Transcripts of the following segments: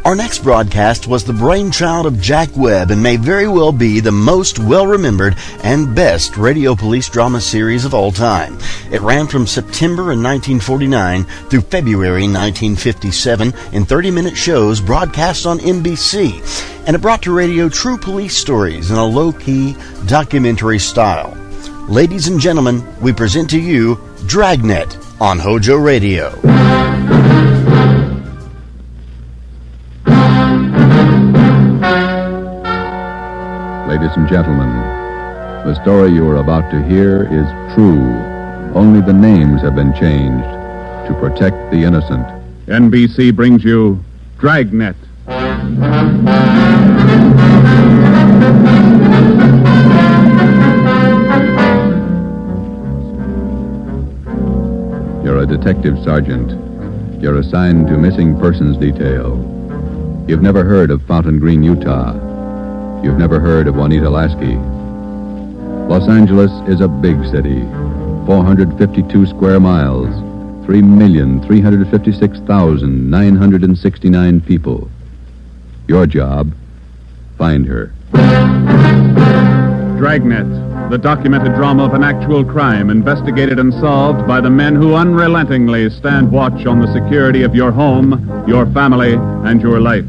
Our next broadcast was the brainchild of Jack Webb and may very well be the most well-remembered and best radio police drama series of all time. It ran from September in 1949 through February 1957 in 30-minute shows broadcast on NBC, and it brought to radio true police stories in a low-key documentary style. Ladies and gentlemen, we present to you Dragnet on HOJO Radio. Ladies and gentlemen, the story you are about to hear is true. Only the names have been changed to protect the innocent. NBC brings you Dragnet. You're a detective sergeant. You're assigned to missing persons detail. You've never heard of Fountain Green, Utah. You've never heard of Juanita Lasky. Los Angeles is a big city, 452 square miles, 3,356,969 people. Your job, find her. Dragnet, the documented drama of an actual crime investigated and solved by the men who unrelentingly stand watch on the security of your home, your family, and your life.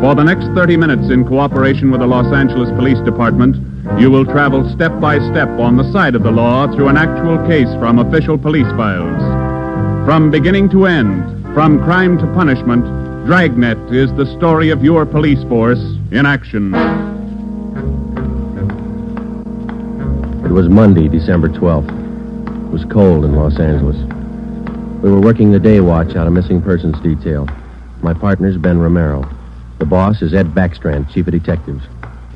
For the next 30 minutes, in cooperation with the Los Angeles Police Department, you will travel step by step on the side of the law through an actual case from official police files. From beginning to end, from crime to punishment, Dragnet is the story of your police force in action. It was Monday, December 12th. It was cold in Los Angeles. We were working the day watch out of missing persons detail. My partner's Ben Romero. The boss is Ed Backstrand, chief of detectives.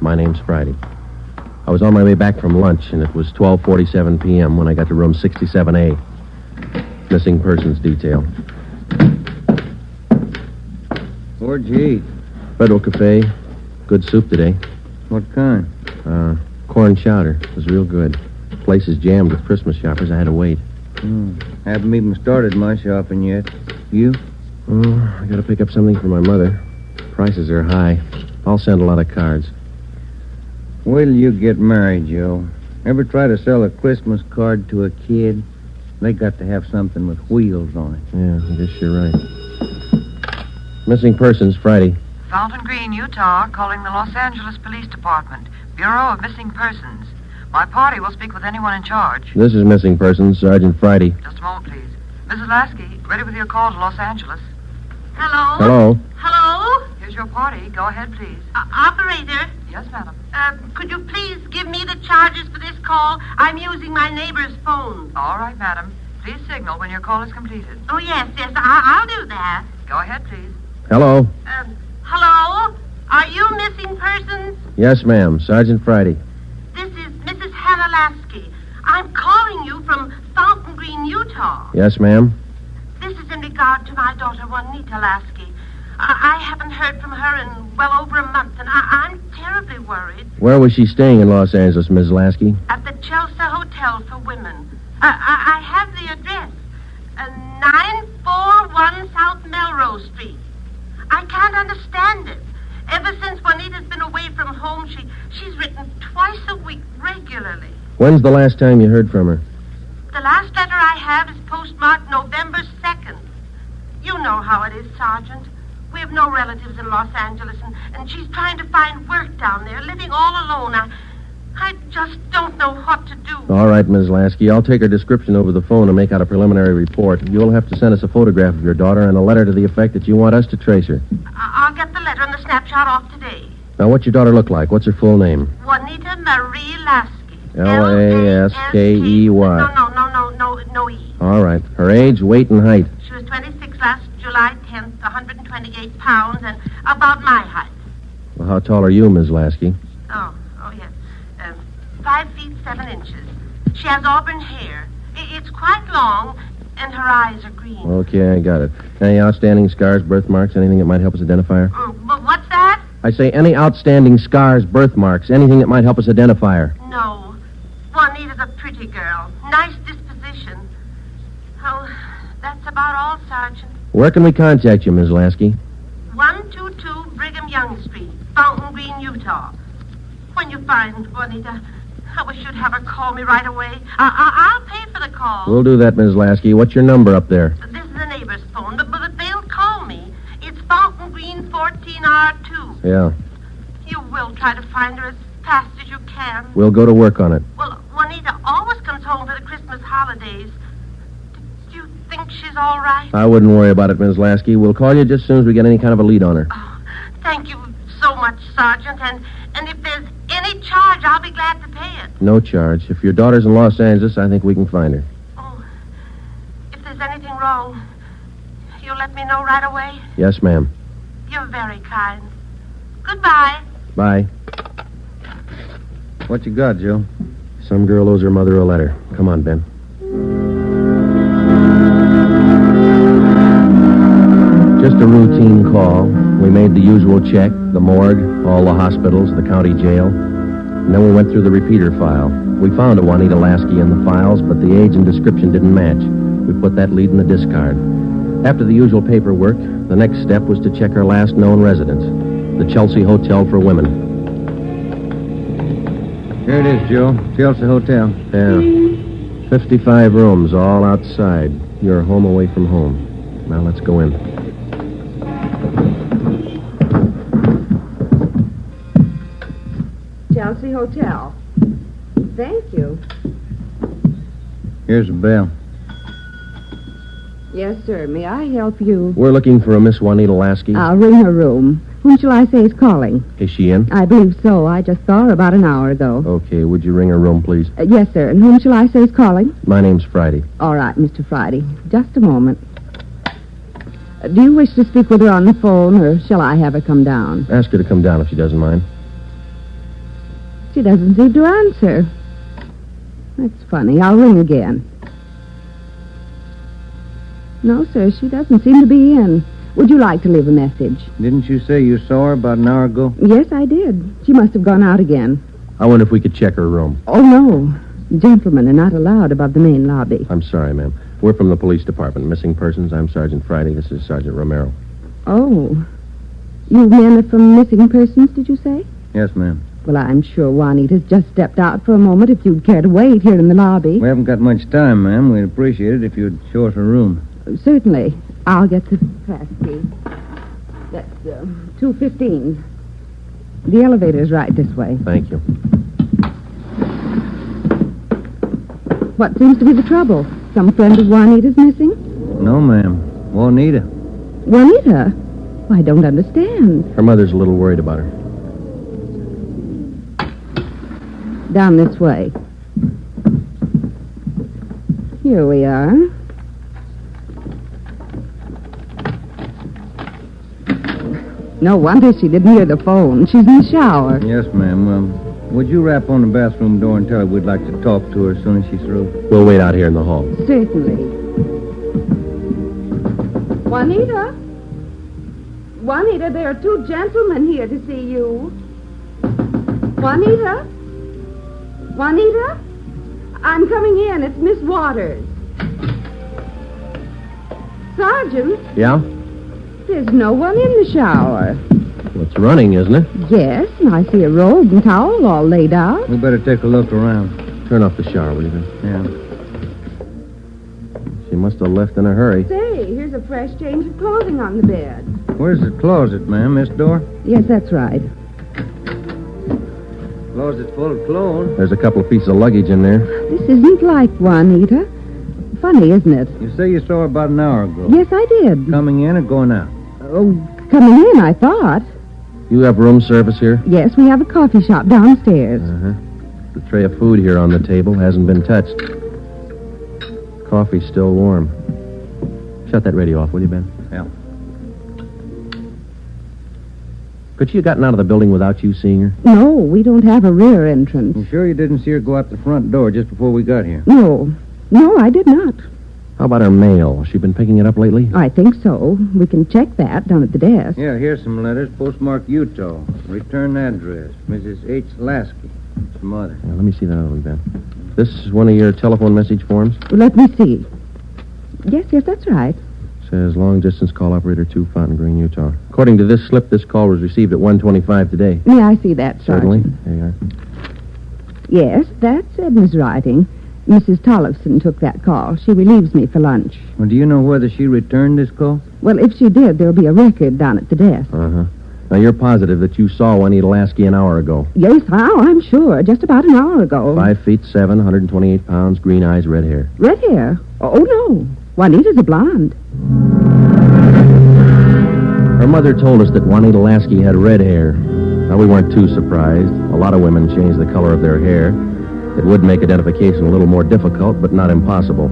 My name's Friday. I was on my way back from lunch, and it was 12:47 p.m. when I got to room 67A. Missing persons detail. Where'd you eat? Federal Cafe. Good soup today. What kind? Corn chowder. It was real good. The place is jammed with Christmas shoppers. I had to wait. Haven't even started my shopping yet. You? Oh, I gotta pick up something for my mother. Prices are high. I'll send a lot of cards. Wait till you get married, Joe. Ever try to sell a Christmas card to a kid? They got to have something with wheels on it. Yeah, I guess you're right. Missing persons, Friday. Fountain Green, Utah, calling the Los Angeles Police Department. Bureau of Missing Persons. My party will speak with anyone in charge. This is missing persons, Sergeant Friday. Just a moment, please. Mrs. Lasky, ready with your call to Los Angeles. Hello? Hello? Hello? Here's your party. Go ahead, please. Operator, Yes, madam. could you please give me the charges for this call? I'm using my neighbor's phone. All right, madam. Please signal when your call is completed. Oh, yes, I'll do that. Go ahead, please. Hello? Hello? Are you missing persons? Yes, ma'am. Sergeant Friday. This is Mrs. Hannah Lasky. I'm calling you from Fountain Green, Utah. Yes, ma'am. This is in regard to my daughter, Juanita Lasky. I haven't heard from her in well over a month, and I'm terribly worried. Where was she staying in Los Angeles, Ms. Lasky? At the Chelsea Hotel for Women. I have the address. 941 South Melrose Street. I can't understand it. Ever since Juanita's been away from home, she's written twice a week regularly. When's the last time you heard from her? The last letter I have is postmarked November 2nd. You know how it is, Sergeant. We have no relatives in Los Angeles, and she's trying to find work down there, living all alone. I just don't know what to do. All right, Ms. Lasky. I'll take her description over the phone and make out a preliminary report. You'll have to send us a photograph of your daughter and a letter to the effect that you want us to trace her. I'll get the letter and the snapshot off today. Now, what's your daughter look like? What's her full name? Juanita Marie Lasky. Laskey. No E. All right. Her age, weight, and height. She was 26 last July 10th, 128 pounds, and about my height. Well, how tall are you, Ms. Lasky? Oh, yes. 5 feet 7 inches. She has auburn hair. It's quite long, and her eyes are green. Okay, I got it. Any outstanding scars, birthmarks, anything that might help us identify her? But what's that? I say any outstanding scars, birthmarks, anything that might help us identify her. No. Juanita's a pretty girl. Nice disposition. Oh, that's about all, Sergeant. Where can we contact you, Ms. Lasky? 1 122 Brigham Young Street, Fountain Green, Utah. When you find Juanita, I wish you'd have her call me right away. I'll pay for the call. We'll do that, Ms. Lasky. What's your number up there? This is the neighbor's phone, but they'll call me. It's Fountain Green 14R2. Yeah. You will try to find her as fast as you can. We'll go to work on it. Well, Juanita always comes home for the Christmas holidays. Do you think she's all right? I wouldn't worry about it, Ms. Lasky. We'll call you just as soon as we get any kind of a lead on her. Oh, thank you so much, Sergeant. And if there's any charge, I'll be glad to pay it. No charge. If your daughter's in Los Angeles, I think we can find her. Oh, if there's anything wrong, you'll let me know right away? Yes, ma'am. You're very kind. Goodbye. Bye. What you got, Joe? Some girl owes her mother a letter. Come on, Ben. Just a routine call. We made the usual check, the morgue, all the hospitals, the county jail. And then we went through the repeater file. We found a Juanita Lasky in the files, but the age and description didn't match. We put that lead in the discard. After the usual paperwork, the next step was to check her last known residence, the Chelsea Hotel for Women. Here it is, Joe. Chelsea Hotel. Yeah. 55 rooms, all outside. You're home away from home. Now let's go in. Chelsea Hotel. Thank you. Here's the bell. Yes, sir. May I help you? We're looking for a Miss Juanita Lasky. I'll ring her room. Whom shall I say is calling? Is she in? I believe so. I just saw her about an hour ago. Okay, would you ring her room, please? Yes, sir. And whom shall I say is calling? My name's Friday. All right, Mr. Friday. Just a moment. Do you wish to speak with her on the phone, or shall I have her come down? Ask her to come down if she doesn't mind. She doesn't seem to answer. That's funny. I'll ring again. No, sir, she doesn't seem to be in. Would you like to leave a message? Didn't you say you saw her about an hour ago? Yes, I did. She must have gone out again. I wonder if we could check her room. Oh, no. Gentlemen are not allowed above the main lobby. I'm sorry, ma'am. We're from the police department. Missing persons. I'm Sergeant Friday. This is Sergeant Romero. Oh. You men are from missing persons, did you say? Yes, ma'am. Well, I'm sure Juanita's just stepped out for a moment if you'd care to wait here in the lobby. We haven't got much time, ma'am. We'd appreciate it if you'd show us her room. Certainly. I'll get the pass key. That's 215. The elevator's right this way. Thank you. What seems to be the trouble? Some friend of Juanita's missing? No, ma'am. Juanita. Juanita? I don't understand. Her mother's a little worried about her. Down this way. Here we are. No wonder she didn't hear the phone. She's in the shower. Yes, ma'am. Would you rap on the bathroom door and tell her we'd like to talk to her as soon as she's through? We'll wait out here in the hall. Certainly. Juanita? Juanita, there are two gentlemen here to see you. Juanita? Juanita? I'm coming in. It's Miss Waters. Sergeant? Yeah? There's no one in the shower. Well, it's running, isn't it? Yes, and I see a robe and towel all laid out. We better take a look around. Turn off the shower, will you, Ben? Yeah. She must have left in a hurry. Say, here's a fresh change of clothing on the bed. Where's the closet, ma'am? This door? Yes, that's right. Closet full of clothes. There's a couple of pieces of luggage in there. This isn't like Juanita. Funny, isn't it? You say you saw her about an hour ago. Yes, I did. Coming in or going out? Oh, coming in, I thought. You have room service here? Yes, we have a coffee shop downstairs. Uh-huh. The tray of food here on the table hasn't been touched. Coffee's still warm. Shut that radio off, will you, Ben? Yeah. Could she have gotten out of the building without you seeing her? No, we don't have a rear entrance. You sure you didn't see her go out the front door just before we got here? No, I did not. How about her mail? Has she been picking it up lately? I think so. We can check that down at the desk. Yeah, here's some letters. Postmarked Utah. Return address. Mrs. H. Lasky. It's the mother. Let me see that other one, Ben. This is one of your telephone message forms? Let me see. Yes, that's right. Says long-distance call operator 2, Fountain Green, Utah. According to this slip, this call was received at 1:25 today. May I see that, Certainly. Sergeant? There you are. Yes, that's Edna's writing. Mrs. Tollefson took that call. She relieves me for lunch. Well, do you know whether she returned this call? Well, if she did, there'll be a record down at the desk. Uh-huh. Now, you're positive that you saw Juanita Lasky an hour ago. Yes, I'm sure. Just about an hour ago. 5'7", 128 pounds, green eyes, red hair. Red hair? Oh, no. Juanita's a blonde. Her mother told us that Juanita Lasky had red hair. Now, we weren't too surprised. A lot of women change the color of their hair. It would make identification a little more difficult, but not impossible.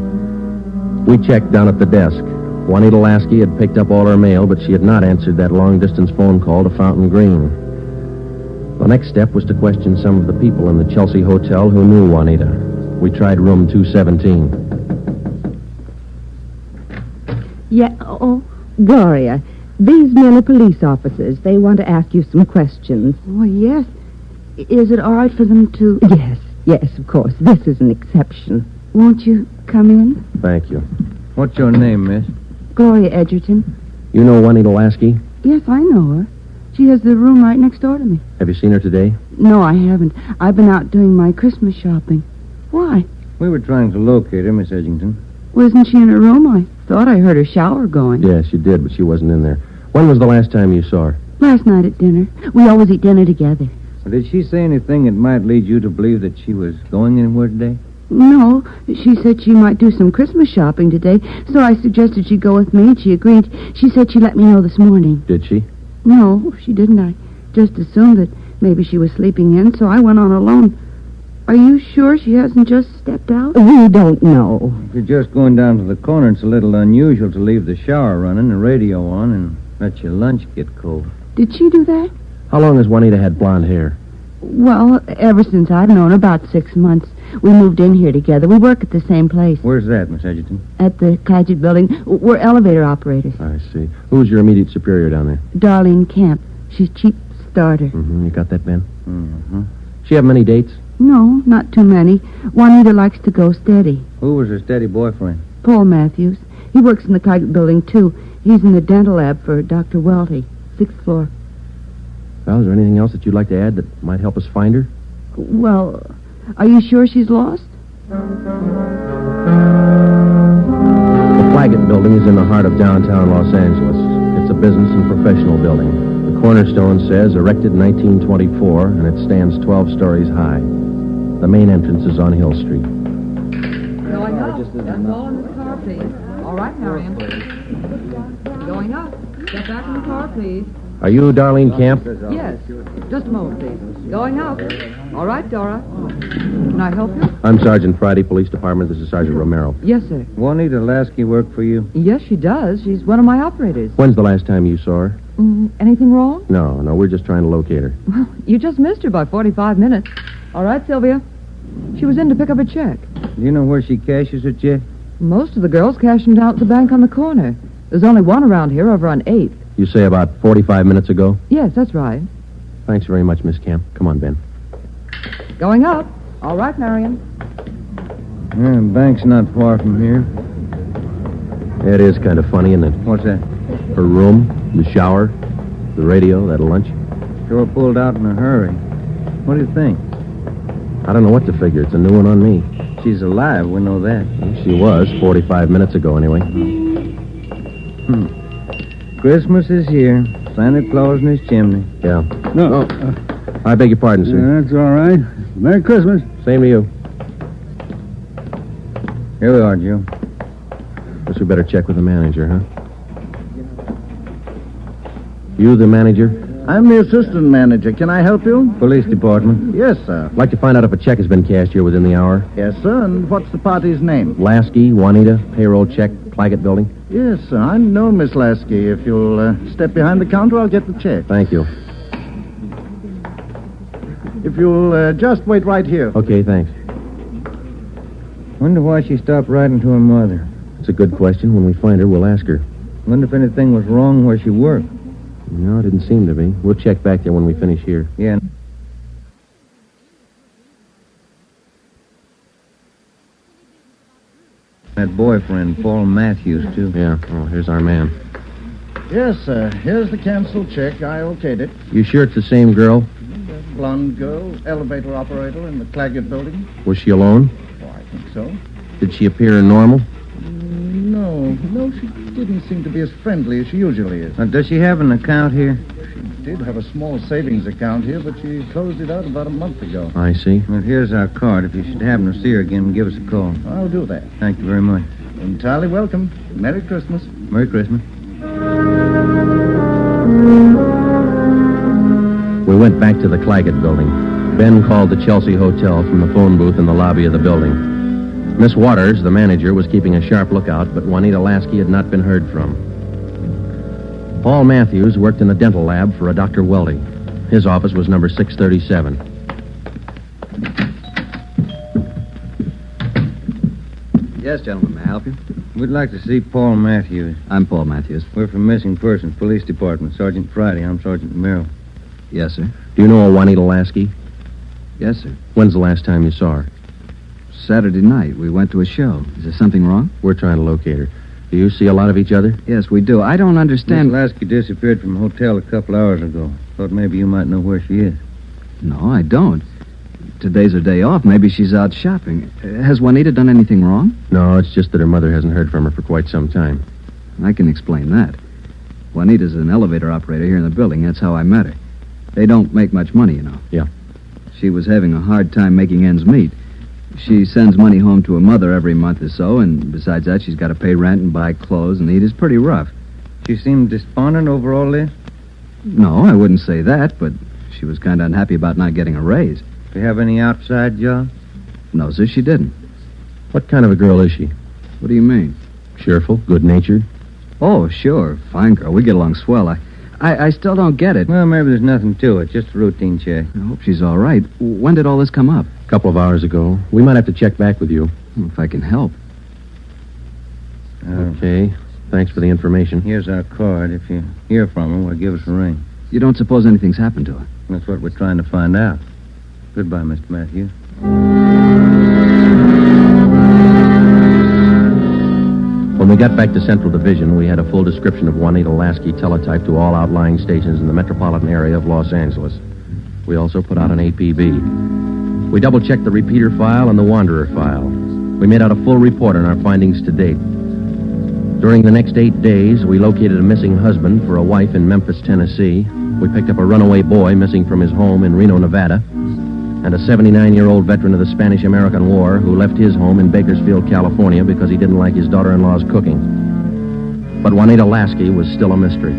We checked down at the desk. Juanita Lasky had picked up all her mail, but she had not answered that long-distance phone call to Fountain Green. The next step was to question some of the people in the Chelsea Hotel who knew Juanita. We tried room 217. Yeah, Gloria, these men are police officers. They want to ask you some questions. Oh, yes. Is it all right for them to... Yes, of course. This is an exception. Won't you come in? Thank you. What's your name, miss? Gloria Edgerton. You know Juanita Lasky? Yes, I know her. She has the room right next door to me. Have you seen her today? No, I haven't. I've been out doing my Christmas shopping. Why? We were trying to locate her, Miss Edgerton. Wasn't she in her room? I thought I heard her shower going. Yes, you did, but she wasn't in there. When was the last time you saw her? Last night at dinner. We always eat dinner together. Well, did she say anything that might lead you to believe that she was going anywhere today? No, she said she might do some Christmas shopping today, so I suggested she go with me, and she agreed. She said she'd let me know this morning. Did she? No, she didn't. I just assumed that maybe she was sleeping in, so I went on alone. Are you sure she hasn't just stepped out? We don't know. If you're just going down to the corner, it's a little unusual to leave the shower running, the radio on, and let your lunch get cold. Did she do that? How long has Juanita had blonde hair? Well, ever since I've known her, about 6 months. We moved in here together. We work at the same place. Where's that, Miss Edgerton? At the Kajit building. We're elevator operators. I see. Who's your immediate superior down there? Darlene Camp. She's chief starter. Mm-hmm. You got that, Ben? Mm-hmm. She have many dates? No, not too many. Juanita likes to go steady. Who was her steady boyfriend? Paul Matthews. He works in the Kajit building, too. He's in the dental lab for Dr. Welty, 6th floor. Well, is there anything else that you'd like to add that might help us find her? Well, are you sure she's lost? The Flaggett building is in the heart of downtown Los Angeles. It's a business and professional building. The cornerstone says erected in 1924, and it stands 12 stories high. The main entrance is on Hill Street. Going up. That's all in the car, please. All right, Marion. Going up. Get back in the car, please. Are you Darlene Camp? Yes. Just a moment, please. Going up. All right, Dora. Can I help you? I'm Sergeant Friday, Police Department. This is Sergeant Romero. Yes, sir. Juanita Lasky work for you? Yes, she does. She's one of my operators. When's the last time you saw her? Anything wrong? No, we're just trying to locate her. Well, you just missed her by 45 minutes. All right, Sylvia. She was in to pick up a check. Do you know where she cashes her check? Most of the girls cash them down at the bank on the corner. There's only one around here over on 8th. You say about 45 minutes ago? Yes, that's right. Thanks very much, Miss Camp. Come on, Ben. Going up. All right, Marion. Yeah, the bank's not far from here. It is kind of funny, isn't it? What's that? Her room, the shower, the radio, that lunch. Sure pulled out in a hurry. What do you think? I don't know what to figure. It's a new one on me. She's alive, we know that. She was, 45 minutes ago, anyway. Christmas is here. Santa Claus in his chimney. Yeah. No. I beg your pardon, sir. That's all right. Merry Christmas. Same to you. Here we are, Joe. Guess we better check with the manager, huh? You the manager? I'm the assistant manager. Can I help you? Police department. Yes, sir. I'd like to find out if a check has been cashed here within the hour. Yes, sir. And what's the party's name? Lasky, Juanita, payroll check, Plaggett building. Yes, sir. I know Miss Lasky. If you'll step behind the counter, I'll get the check. Thank you. If you'll just wait right here. Okay, thanks. Wonder why she stopped writing to her mother. It's a good question. When we find her, we'll ask her. Wonder if anything was wrong where she worked. No, it didn't seem to be. We'll check back there when we finish here. Yeah. That boyfriend, Paul Matthews, too. Yeah, well, here's our man. Yes, sir. Here's the canceled check. I okayed it. You sure it's the same girl? The blonde girl, elevator operator in the Claggett building. Was she alone? Oh, I think so. Did she appear normal? No, she didn't seem to be as friendly as she usually is. Does she have an account here? She did have a small savings account here, but she closed it out about a month ago. I see. Well, here's our card. If you should happen to see her again, give us a call. I'll do that. Thank you very much. Entirely welcome. Merry Christmas. Merry Christmas. We went back to the Claggett building. Ben called the Chelsea Hotel from the phone booth in the lobby of the building. Miss Waters, the manager, was keeping a sharp lookout, but Juanita Lasky had not been heard from. Paul Matthews worked in the dental lab for a Dr. Weldy. His office was number 637. Yes, gentlemen, may I help you? We'd like to see Paul Matthews. I'm Paul Matthews. We're from Missing Persons Police Department. Sergeant Friday. I'm Sergeant Merrill. Yes, sir. Do you know a Juanita Lasky? Yes, sir. When's the last time you saw her? Saturday night, we went to a show. Is there something wrong? We're trying to locate her. Do you see a lot of each other? Yes, we do. I don't understand... Miss Lasky disappeared from a hotel a couple hours ago. Thought maybe you might know where she is. No, I don't. Today's her day off. Maybe she's out shopping. Has Juanita done anything wrong? No, it's just that her mother hasn't heard from her for quite some time. I can explain that. Juanita's an elevator operator here in the building. That's how I met her. They don't make much money, you know. Yeah. She was having a hard time making ends meet. She sends money home to her mother every month or so, and besides that, she's got to pay rent and buy clothes and eat. It's pretty rough. She seemed despondent over all this? No, I wouldn't say that, but she was kind of unhappy about not getting a raise. Do you have any outside job? No, sir, she didn't. What kind of a girl is she? What do you mean? Cheerful, good-natured? Oh, sure. Fine girl. We get along swell. I still don't get it. Well, maybe there's nothing to it. Just a routine check. I hope she's all right. When did all this come up? A couple of hours ago. We might have to check back with you. If I can help. Okay. Thanks for the information. Here's our card. If you hear from her, well, give us a ring. You don't suppose anything's happened to her? That's what we're trying to find out. Goodbye, Mr. Matthews. When we got back to Central Division, we had a full description of Juanita Lasky teletyped to all outlying stations in the metropolitan area of Los Angeles. We also put out an APB. We double-checked the repeater file and the wanderer file. We made out a full report on our findings to date. During the next 8 days, we located a missing husband for a wife in Memphis, Tennessee. We picked up a runaway boy missing from his home in Reno, Nevada, and a 79-year-old veteran of the Spanish-American War who left his home in Bakersfield, California because he didn't like his daughter-in-law's cooking. But Juanita Lasky was still a mystery.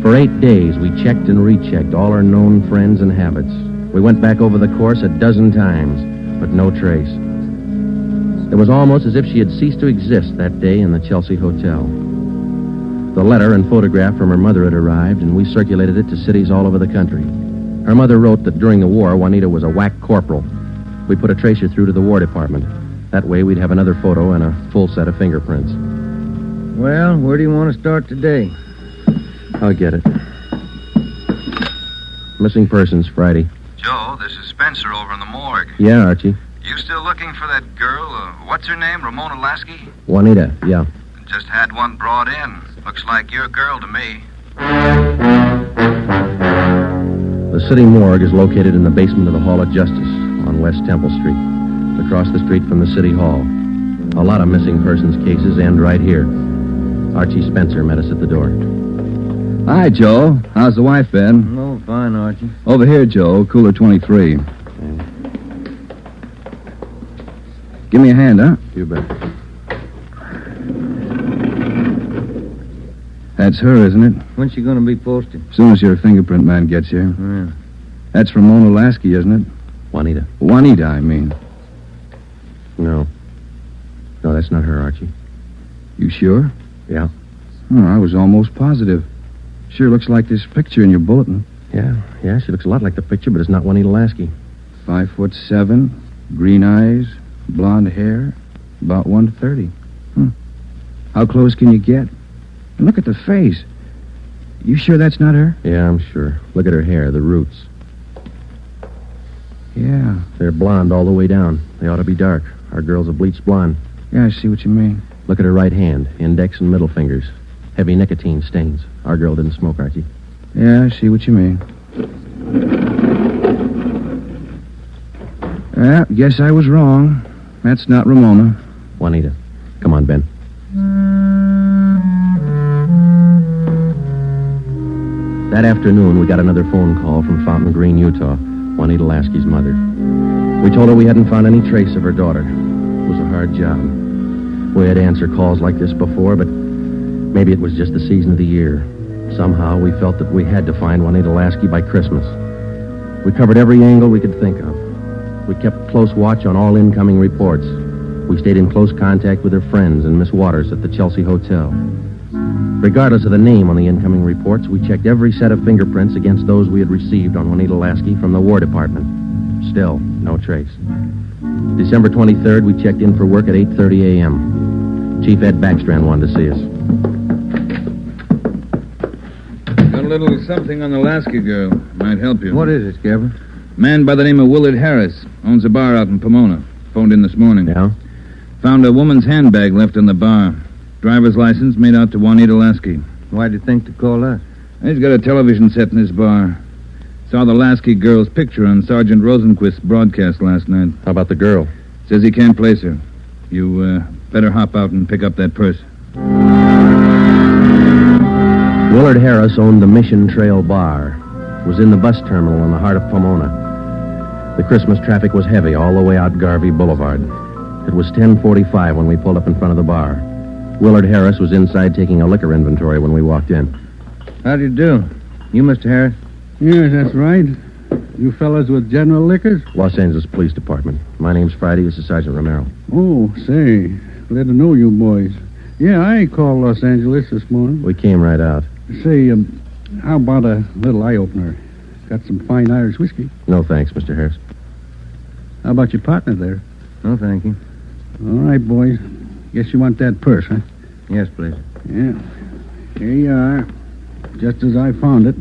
For 8 days, we checked and rechecked all her known friends and habits. We went back over the course 12 times, but no trace. It was almost as if she had ceased to exist that day in the Chelsea Hotel. The letter and photograph from her mother had arrived, and we circulated it to cities all over the country. Her mother wrote that during the war, Juanita was a whack corporal. We put a tracer through to the War Department. That way, we'd have another photo and a full set of fingerprints. Well, where do you want to start today? I'll get it. Missing persons, Friday. Joe, this is Spencer over in the morgue. Yeah, Archie. You still looking for that girl? What's her name? Ramona Lasky? Juanita, yeah. Just had one brought in. Looks like your girl to me. The city morgue is located in the basement of the Hall of Justice on West Temple Street, across the street from the City Hall. A lot of missing persons cases end right here. Archie Spencer met us at the door. Hi, Joe. How's the wife been? Oh, fine, Archie. Over here, Joe. Cooler 23. Give me a hand, huh? You bet. That's her, isn't it? When's she going to be posted? As soon as your fingerprint man gets here. Yeah. That's Ramona Lasky, isn't it? Juanita. Juanita, I mean. No. No, that's not her, Archie. You sure? Yeah. Oh, I was almost positive. Sure looks like this picture in your bulletin. Yeah, she looks a lot like the picture, but it's not Juanita Lasky. 5'7", green eyes, blonde hair, about 130. How close can you get? And look at the face. You sure that's not her? Yeah, I'm sure. Look at her hair, the roots. Yeah. They're blonde all the way down. They ought to be dark. Our girl's a bleached blonde. Yeah, I see what you mean. Look at her right hand, index and middle fingers. Heavy nicotine stains. Our girl didn't smoke, Archie. Yeah, I see what you mean. Yeah, guess I was wrong. That's not Ramona. Juanita. Come on, Ben. That afternoon, we got another phone call from Fountain Green, Utah, Juanita Lasky's mother. We told her we hadn't found any trace of her daughter. It was a hard job. We had answered calls like this before, but maybe it was just the season of the year. Somehow, we felt that we had to find Juanita Lasky by Christmas. We covered every angle we could think of. We kept close watch on all incoming reports. We stayed in close contact with her friends and Miss Waters at the Chelsea Hotel. Regardless of the name on the incoming reports, we checked every set of fingerprints against those we had received on Juanita Lasky from the War Department. Still, no trace. December 23rd, we checked in for work at 8:30 a.m. Chief Ed Backstrand wanted to see us. Got a little something on the Lasky girl. Might help you. What is it, Gabber? Man by the name of Willard Harris. Owns a bar out in Pomona. Phoned in this morning. Yeah? Found a woman's handbag left in the bar. Driver's license made out to Juanita Lasky. Why'd you think to call us? He's got a television set in his bar. Saw the Lasky girl's picture on Sergeant Rosenquist's broadcast last night. How about the girl? Says he can't place her. You better hop out and pick up that purse. Willard Harris owned the Mission Trail Bar. It was in the bus terminal in the heart of Pomona. The Christmas traffic was heavy all the way out Garvey Boulevard. It was 10:45 when we pulled up in front of the bar. Willard Harris was inside taking a liquor inventory when we walked in. How do you do? You, Mr. Harris? Yes, that's right. You fellas with General Liquors? Los Angeles Police Department. My name's Friday. This is Sergeant Romero. Oh, say, glad to know you boys. Yeah, I called Los Angeles this morning. We came right out. Say, how about a little eye-opener? Got some fine Irish whiskey. No thanks, Mr. Harris. How about your partner there? No, thank you. All right, boys. Guess you want that purse, huh? Yes, please. Yeah. Here you are. Just as I found it.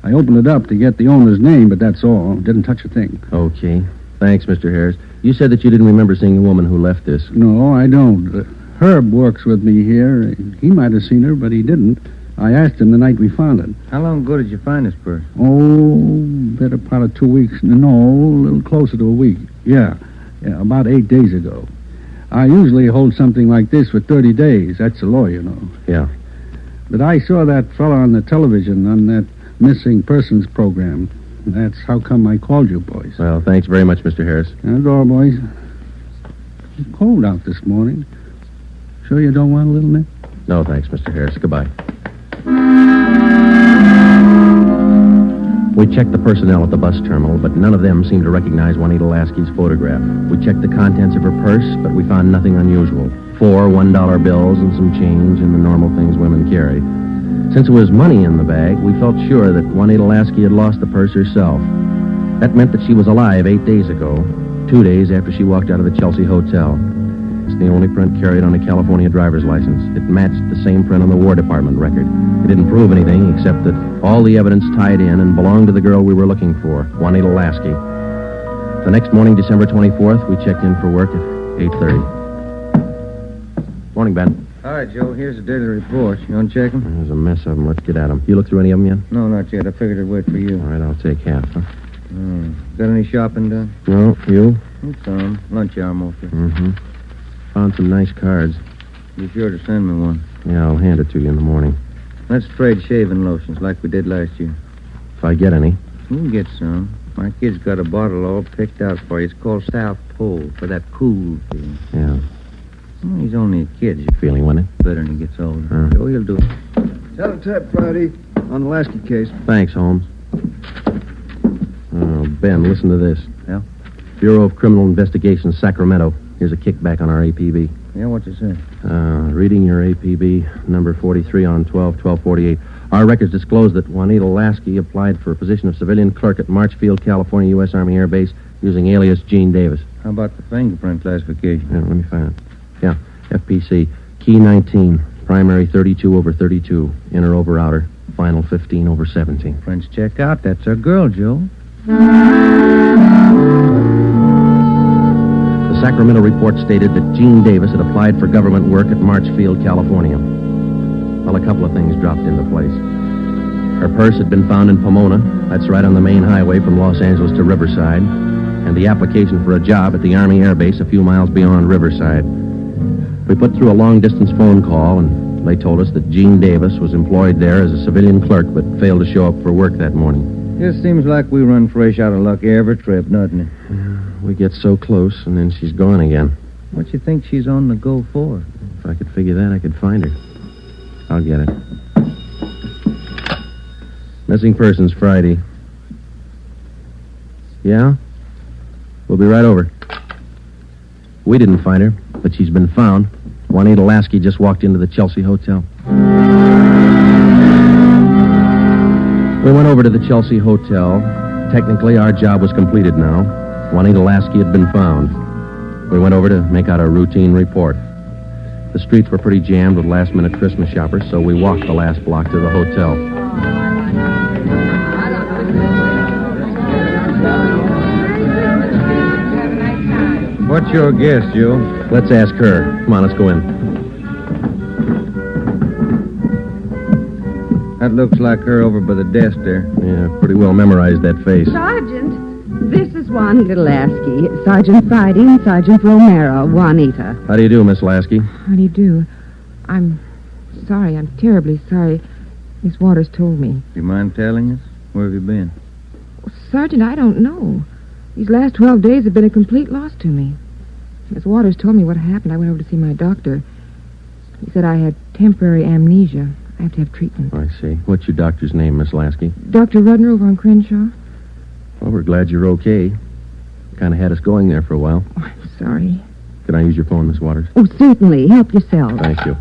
I opened it up to get the owner's name, but that's all. Didn't touch a thing. Okay. Thanks, Mr. Harris. You said that you didn't remember seeing a woman who left this. No, I don't. Herb works with me here. He might have seen her, but he didn't. I asked him the night we found it. How long ago did you find this purse? Oh, better part of 2 weeks. No, a little closer to a week. Yeah, about 8 days ago. I usually hold something like this for 30 days. That's the law, you know. Yeah. But I saw that fellow on the television on that missing persons program. That's how come I called you, boys. Well, thanks very much, Mr. Harris. That's all, boys. It's cold out this morning. Sure you don't want a little nip? No, thanks, Mr. Harris. Goodbye. We checked the personnel at the bus terminal, but none of them seemed to recognize Juanita Lasky's photograph. We checked the contents of her purse, but we found nothing unusual. 4 $1 bills and some change and the normal things women carry. Since there was money in the bag, we felt sure that Juanita Lasky had lost the purse herself. That meant that she was alive 8 days ago, 2 days after she walked out of the Chelsea Hotel. It's the only print carried on a California driver's license. It matched the same print on the War Department record. It didn't prove anything except that all the evidence tied in and belonged to the girl we were looking for, Juanita Lasky. The next morning, December 24th, we checked in for work at 8:30. Morning, Ben. All right, Joe, here's the daily report. You want to check them? There's a mess of them. Let's get at them. You look through any of them yet? No, not yet. I figured I'd wait for you. All right, I'll take half, huh? Got any shopping done? No, you? Some. Lunch hour mostly. Mm-hmm. Found some nice cards. Be sure to send me one. Yeah, I'll hand it to you in the morning. Let's trade shaving lotions like we did last year. If I get any. You can get some. My kid's got a bottle all picked out for you. It's called South Pole, for that cool feeling. Yeah. Well, he's only a kid. You feeling, wasn't it? Better when he gets older. So he'll do it. Tell-tap, Friday, on the Lasky case. Thanks, Holmes. Oh, Ben, listen to this. Yeah? Bureau of Criminal Investigation, Sacramento. Here's a kickback on our APB. Yeah, what you say? Reading your APB, number 43 on 12/12/48. Our records disclose that Juanita Lasky applied for a position of civilian clerk at Marchfield, California, U.S. Army Air Base, using alias Gene Davis. How about the fingerprint classification? Yeah, let me find it. Yeah, FPC. Key 19, primary 32/32, inner over outer, final 15/17. Prints check out. That's our girl, Joe. The Sacramento report stated that Jean Davis had applied for government work at Marchfield, California. Well, a couple of things dropped into place. Her purse had been found in Pomona. That's right on the main highway from Los Angeles to Riverside. And the application for a job at the Army Air Base a few miles beyond Riverside. We put through a long-distance phone call, and they told us that Jean Davis was employed there as a civilian clerk but failed to show up for work that morning. Just seems like we run fresh out of luck every trip, doesn't it? We get so close, and then she's gone again. What you think she's on the go for? If I could figure that, I could find her. I'll get it. Missing persons Friday. Yeah? We'll be right over. We didn't find her, but she's been found. Juanita Lasky just walked into the Chelsea Hotel. We went over to the Chelsea Hotel. Technically, our job was completed now. Juanita Lasky had been found. We went over to make out a routine report. The streets were pretty jammed with last-minute Christmas shoppers, so we walked the last block to the hotel. What's your guess, Joe? Let's ask her. Come on, let's go in. That looks like her over by the desk there. Yeah, pretty well memorized that face. Sergeant, this is Juanita Lasky. Sergeant Friday and Sergeant Romero. Juanita. How do you do, Miss Lasky? How do you do? I'm sorry. I'm terribly sorry. Miss Waters told me. Do you mind telling us? Where have you been? Sergeant, I don't know. These last 12 days have been a complete loss to me. Miss Waters told me what happened. I went over to see my doctor. He said I had temporary amnesia. I have to have treatment. I see. What's your doctor's name, Miss Lasky? Dr. Rudner over on Crenshaw. Well, we're glad you're okay. Kind of had us going there for a while. Oh, I'm sorry. Can I use your phone, Miss Waters? Oh, certainly. Help yourself. Thank you.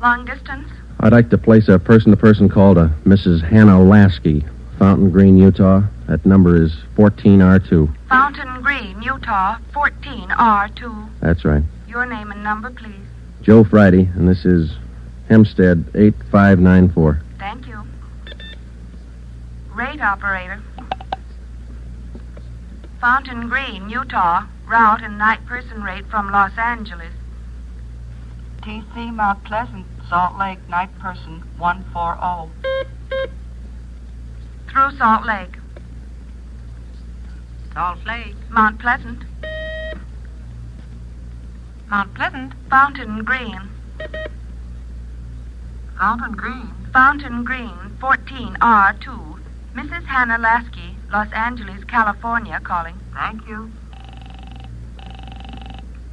Long distance? I'd like to place a person-to-person call to Mrs. Hannah Lasky, Fountain Green, Utah. That number is 14R2. Fountain Green, Utah, 14R2. That's right. Your name and number, please. Joe Friday, and this is Hempstead 8594. Thank you. Rate operator. Fountain Green, Utah, route and night person rate from Los Angeles. TC Mount Pleasant, Salt Lake, night person 140. Through Salt Lake. Salt Lake. Mount Pleasant. Mount Pleasant. Fountain Green. Fountain Green. Fountain Green, 14R2. Mrs. Hannah Lasky, Los Angeles, California, calling. Thank you.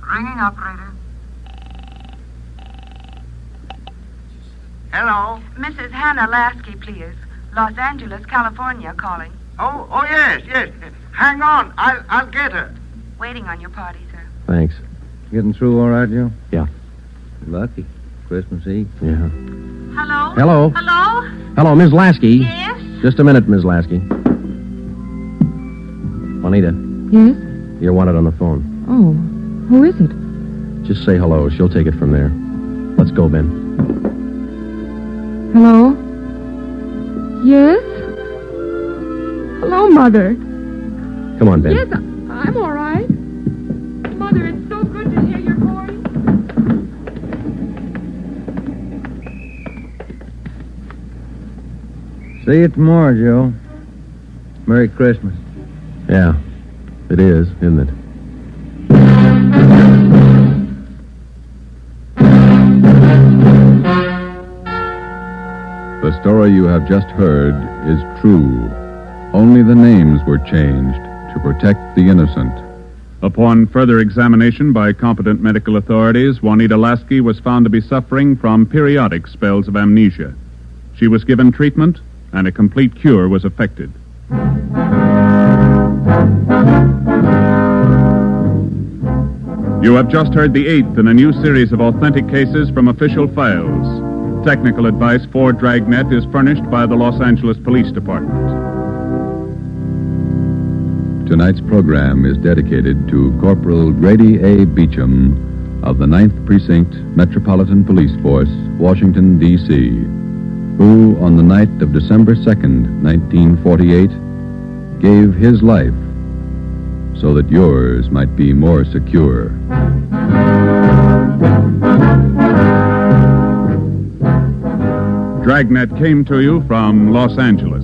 Ringing operator. Hello? Mrs. Hannah Lasky, please. Los Angeles, California, calling. Oh, yes. Hang on. I'll get her. Waiting on your party, sir. Thanks. Getting through all right, Joe? Yeah. Lucky. Christmas Eve. Yeah. Hello? Hello? Hello? Hello, Ms. Lasky. Yes? Just a minute, Ms. Lasky. Juanita, Yes? you're wanted on the phone. Oh, who is it? Just say hello. She'll take it from there. Let's go, Ben. Hello? Yes? Hello, Mother. Come on, Ben. Yes, I'm all right. Mother, it's so good to hear your voice. See you tomorrow, Joe. Merry Christmas. Yeah, it is, isn't it? The story you have just heard is true. Only the names were changed to protect the innocent. Upon further examination by competent medical authorities, Juanita Lasky was found to be suffering from periodic spells of amnesia. She was given treatment, and a complete cure was effected. You have just heard the 8th in a new series of authentic cases from official files. Technical advice for Dragnet is furnished by the Los Angeles Police Department. Tonight's program is dedicated to Corporal Grady A. Beecham of the 9th Precinct Metropolitan Police Force, Washington, D.C. who, on the night of December 2nd, 1948, gave his life so that yours might be more secure. Dragnet came to you from Los Angeles.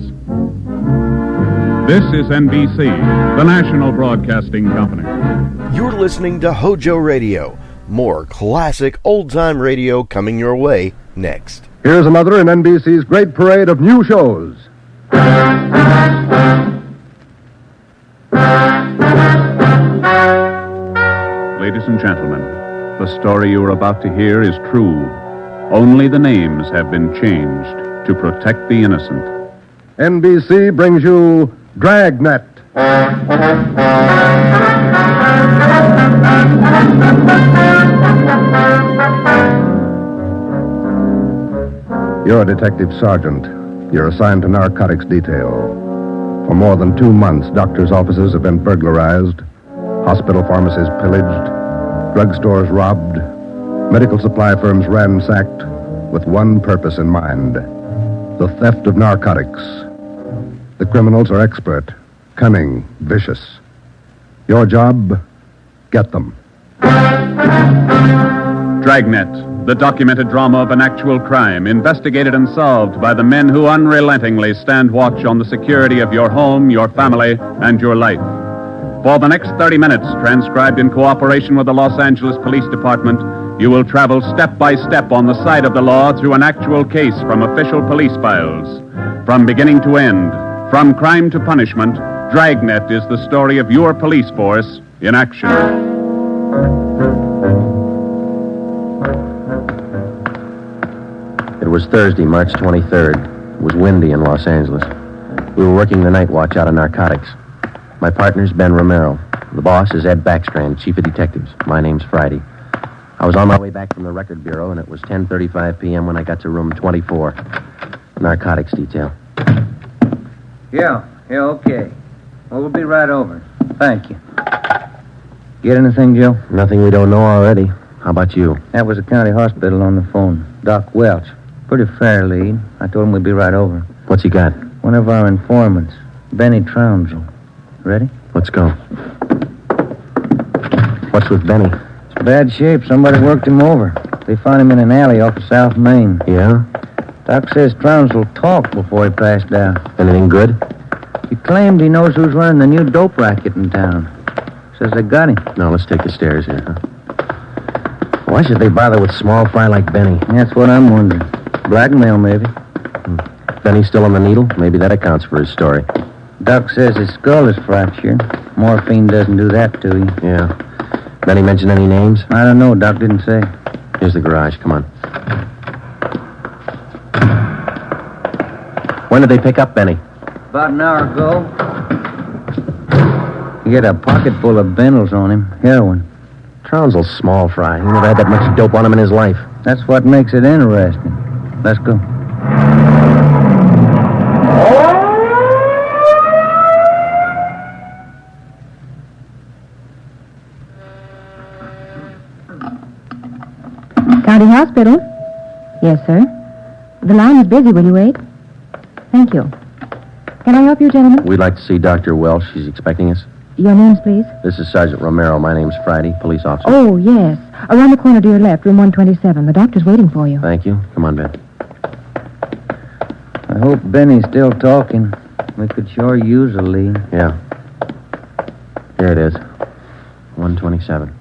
This is NBC, the national broadcasting company. You're listening to HOJO Radio. More classic old-time radio coming your way next. Here's another in NBC's great parade of new shows. Ladies and gentlemen, the story you are about to hear is true. Only the names have been changed to protect the innocent. NBC brings you Dragnet. You're a detective sergeant. You're assigned to narcotics detail. For more than 2 months, doctors' offices have been burglarized, hospital pharmacies pillaged, drugstores robbed, medical supply firms ransacked, with one purpose in mind: the theft of narcotics. The criminals are expert, cunning, vicious. Your job, get them. Dragnet, the documented drama of an actual crime, investigated and solved by the men who unrelentingly stand watch on the security of your home, your family, and your life. For the next 30 minutes, transcribed in cooperation with the Los Angeles Police Department, you will travel step by step on the side of the law through an actual case from official police files. From beginning to end, from crime to punishment, Dragnet is the story of your police force in action. It was Thursday, March 23rd. It was windy in Los Angeles. We were working the night watch out of narcotics. My partner's Ben Romero. The boss is Ed Backstrand, chief of detectives. My name's Friday. I was on my way back from the record bureau, and it was 10:35 p.m. when I got to room 24, narcotics detail. Yeah, okay. Well, we'll be right over. Thank you. Get anything, Joe? Nothing we don't know already. How about you? That was the county hospital on the phone. Doc Welch. Pretty fair lead. I told him we'd be right over. What's he got? One of our informants, Benny Trounsel. Ready? Let's go. What's with Benny? It's bad shape. Somebody worked him over. They found him in an alley off of South Main. Yeah? Doc says Trounsel talked before he passed out. Anything good? He claimed he knows who's running the new dope racket in town. Says they got him. No, let's take the stairs here, huh? Why should they bother with small fry like Benny? That's what I'm wondering. Blackmail, maybe. Benny's still on the needle? Maybe that accounts for his story. Doc says his skull is fractured. Morphine doesn't do that to you. Yeah. Benny mention any names? I don't know. Doc didn't say. Here's the garage. Come on. When did they pick up Benny? About an hour ago. He had a pocket full of bundles on him. Heroin. Trounsel's small fry. He never had that much dope on him in his life. That's what makes it interesting. Let's go. County Hospital? Yes, sir. The line is busy. Will you wait? Thank you. Can I help you, gentlemen? We'd like to see Dr. Welch. She's expecting us. Your names, please? This is Sergeant Romero. My name's Friday, police officer. Oh, yes. Around the corner to your left, room 127. The doctor's waiting for you. Thank you. Come on, Ben. I hope Benny's still talking. We could sure use a lead. Yeah. Here it is. 127.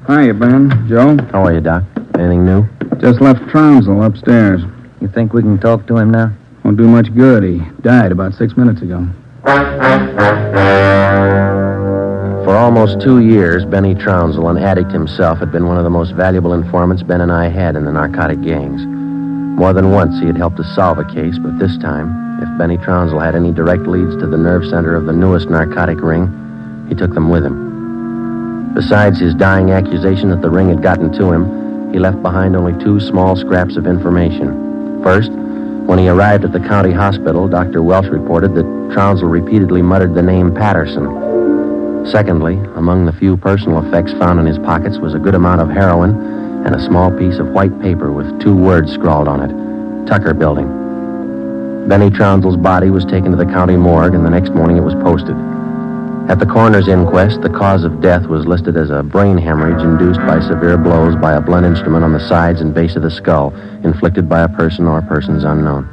Hiya, Ben. Joe? How are you, Doc? Anything new? Just left Trounsel upstairs. You think we can talk to him now? Won't do much good. He died about 6 minutes ago. For almost 2 years, Benny Trounsel, an addict himself, had been one of the most valuable informants Ben and I had in the narcotic gangs. More than once, he had helped us solve a case, but this time, if Benny Trounsel had any direct leads to the nerve center of the newest narcotic ring, he took them with him. Besides his dying accusation that the ring had gotten to him, he left behind only 2 small scraps of information. First, when he arrived at the county hospital, Dr. Welch reported that Trounsel repeatedly muttered the name Patterson. Secondly, among the few personal effects found in his pockets was a good amount of heroin and a small piece of white paper with 2 words scrawled on it, Tucker Building. Benny Trounsel's body was taken to the county morgue, and the next morning it was posted. At the coroner's inquest, the cause of death was listed as a brain hemorrhage induced by severe blows by a blunt instrument on the sides and base of the skull, inflicted by a person or persons unknown.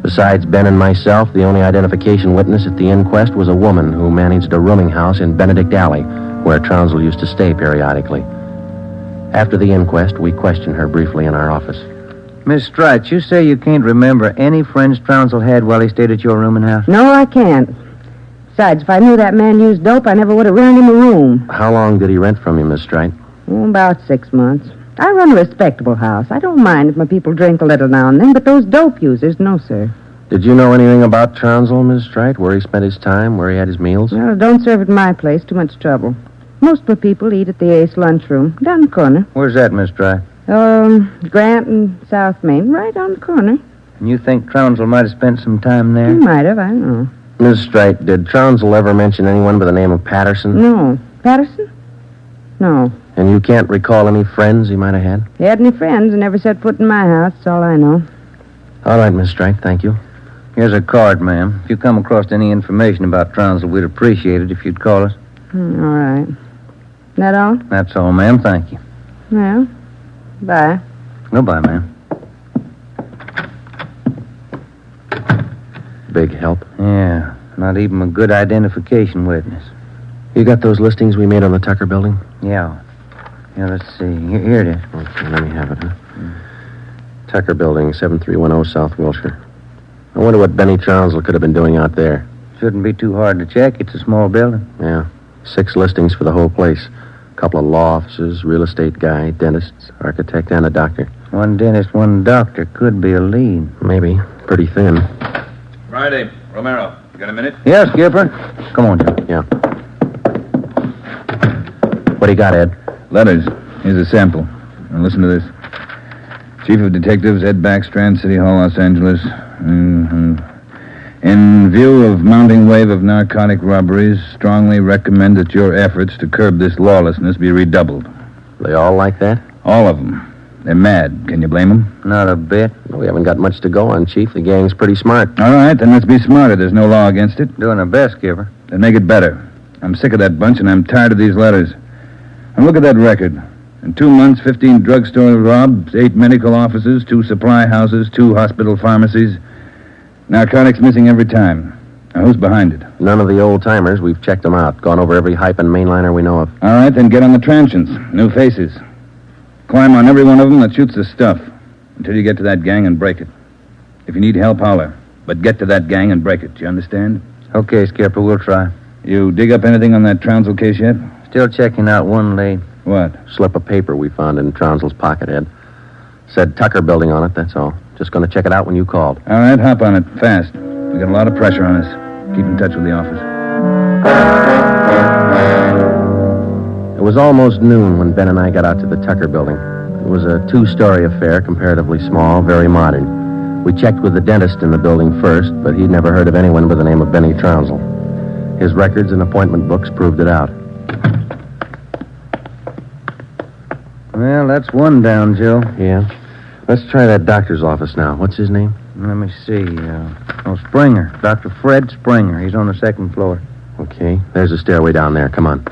Besides Ben and myself, the only identification witness at the inquest was a woman who managed a rooming house in Benedict Alley, where Trounsel used to stay periodically. After the inquest, we questioned her briefly in our office. Miss Strite, you say you can't remember any friends Trounsel had while he stayed at your rooming house? No, I can't. Besides, if I knew that man used dope, I never would have rented him a room. How long did he rent from you, Miss Strite? About 6 months. I run a respectable house. I don't mind if my people drink a little now and then, but those dope users, no, sir. Did you know anything about Trounsel, Miss Strite? Where he spent his time, where he had his meals? Well, don't serve at my place. Too much trouble. Most of the people eat at the Ace lunchroom, down the corner. Where's that, Miss Strite? Grant and South Main, right on the corner. And you think Trounsel might have spent some time there? He might have, I don't know. Miss Strite, did Trounsel ever mention anyone by the name of Patterson? No. Patterson? No. And you can't recall any friends he might have had? He had any friends and never set foot in my house. That's all I know. All right, Miss Strite, thank you. Here's a card, ma'am. If you come across any information about Trounsel, we'd appreciate it if you'd call us. All right. That all? That's all, ma'am. Thank you. Well, bye. Goodbye, ma'am. Big help. Yeah, not even a good identification witness. You got those listings we made on the Tucker Building? Yeah. Yeah, let's see. Here it is. Okay, let me have it, huh? Tucker Building, 7310 South Wilshire. I wonder what Benny Trounsel could have been doing out there. Shouldn't be too hard to check. It's a small building. Yeah. 6 listings for the whole place. A couple of law offices, real estate guy, dentists, architect, and a doctor. One dentist, one doctor could be a lead. Maybe. Pretty thin. Friday, Romero. You got a minute? Yes, Skipper. Come on, Joe. Yeah. What do you got, Ed? Letters. Here's a sample. Now listen to this. Chief of Detectives, Ed Backstrand, City Hall, Los Angeles. In view of mounting wave of narcotic robberies, strongly recommend that your efforts to curb this lawlessness be redoubled. They all like that? All of them. They're mad. Can you blame them? Not a bit. Well, we haven't got much to go on, Chief. The gang's pretty smart. All right, then let's be smarter. There's no law against it. Doing our best, Skipper. Then make it better. I'm sick of that bunch, and I'm tired of these letters. And look at that record. In 2 months, 15 drugstore robs, 8 medical offices, 2 supply houses, 2 hospital pharmacies. Narcotics missing every time. Now, who's behind it? None of the old-timers. We've checked them out. Gone over every hype and mainliner we know of. All right, then get on the transients. New faces. Climb on every one of them that shoots the stuff until you get to that gang and break it. If you need help, holler. But get to that gang and break it. Do you understand? Okay, Skipper, we'll try. You dig up anything on that Trounsel case yet? Still checking out one lead. What? Slip of paper we found in Trounsel's pocket, Ed. Said Tucker Building on it, that's all. Just going to check it out when you called. All right, hop on it. Fast. We got a lot of pressure on us. Keep in touch with the office. It was almost noon when Ben and I got out to the Tucker Building. It was a 2-story affair, comparatively small, very modern. We checked with the dentist in the building first, but he'd never heard of anyone by the name of Benny Trounsel. His records and appointment books proved it out. Well, that's one down, Joe. Yeah. Let's try that doctor's office now. What's his name? Let me see. Springer. Dr. Fred Springer. He's on the 2nd floor. Okay. There's a stairway down there. Come on.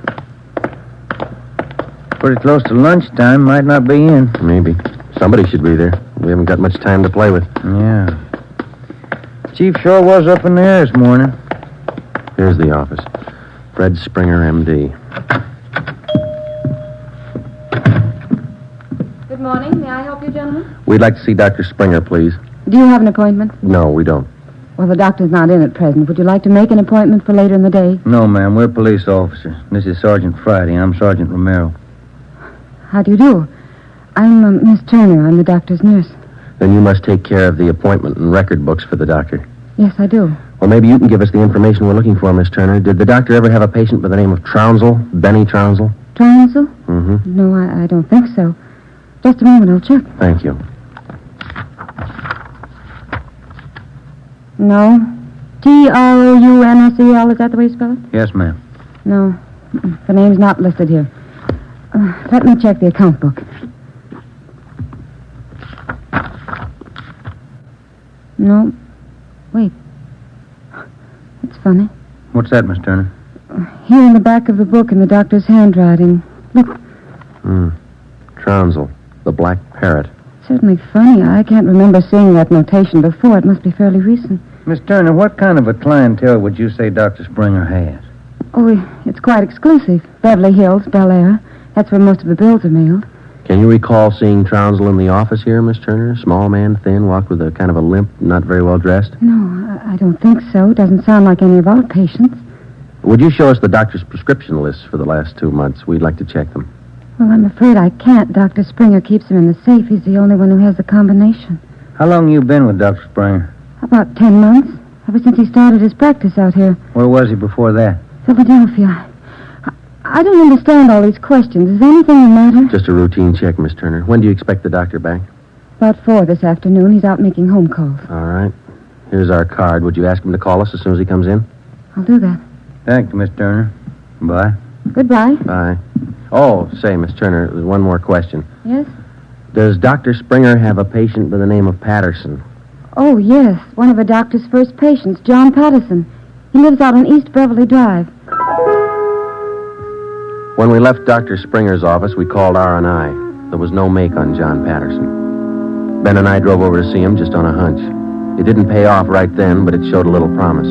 Pretty close to lunchtime. Might not be in. Maybe. Somebody should be there. We haven't got much time to play with. Yeah. Chief sure was up in there this morning. Here's the office. Fred Springer, M.D. Good morning. May I help you, gentlemen? We'd like to see Dr. Springer, please. Do you have an appointment? No, we don't. Well, the doctor's not in at present. Would you like to make an appointment for later in the day? No, ma'am. We're police officers. This is Sergeant Friday. I'm Sergeant Romero. How do you do? I'm Miss Turner. I'm the doctor's nurse. Then you must take care of the appointment and record books for the doctor. Yes, I do. Well, maybe you can give us the information we're looking for, Miss Turner. Did the doctor ever have a patient by the name of Trounsel? Benny Trounsel? Trounsel? Mm-hmm. No, I don't think so. Just a moment, I'll check. Thank you. No. Trounsel, is that the way you spell it? Yes, ma'am. No. The name's not listed here. Let me check the account book. No. Wait. That's funny. What's that, Miss Turner? Here in the back of the book in the doctor's handwriting. Look. Trounsel, the black parrot. Certainly funny. I can't remember seeing that notation before. It must be fairly recent. Miss Turner, what kind of a clientele would you say Dr. Springer has? Oh, it's quite exclusive. Beverly Hills, Bel Air. That's where most of the bills are mailed. Can you recall seeing Trounsel in the office here, Miss Turner? Small man, thin, walked with a kind of a limp, not very well dressed? No, I don't think so. Doesn't sound like any of our patients. Would you show us the doctor's prescription lists for the last 2 months? We'd like to check them. Well, I'm afraid I can't. Dr. Springer keeps them in the safe. He's the only one who has the combination. How long you been with Dr. Springer? About 10 months. Ever since he started his practice out here. Where was he before that? Philadelphia. I don't understand all these questions. Is anything the matter? Just a routine check, Miss Turner. When do you expect the doctor back? About 4 this afternoon. He's out making home calls. All right. Here's our card. Would you ask him to call us as soon as he comes in? I'll do that. Thank you, Miss Turner. Bye. Goodbye. Bye. Oh, say, Miss Turner, there's one more question. Yes? Does Dr. Springer have a patient by the name of Patterson? Oh, yes. One of the doctor's first patients, John Patterson. He lives out on East Beverly Drive. When we left Dr. Springer's office, we called R&I. There was no make on John Patterson. Ben and I drove over to see him just on a hunch. It didn't pay off right then, but it showed a little promise.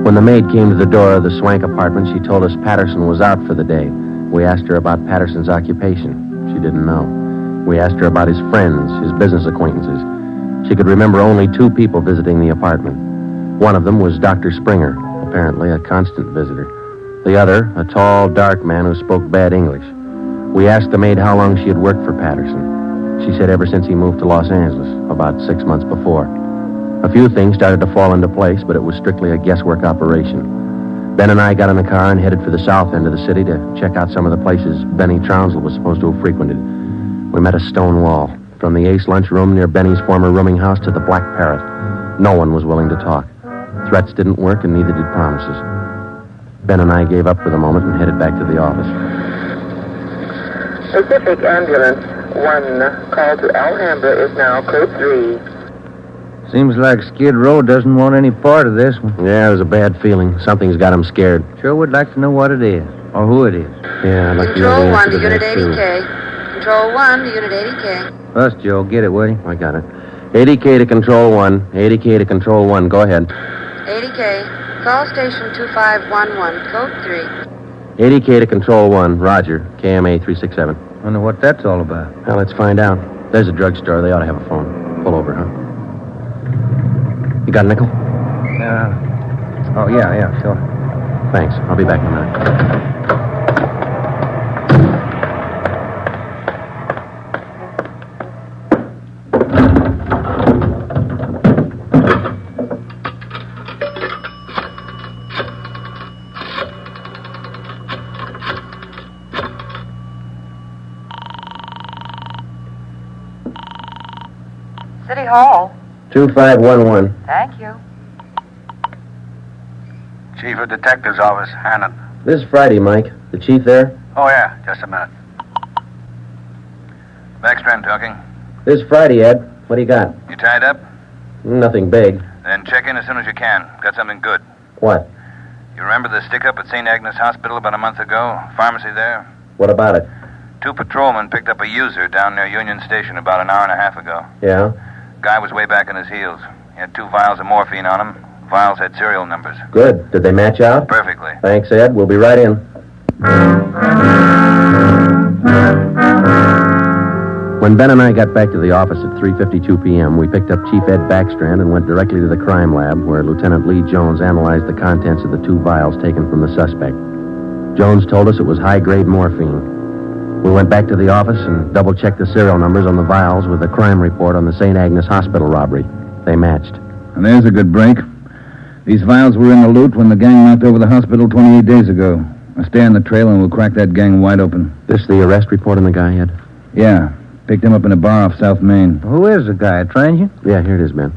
When the maid came to the door of the Swank apartment, she told us Patterson was out for the day. We asked her about Patterson's occupation. She didn't know. We asked her about his friends, his business acquaintances. She could remember only 2 people visiting the apartment. One of them was Dr. Springer, apparently a constant visitor. The other, a tall, dark man who spoke bad English. We asked the maid how long she had worked for Patterson. She said ever since he moved to Los Angeles, about 6 months before. A few things started to fall into place, but it was strictly a guesswork operation. Ben and I got in the car and headed for the south end of the city to check out some of the places Benny Trounsel was supposed to have frequented. We met a stone wall. From the Ace lunchroom near Benny's former rooming house to the Black Parrot. No one was willing to talk. Threats didn't work, and neither did promises. Ben and I gave up for the moment and headed back to the office. Pacific Ambulance 1, call to Alhambra is now code 3. Seems like Skid Row doesn't want any part of this one. Yeah, there's a bad feeling. Something's got him scared. Sure would like to know what it is, or who it is. Yeah, I'd like to know the Control 1 answer to to Unit that, too. 80K. Control 1 to Unit 80K. Us, Joe. Get it, will you? I got it. 80K to Control 1. 80K to Control 1. Go ahead. 80K. Call station 2511, code 3. 80K to Control 1. Roger. KMA 367. Wonder what that's all about. Well, let's find out. There's a drugstore. They ought to have a phone. Pull over, huh? You got a nickel? Oh, yeah, sure. Thanks. I'll be back in a minute. City Hall. 2511. Thank you. Chief of Detective's Office, Hannon. This is Friday, Mike. The chief there? Oh, yeah, just a minute. Backstrand talking. This is Friday, Ed. What do you got? You tied up? Nothing big. Then check in as soon as you can. Got something good. What? You remember the stick-up at St. Agnes Hospital about a month ago? Pharmacy there? What about it? 2 patrolmen picked up a user down near Union Station about an hour and a half ago. Yeah? Guy was way back on his heels. He had 2 vials of morphine on him. Vials had serial numbers. Good. Did they match out? Perfectly. Thanks, Ed. We'll be right in. When Ben and I got back to the office at 3:52 p.m., we picked up Chief Ed Backstrand and went directly to the crime lab, where Lieutenant Lee Jones analyzed the contents of the 2 vials taken from the suspect. Jones told us it was high-grade morphine. We went back to the office and double-checked the serial numbers on the vials with the crime report on the St. Agnes Hospital robbery. They matched. And there's a good break. These vials were in the loot when the gang knocked over the hospital 28 days ago. I'll stay on the trail and we'll crack that gang wide open. This the arrest report on the guy, Ed? Yeah. Picked him up in a bar off South Main. Who is the guy? A transient? Yeah, here it is, Ben.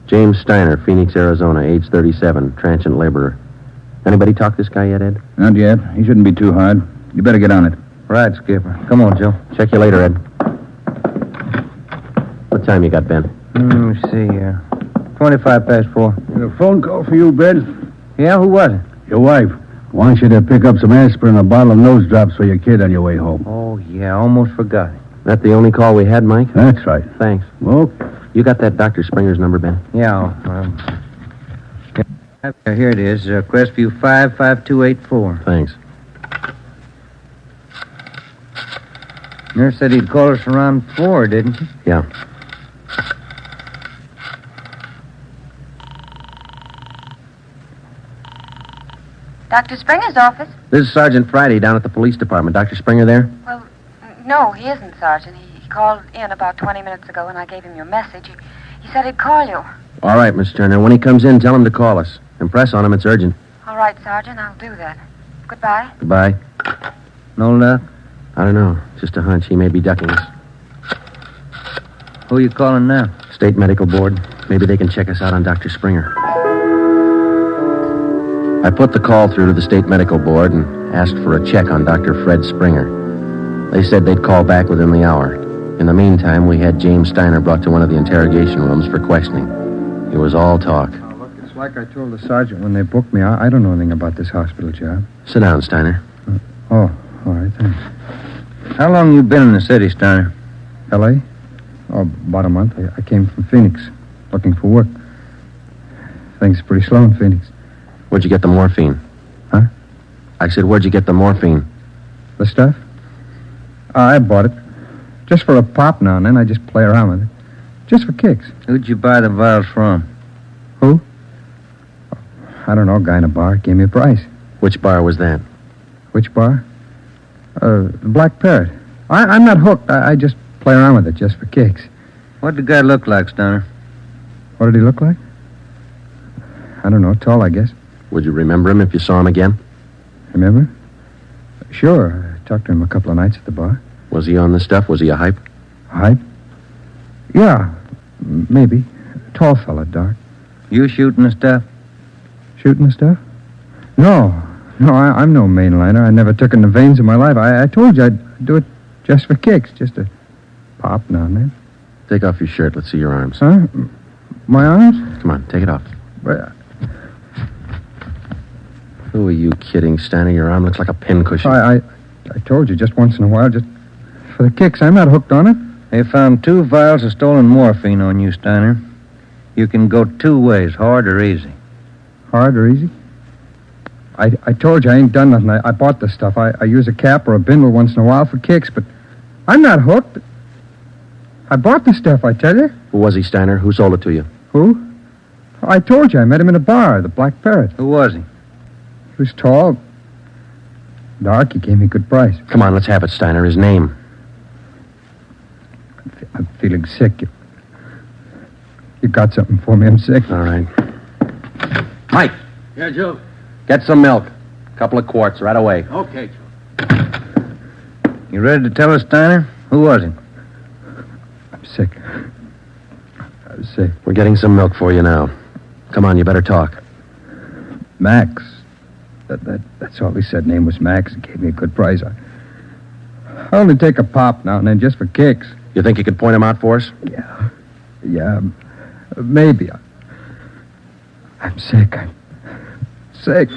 James Steiner, Phoenix, Arizona, age 37, transient laborer. Anybody talk this guy yet, Ed? Not yet. He shouldn't be too hard. You better get on it. Right, Skipper. Come on, Joe. Check you later, Ed. What time you got, Ben? Let me see here. 25 past 4. A phone call for you, Ben? Yeah, who was it? Your wife wants you to pick up some aspirin and a bottle of nose drops for your kid on your way home. Oh, yeah, almost forgot it. That the only call we had, Mike? That's right. Thanks. Well, You got that Dr. Springer's number, Ben? Yeah, here it is. Crestview 55284. Thanks. Nurse said he'd call us around 4, didn't she? Yeah. Dr. Springer's office? This is Sergeant Friday down at the police department. Dr. Springer there? Well, no, he isn't, Sergeant. He called in about 20 minutes ago, and I gave him your message. He said he'd call you. All right, Miss Turner. When he comes in, tell him to call us. Impress on him it's urgent. All right, Sergeant, I'll do that. Goodbye. Goodbye. No luck? I don't know. Just a hunch. He may be ducking us. Who are you calling now? State Medical Board. Maybe they can check us out on Dr. Springer. I put the call through to the State Medical Board and asked for a check on Dr. Fred Springer. They said they'd call back within the hour. In the meantime, we had James Steiner brought to one of the interrogation rooms for questioning. It was all talk. Look, it's like I told the sergeant when they booked me. I don't know anything about this hospital job. Sit down, Steiner. Oh, all right, thanks. How long you been in the city, Steiner? L.A.? Oh, about a month. I came from Phoenix, looking for work. Things are pretty slow in Phoenix. Where'd you get the morphine? Huh? I said, where'd you get the morphine? The stuff? I bought it. Just for a pop now and then. I just play around with it. Just for kicks. Who'd you buy the vials from? Who? I don't know. A guy in a bar gave me a price. Which bar was that? Which bar? The Black Parrot. I'm not hooked. I just play around with it just for kicks. What'd the guy look like, Steiner? What did he look like? I don't know. Tall, I guess. Would you remember him if you saw him again? Remember? Sure. I talked to him a couple of nights at the bar. Was he on the stuff? Was he a hype? Hype? Yeah, maybe. Tall fella, dark. You shooting the stuff? Shooting the stuff? No, I'm no mainliner. I never took in the veins in my life. I told you I'd do it just for kicks, just a pop now and then. Take off your shirt. Let's see your arms. Huh? My arms? Come on, take it off. Well, Who are you kidding, Steiner? Your arm looks like a pincushion. I told you, just once in a while, just for the kicks. I'm not hooked on it. They found 2 vials of stolen morphine on you, Steiner. You can go 2 ways, hard or easy. Hard or easy? I told you I ain't done nothing. I bought the stuff. I use a cap or a bindle once in a while for kicks, but I'm not hooked. I bought the stuff, I tell you. Who was he, Steiner? Who sold it to you? Who? I told you I met him in a bar, the Black Parrot. Who was he? He was tall, dark. He gave me a good price. Come on, let's have it, Steiner. His name. I'm feeling sick. You got something for me? I'm sick. All right. Mike. Yeah, Joe. Get some milk. A couple of quarts right away. Okay, Joe. You ready to tell us, Steiner? Who was he? I'm sick. I'm sick. We're getting some milk for you now. Come on, you better talk. Max. That's all he said. Name was Max. He gave me a good price. I only take a pop now and then just for kicks. You think you could point him out for us? Yeah, maybe. I'm sick. I'm sick.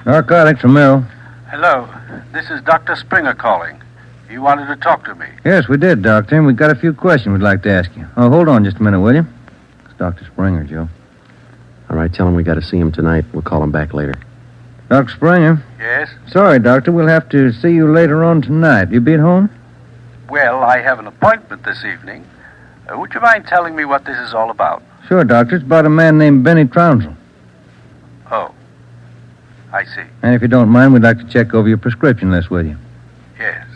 Narcotics from Merrill. Hello. This is Dr. Springer calling. You wanted to talk to me. Yes, we did, Doctor, and we've got a few questions we'd like to ask you. Oh, hold on just a minute, will you? It's Dr. Springer, Joe. All right, tell him we got to see him tonight. We'll call him back later. Dr. Springer? Yes? Sorry, Doctor, we'll have to see you later on tonight. You be at home? Well, I have an appointment this evening. Would you mind telling me what this is all about? Sure, Doctor. It's about a man named Benny Trounsel. Oh. I see. And if you don't mind, we'd like to check over your prescription list with you. Yes.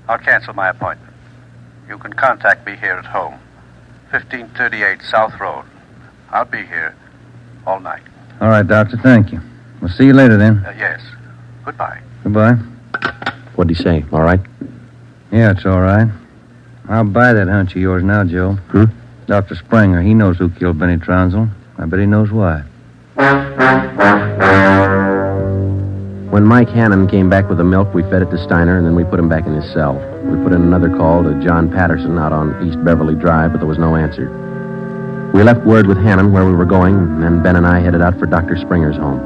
I'll cancel my appointment. You can contact me here at home. 1538 South Road. I'll be here all night. All right, Doctor. Thank you. We'll see you later, then. Yes. Goodbye. Goodbye. What'd he say? All right? Yeah, it's all right. I'll buy that hunch of yours now, Joe. Dr. Springer, he knows who killed Benny Trounsel. I bet he knows why. When Mike Hannon came back with the milk, we fed it to Steiner, and then we put him back in his cell. We put in another call to John Patterson out on East Beverly Drive, but there was no answer. We left word with Hannon where we were going, and then Ben and I headed out for Dr. Springer's home.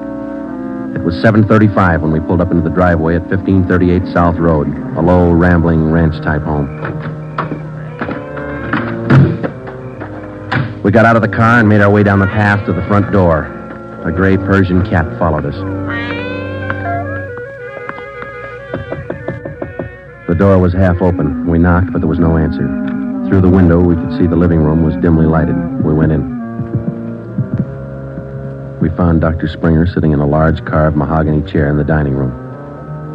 It was 7:35 when we pulled up into the driveway at 1538 South Road, a low, rambling, ranch-type home. We got out of the car and made our way down the path to the front door. A gray Persian cat followed us. The door was half open. We knocked, but there was no answer. Through the window, we could see the living room was dimly lighted. We went in. We found Dr. Springer sitting in a large carved mahogany chair in the dining room.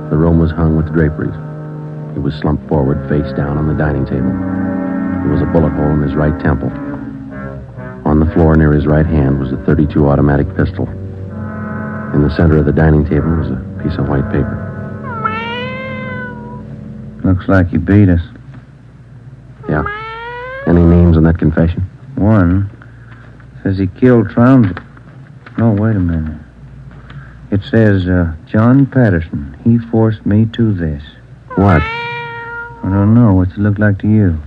The room was hung with draperies. He was slumped forward, face down on the dining table. There was a bullet hole in his right temple. On the floor near his right hand was a .32 automatic pistol. In the center of the dining table was a piece of white paper. Looks like he beat us. Yeah. Any names on that confession? One says he killed Trout. No, wait a minute. It says, John Patterson. He forced me to this. What? I don't know. What's it look like to you?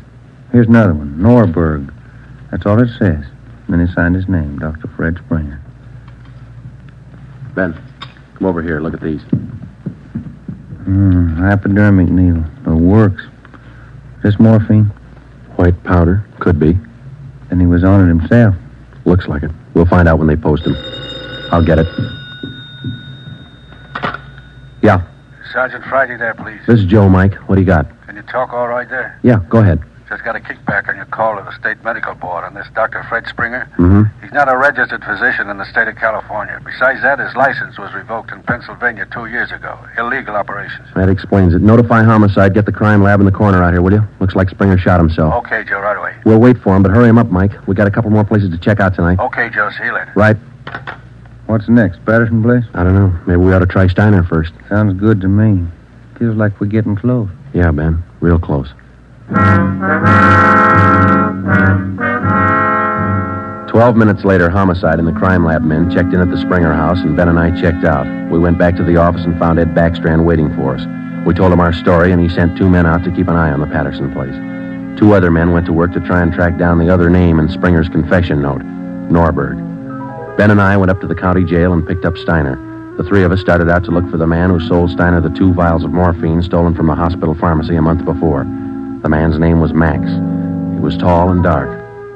Here's another one. Norberg. That's all it says. And then he signed his name, Dr. Fred Springer. Ben, come over here. Look at these. Hypodermic needle. It works. Is this morphine? White powder. Could be. Then he was on it himself. Looks like it. We'll find out when they post him. I'll get it. Yeah. Sergeant Friday there, please. This is Joe, Mike. What do you got? Can you talk all right there? Yeah, go ahead. Just got a kickback on your call to the state medical board on this Dr. Fred Springer. Mm-hmm. He's not a registered physician in the state of California. Besides that, his license was revoked in Pennsylvania 2 years ago. Illegal operations. That explains it. Notify homicide. Get the crime lab in the corner out here, will you? Looks like Springer shot himself. Okay, Joe, right away. We'll wait for him, but hurry him up, Mike. We got a couple more places to check out tonight. Okay, Joe, see you later. Right. What's next? Patterson place? I don't know. Maybe we ought to try Steiner first. Sounds good to me. Feels like we're getting close. Yeah, Ben. Real close. 12 minutes later, homicide and the crime lab men checked in at the Springer house, and Ben and I checked out. We went back to the office and found Ed Backstrand waiting for us. We told him our story, and he sent 2 men out to keep an eye on the Patterson place. 2 other men went to work to try and track down the other name in Springer's confession note, Norberg. Ben and I went up to the county jail and picked up Steiner. The 3 of us started out to look for the man who sold Steiner the 2 vials of morphine stolen from the hospital pharmacy a month before. The man's name was Max. He was tall and dark.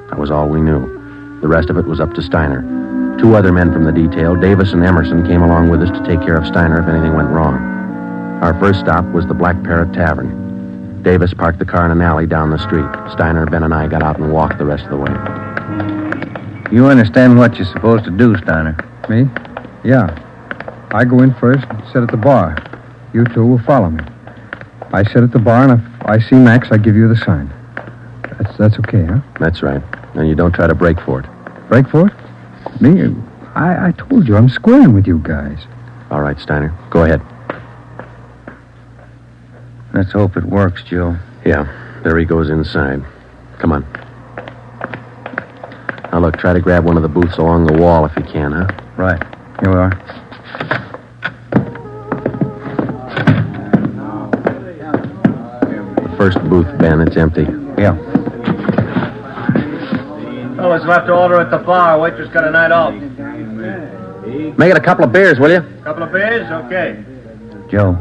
That was all we knew. The rest of it was up to Steiner. 2 other men from the detail, Davis and Emerson, came along with us to take care of Steiner if anything went wrong. Our first stop was the Black Parrot Tavern. Davis parked the car in an alley down the street. Steiner, Ben, and I got out and walked the rest of the way. You understand what you're supposed to do, Steiner? Me? Yeah. I go in first and sit at the bar. You 2 will follow me. I sit at the bar, and if I see Max, I give you the sign. That's okay, huh? That's right. And you don't try to break for it. Break for it? Me? I told you, I'm squaring with you guys. All right, Steiner. Go ahead. Let's hope it works, Joe. Yeah. There he goes inside. Come on. Now, look, try to grab one of the booths along the wall if you can, huh? Right. Here we are. First booth, Ben. It's empty. Yeah. Fellas left to order at the bar. Waitress got a night off. Make it a couple of beers, will you? Couple of beers? Okay. Joe.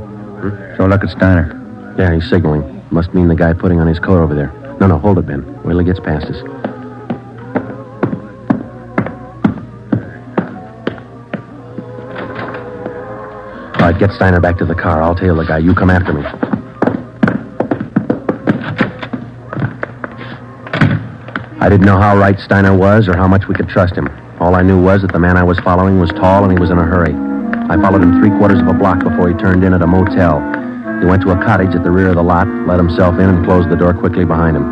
So look at Steiner. Yeah, he's signaling. Must mean the guy putting on his coat over there. No, hold it, Ben. Wait till he gets past us. All right, get Steiner back to the car. I'll tail the guy. You come after me. I didn't know how right Steiner was or how much we could trust him. All I knew was that the man I was following was tall and he was in a hurry. I followed him 3/4 of a block before he turned in at a motel. He went to a cottage at the rear of the lot, let himself in, and closed the door quickly behind him.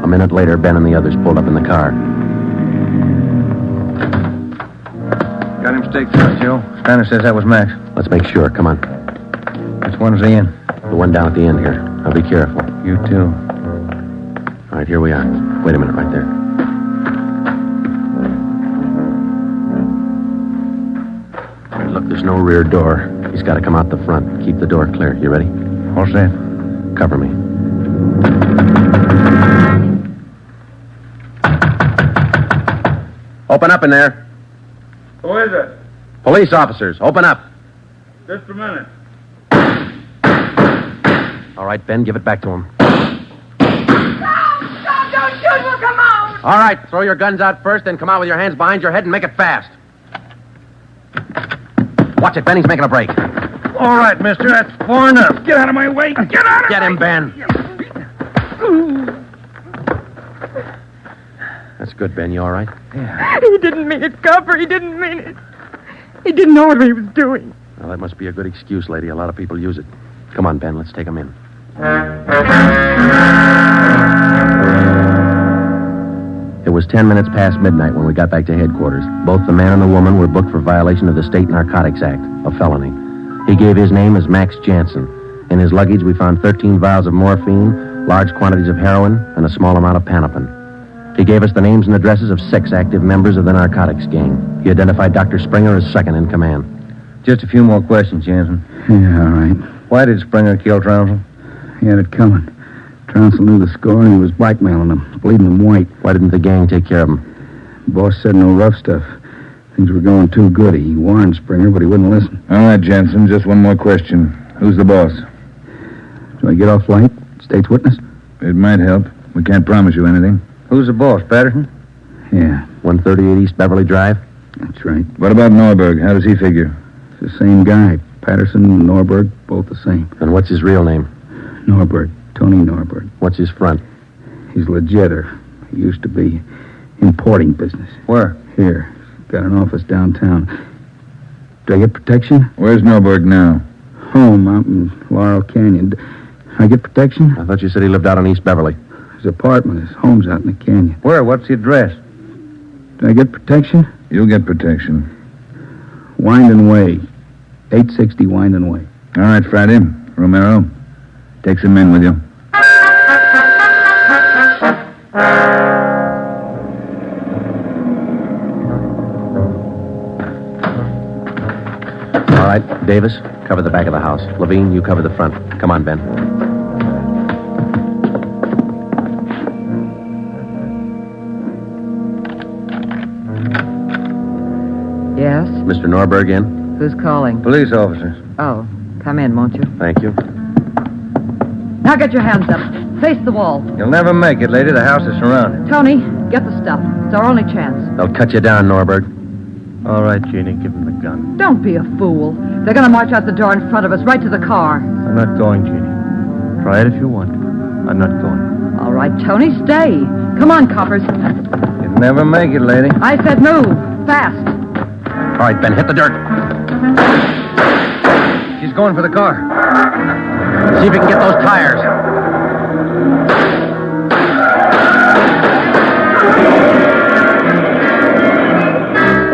A minute later, Ben and the others pulled up in the car. Got him staked out, Joe. Steiner says that was Max. Let's make sure. Come on. Which one's the inn? The one down at the end here. Now be careful. You too. All right, here we are. Wait a minute, right there. All right, look, there's There's no rear door. He's got to come out the front. Keep the door clear. You ready? All set. Cover me. Open up in there. Who is it? Police officers, open up. Just a minute. All right, Ben, give it back to him. Don't shoot, we'll come out. All right, throw your guns out first, then come out with your hands behind your head and make it fast. Watch it, Ben, he's making a break. All right, mister, that's far enough. Get out of my way. Get out of Get him, Ben. That's good, Ben. You all right? Yeah. He didn't mean it, Copper. He didn't mean it. He didn't know what he was doing. Well, that must be a good excuse, lady. A lot of people use it. Come on, Ben. Let's take him in. It was 10 minutes past midnight when we got back to headquarters. Both the man and the woman were booked for violation of the State Narcotics Act, a felony. He gave his name as Max Jansen. In his luggage, we found 13 vials of morphine, large quantities of heroin, and a small amount of Panopin. He gave us the names and addresses of 6 active members of the narcotics gang. He identified Dr. Springer as second in command. Just a few more questions, Jansen. Yeah, all right. Why did Springer kill Trounsel? He had it coming. Trounsel knew the score, and he was blackmailing him, bleeding him white. Why didn't the gang take care of him? The boss said no rough stuff. Things were going too good. He warned Springer, but he wouldn't listen. All right, Jansen, just one more question. Who's the boss? Do I get off light? State's witness? It might help. We can't promise you anything. Who's the boss, Patterson? Yeah. 138 East Beverly Drive? That's right. What about Norberg? How does he figure? It's the same guy. Patterson and Norberg, both the same. And what's his real name? Norberg. Tony Norberg. What's his front? He's legit, or he used to be. Importing business. Where? Here. Got an office downtown. Do I get protection? Where's Norberg now? Home out in Laurel Canyon. Do I get protection? I thought you said he lived out on East Beverly. His apartment, his home's out in the canyon. Where? What's the address? Do I get protection? You'll get protection. Widening Way. 860 Widening Way. All right, Friday. Romero, take some men with you. All right, Davis, cover the back of the house. Levine, you cover the front. Come on, Ben. Yes? Mr. Norberg in? Who's calling? Police officers. Oh, come in, won't you? Thank you. Now get your hands up. Face the wall. You'll never make it, lady. The house is surrounded. Tony, get the stuff. It's our only chance. They'll cut you down, Norberg. All right, Jeannie, give him the gun. Don't be a fool. They're going to march out the door in front of us, right to the car. I'm not going, Jeannie. Try it if you want. I'm not going. All right, Tony, stay. Come on, coppers. You'll never make it, lady. I said move. Fast. All right, Ben, hit the dirt. She's going for the car. See if you can get those tires.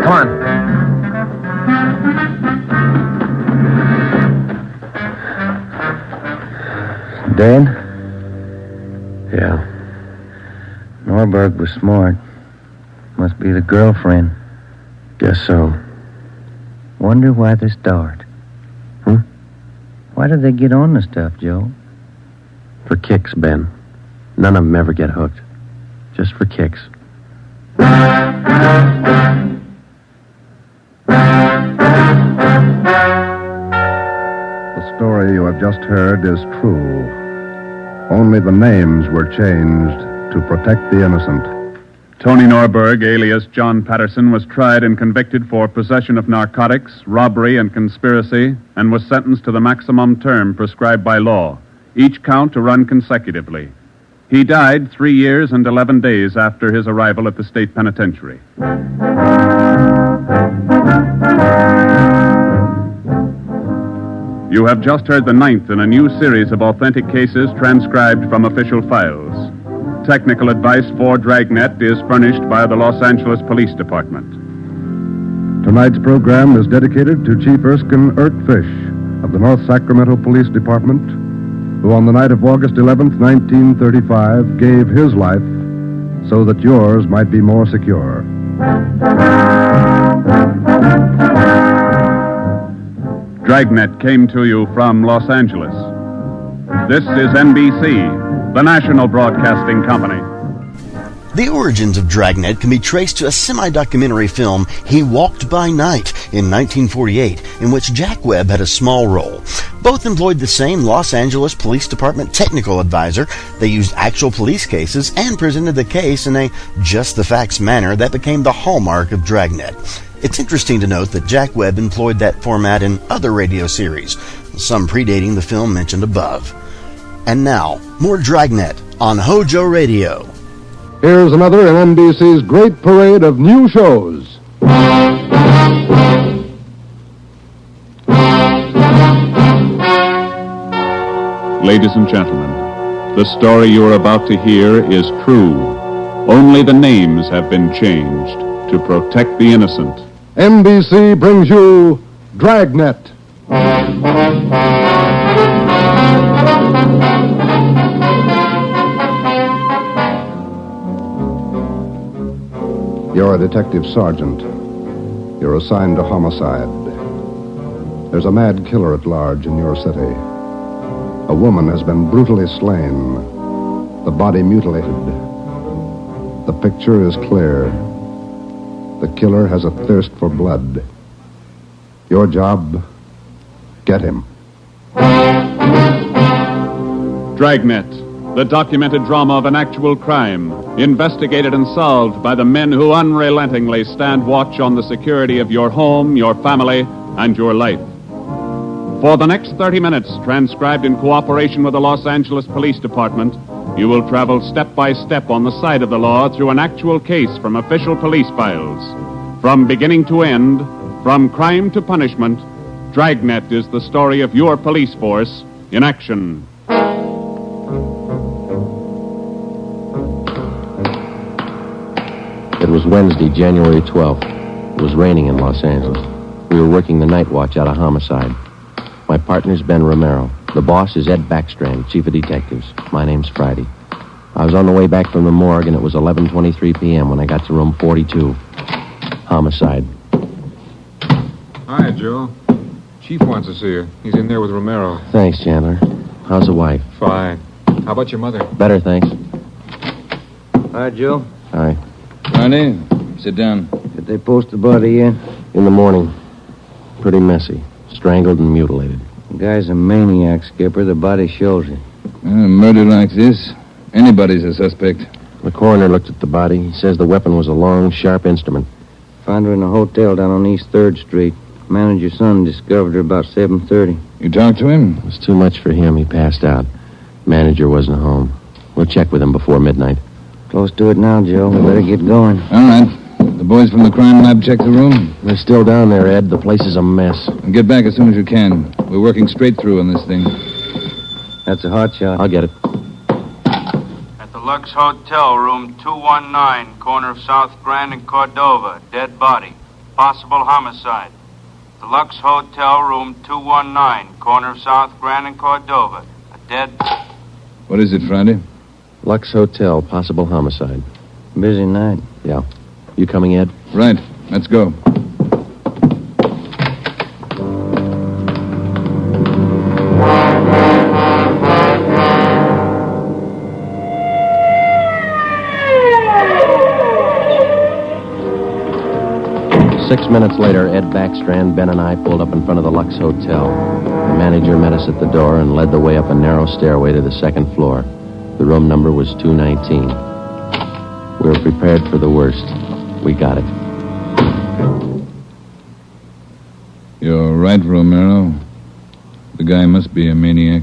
Come on. Dead? Yeah. Norberg was smart. Must be the girlfriend. Guess so. Wonder why they start. Why did they get on the stuff, Joe? For kicks, Ben. None of them ever get hooked. Just for kicks. The story you have just heard is true. Only the names were changed to protect the innocent. Tony Norberg, alias John Patterson, was tried and convicted for possession of narcotics, robbery, and conspiracy, and was sentenced to the maximum term prescribed by law, each count to run consecutively. He died 3 years and 11 days after his arrival at the state penitentiary. You have just heard the 9th in a new series of authentic cases transcribed from official files. Technical advice for Dragnet is furnished by the Los Angeles Police Department. Tonight's program is dedicated to Chief Erskine Fish of the North Sacramento Police Department, who on the night of August 11th, 1935, gave his life so that yours might be more secure. Dragnet came to you from Los Angeles. This is NBC, the national broadcasting company. The origins of Dragnet can be traced to a semi-documentary film, He Walked by Night, in 1948, in which Jack Webb had a small role. Both employed the same Los Angeles Police Department technical advisor. They used actual police cases and presented the case in a just-the-facts manner that became the hallmark of Dragnet. It's interesting to note that Jack Webb employed that format in other radio series, some predating the film mentioned above. And now, more Dragnet on HOJO Radio. Here's another in NBC's great parade of new shows. Ladies and gentlemen, the story you're about to hear is true. Only the names have been changed to protect the innocent. NBC brings you Dragnet. You're a detective sergeant. You're assigned to homicide. There's a mad killer at large in your city. A woman has been brutally slain, the body mutilated. The picture is clear. The killer has a thirst for blood. Your job, get him. Dragnet, the documented drama of an actual crime, investigated and solved by the men who unrelentingly stand watch on the security of your home, your family, and your life. For the next 30 minutes, transcribed in cooperation with the Los Angeles Police Department, you will travel step by step on the side of the law through an actual case from official police files. From beginning to end, from crime to punishment, Dragnet is the story of your police force in action. It was Wednesday, January 12th. It was raining in Los Angeles. We were working the night watch out of homicide. My partner's Ben Romero. The boss is Ed Backstrand, chief of detectives. My name's Friday. I was on the way back from the morgue, and it was 11:23 p.m. when I got to room 42. Homicide. Hi, Joe. Chief wants to see you. He's in there with Romero. Thanks, Chandler. How's the wife? Fine. How about your mother? Better, thanks. Hi, Joe. Hi. Ronnie, sit down. Did they post the body yet? In the morning. Pretty messy. Strangled and mutilated. The guy's a maniac, Skipper. The body shows it. A murder like this, anybody's a suspect. The coroner looked at the body. He says the weapon was a long, sharp instrument. Found her in a hotel down on East 3rd Street. Manager's son discovered her about 7:30. You talked to him? It was too much for him. He passed out. Manager wasn't home. We'll check with him before midnight. Close to it now, Joe. We better get going. All right. The boys from the crime lab check the room? They're still down there, Ed. The place is a mess. And get back as soon as you can. We're working straight through on this thing. That's a hot shot. I'll get it. At the Lux Hotel, room 219, corner of South Grand and Cordova. Dead body. Possible homicide. The Lux Hotel, room 219, corner of South Grand and Cordova. A dead... What is it, Friday? Lux Hotel, possible homicide. Busy night. Yeah. You coming, Ed? Right. Let's go. Six minutes later, Ed Backstrand, Ben, and I pulled up in front of the Lux Hotel. The manager met us at the door and led the way up a narrow stairway to the second floor. The room number was 219. We were prepared for the worst. We got it. You're right, Romero. The guy must be a maniac.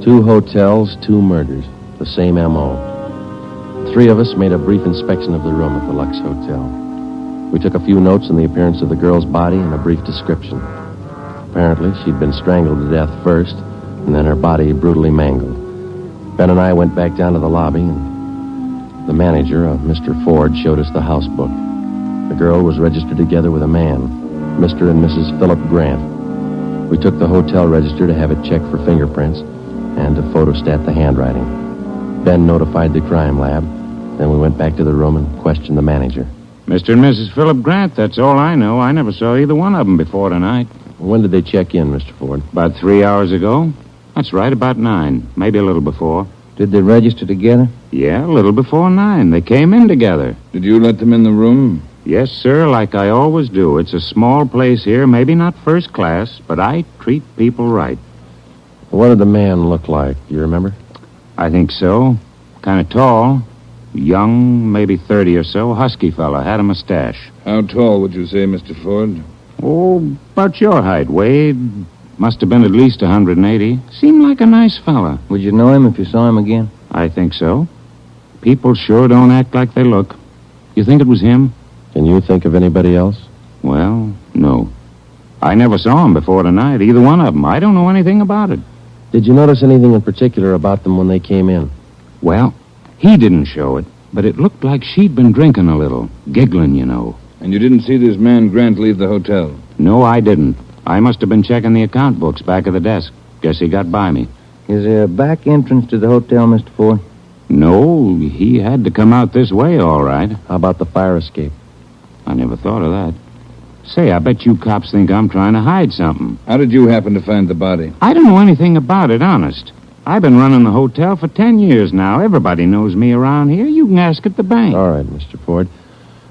Two hotels, two murders. The same M.O. Three of us made a brief inspection of the room at the Lux Hotel. We took a few notes on the appearance of the girl's body and a brief description. Apparently, she'd been strangled to death first, and then her body brutally mangled. Ben and I went back down to the lobby, and the manager, Mr. Ford, showed us the house book. The girl was registered together with a man, Mr. and Mrs. Philip Grant. We took the hotel register to have it checked for fingerprints and to photostat the handwriting. Ben notified the crime lab. Then we went back to the room and questioned the manager. Mr. and Mrs. Philip Grant, that's all I know. I never saw either one of them before tonight. When did they check in, Mr. Ford? About 3 hours ago. That's right, about 9. Maybe a little before. Did they register together? Yeah, a little before 9. They came in together. Did you let them in the room? Yes, sir, like I always do. It's a small place here, maybe not first class, but I treat people right. What did the man look like? You remember? I think so. Kind of tall. Young, maybe 30 or so. Husky fella. Had a mustache. How tall would you say, Mr. Ford? Oh, about your height, Wade. Must have been at least 180. Seemed like a nice fella. Would you know him if you saw him again? I think so. People sure don't act like they look. You think it was him? Can you think of anybody else? Well, no. I never saw him before tonight, either one of them. I don't know anything about it. Did you notice anything in particular about them when they came in? Well, he didn't show it, but it looked like she'd been drinking a little. Giggling, you know. And you didn't see this man Grant leave the hotel? No, I didn't. I must have been checking the account books back of the desk. Guess he got by me. Is there a back entrance to the hotel, Mr. Ford? No, he had to come out this way, all right. How about the fire escape? I never thought of that. Say, I bet you cops think I'm trying to hide something. How did you happen to find the body? I don't know anything about it, honest. I've been running the hotel for 10 years now. Everybody knows me around here. You can ask at the bank. All right, Mr. Ford.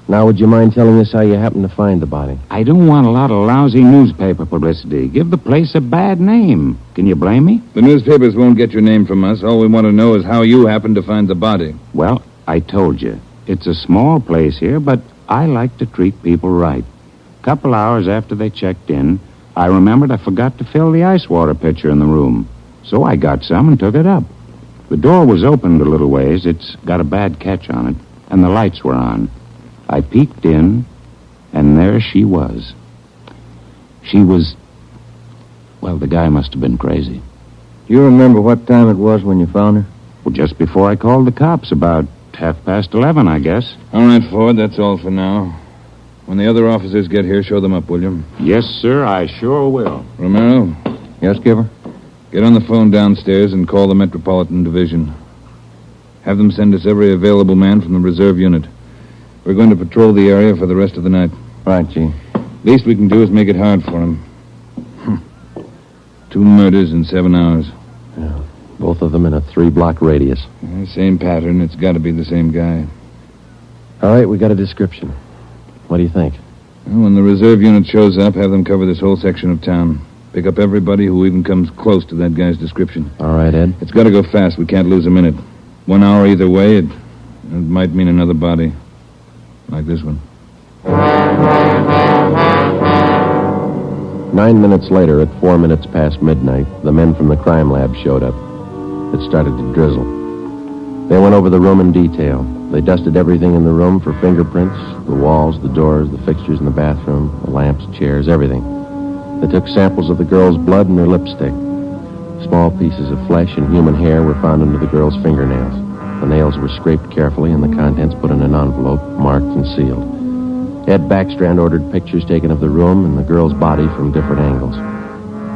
Now, would you mind telling us how you happened to find the body? I don't want a lot of lousy newspaper publicity. Give the place a bad name. Can you blame me? The newspapers won't get your name from us. All we want to know is how you happened to find the body. Well, I told you. It's a small place here, but I like to treat people right. A couple hours after they checked in, I remembered I forgot to fill the ice water pitcher in the room. So I got some and took it up. The door was opened a little ways. It's got a bad catch on it, and the lights were on. I peeked in, and there she was. She was... Well, the guy must have been crazy. You remember what time it was when you found her? Well, just before I called the cops, about 11:30, I guess. All right, Ford, that's all for now. When the other officers get here, show them up, will you? Yes, sir, I sure will. Romero? Yes, Skipper? Get on the phone downstairs and call the Metropolitan Division. Have them send us every available man from the reserve unit. We're going to patrol the area for the rest of the night. Right, Chief. Least we can do is make it hard for him. 2 murders in 7 hours. Yeah, both of them in a 3-block radius. Same pattern. It's got to be the same guy. All right, we got a description. What do you think? Well, when the reserve unit shows up, have them cover this whole section of town. Pick up everybody who even comes close to that guy's description. All right, Ed. It's got to go fast. We can't lose a minute. 1 hour either way, it might mean another body. Like this one. 9 minutes later, at 4 minutes past midnight, the men from the crime lab showed up. It started to drizzle. They went over the room in detail. They dusted everything in the room for fingerprints, the walls, the doors, the fixtures in the bathroom, the lamps, chairs, everything. They took samples of the girl's blood and her lipstick. Small pieces of flesh and human hair were found under the girl's fingernails. The nails were scraped carefully and the contents put in an envelope, marked and sealed. Ed Backstrand ordered pictures taken of the room and the girl's body from different angles.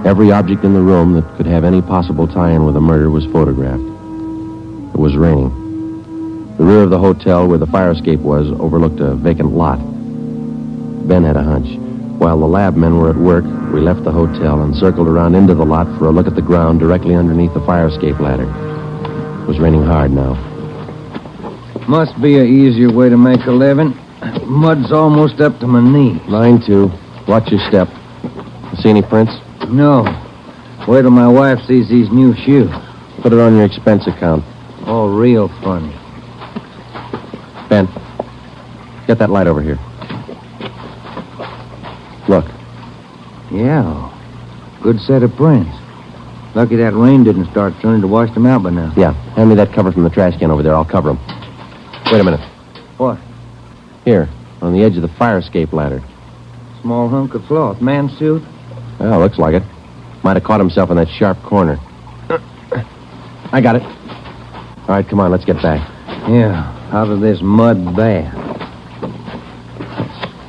Every object in the room that could have any possible tie-in with a murder was photographed. It was raining. The rear of the hotel where the fire escape was overlooked a vacant lot. Ben had a hunch. While the lab men were at work, we left the hotel and circled around into the lot for a look at the ground directly underneath the fire escape ladder. It was raining hard now. Must be an easier way to make a living. Mud's almost up to my knee. Mine, too. Watch your step. See any prints? No. Wait till my wife sees these new shoes. Put it on your expense account. Oh, real funny. Ben, get that light over here. Look. Yeah. Good set of prints. Lucky that rain didn't start turning to wash them out by now. Yeah. Hand me that cover from the trash can over there. I'll cover them. Wait a minute. What? Here, on the edge of the fire escape ladder. Small hunk of cloth. Man's suit? Well, looks like it. Might have caught himself in that sharp corner. I got it. All right, come on, let's get back. Yeah, out of this mud bath.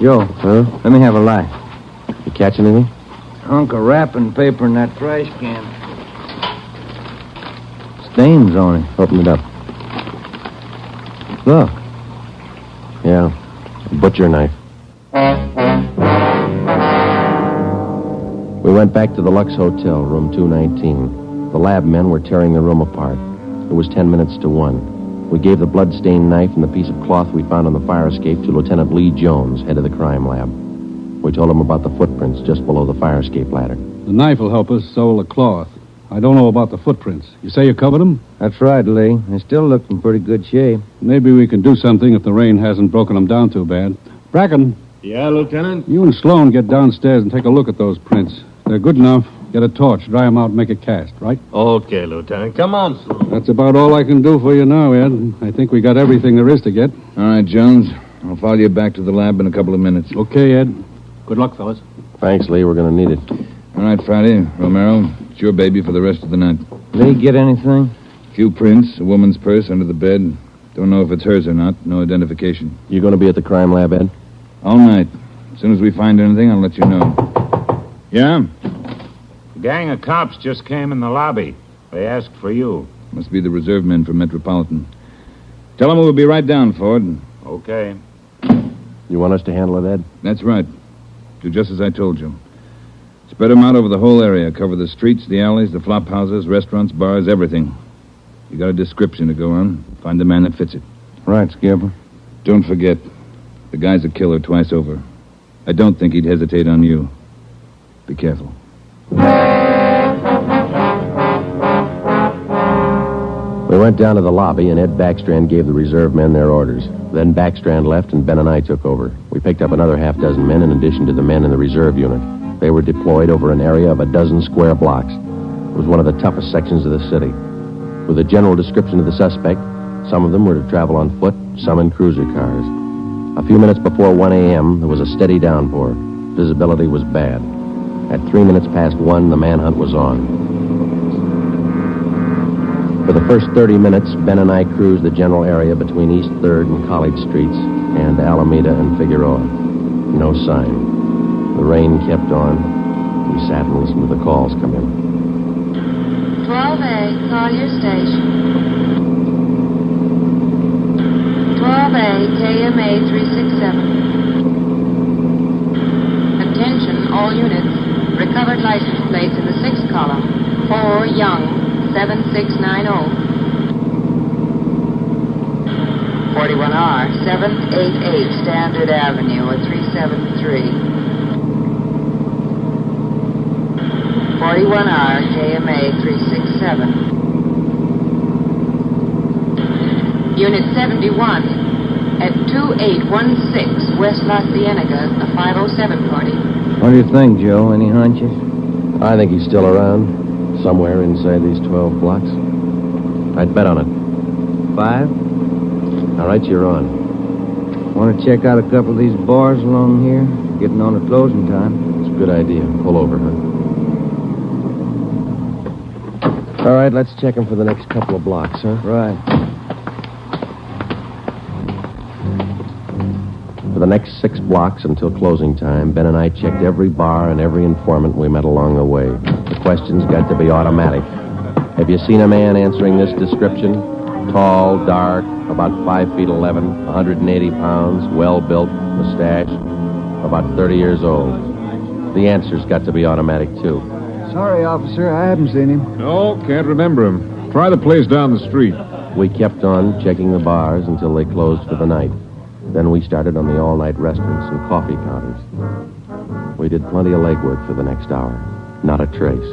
Joe, huh? Let me have a light. You catch anything? Hunk of wrapping paper in that trash can. Stains on it. Open it up. Look. Yeah, Butcher knife. We went back to the Lux Hotel, room 219. The lab men were tearing the room apart. It was 10 minutes to 1. We gave the blood-stained knife and the piece of cloth we found on the fire escape to Lieutenant Lee Jones, head of the crime lab. We told him about the footprints just below the fire escape ladder. The knife will help us, so will the cloth. I don't know about the footprints. You say you covered them? That's right, Lee. They still look in pretty good shape. Maybe we can do something if the rain hasn't broken them down too bad. Bracken. Yeah, Lieutenant? You and Sloan get downstairs and take a look at those prints. They're good enough. Get a torch, dry them out, and make a cast, right? Okay, Lieutenant. Come on, Sloan. That's about all I can do for you now, Ed. I think we got everything there is to get. All right, Jones. I'll follow you back to the lab in a couple of minutes. Okay, Ed. Good luck, fellas. Thanks, Lee. We're going to need it. All right, Friday. Romero, it's your baby for the rest of the night. Lee, get anything? Few prints, a woman's purse under the bed. Don't know if it's hers or not. No identification. You going to be at the crime lab, Ed? All night. As soon as we find anything, I'll let you know. Yeah? A gang of cops just came in the lobby. They asked for you. Must be the reserve men from Metropolitan. Tell them we'll be right down, Ford. Okay. You want us to handle it, Ed? That's right. Do just as I told you. Spread them out over the whole area. Cover the streets, the alleys, the flop houses, restaurants, bars, everything. You got a description to go on. Find the man that fits it. Right, Skipper. Don't forget, the guy's a killer twice over. I don't think he'd hesitate on you. Be careful. We went down to the lobby, and Ed Backstrand gave the reserve men their orders. Then Backstrand left, and Ben and I took over. We picked up another half dozen men in addition to the men in the reserve unit. They were deployed over an area of a dozen square blocks. It was one of the toughest sections of the city. With a general description of the suspect, some of them were to travel on foot, some in cruiser cars. A few minutes before 1 a.m., there was a steady downpour. Visibility was bad. At 3 minutes past 1, the manhunt was on. For the first 30 minutes, Ben and I cruised the general area between East 3rd and College Streets and Alameda and Figueroa. No sign. The rain kept on. We sat and listened to the calls come in. 12A, call your station. 12A, KMA 367. Attention, all units. Recovered license plates in the 6th column. 4 Young, 7690. 41R, 788 Standard Avenue at 373. 41R, KMA 367. Unit 71 at 2816 West La Cienega, a 507 party. What do you think, Joe? Any hunches? I think he's still around. Somewhere inside these 12 blocks. I'd bet on it. 5? All right, you're on. Want to check out a couple of these bars along here? Getting on to closing time. It's a good idea. Pull over, huh? All right, let's check him for the next couple of blocks, huh? Right. For the next 6 blocks until closing time, Ben and I checked every bar and every informant we met along the way. The questions got to be automatic. Have you seen a man answering this description? Tall, dark, about 5 feet 11, 180 pounds, well-built, mustache, about 30 years old. The answers got to be automatic, too. Sorry, officer, I haven't seen him. No, can't remember him. Try the place down the street. We kept on checking the bars until they closed for the night. Then we started on the all-night restaurants and coffee counters. We did plenty of legwork for the next hour. Not a trace.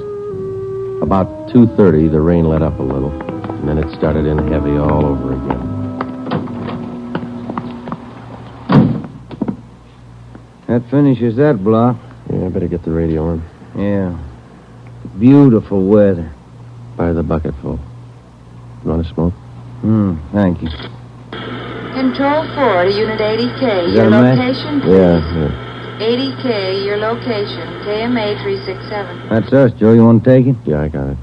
About 2:30, the rain let up a little, and then it started in heavy all over again. That finishes that block. Yeah, I better get the radio on. Yeah. Beautiful weather. By the bucketful. You want to smoke? Thank you. Control 4 to Unit 80K. Is Your that a match? location, please. Yeah. 80K, your location. KMA 367. That's us, Joe. You want to take it? Yeah, I got it.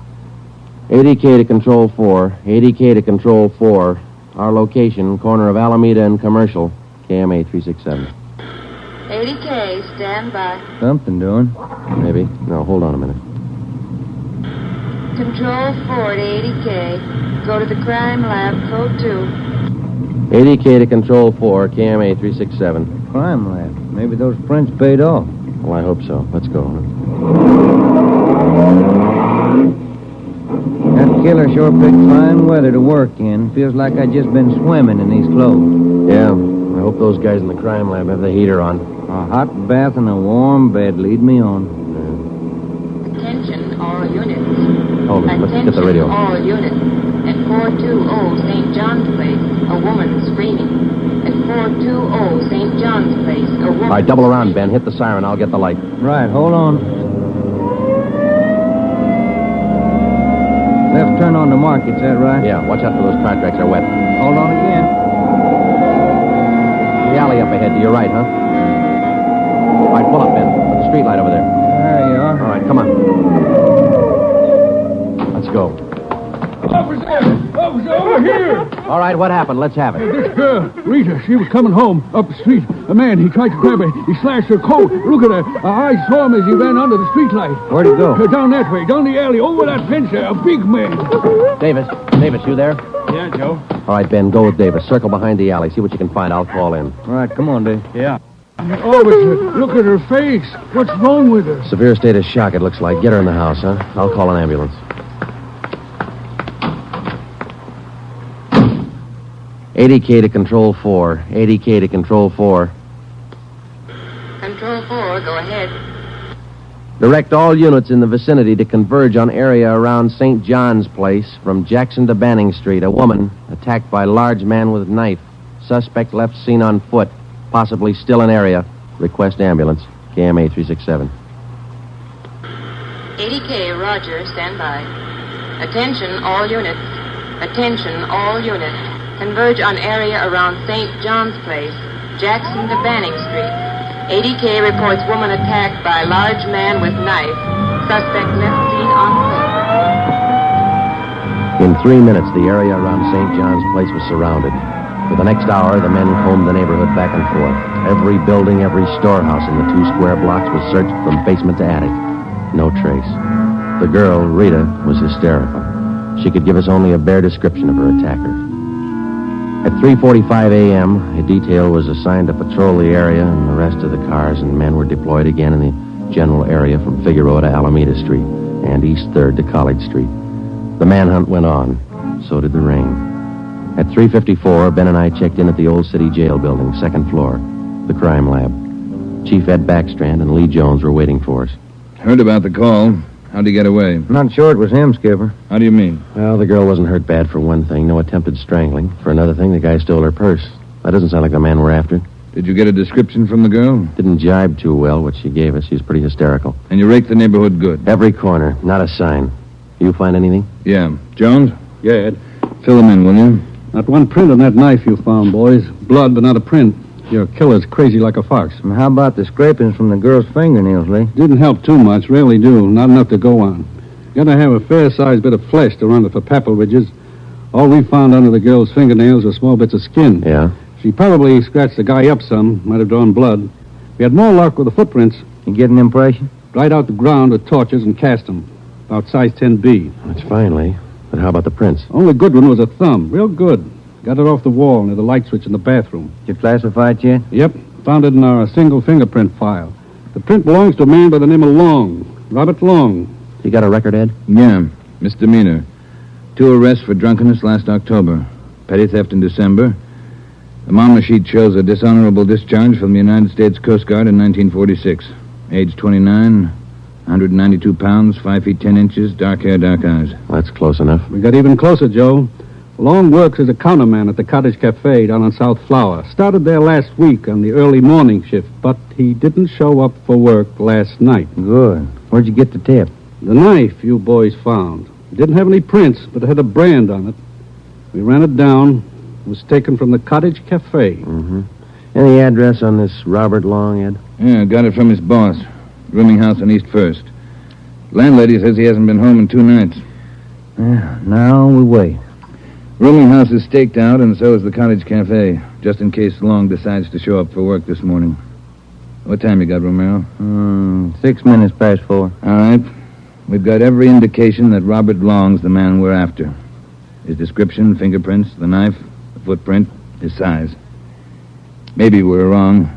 80K to Control 4. 80K to Control 4. Our location, corner of Alameda and Commercial. KMA 367. 80K, stand by. Something doing. Maybe. No, hold on a minute. Control 4 to 80K. Go to the crime lab, code 2. 80K to Control 4, KMA 367. crime lab. Maybe those prints paid off. Well, I hope so. Let's go. That killer sure picked fine weather to work in. Feels like I just been swimming in these clothes. Yeah, I hope those guys in the crime lab have the heater on. A hot bath and a warm bed lead me on. Attention, all units. Hold it. Let's get the radio. All units. At 420 St. John's Place, a woman screaming. At 420 St. John's Place, a woman... All right, double around, Ben. Hit the siren. I'll get the light. Right, hold on. Left turn on the market, is that right? Yeah, watch out for those car tracks. They're wet. Hold on again. The alley up ahead to your right, huh? All right, pull up, Ben. Put the street light over there. There you are. All right, come on. Let's go. Officer, over here! All right, what happened? Let's have it. This girl, Rita, she was coming home up the street. A man, he tried to grab her. He slashed her coat. Look at her. I saw him as he ran under the street light. Where'd he go? Down that way, down the alley, over that fence there. A big man. Davis, you there? Yeah, Joe. All right, Ben, go with Davis. Circle behind the alley. See what you can find. I'll call in. All right, come on, Dave. Yeah. Oh, but look at her face. What's wrong with her? Severe state of shock, it looks like. Get her in the house, huh? I'll call an ambulance. ADK to Control 4. ADK to Control 4. Control 4, go ahead. Direct all units in the vicinity to converge on area around St. John's Place from Jackson to Banning Street. A woman attacked by large man with knife. Suspect left seen on foot. Possibly still in area. Request ambulance. KMA 367. ADK, Roger, stand by. Attention, all units. Attention, all units. Converge on area around St. John's Place, Jackson to Banning Street. ADK reports woman attacked by large man with knife. Suspect left seen on foot. In 3 minutes, the area around St. John's Place was surrounded. For the next hour, the men combed the neighborhood back and forth. Every building, every storehouse in the 2 square blocks was searched from basement to attic. No trace. The girl, Rita, was hysterical. She could give us only a bare description of her attacker. At 3:45 a.m., a detail was assigned to patrol the area and the rest of the cars, and men were deployed again in the general area from Figueroa to Alameda Street and East 3rd to College Street. The manhunt went on. So did the rain. At 3:54, Ben and I checked in at the Old City Jail building, 2nd floor, the crime lab. Chief Ed Backstrand and Lee Jones were waiting for us. Heard about the call. How'd he get away? Not sure it was him, Skipper. How do you mean? Well, the girl wasn't hurt bad for one thing. No attempted strangling. For another thing, the guy stole her purse. That doesn't sound like the man we're after. Did you get a description from the girl? Didn't jibe too well, what she gave us. She's pretty hysterical. And you raked the neighborhood good? Every corner. Not a sign. You find anything? Yeah. Jones? Yeah, Ed. Fill him in, will you? Not one print on that knife you found, boys. Blood, but not a print. Your killer's crazy like a fox. And how about the scrapings from the girl's fingernails, Lee? Didn't help too much. Rarely do. Not enough to go on. Gotta have a fair-sized bit of flesh to run it for papal ridges. All we found under the girl's fingernails were small bits of skin. Yeah? She probably scratched the guy up some. Might have drawn blood. We had more luck with the footprints. You get an impression? Dried out the ground with torches and cast them. About size 10B. That's fine, Lee. But how about the prints? Only good one was a thumb. Real good. Got it off the wall near the light switch in the bathroom. Did you classify it yet? Yep. Found it in our single fingerprint file. The print belongs to a man by the name of Long. Robert Long. You got a record, Ed? Yeah. Misdemeanor. 2 arrests for drunkenness last October. Petty theft in December. The mama sheet shows a dishonorable discharge from the United States Coast Guard in 1946. Age 29, 192 pounds, 5 feet 10 inches, dark hair, dark eyes. That's close enough. We got even closer, Joe. Long works as a counterman at the Cottage Cafe down on South Flower. Started there last week on the early morning shift, but he didn't show up for work last night. Good. Where'd you get the tip? The knife you boys found. It didn't have any prints, but it had a brand on it. We ran it down. It was taken from the Cottage Cafe. Mm-hmm. Any address on this Robert Long, Ed? Yeah, got it from his boss. Rooming house on East 1st. Landlady says he hasn't been home in 2 nights. Yeah, now we wait. Rooming house is staked out, and so is the Cottage Cafe, just in case Long decides to show up for work this morning. What time you got, Romero? 6 minutes past 4. All right. We've got every indication that Robert Long's the man we're after. His description, fingerprints, the knife, the footprint, his size. Maybe we're wrong.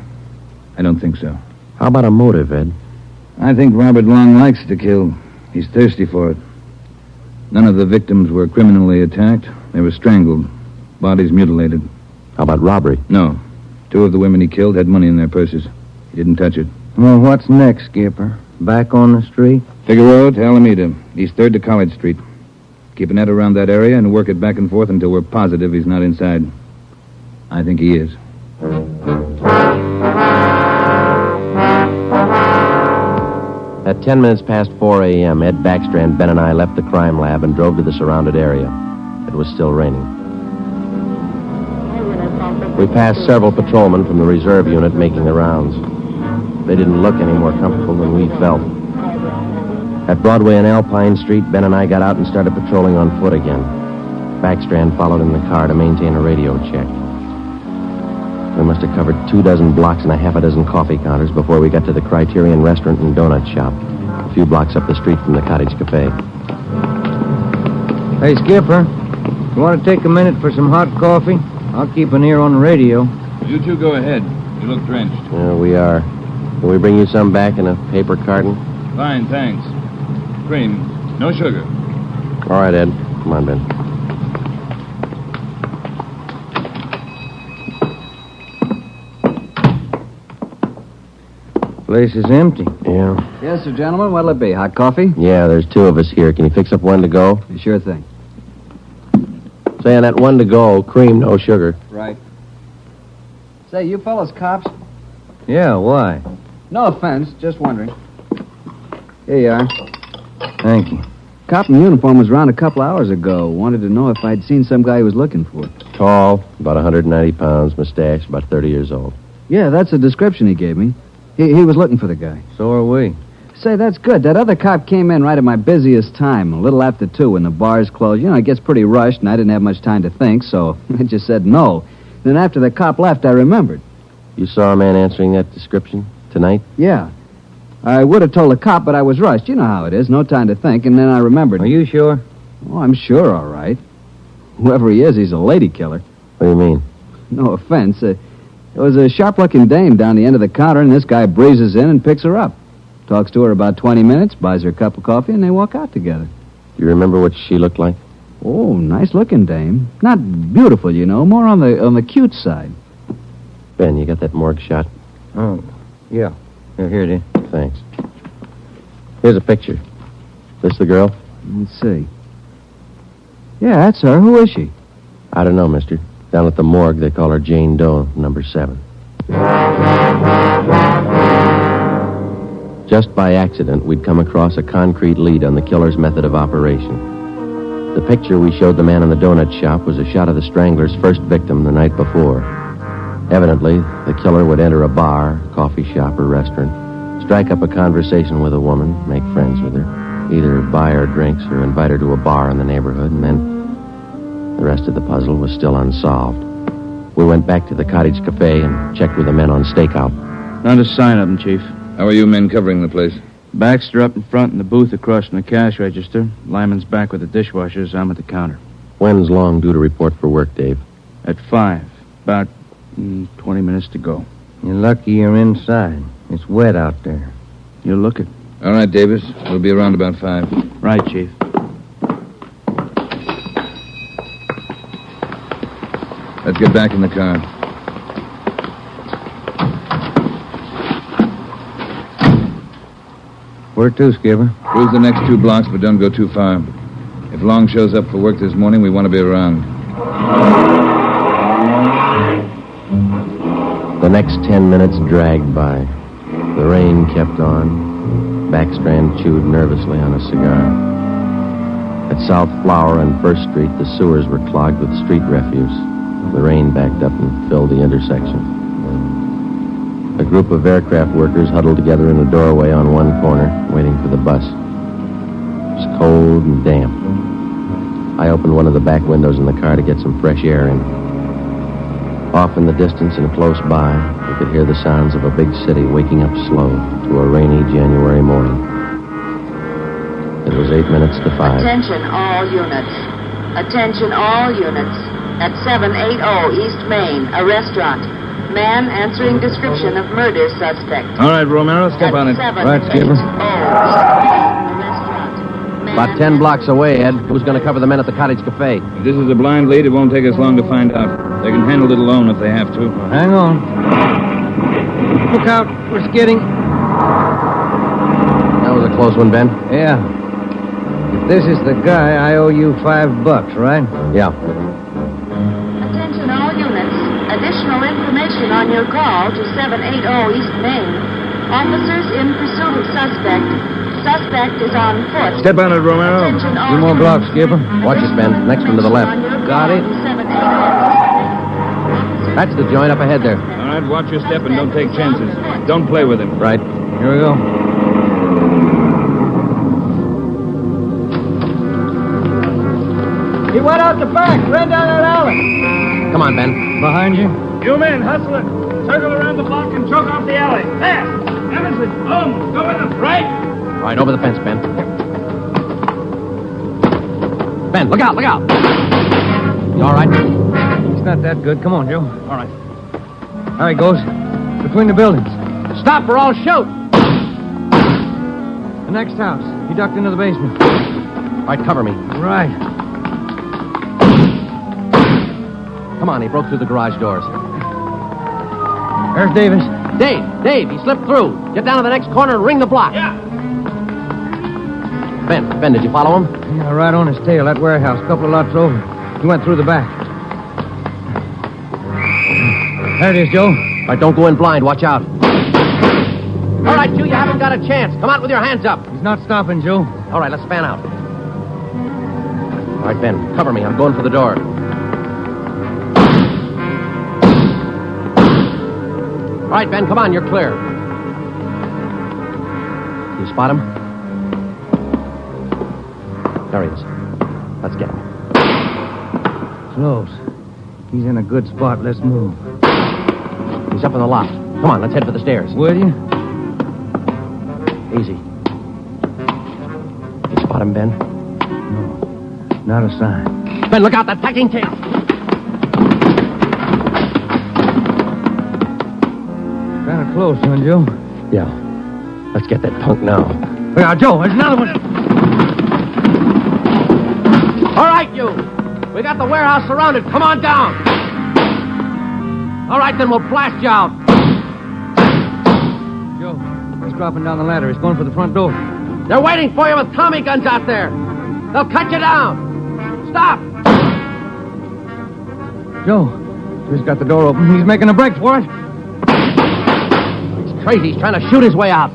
I don't think so. How about a motive, Ed? I think Robert Long likes to kill. He's thirsty for it. None of the victims were criminally attacked. They were strangled. Bodies mutilated. How about robbery? No. 2 of the women he killed had money in their purses. He didn't touch it. Well, what's next, Skipper? Back on the street? Figueroa to Alameda, East 3rd to College Street. Keep a net around that area and work it back and forth until we're positive he's not inside. I think he is. At 10 minutes past 4 a.m., Ed Backstrand, Ben, and I left the crime lab and drove to the surrounded area. It was still raining. We passed several patrolmen from the reserve unit making the rounds. They didn't look any more comfortable than we felt. At Broadway and Alpine Street, Ben and I got out and started patrolling on foot again. Backstrand followed in the car to maintain a radio check. We must have covered 24 blocks and a half a dozen coffee counters before we got to the Criterion Restaurant and Donut Shop, a few blocks up the street from the Cottage Cafe. Hey, Skipper, you want to take a minute for some hot coffee? I'll keep an ear on the radio. You two go ahead. You look drenched. Yeah, we are. Can we bring you some back in a paper carton? Fine, thanks. Cream. No sugar. All right, Ed. Come on, Ben. Place is empty. Yeah. Yes, sir, gentlemen. What'll it be? Hot coffee? Yeah, there's 2 of us here. Can you fix up 1 to go? Sure thing. Say, on that 1 to go, cream, no sugar. Right. Say, you fellas cops? Yeah, why? No offense, just wondering. Here you are. Thank you. Cop in uniform was around a couple hours ago. Wanted to know if I'd seen some guy he was looking for. Tall, about 190 pounds, mustache, about 30 years old. Yeah, that's the description he gave me. He was looking for the guy. So are we. Say, that's good. That other cop came in right at my busiest time, a little after 2 when the bars closed. You know, it gets pretty rushed, and I didn't have much time to think, so I just said no. Then after the cop left, I remembered. You saw a man answering that description tonight? Yeah. I would have told the cop, but I was rushed. You know how it is. No time to think, and then I remembered. Are you sure? Oh, I'm sure, all right. Whoever he is, he's a lady killer. What do you mean? No offense. There was a sharp-looking dame down the end of the counter, and this guy breezes in and picks her up. Talks to her about 20 minutes, buys her a cup of coffee, and they walk out together. Do you remember what she looked like? Oh, nice-looking dame. Not beautiful, you know, more on the cute side. Ben, you got that morgue shot? Oh, yeah. Here it is. Thanks. Here's a picture. This the girl? Let's see. Yeah, that's her. Who is she? I don't know, mister. Down at the morgue, they call her Jane Doe, number 7. Just by accident, we'd come across a concrete lead on the killer's method of operation. The picture we showed the man in the donut shop was a shot of the strangler's first victim the night before. Evidently, the killer would enter a bar, coffee shop, or restaurant, strike up a conversation with a woman, make friends with her, either buy her drinks or invite her to a bar in the neighborhood, and then the rest of the puzzle was still unsolved. We went back to the Cottage Cafe and checked with the men on stakeout. Not a sign of them, Chief. How are you men covering the place? Baxter up in front and the booth across from the cash register. Lyman's back with the dishwashers. I'm at the counter. When's Long due to report for work, Dave? At 5. About 20 minutes to go. You're lucky you're inside. It's wet out there. You'll look it. All right, Davis. We'll be around about 5. Right, Chief. Let's get back in the car. Where to, Skipper? Cruise the next 2 blocks, but don't go too far. If Long shows up for work this morning, we want to be around. The next 10 minutes dragged by. The rain kept on. Backstrand chewed nervously on a cigar. At South Flower and First Street, the sewers were clogged with street refuse. The rain backed up and filled the intersection. A group of aircraft workers huddled together in a doorway on one corner, waiting for the bus. It was cold and damp. I opened one of the back windows in the car to get some fresh air in. Off in the distance and close by, we could hear the sounds of a big city waking up slow to a rainy January morning. It was 8 minutes to 5. Attention all units. Attention all units. At 780 East Main, a restaurant. Man answering description of murder suspect. All right, Romero, step on it. Right, Skipper. About 10 blocks away, Ed. Who's going to cover the men at the Cottage Cafe? If this is a blind lead, it won't take us long to find out. They can handle it alone if they have to. Hang on. Look out. We're skidding. That was a close one, Ben. Yeah. If this is the guy, I owe you $5, right? Yeah. Attention all units. Additional information on your call to 780 East Main. Officers in pursuit of suspect. Suspect is on foot. Step on it, Romero. Attention all 2 more units. blocks, Skipper. Watch it, Ben. Next one to the left. Got it. That's the joint up ahead there. All right, watch your step and don't take chances. Don't play with him. Right. Here we go. He went out the back, ran down that alley. Come on, Ben. Behind you? You men, hustle it. Circle around the block and choke off the alley. Fast. Emerson, home. Go with them. Right. All right, over the fence, Ben. Ben, look out, look out. You all right? It's not that good. Come on, Joe. All right. There he goes. Between the buildings. Stop or I'll shoot. The next house. He ducked into the basement. All right, cover me. Right. Come on, he broke through the garage doors. There's Davis. Dave, he slipped through. Get down to the next corner and ring the block. Yeah. Ben, did you follow him? Yeah, right on his tail. That warehouse, a couple of lots over. He went through the back. There it is, Joe. All right, don't go in blind. Watch out. All right, you haven't got a chance. Come out with your hands up. He's not stopping, Joe. All right, let's fan out. All right, Ben, cover me. I'm going for the door. All right, Ben, come on. You're clear. You spot him? There he is. Let's get him. Close. He's in a good spot. Let's move. He's up in the loft. Come on, let's head for the stairs. Will you? Easy. You spot him, Ben? No. Not a sign. Ben, look out, that packing tape. Kind of close, huh, Joe? Yeah. Let's get that punk now. Look out, Joe. There's another one. All right, you. We got the warehouse surrounded. Come on down. All right, then we'll blast you out. Joe, he's dropping down the ladder. He's going for the front door. They're waiting for you with Tommy guns out there. They'll cut you down. Stop. Joe, he's got the door open. He's making a break for it. He's crazy. He's trying to shoot his way out.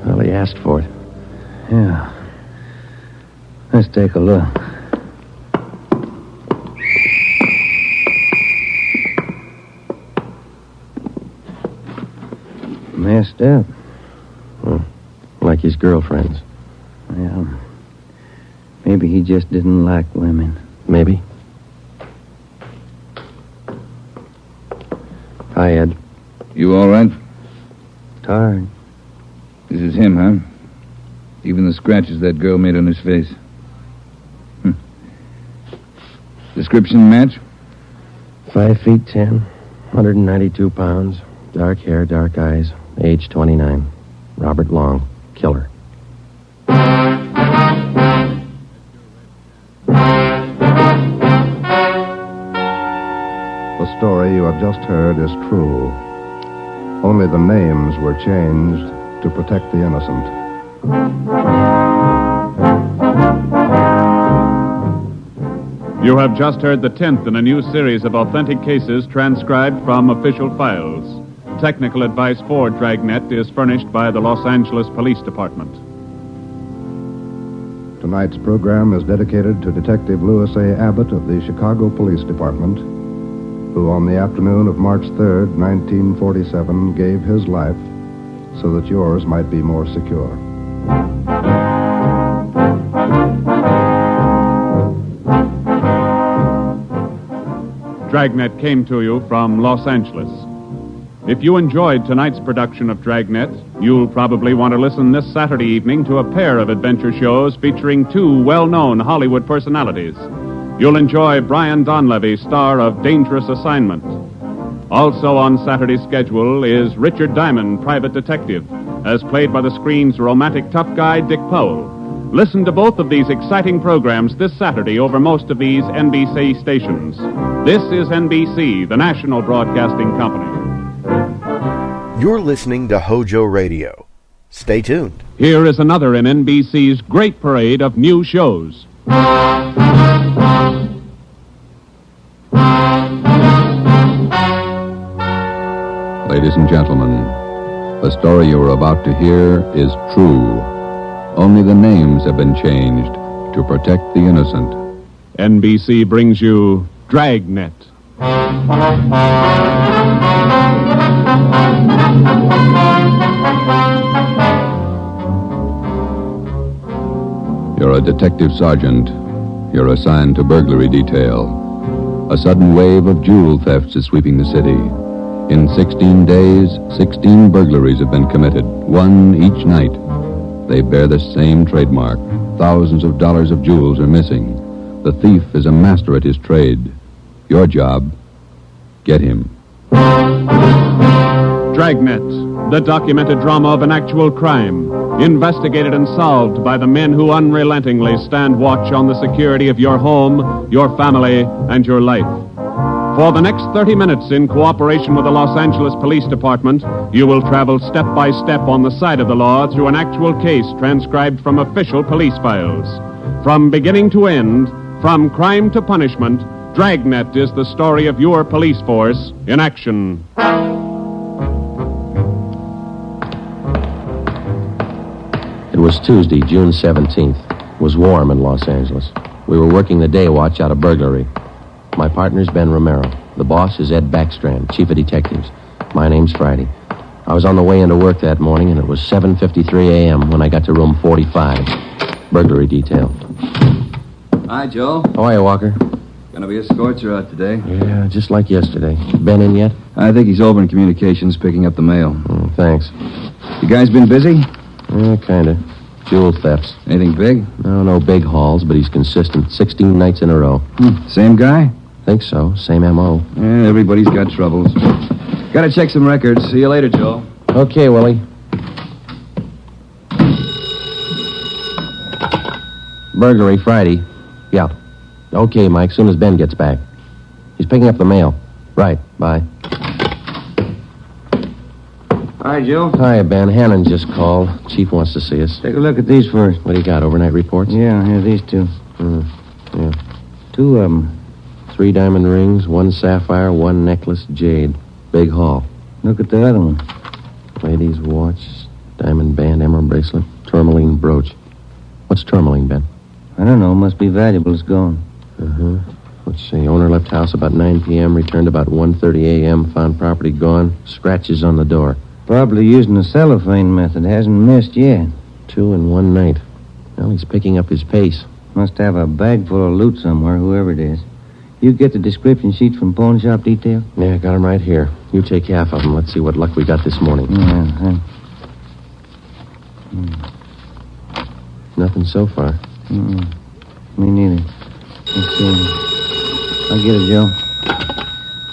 Well, he asked for it. Yeah. Let's take a look. Messed up. Well, like his girlfriends. Yeah. Maybe he just didn't like women. Maybe. Hi, Ed. You all right? Tired. This is him, huh? Even the scratches that girl made on his face. Description match? 5'10", 192 pounds, dark hair, dark eyes, age 29. Robert Long, killer. The story you have just heard is true. Only the names were changed to protect the innocent. You have just heard the 10th in a new series of authentic cases transcribed from official files. Technical advice for Dragnet is furnished by the Los Angeles Police Department. Tonight's program is dedicated to Detective Louis A. Abbott of the Chicago Police Department, who on the afternoon of March 3rd, 1947, gave his life so that yours might be more secure. Dragnet came to you from Los Angeles. If you enjoyed tonight's production of Dragnet, you'll probably want to listen this Saturday evening to a pair of adventure shows featuring two well-known Hollywood personalities. You'll enjoy Brian Donlevy, star of Dangerous Assignment. Also on Saturday's schedule is Richard Diamond, private detective, as played by the screen's romantic tough guy, Dick Powell. Listen to both of these exciting programs this Saturday over most of these NBC stations. This is NBC, the national broadcasting company. You're listening to HOJO Radio. Stay tuned. Here is another in NBC's great parade of new shows. Ladies and gentlemen, the story you are about to hear is true. Only the names have been changed to protect the innocent. NBC brings you Dragnet. You're a detective sergeant. You're assigned to burglary detail. A sudden wave of jewel thefts is sweeping the city. In 16 days, 16 burglaries have been committed, one each night. They bear the same trademark. Thousands of dollars of jewels are missing. The thief is a master at his trade. Your job, get him. Dragnet, the documented drama of an actual crime, investigated and solved by the men who unrelentingly stand watch on the security of your home, your family, and your life. For the next 30 minutes, in cooperation with the Los Angeles Police Department, you will travel step by step on the side of the law through an actual case transcribed from official police files. From beginning to end, from crime to punishment, Dragnet is the story of your police force in action. It was Tuesday, June 17th. It was warm in Los Angeles. We were working the day watch out of burglary. My partner's Ben Romero. The boss is Ed Backstrand, chief of detectives. My name's Friday. I was on the way into work that morning, and it was 7:53 a.m. when I got to room 45. Burglary detail. Hi, Joe. How are you, Walker? Gonna be a scorcher out today. Yeah, just like yesterday. Ben in yet? I think he's over in communications picking up the mail. Thanks. You guys been busy? Yeah, kinda. Jewel thefts. Anything big? No big hauls, but he's consistent. 16 nights in a row. Same guy? Think so. Same M.O. Yeah, everybody's got troubles. Gotta check some records. See you later, Joe. Okay, Willie. Burglary Friday. Yeah. Okay, Mike, soon as Ben gets back. He's picking up the mail. Right, bye. Hi, Joe. Hi, Ben. Hannon just called. Chief wants to see us. Take a look at these first. What do you got, overnight reports? Yeah, here, these two. Yeah. Two of them. 3 diamond rings, 1 sapphire, 1 necklace, jade. Big haul. Look at the other one. Lady's watch, diamond band, emerald bracelet, tourmaline brooch. What's tourmaline, Ben? I don't know. Must be valuable. It's gone. Let's see. Owner left house about 9 p.m., returned about 1:30 a.m., found property gone, scratches on the door. Probably using the cellophane method. Hasn't missed yet. 2 in 1 night. Well, he's picking up his pace. Must have a bag full of loot somewhere, whoever it is. You get the description sheets from pawn shop detail? Yeah, got them right here. You take half of them. Let's see what luck we got this morning. Yeah, Nothing so far. Me neither. Let's see. I'll get it, Joe.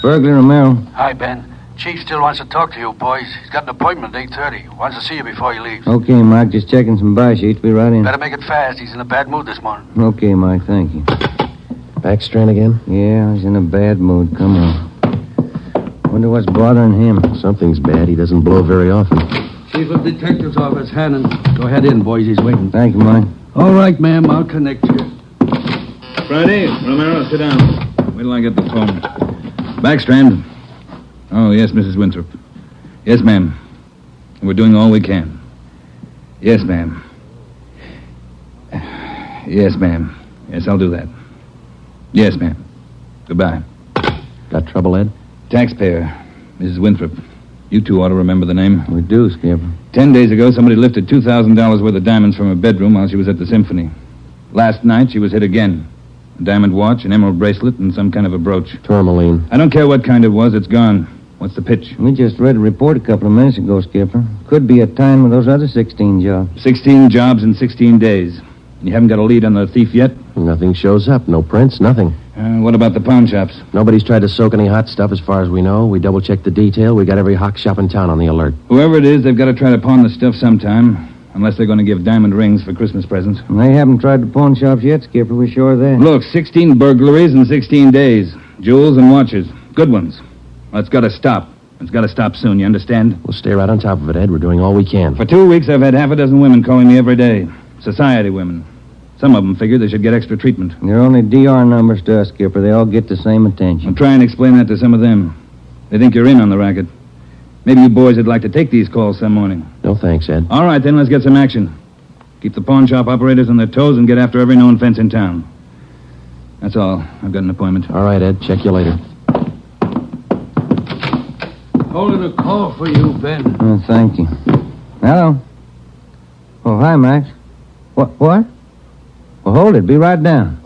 Burglar Romero. Hi, Ben. Chief still wants to talk to you, boys. He's got an appointment at 8:30. Wants to see you before he leaves. Okay, Mike. Just checking some buy sheets. Be right in. Better make it fast. He's in a bad mood this morning. Okay, Mike. Thank you. Backstrand again? Yeah, he's in a bad mood. Come on. Wonder what's bothering him. Something's bad. He doesn't blow very often. Chief of Detective's Office, Hannon. Go ahead in, boys. He's waiting. Thank you, Mike. All right, ma'am. I'll connect you. Friday, Romero, sit down. Wait till I get the phone. Backstrand. Oh, yes, Mrs. Winthrop. Yes, ma'am. We're doing all we can. Yes, ma'am. Yes, ma'am. Yes, I'll do that. Yes, ma'am. Goodbye. Got trouble, Ed? Taxpayer, Mrs. Winthrop. You two ought to remember the name. We do, Skipper. 10 days ago, somebody lifted $2,000 worth of diamonds from her bedroom while she was at the symphony. Last night, she was hit again. A diamond watch, an emerald bracelet, and some kind of a brooch. Tourmaline. I don't care what kind it was, it's gone. What's the pitch? We just read a report a couple of minutes ago, Skipper. Could be a tie-in with those other 16 jobs. 16 jobs in 16 days. You haven't got a lead on the thief yet? Nothing shows up. No prints, nothing. What about the pawn shops? Nobody's tried to soak any hot stuff as far as we know. We double-checked the detail. We got every hock shop in town on the alert. Whoever it is, they've got to try to pawn the stuff sometime. Unless they're going to give diamond rings for Christmas presents. And they haven't tried the pawn shops yet, Skipper. We're sure of that. Look, 16 burglaries in 16 days. Jewels and watches. Good ones. Well, it's got to stop. It's got to stop soon, you understand? We'll stay right on top of it, Ed. We're doing all we can. For 2 weeks, I've had half a dozen women calling me every day. Society women. Some of them figure they should get extra treatment. They're only DR numbers to us, Skipper. They all get the same attention. I'll try and explain that to some of them. They think you're in on the racket. Maybe you boys would like to take these calls some morning. No thanks, Ed. All right, then, let's get some action. Keep the pawn shop operators on their toes and get after every known fence in town. That's all. I've got an appointment. All right, Ed. Check you later. Holding a call for you, Ben. Oh, thank you. Hello. Oh, hi, Max. What? Well, hold it. Be right down.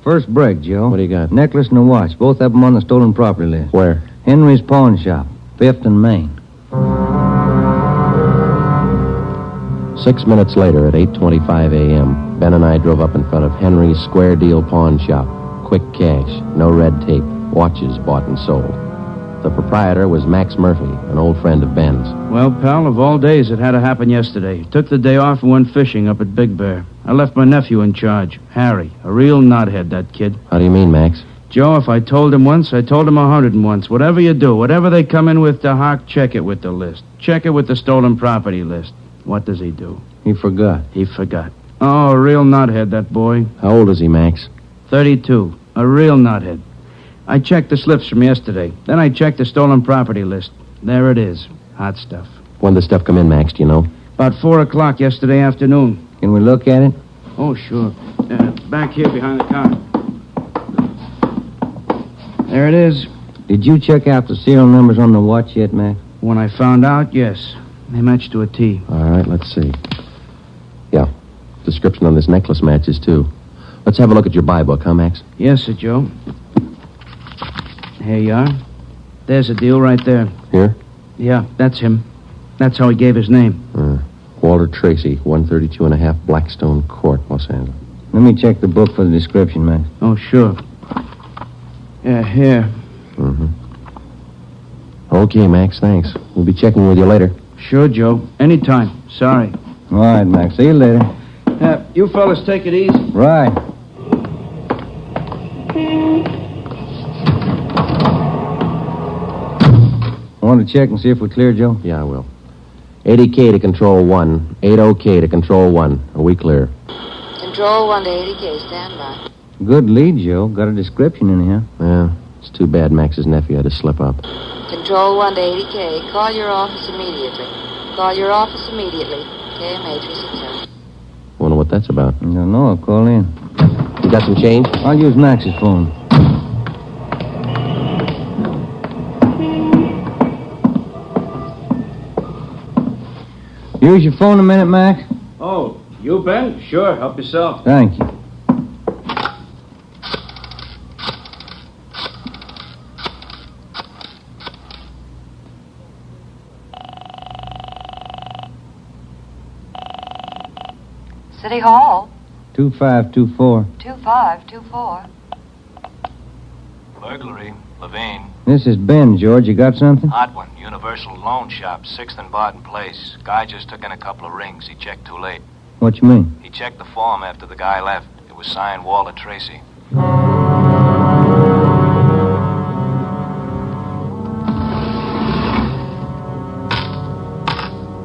First break, Joe. What do you got? Necklace and a watch. Both of them on the stolen property list. Where? Henry's Pawn Shop. 5th and Main. 6 minutes later, at 8:25 a.m., Ben and I drove up in front of Henry's Square Deal Pawn Shop. Quick cash, no red tape, watches bought and sold. The proprietor was Max Murphy, an old friend of Ben's. Well, pal, of all days, it had to happen yesterday. Took the day off and went fishing up at Big Bear. I left my nephew in charge, Harry. A real knothead, that kid. How do you mean, Max? Joe, if I told him once, I told him 101. Whatever you do, whatever they come in with to hock, check it with the list. Check it with the stolen property list. What does he do? He forgot. He forgot. Oh, a real knothead, that boy. How old is he, Max? 32. A real knothead. I checked the slips from yesterday. Then I checked the stolen property list. There it is. Hot stuff. When did the stuff come in, Max, do you know? About 4 o'clock yesterday afternoon. Can we look at it? Oh, sure. Back here behind the car. There it is. Did you check out the serial numbers on the watch yet, Max? When I found out, yes. They matched to a T. All right, let's see. Yeah. Description on this necklace matches, too. Let's have a look at your buy book, huh, Max? Yes, sir, Joe. Here you are. There's a deal right there. Here? Yeah, that's him. That's how he gave his name. Walter Tracy, 132 and a half Blackstone Court, Los Angeles. Let me check the book for the description, Max. Oh, sure. Yeah, here. Mm-hmm. Okay, Max, thanks. We'll be checking with you later. Sure, Joe. Anytime. Sorry. All right, Max. See you later. You fellas take it easy. Right. Want to check and see if we're clear, Joe? Yeah, I will. 80K to Control 1. 80K to Control 1. Are we clear? Control 1 to 80K, stand by. Good lead, Joe. Got a description in here. Yeah, it's too bad Max's nephew had to slip up. Control 1 to 80K, call your office immediately. Call your office immediately. KMA 367. Wonder what that's about. I don't know. I'll call in. You got some change? I'll use Max's phone. Use your phone a minute, Max. Oh, you, Ben? Sure, help yourself. Thank you. City Hall. 2524. 2524. Burglary, Levine. This is Ben, George. You got something? Odd one. Universal Loan Shop, 6th and Barton Place. Guy just took in a couple of rings. He checked too late. What you mean? He checked the form after the guy left. It was signed Walter Tracy.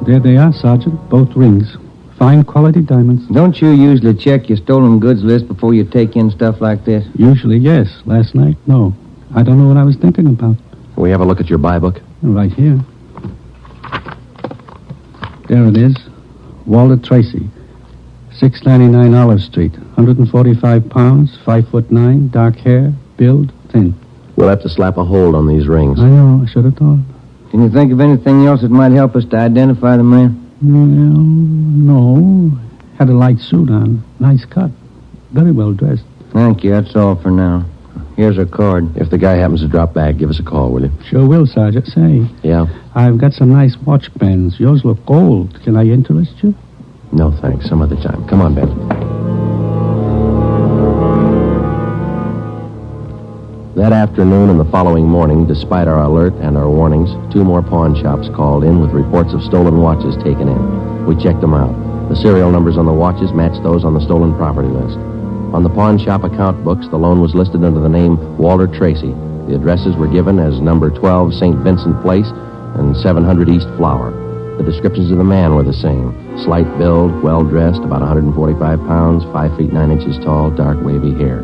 There they are, Sergeant. Both rings. Fine quality diamonds. Don't you usually check your stolen goods list before you take in stuff like this? Usually, yes. Last night, no. I don't know what I was thinking about. Can we have a look at your buy book? Right here. There it is. Walter Tracy. 699 Olive Street. 145 pounds, 5'9", dark hair, build, thin. We'll have to slap a hold on these rings. I know. I should have thought. Can you think of anything else that might help us to identify the man? Well, no. Had a light suit on. Nice cut. Very well dressed. Thank you. That's all for now. Here's her card. If the guy happens to drop back, give us a call, will you? Sure will, Sergeant. Say, Yeah? I've got some nice watch bands. Yours look gold. Can I interest you? No, thanks. Some other time. Come on, Ben. That afternoon and the following morning, despite our alert and our warnings, 2 more pawn shops called in with reports of stolen watches taken in. We checked them out. The serial numbers on the watches matched those on the stolen property list. On the pawn shop account books, the loan was listed under the name Walter Tracy. The addresses were given as number 12 St. Vincent Place and 700 East Flower. The descriptions of the man were the same. Slight build, well-dressed, about 145 pounds, 5 feet 9 inches tall, dark wavy hair.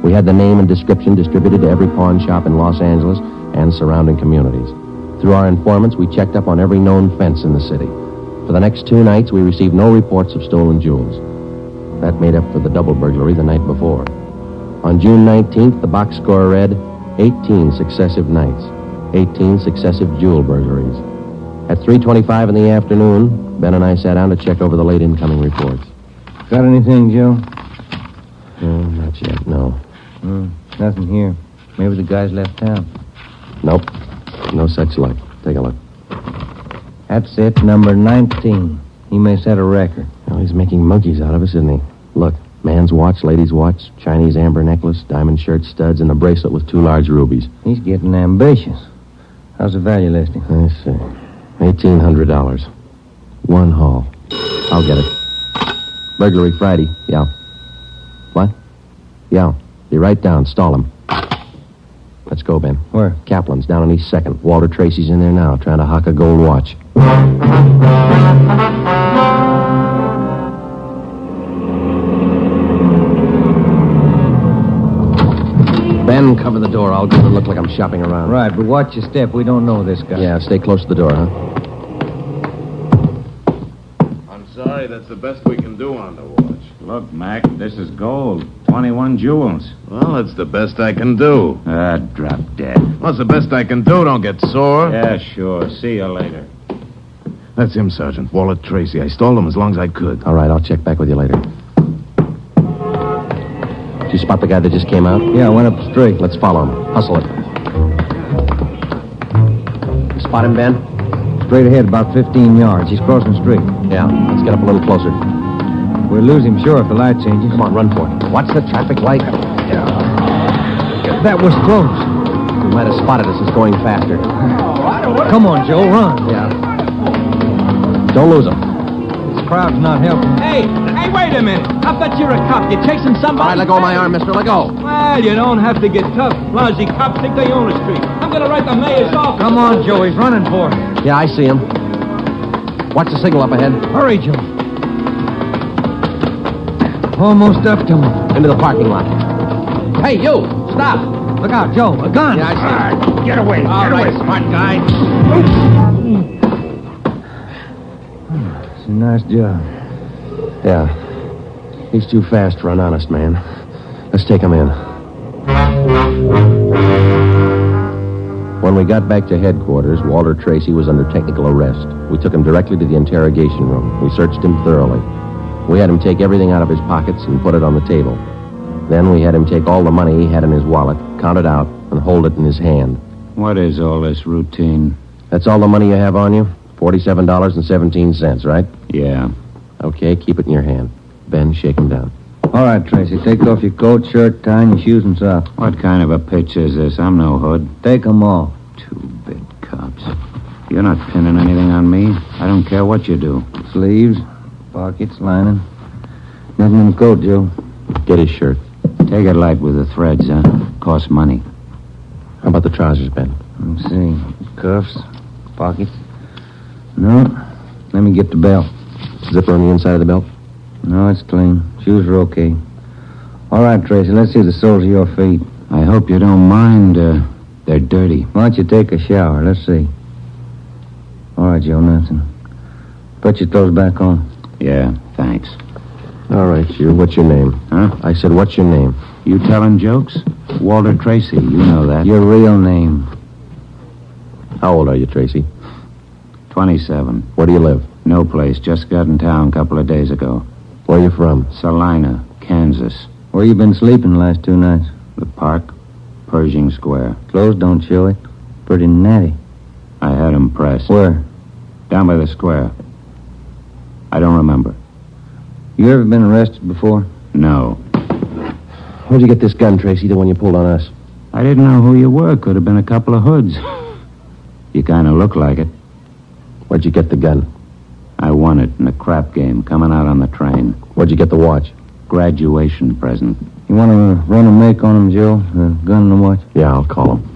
We had the name and description distributed to every pawn shop in Los Angeles and surrounding communities. Through our informants, we checked up on every known fence in the city. For the next 2 nights, we received no reports of stolen jewels. That made up for the double burglary the night before. On June 19th, the box score read 18 successive nights, 18 successive jewel burglaries. At 3:25 in the afternoon, Ben and I sat down to check over the late incoming reports. Got anything, Joe? No, not yet, no. Nothing here. Maybe the guy's left town. Nope. No such luck. Take a look. That's it, number 19. He may set a record. Well, he's making monkeys out of us, isn't he? Look, man's watch, lady's watch, Chinese amber necklace, diamond shirt studs, and a bracelet with 2 large rubies. He's getting ambitious. How's the value listing? Let's see. $1,800. 1 haul. I'll get it. Burglary Friday. Yeah. What? Yeah. Be right down. Stall him. Let's go, Ben. Where? Kaplan's down on East 2nd. Walter Tracy's in there now, trying to hock a gold watch. Ben, cover the door. I'll go and look like I'm shopping around. Right, but watch your step. We don't know this guy. Yeah, stay close to the door, huh? I'm sorry, that's the best we can do on the watch. Look, Mac, this is gold. 21 jewels. Well, that's the best I can do. Drop dead. What's the best I can do? Don't get sore. Yeah, sure. See you later. That's him, Sergeant. Walter Tracy. I stalled him as long as I could. All right, I'll check back with you later. Did you spot the guy that just came out? Yeah, I went up the street. Let's follow him. Hustle it. Spot him, Ben? Straight ahead, about 15 yards. He's crossing the street. Yeah, let's get up a little closer. We'll lose him, sure, if the light changes. Come on, run for it. What's the traffic like? Yeah. That was close. He might have spotted us as going faster. Come on, Joe, run. Yeah. Don't lose him. This crowd's not helping. Hey, wait a minute. I bet you're a cop. You're chasing somebody. All right, let go of my arm, mister. Let go. Well, you don't have to get tough. Lousy cops think they own the street. I'm going to write the mayor's office. Come on, Joe. He's running for it. Yeah, I see him. Watch the signal up ahead. Hurry, Joe. Almost up to him. Into the parking lot. Hey, you! Stop! Look out, Joe. A gun. Yeah, I see. All right, get away. All right, smart guy. It's a nice job. Yeah. He's too fast for an honest man. Let's take him in. When we got back to headquarters, Walter Tracy was under technical arrest. We took him directly to the interrogation room. We searched him thoroughly. We had him take everything out of his pockets and put it on the table. Then we had him take all the money he had in his wallet, count it out, and hold it in his hand. What is all this routine? That's all the money you have on you? $47.17, right? Yeah. Okay, keep it in your hand. Ben, shake him down. All right, Tracy. Take off your coat, shirt, tie, and your shoes and socks. What kind of a pitch is this? I'm no hood. Take them off. Two-bit cops. You're not pinning anything on me. I don't care what you do. Sleeves, pockets, lining. Nothing in the coat, Joe. Get his shirt. Take it light with the threads, huh? Costs money. How about the trousers, Ben? Let's see. Cuffs, pockets. No. Let me get the belt. Zipper on the inside of the belt? No, it's clean. Shoes are okay. All right, Tracy, let's see the soles of your feet. I hope you don't mind. They're dirty. Why don't you take a shower? Let's see. All right, Joe, nothing. Put your toes back on. Yeah, thanks. All right, you. What's your name? Huh? I said, what's your name? You telling jokes? Walter Tracy, you know that. Your real name. How old are you, Tracy? 27. Where do you live? No place. Just got in town a couple of days ago. Where are you from? Salina, Kansas. Where you been sleeping the last 2 nights? The park. Pershing Square. Clothes don't show it. Pretty natty. I had him pressed. Where? Down by the square. I don't remember. You ever been arrested before? No. Where'd you get this gun, Tracy, the one you pulled on us? I didn't know who you were. Could have been a couple of hoods. You kind of look like it. Where'd you get the gun? I won it in a crap game coming out on the train. Where'd you get the watch? Graduation present. You want to run a make on him, Joe? The gun and the watch? Yeah, I'll call him.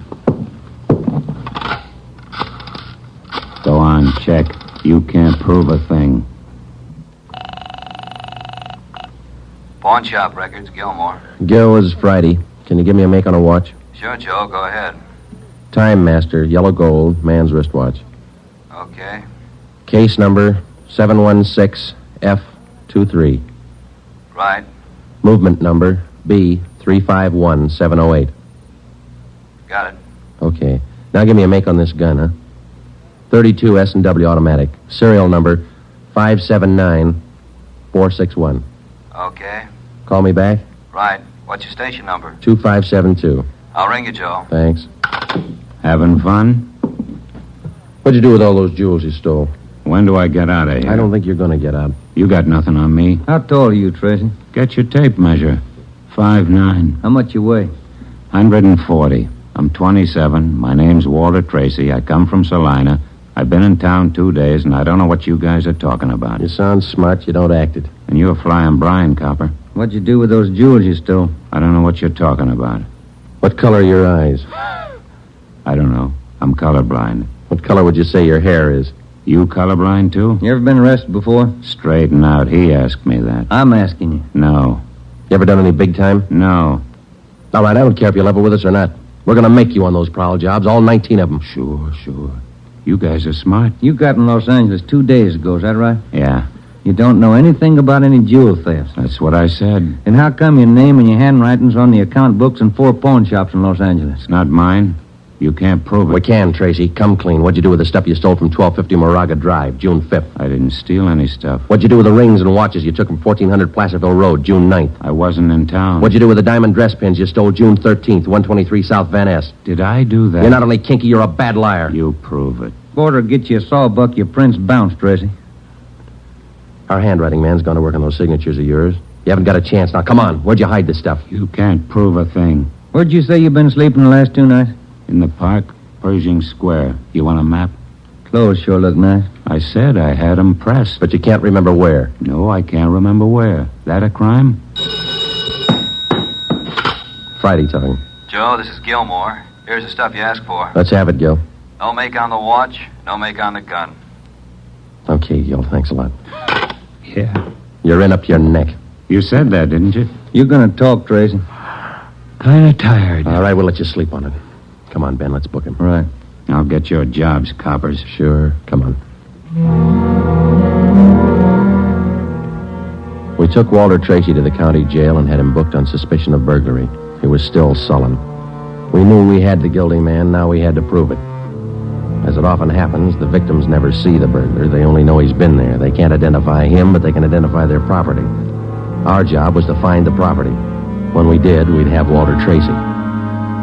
Go on, check. You can't prove a thing. Pawn shop records, Gilmore. Gil, is Friday. Can you give me a make on a watch? Sure, Joe, go ahead. Time Master, yellow gold, man's wristwatch. Okay. Case number 716F23. Right. Movement number B351708. Got it. Okay. Now give me a make on this gun, huh? 32 S&W automatic. Serial number 579461. Okay. Call me back? Right. What's your station number? 2572. I'll ring you, Joe. Thanks. Having fun? What'd you do with all those jewels you stole? When do I get out of here? I don't think you're going to get out. You got nothing on me. How tall are you, Tracy? Get your tape measure. 5'9". How much you weigh? 140. I'm 27. My name's Walter Tracy. I come from Salina. I've been in town 2 days, and I don't know what you guys are talking about. You sound smart. You don't act it. And you're flying blind, copper. What'd you do with those jewels you stole? I don't know what you're talking about. What color are your eyes? I don't know. I'm colorblind. What color would you say your hair is? You colorblind, too? You ever been arrested before? Straighten out. He asked me that. I'm asking you. No. You ever done any big time? No. All right, I don't care if you level with us or not. We're going to make you on those prowl jobs, all 19 of them. Sure. You guys are smart. You got in Los Angeles 2 days ago, is that right? Yeah. You don't know anything about any jewel thefts. That's what I said. And how come your name and your handwriting's on the account books in 4 pawn shops in Los Angeles? It's not mine. You can't prove it. We can, Tracy. Come clean. What'd you do with the stuff you stole from 1250 Moraga Drive, June 5th? I didn't steal any stuff. What'd you do with the rings and watches you took from 1400 Placerville Road, June 9th? I wasn't in town. What'd you do with the diamond dress pins you stole June 13th, 123 South Van Ness? Did I do that? You're not only kinky, you're a bad liar. You prove it. Porter get you a sawbuck, your prints bounced, Tracy. Our handwriting man's gone to work on those signatures of yours. You haven't got a chance. Now, come on. Where'd you hide this stuff? You can't prove a thing. Where'd you say you've been sleeping the last 2 nights? In the park, Pershing Square. You want a map? Clothes sure look nice. I said I had 'em pressed. But you can't remember where. No, I can't remember where. That a crime? Friday talking. Joe, this is Gilmore. Here's the stuff you asked for. Let's have it, Gil. No make on the watch, no make on the gun. Okay, Gil. Thanks a lot. Yeah. You're in up to your neck. You said that, didn't you? You're gonna talk, Tracy. Kinda tired. All right, we'll let you sleep on it. Come on, Ben. Let's book him. Right. I'll get your jobs, coppers. Sure. Come on. We took Walter Tracy to the county jail and had him booked on suspicion of burglary. He was still sullen. We knew we had the guilty man. Now we had to prove it. As it often happens, the victims never see the burglar. They only know he's been there. They can't identify him, but they can identify their property. Our job was to find the property. When we did, we'd have Walter Tracy.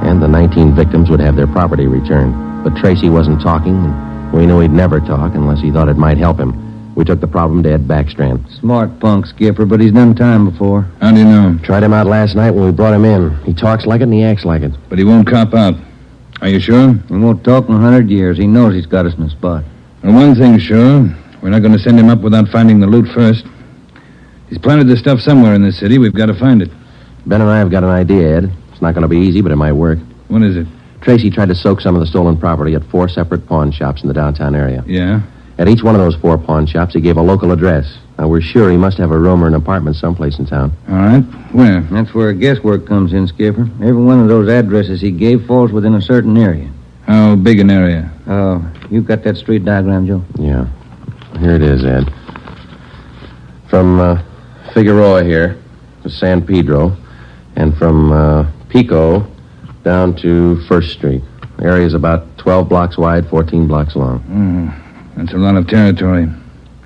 And the 19 victims would have their property returned. But Tracy wasn't talking, and we knew he'd never talk unless he thought it might help him. We took the problem to Ed Backstrand. Smart punk, Skipper, but he's done time before. How do you know? Tried him out last night when we brought him in. He talks like it and he acts like it. But he won't cop out. Are you sure? He won't talk in 100 years. He knows he's got us in a spot. Well, one thing's sure. We're not going to send him up without finding the loot first. He's planted the stuff somewhere in this city. We've got to find it. Ben and I have got an idea, Ed. It's not going to be easy, but it might work. What is it? Tracy tried to soak some of the stolen property at 4 separate pawn shops in the downtown area. Yeah? At each one of those 4 pawn shops, he gave a local address. Now, we're sure he must have a room or an apartment someplace in town. All right. Where? That's where guesswork comes in, Skipper. Every one of those addresses he gave falls within a certain area. How big an area? Oh, you got that street diagram, Joe? Yeah. Here it is, Ed. From Figueroa here to San Pedro, and from Pico down to 1st Street. The area's about 12 blocks wide, 14 blocks long. That's a lot of territory.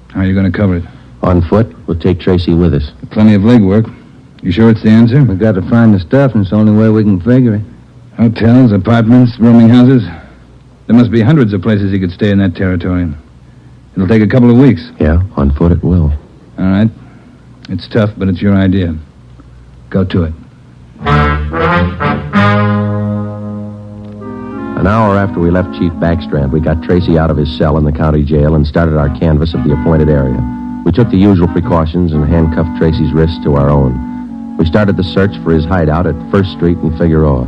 How are you going to cover it? On foot. We'll take Tracy with us. Plenty of legwork. You sure it's the answer? We got to find the stuff, and it's the only way we can figure it. Hotels, apartments, rooming houses. There must be hundreds of places he could stay in that territory. It'll take a couple of weeks. Yeah, on foot it will. All right. It's tough, but it's your idea. Go to it. An hour after we left Chief Backstrand, we got Tracy out of his cell in the county jail and started our canvass of the appointed area. We took the usual precautions and handcuffed Tracy's wrists to our own. We started the search for his hideout at 1st Street and Figueroa.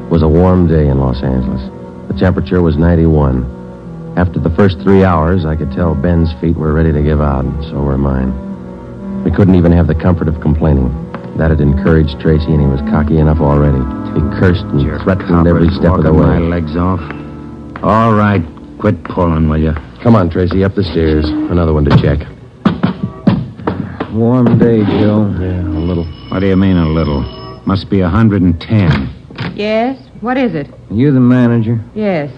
It was a warm day in Los Angeles. The temperature was 91. After the first 3 hours, I could tell Ben's feet were ready to give out, and so were mine. We couldn't even have the comfort of complaining. That had encouraged Tracy, and he was cocky enough already. He cursed and threatened every step of the way. My legs off. All right, quit pulling, will you? Come on, Tracy, up the stairs. Another one to check. Warm day, Joe. Yeah, a little. What do you mean, a little? Must be 110. Yes? What is it? You the manager? Yes.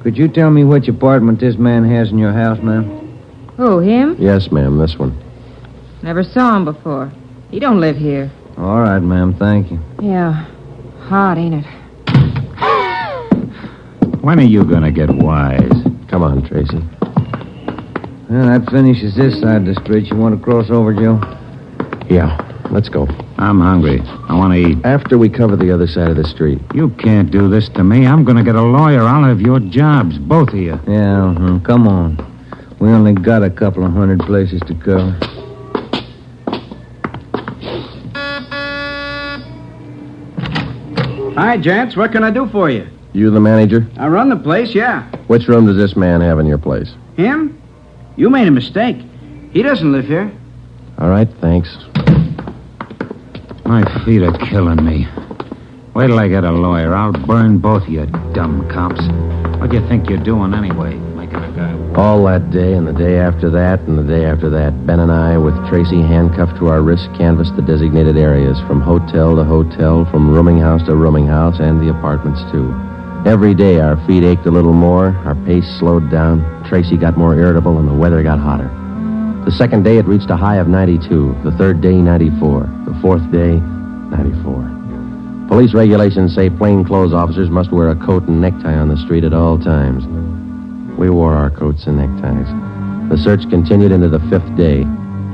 Could you tell me which apartment this man has in your house, ma'am? Who, him? Yes, ma'am, this one. Never saw him before. He don't live here. All right, ma'am, thank you. Yeah. Hot, ain't it? When are you going to get wise? Come on, Tracy. Well, that finishes this side of the street. You want to cross over, Joe? Yeah, let's go. I'm hungry. I want to eat. After we cover the other side of the street. You can't do this to me. I'm going to get a lawyer. I'll have your jobs, both of you. Yeah, come on. We only got a couple of hundred places to cover. Hi, gents. What can I do for you? You the manager? I run the place, yeah. Which room does this man have in your place? Him? You made a mistake. He doesn't live here. All right, thanks. My feet are killing me. Wait till I get a lawyer. I'll burn both of you dumb cops. What do you think you're doing anyway? Making a guy... All that day and the day after that and the day after that, Ben and I, with Tracy handcuffed to our wrists, canvassed the designated areas, from hotel to hotel, from rooming house to rooming house, and the apartments, too. Every day our feet ached a little more, our pace slowed down, Tracy got more irritable, and the weather got hotter. The second day it reached a high of 92, the third day 94, the fourth day 94. Police regulations say plainclothes officers must wear a coat and necktie on the street at all times. We wore our coats and neckties. The search continued into the fifth day.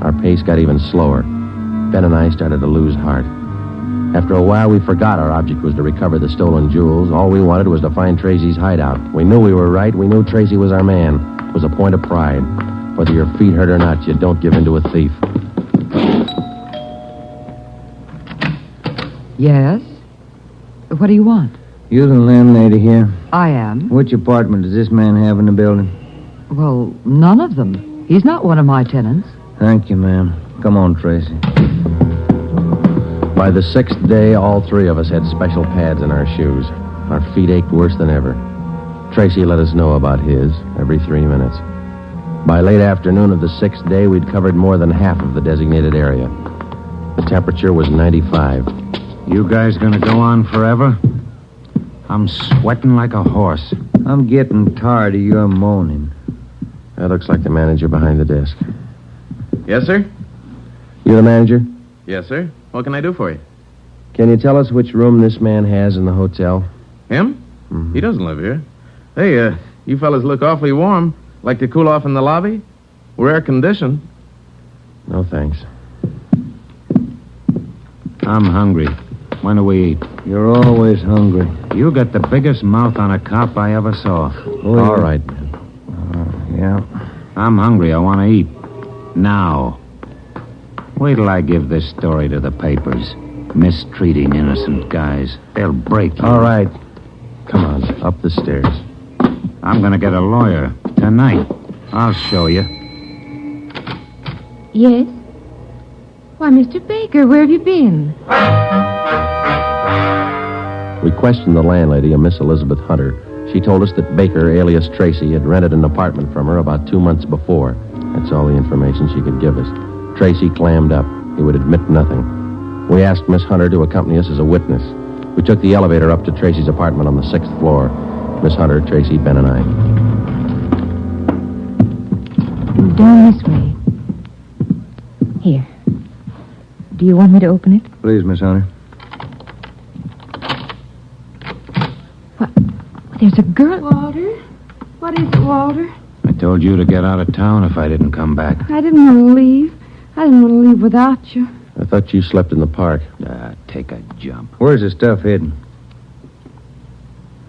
Our pace got even slower. Ben and I started to lose heart. After a while, we forgot our object was to recover the stolen jewels. All we wanted was to find Tracy's hideout. We knew we were right. We knew Tracy was our man. It was a point of pride. Whether your feet hurt or not, you don't give in to a thief. Yes? What do you want? You the landlady here? I am. Which apartment does this man have in the building? Well, none of them. He's not one of my tenants. Thank you, ma'am. Come on, Tracy. By the sixth day, all three of us had special pads in our shoes. Our feet ached worse than ever. Tracy let us know about his every 3 minutes. By late afternoon of the sixth day, we'd covered more than half of the designated area. The temperature was 95. You guys gonna go on forever? I'm sweating like a horse. I'm getting tired of your moaning. That looks like the manager behind the desk. Yes, sir? You the manager? Yes, sir. What can I do for you? Can you tell us which room this man has in the hotel? Him? Mm-hmm. He doesn't live here. Hey, you fellas look awfully warm. Like to cool off in the lobby? We're air-conditioned. No, thanks. I'm hungry. When do we eat? You're always hungry. You got the biggest mouth on a cop I ever saw. Oh, all right, man. Yeah. I'm hungry. I want to eat. Now. Wait till I give this story to the papers. Mistreating innocent guys. They'll break you. All right. Come on, up the stairs. I'm going to get a lawyer. Tonight. I'll show you. Yes? Why, Mr. Baker, where have you been? We questioned the landlady, a Miss Elizabeth Hunter. She told us that Baker, alias Tracy, had rented an apartment from her about 2 months before. That's all the information she could give us. Tracy clammed up. He would admit nothing. We asked Miss Hunter to accompany us as a witness. We took the elevator up to Tracy's apartment on the 6th floor. Miss Hunter, Tracy, Ben, and I. Down this way. Here. Do you want me to open it? Please, Miss Hunter. There's a girl. Walter? What is it, Walter? I told you to get out of town if I didn't come back. I didn't want to leave. I didn't want to leave without you. I thought you slept in the park. Take a jump. Where's the stuff hidden?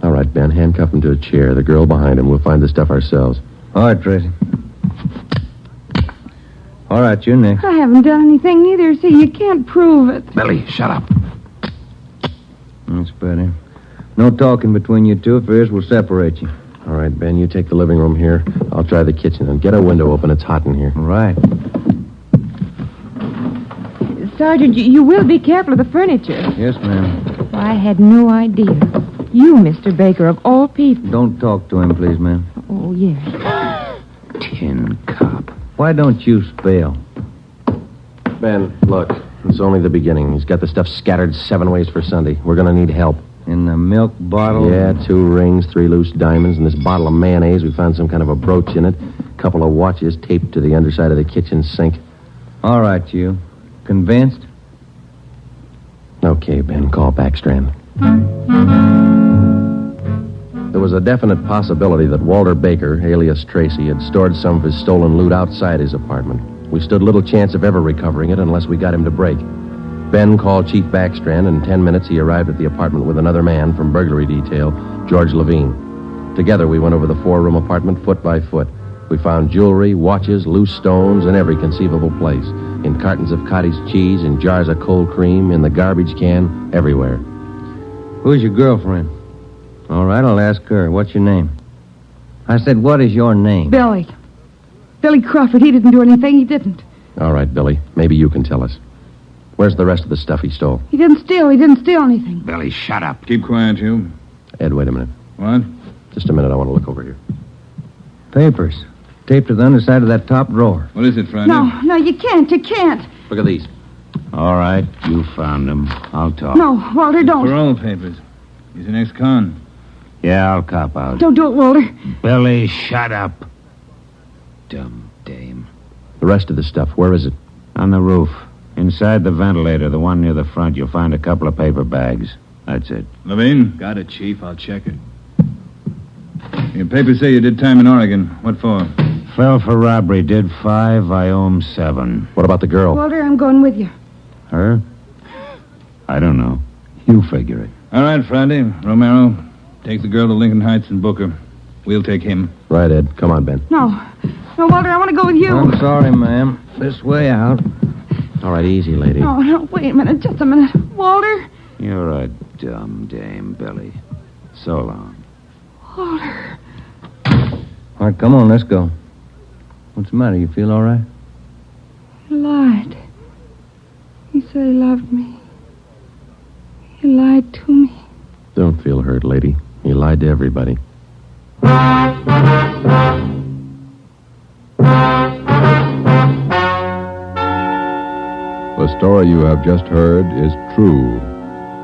All right, Ben, handcuff him to a chair. The girl behind him. We'll find the stuff ourselves. All right, Tracy. All right, you next. I haven't done anything neither, so you can't prove it. Billy, shut up. That's better. No talking between you two. If there is, we'll separate you. All right, Ben, you take the living room here. I'll try the kitchen. And get a window open. It's hot in here. All right. Sergeant, you will be careful of the furniture. Yes, ma'am. I had no idea. You, Mr. Baker, of all people. Don't talk to him, please, ma'am. Oh, yes. Tin cop. Why don't you spell? Ben, look. It's only the beginning. He's got the stuff scattered 7 ways for Sunday. We're going to need help. In the milk bottle? Yeah, 2 rings, 3 loose diamonds, and this bottle of mayonnaise. We found some kind of a brooch in it. A couple of watches taped to the underside of the kitchen sink. All right, you. Convinced? Okay, Ben, call Backstrand. There was a definite possibility that Walter Baker, alias Tracy, had stored some of his stolen loot outside his apartment. We stood little chance of ever recovering it unless we got him to break. Ben called Chief Backstrand, and in 10 minutes he arrived at the apartment with another man from burglary detail, George Levine. Together we went over the 4-room apartment foot by foot. We found jewelry, watches, loose stones in every conceivable place. In cartons of cottage cheese, in jars of cold cream, in the garbage can, everywhere. Who's your girlfriend? All right, I'll ask her. What's your name? I said, what is your name? Billy. Billy Crawford. He didn't do anything. He didn't. All right, Billy. Maybe you can tell us. Where's the rest of the stuff he stole? He didn't steal. He didn't steal anything. Billy, shut up. Keep quiet, you. Ed, wait a minute. What? Just a minute. I want to look over here. Papers. Taped to the underside of that top drawer. What is it, Friday? No, you can't. You can't. Look at these. All right, you found them. I'll talk. No, Walter, don't. Parole papers. He's an ex-con. Yeah, I'll cop out. Don't do it, Walter. Billy, shut up. Dumb dame. The rest of the stuff, where is it? On the roof. Inside the ventilator, the one near the front, you'll find a couple of paper bags. That's it. Levine? Got it, Chief. I'll check it. Your papers say you did time in Oregon. What for? Fell for robbery, did 5, I owe him 7. What about the girl? Walter, I'm going with you. Her? I don't know. You figure it. All right, Friday. Romero, take the girl to Lincoln Heights and book her. We'll take him. Right, Ed. Come on, Ben. No, Walter, I want to go with you. I'm sorry, ma'am. This way out. All right, easy, lady. No, wait a minute. Just a minute. Walter? You're a dumb dame, Billy. So long. Walter. All right, come on, let's go. What's the matter? You feel all right? He lied. He said he loved me. He lied to me. Don't feel hurt, lady. He lied to everybody. The story you have just heard is true.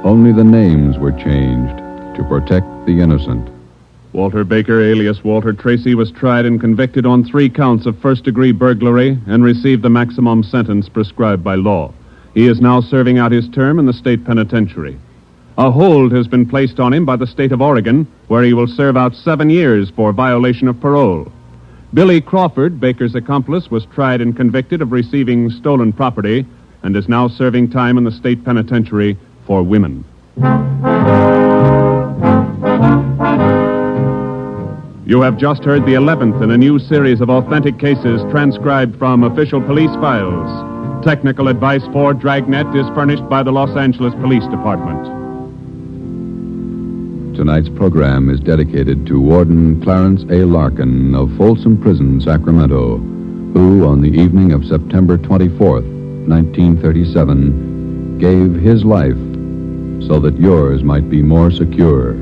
Only the names were changed to protect the innocent. Walter Baker, alias Walter Tracy, was tried and convicted on 3 counts of first-degree burglary and received the maximum sentence prescribed by law. He is now serving out his term in the state penitentiary. A hold has been placed on him by the state of Oregon, where he will serve out 7 years for violation of parole. Billy Crawford, Baker's accomplice, was tried and convicted of receiving stolen property and is now serving time in the state penitentiary for women. You have just heard the 11th in a new series of authentic cases transcribed from official police files. Technical advice for Dragnet is furnished by the Los Angeles Police Department. Tonight's program is dedicated to Warden Clarence A. Larkin of Folsom Prison, Sacramento, who, on the evening of September 24th, 1937, gave his life so that yours might be more secure.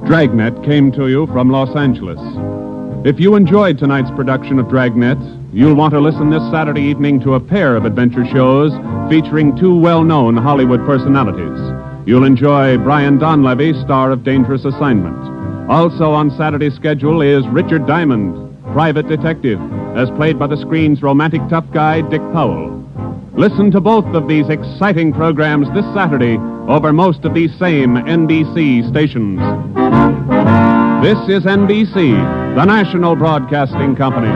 Dragnet came to you from Los Angeles. If you enjoyed tonight's production of Dragnet, you'll want to listen this Saturday evening to a pair of adventure shows featuring 2 well-known Hollywood personalities. You'll enjoy Brian Donlevy, star of Dangerous Assignment. Also on Saturday's schedule is Richard Diamond, private detective, as played by the screen's romantic tough guy, Dick Powell. Listen to both of these exciting programs this Saturday over most of these same NBC stations. This is NBC, the national broadcasting company.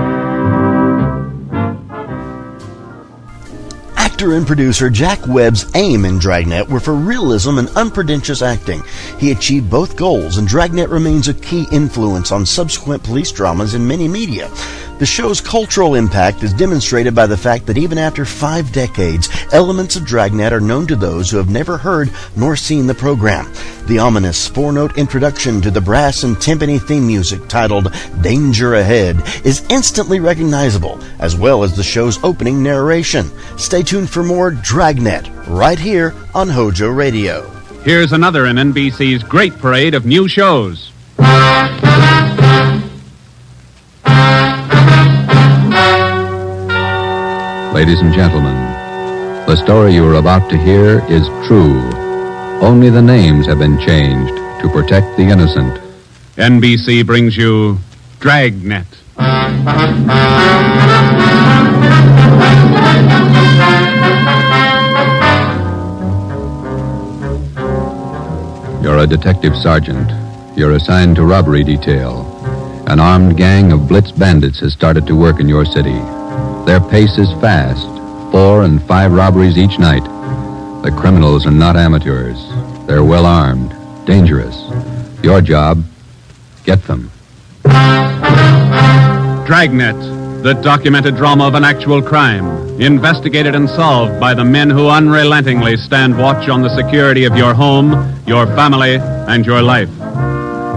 Actor and producer Jack Webb's aim in Dragnet were for realism and unpretentious acting. He achieved both goals, and Dragnet remains a key influence on subsequent police dramas in many media. The show's cultural impact is demonstrated by the fact that even after 5 decades, elements of Dragnet are known to those who have never heard nor seen the program. The ominous 4-note introduction to the brass and timpani theme music titled Danger Ahead is instantly recognizable, as well as the show's opening narration. Stay tuned for more Dragnet right here on HOJO Radio. Here's another in NBC's great parade of new shows. Ladies and gentlemen, the story you are about to hear is true. Only the names have been changed to protect the innocent. NBC brings you Dragnet. You're a detective sergeant. You're assigned to robbery detail. An armed gang of blitz bandits has started to work in your city. Their pace is fast, 4 and 5 robberies each night. The criminals are not amateurs. They're well armed, dangerous. Your job, get them. Dragnet, the documented drama of an actual crime, investigated and solved by the men who unrelentingly stand watch on the security of your home, your family, and your life.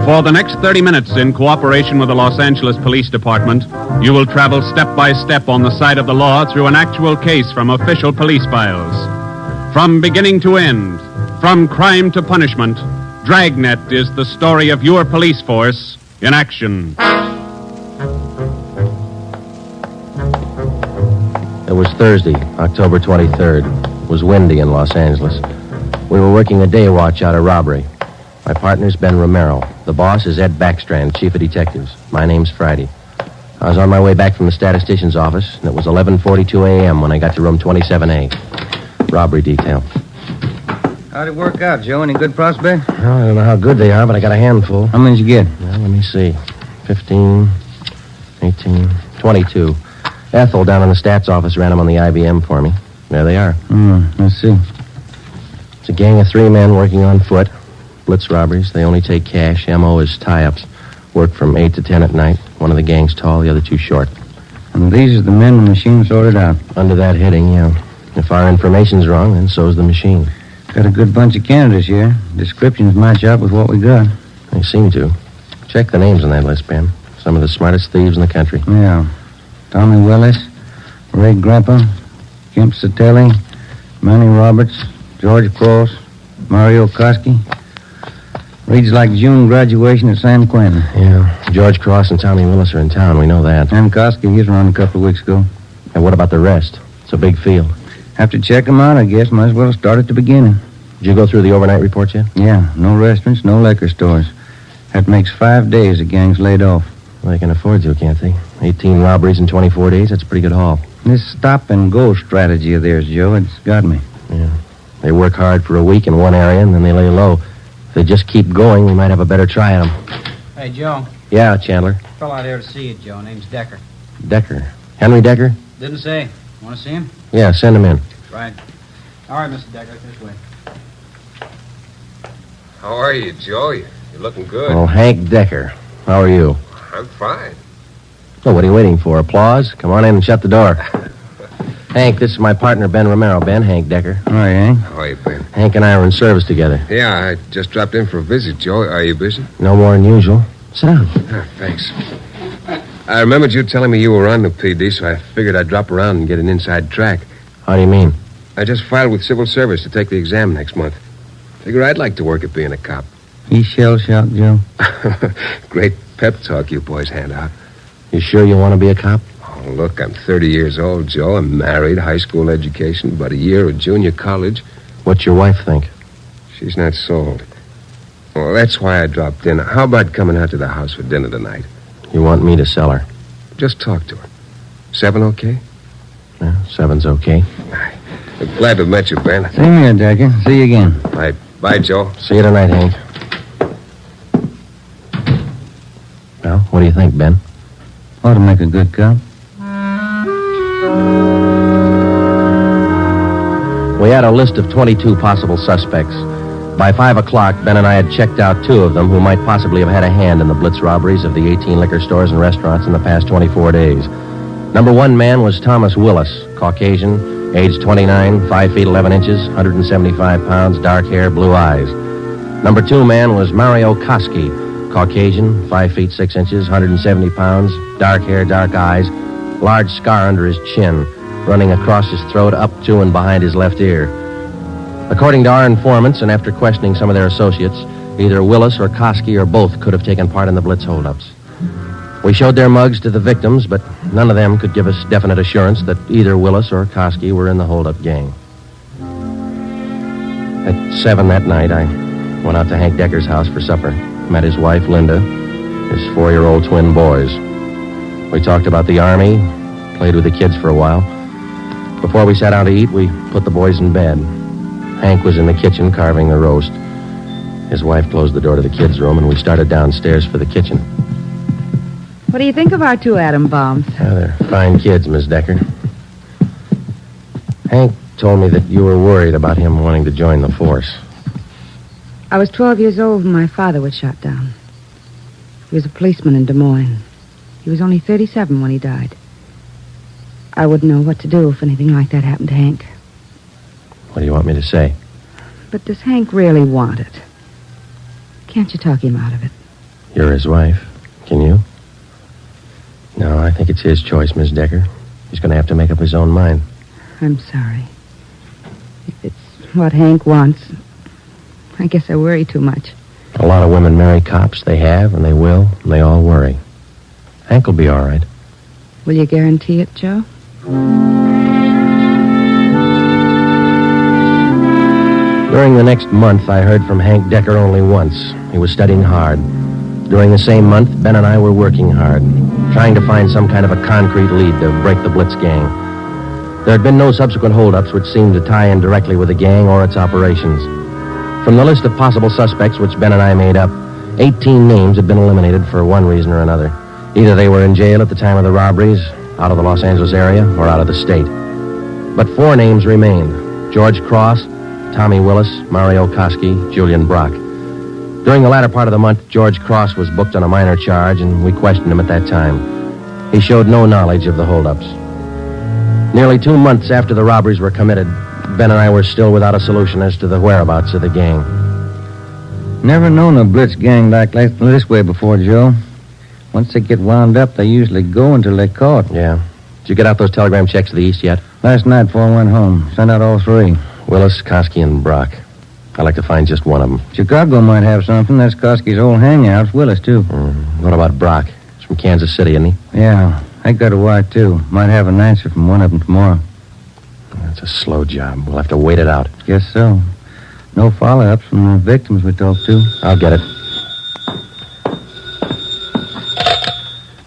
For the next 30 minutes, in cooperation with the Los Angeles Police Department, you will travel step by step on the side of the law through an actual case from official police files. From beginning to end, from crime to punishment, Dragnet is the story of your police force in action. It was Thursday, October 23rd. It was windy in Los Angeles. We were working a day watch out of robbery. My partner's Ben Romero. The boss is Ed Backstrand, chief of detectives. My name's Friday. I was on my way back from the statistician's office, and it was 11:42 a.m. when I got to room 27A. Robbery detail. How'd it work out, Joe? Any good prospect? Well, I don't know how good they are, but I got a handful. How many did you get? Well, let me see. 15, 18, 22. Ethel down in the stats office ran them on the IBM for me. There they are. Let's see. It's a gang of 3 men working on foot. Blitz robberies. They only take cash. M.O. is tie-ups. Work from 8 to 10 at night. One of the gang's tall, the other 2 short. And these are the men the machine sorted out? Under that heading, yeah. If our information's wrong, then so's the machine. Got a good bunch of candidates here. Descriptions match up with what we got. They seem to. Check the names on that list, Ben. Some of the smartest thieves in the country. Yeah. Tommy Willis, Ray Grappa, Kemp Satelli, Manny Roberts, George Cross, Mario Koski. Reads like June graduation at San Quentin. Yeah. George Cross and Tommy Willis are in town. We know that. And Koski, he's around a couple of weeks ago. And what about the rest? It's a big field. Have to check them out, I guess. Might as well start at the beginning. Did you go through the overnight reports yet? Yeah. No restaurants, no liquor stores. That makes 5 days the gang's laid off. Well, they can afford to, can't they? 18 robberies in 24 days, that's a pretty good haul. This stop-and-go strategy of theirs, Joe, it's got me. Yeah. They work hard for a week in one area, and then they lay low. If they just keep going, we might have a better try at them. Hey, Joe. Yeah, Chandler. Fell out here to see you, Joe. Name's Decker. Decker. Henry Decker? Didn't say. Want to see him? Yeah, send him in. Right. All right, Mr. Decker, this way. How are you, Joe? You're looking good. Oh, Hank Decker. How are you? I'm fine. Oh, what are you waiting for? Applause? Come on in and shut the door. Hank, this is my partner, Ben Romero. Ben, Hank Decker. All right, Hank. How are you, Ben? Hank and I are in service together. Yeah, I just dropped in for a visit, Joe. Are you busy? No more than usual. Sit down. Thanks. I remembered you telling me you were on the PD, so I figured I'd drop around and get an inside track. How do you mean? I just filed with civil service to take the exam next month. Figure I'd like to work at being a cop. He shell-shocked, Joe. Great pep talk you boys hand out. You sure you want to be a cop? Oh, look, I'm 30 years old, Joe. I'm married, high school education, about a year of junior college. What's your wife think? She's not sold. Well, that's why I dropped in. How about coming out to the house for dinner tonight? You want me to sell her? Just talk to her. 7 okay? Yeah, 7's okay. Glad to have met you, Ben. Same here, Decker. See you again. Bye. Bye, Joe. See you tonight, Hank. Well, what do you think, Ben? Ought to make a good cop. We had a list of 22 possible suspects. By 5 o'clock, Ben and I had checked out 2 of them who might possibly have had a hand in the blitz robberies of the 18 liquor stores and restaurants in the past 24 days. Number 1 man was Thomas Willis, Caucasian, age 29, 5 feet 11 inches, 175 pounds, dark hair, blue eyes. Number 2 man was Mario Koski, Caucasian, 5 feet 6 inches, 170 pounds, dark hair, dark eyes, large scar under his chin, running across his throat, up to and behind his left ear. According to our informants, and after questioning some of their associates, either Willis or Koski or both could have taken part in the blitz holdups. We showed their mugs to the victims, but none of them could give us definite assurance that either Willis or Koski were in the holdup gang. At 7 that night, I went out to Hank Decker's house for supper. Met his wife, Linda, his 4-year-old twin boys. We talked about the Army, played with the kids for a while. Before we sat down to eat, we put the boys in bed. Hank was in the kitchen carving the roast. His wife closed the door to the kids' room, and we started downstairs for the kitchen. What do you think of our 2 atom bombs? They're fine kids, Miss Decker. Hank told me that you were worried about him wanting to join the force. I was 12 years old when my father was shot down. He was a policeman in Des Moines. He was only 37 when he died. I wouldn't know what to do if anything like that happened to Hank. What do you want me to say? But does Hank really want it? Can't you talk him out of it? You're his wife. Can you? No, I think it's his choice, Miss Decker. He's going to have to make up his own mind. I'm sorry. If it's what Hank wants, I guess I worry too much. A lot of women marry cops. They have, and they will, and they all worry. Hank will be all right. Will you guarantee it, Joe? During the next month, I heard from Hank Decker only once. He was studying hard. During the same month, Ben and I were working hard, trying to find some kind of a concrete lead to break the Blitz gang. There had been no subsequent holdups which seemed to tie in directly with the gang or its operations. From the list of possible suspects which Ben and I made up, 18 names had been eliminated for one reason or another. Either they were in jail at the time of the robberies, out of the Los Angeles area, or out of the state. But 4 names remained: George Cross, Tommy Willis, Mario Koski, Julian Brock. During the latter part of the month, George Cross was booked on a minor charge, and we questioned him at that time. He showed no knowledge of the holdups. Nearly 2 months after the robberies were committed, Ben and I were still without a solution as to the whereabouts of the gang. Never known a blitz gang like this way before, Joe. Once they get wound up, they usually go until they're caught. Yeah. Did you get out those telegram checks to the east yet? Last night before I went home. Sent out all 3. Willis, Koski, and Brock. I'd like to find just one of them. Chicago might have something. That's Koski's old hangout. Willis, too. What about Brock? He's from Kansas City, isn't he? Yeah. I got a wire, too. Might have an answer from one of them tomorrow. That's a slow job. We'll have to wait it out. Guess so. No follow-ups from the victims we talked to. I'll get it.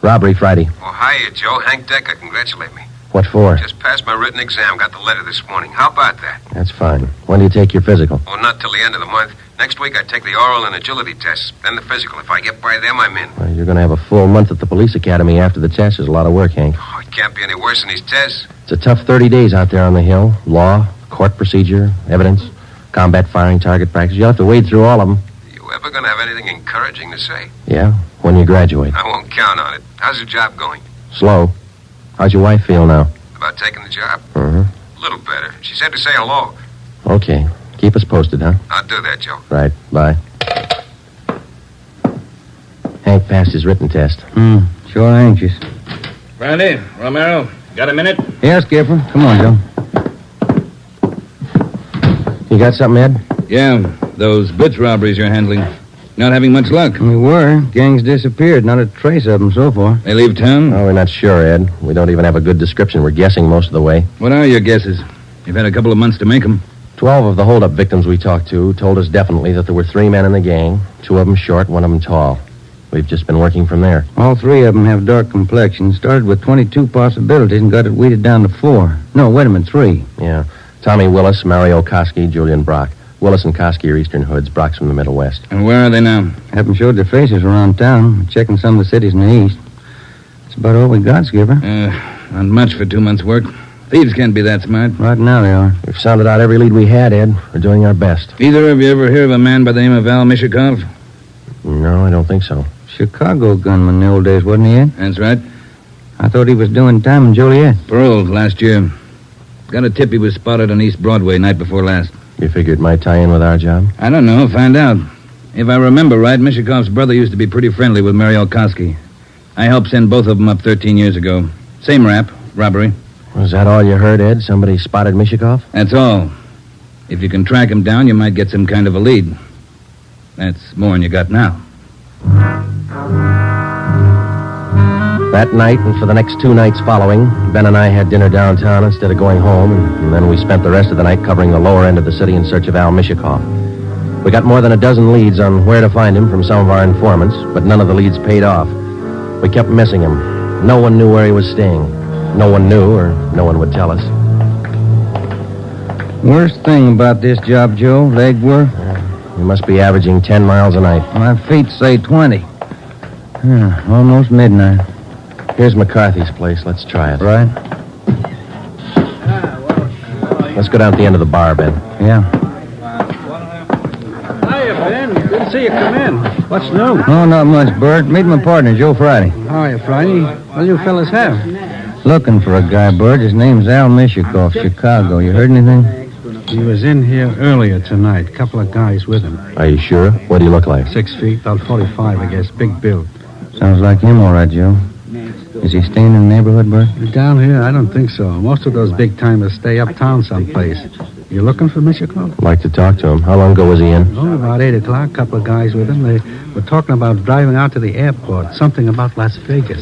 Robbery Friday. Oh, hiya, Joe. Hank Decker. Congratulate me. What for? Just passed my written exam. Got the letter this morning. How about that? That's fine. When do you take your physical? Oh, not till the end of the month. Next week I take the oral and agility tests. Then the physical. If I get by them, I'm in. Well, you're going to have a full month at the police academy after the test. There's a lot of work, Hank. Oh, it can't be any worse than these tests. It's a tough 30 days out there on the Hill. Law, court procedure, evidence, combat firing, target practice. You'll have to wade through all of them. You ever going to have anything encouraging to say? Yeah, when you graduate. I won't count on it. How's your job going? Slow. How's your wife feel now? About taking the job? A little better. She said to say hello. Okay. Keep us posted, huh? I'll do that, Joe. Right. Bye. Hank passed his written test. Sure anxious. Brandy, Romero, got a minute? Yeah, Skipper. Come on, Joe. You got something, Ed? Yeah, those blitz robberies you're handling. Not having much luck. We were. Gangs disappeared. Not a trace of them so far. They leave town? Oh, we're not sure, Ed. We don't even have a good description. We're guessing most of the way. What are your guesses? You've had a couple of months to make them. 12 of the holdup victims we talked to told us definitely that there were 3 men in the gang. 2 of them short, 1 of them tall. We've just been working from there. All 3 of them have dark complexions. Started with 22 possibilities and got it weeded down to 4. No, wait a minute, 3. Yeah. Tommy Willis, Mario Koski, Julian Brock. Willis and Koski are Eastern Hoods. Brock's from the Middle West. And where are they now? Haven't showed their faces around town. We're checking some of the cities in the east. That's about all we got, Skipper. Not much for 2 months' work. Thieves can't be that smart. Right now they are. We've sounded out every lead we had, Ed. We're doing our best. Either of you ever hear of a man by the name of Al Mishikov? No, I don't think so. Chicago gunman in the old days, wasn't he, Ed? That's right. I thought he was doing time in Joliet. Paroled last year. Got a tip he was spotted on East Broadway night before last. You figure it might tie in with our job? I don't know. Find out. If I remember right, Mishikov's brother used to be pretty friendly with Mario Koski. I helped send both of them up 13 years ago. Same rap, robbery. Was that all you heard, Ed? Somebody spotted Mishikov? That's all. If you can track him down, you might get some kind of a lead. That's more than you got now. That night and for the next 2 nights following, Ben and I had dinner downtown instead of going home, and then we spent the rest of the night covering the lower end of the city in search of Al Mishikov. We got more than a dozen leads on where to find him from some of our informants, but none of the leads paid off. We kept missing him. No one knew where he was staying. No one knew, or no one would tell us. Worst thing about this job, Joe, leg work. We must be averaging 10 miles a night. My feet say 20. Almost midnight. Here's McCarthy's place. Let's try it. Right. Let's go down to the end of the bar, Ben. Yeah. Hiya, Ben. Good to see you come in. What's new? Oh, not much, Bert. Meet my partner, Joe Friday. Hiya, Friday. What do you fellas have? Looking for a guy, Bert. His name's Al Mishikov, Chicago. You heard anything? He was in here earlier tonight. Couple of guys with him. Are you sure? What do you look like? 6 feet, about 45, I guess. Big build. Sounds like him, all right, Joe. Is he staying in the neighborhood, Bert? Down here, I don't think so. Most of those big-timers stay uptown someplace. You looking for Mishikov? I'd like to talk to him. How long ago was he in? Oh, about 8 o'clock. Couple of guys with him. They were talking about driving out to the airport. Something about Las Vegas.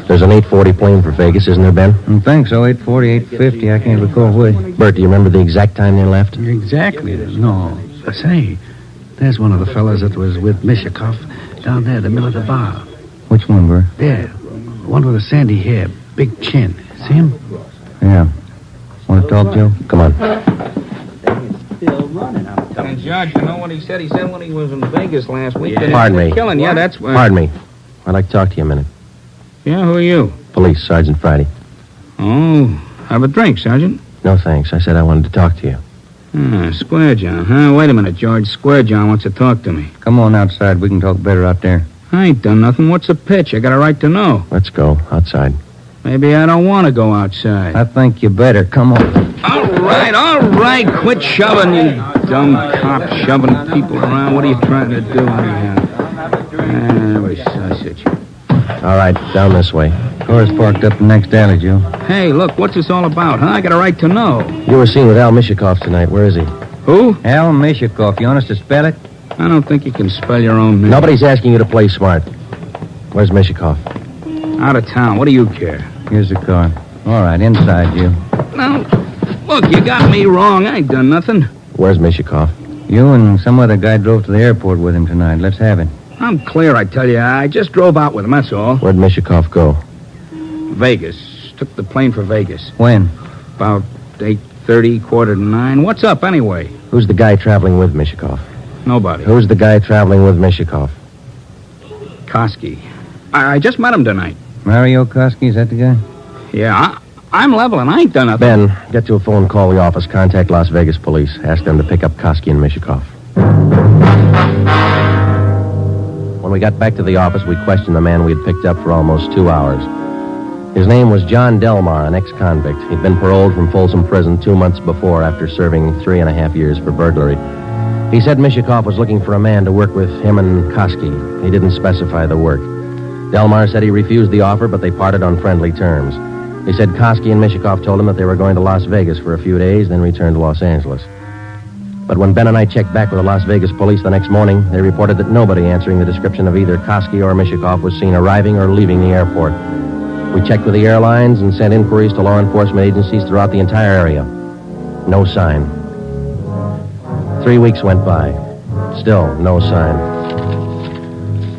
There's an 840 plane for Vegas, isn't there, Ben? I think so. 840, 850. I can't recall which. Bert, do you remember the exact time they left? Exactly. No. Say, there's one of the fellas that was with Mishikov down there in the middle of the bar. Which one, Bert? There. One with the sandy hair, big chin. See him? Yeah. Want to talk, Joe? Come on. And Judge, you know what he said? He said when he was in Vegas last week. Yeah. Pardon me. Killing. Yeah, that's why. Pardon me. I'd like to talk to you a minute. Yeah, who are you? Police, Sergeant Friday. Oh, have a drink, Sergeant. No, thanks. I said I wanted to talk to you. Square John, huh? Wait a minute, George. Square John wants to talk to me. Come on outside. We can talk better out there. I ain't done nothing. What's the pitch? I got a right to know. Let's go. Outside. Maybe I don't want to go outside. I think you better. Come on. All right. Quit shoving, you dumb cop, shoving people around. What are you trying to do anyhow? We sausage. All right, down this way. Car's parked up the next alley, Joe. Hey, look, what's this all about, huh? I got a right to know. You were seen with Al Mishikov tonight. Where is he? Who? Al Mishikov. You want us to spell it? I don't think you can spell your own name. Nobody's asking you to play smart. Where's Mishikov? Out of town. What do you care? Here's the car. All right, inside, you. Now, look, you got me wrong. I ain't done nothing. Where's Mishikov? You and some other guy drove to the airport with him tonight. Let's have it. I'm clear, I tell you. I just drove out with him, that's all. Where'd Mishikov go? Vegas. Took the plane for Vegas. When? About 8:30, 8:45. What's up, anyway? Who's the guy traveling with Mishikov? Nobody. Who's the guy traveling with Mishikov? Koski. I just met him tonight. Mario Koski, is that the guy? Yeah, I'm leveling. I ain't done nothing. Ben, get to a phone, call the office, contact Las Vegas police. Ask them to pick up Koski and Mishikov. When we got back to the office, we questioned the man we had picked up for almost 2 hours. His name was John Delmar, an ex-convict. He'd been paroled from Folsom Prison 2 months before after serving 3.5 years for burglary. He said Mishikov was looking for a man to work with him and Koski. He didn't specify the work. Delmar said he refused the offer, but they parted on friendly terms. He said Koski and Mishikov told him that they were going to Las Vegas for a few days, then return to Los Angeles. But when Ben and I checked back with the Las Vegas police the next morning, they reported that nobody answering the description of either Koski or Mishikov was seen arriving or leaving the airport. We checked with the airlines and sent inquiries to law enforcement agencies throughout the entire area. No sign. 3 weeks went by. Still no sign.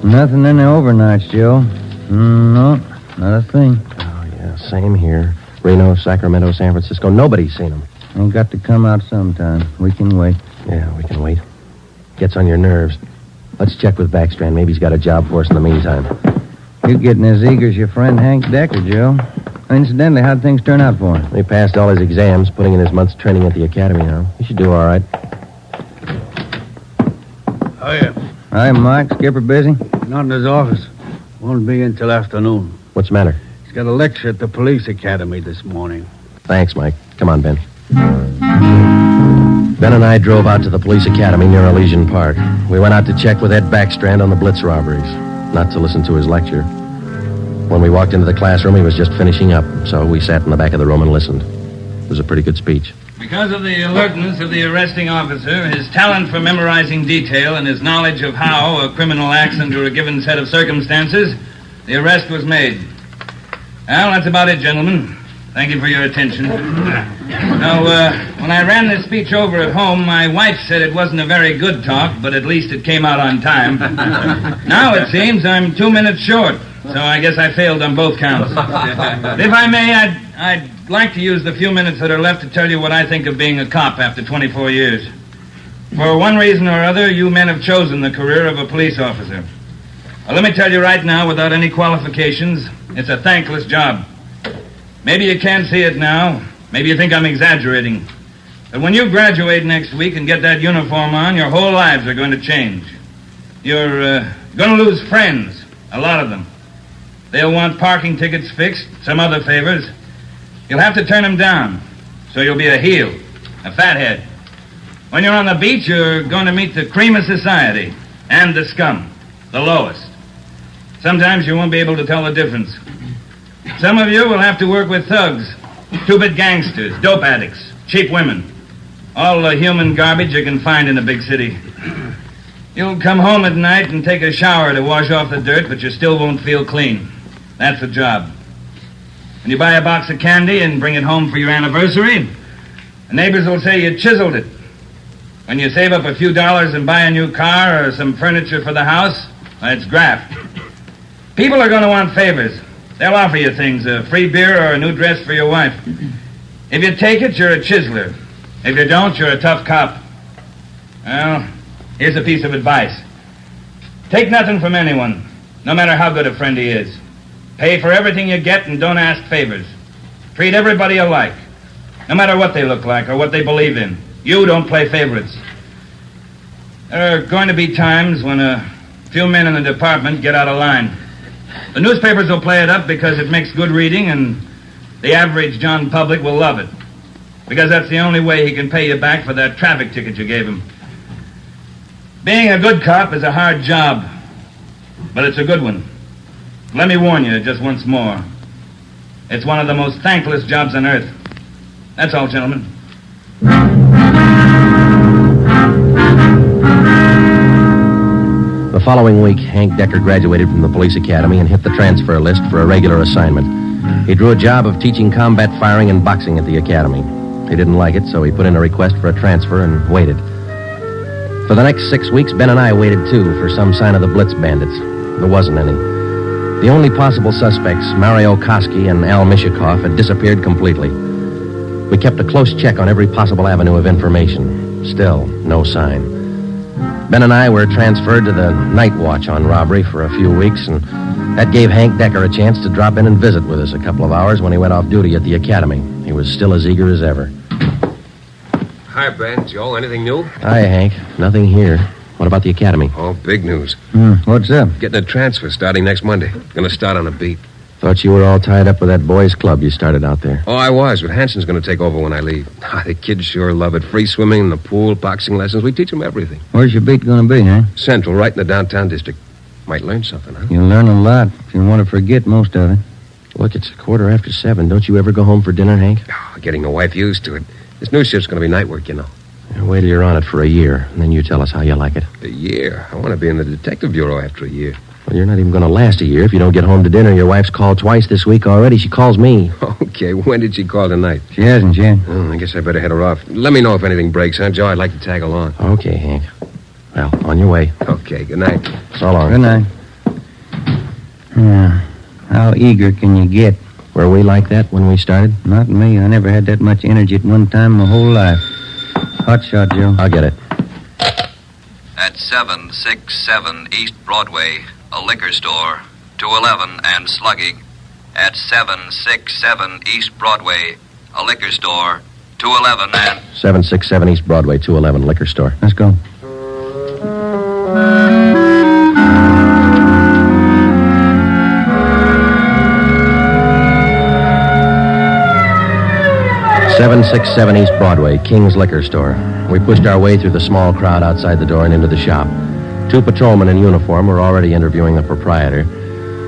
Nothing in the overnights, Joe. No, not a thing. Oh, yeah, same here. Reno, Sacramento, San Francisco. Nobody's seen him. Ain't got to come out sometime. We can wait. Yeah, we can wait. Gets on your nerves. Let's check with Backstrand. Maybe he's got a job for us in the meantime. You getting as eager as your friend Hank Decker, Joe. Incidentally, how'd things turn out for him? He passed all his exams, putting in his month's training at the academy now. He should do all right. Hiya. Hi, Mike. Skipper busy? Not in his office. Won't be in till afternoon. What's the matter? He's got a lecture at the police academy this morning. Thanks, Mike. Come on, Ben. Ben and I drove out to the police academy near Elysian Park. We went out to check with Ed Backstrand on the Blitz robberies, not to listen to his lecture. When we walked into the classroom, he was just finishing up, so we sat in the back of the room and listened. It was a pretty good speech. Because of the alertness of the arresting officer, his talent for memorizing detail, and his knowledge of how a criminal acts under a given set of circumstances, the arrest was made. Well, that's about it, gentlemen. Thank you for your attention. Now, when I ran this speech over at home, my wife said it wasn't a very good talk, but at least it came out on time. Now it seems I'm 2 minutes short, so I guess I failed on both counts. But if I may, I'd like to use the few minutes that are left to tell you what I think of being a cop after 24 years. For one reason or other, you men have chosen the career of a police officer. Well, let me tell you right now, without any qualifications, it's a thankless job. Maybe you can't see it now. Maybe you think I'm exaggerating. But when you graduate next week and get that uniform on, your whole lives are going to change. You're going to lose friends, a lot of them. They'll want parking tickets fixed, some other favors. You'll have to turn them down, so you'll be a heel, a fathead. When you're on the beach, you're going to meet the cream of society and the scum, the lowest. Sometimes you won't be able to tell the difference. Some of you will have to work with thugs, two-bit gangsters, dope addicts, cheap women, all the human garbage you can find in a big city. You'll come home at night and take a shower to wash off the dirt, but you still won't feel clean. That's the job. When you buy a box of candy and bring it home for your anniversary, the neighbors will say you chiseled it. When you save up a few dollars and buy a new car or some furniture for the house, well, it's graft. People are going to want favors. They'll offer you things, a free beer or a new dress for your wife. If you take it, you're a chiseler. If you don't, you're a tough cop. Well, here's a piece of advice. Take nothing from anyone, no matter how good a friend he is. Pay for everything you get and don't ask favors. Treat everybody alike, no matter what they look like or what they believe in. You don't play favorites. There are going to be times when a few men in the department get out of line. The newspapers will play it up because it makes good reading, and the average John public will love it. Because that's the only way he can pay you back for that traffic ticket you gave him. Being a good cop is a hard job, but it's a good one. Let me warn you just once more. It's one of the most thankless jobs on earth. That's all, gentlemen. The following week, Hank Decker graduated from the police academy and hit the transfer list for a regular assignment. He drew a job of teaching combat firing and boxing at the academy. He didn't like it, so he put in a request for a transfer and waited. For the next 6 weeks, Ben and I waited, too, for some sign of the Blitz bandits. There wasn't any. The only possible suspects, Mario Koski and Al Mishikoff, had disappeared completely. We kept a close check on every possible avenue of information. Still, no sign. Ben and I were transferred to the night watch on robbery for a few weeks, and that gave Hank Decker a chance to drop in and visit with us a couple of hours when he went off duty at the academy. He was still as eager as ever. Hi, Ben. Joe, anything new? Hi, Hank. Nothing here. What about the academy? Oh, big news. What's up? Getting a transfer starting next Monday. Gonna start on a beat. Thought you were all tied up with that boys' club you started out there. Oh, I was, but Hanson's gonna take over when I leave. The kids sure love it. Free swimming in the pool, boxing lessons. We teach them everything. Where's your beat going to be, huh? Central, right in the downtown district. Might learn something, huh? You'll learn a lot if you want to forget most of it. Look, it's 7:15. Don't you ever go home for dinner, Hank? Oh, getting the wife used to it. This new shift's gonna be night work, you know. Wait till you're on it for a year, and then you tell us how you like it. A year? I want to be in the detective bureau after a year. Well, you're not even going to last a year if you don't get home to dinner. Your wife's called twice this week already. She calls me. Okay, when did she call tonight? She hasn't yet. Oh, I guess I better head her off. Let me know if anything breaks, huh, Joe? I'd like to tag along. Okay, Hank. Well, on your way. Okay, good night. So long. Good night. Yeah. How eager can you get? Were we like that when we started? Not me. I never had that much energy at one time in my whole life. Hot shot, Joe. I'll get it. At 767 East Broadway, a liquor store, 211 and slugging. At 767 East Broadway, a liquor store, 211 and... 767 East Broadway, 211, liquor store. Let's go. .767 East Broadway, King's Liquor Store. We pushed our way through the small crowd outside the door and into the shop. 2 patrolmen in uniform were already interviewing the proprietor.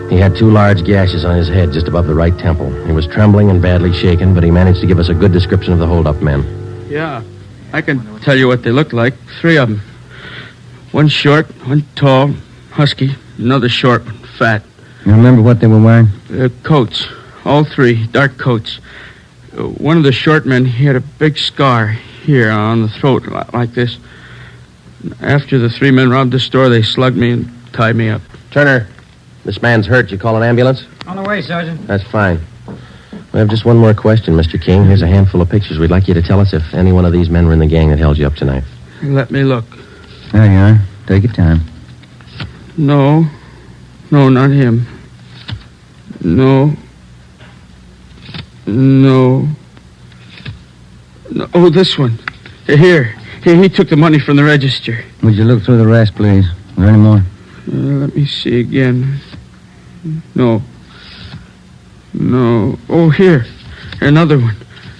He had 2 large gashes on his head just above the right temple. He was trembling and badly shaken, but he managed to give us a good description of the hold-up men. Yeah, I can tell you what they look like. 3 of them. One short, one tall, husky, another short one, fat. You remember what they were wearing? Coats. All 3, dark coats. One of the short men, he had a big scar here on the throat, like this. After the 3 men robbed the store, they slugged me and tied me up. Turner, this man's hurt. You call an ambulance? On the way, Sergeant. That's fine. We have just one more question, Mr. King. Here's a handful of pictures. We'd like you to tell us if any one of these men were in the gang that held you up tonight. Let me look. There you are. Take your time. No, not him. No. Oh, this one. Here. He took the money from the register. Would you look through the rest, please? Is there any more? Let me see again. No. Oh, here. Another one.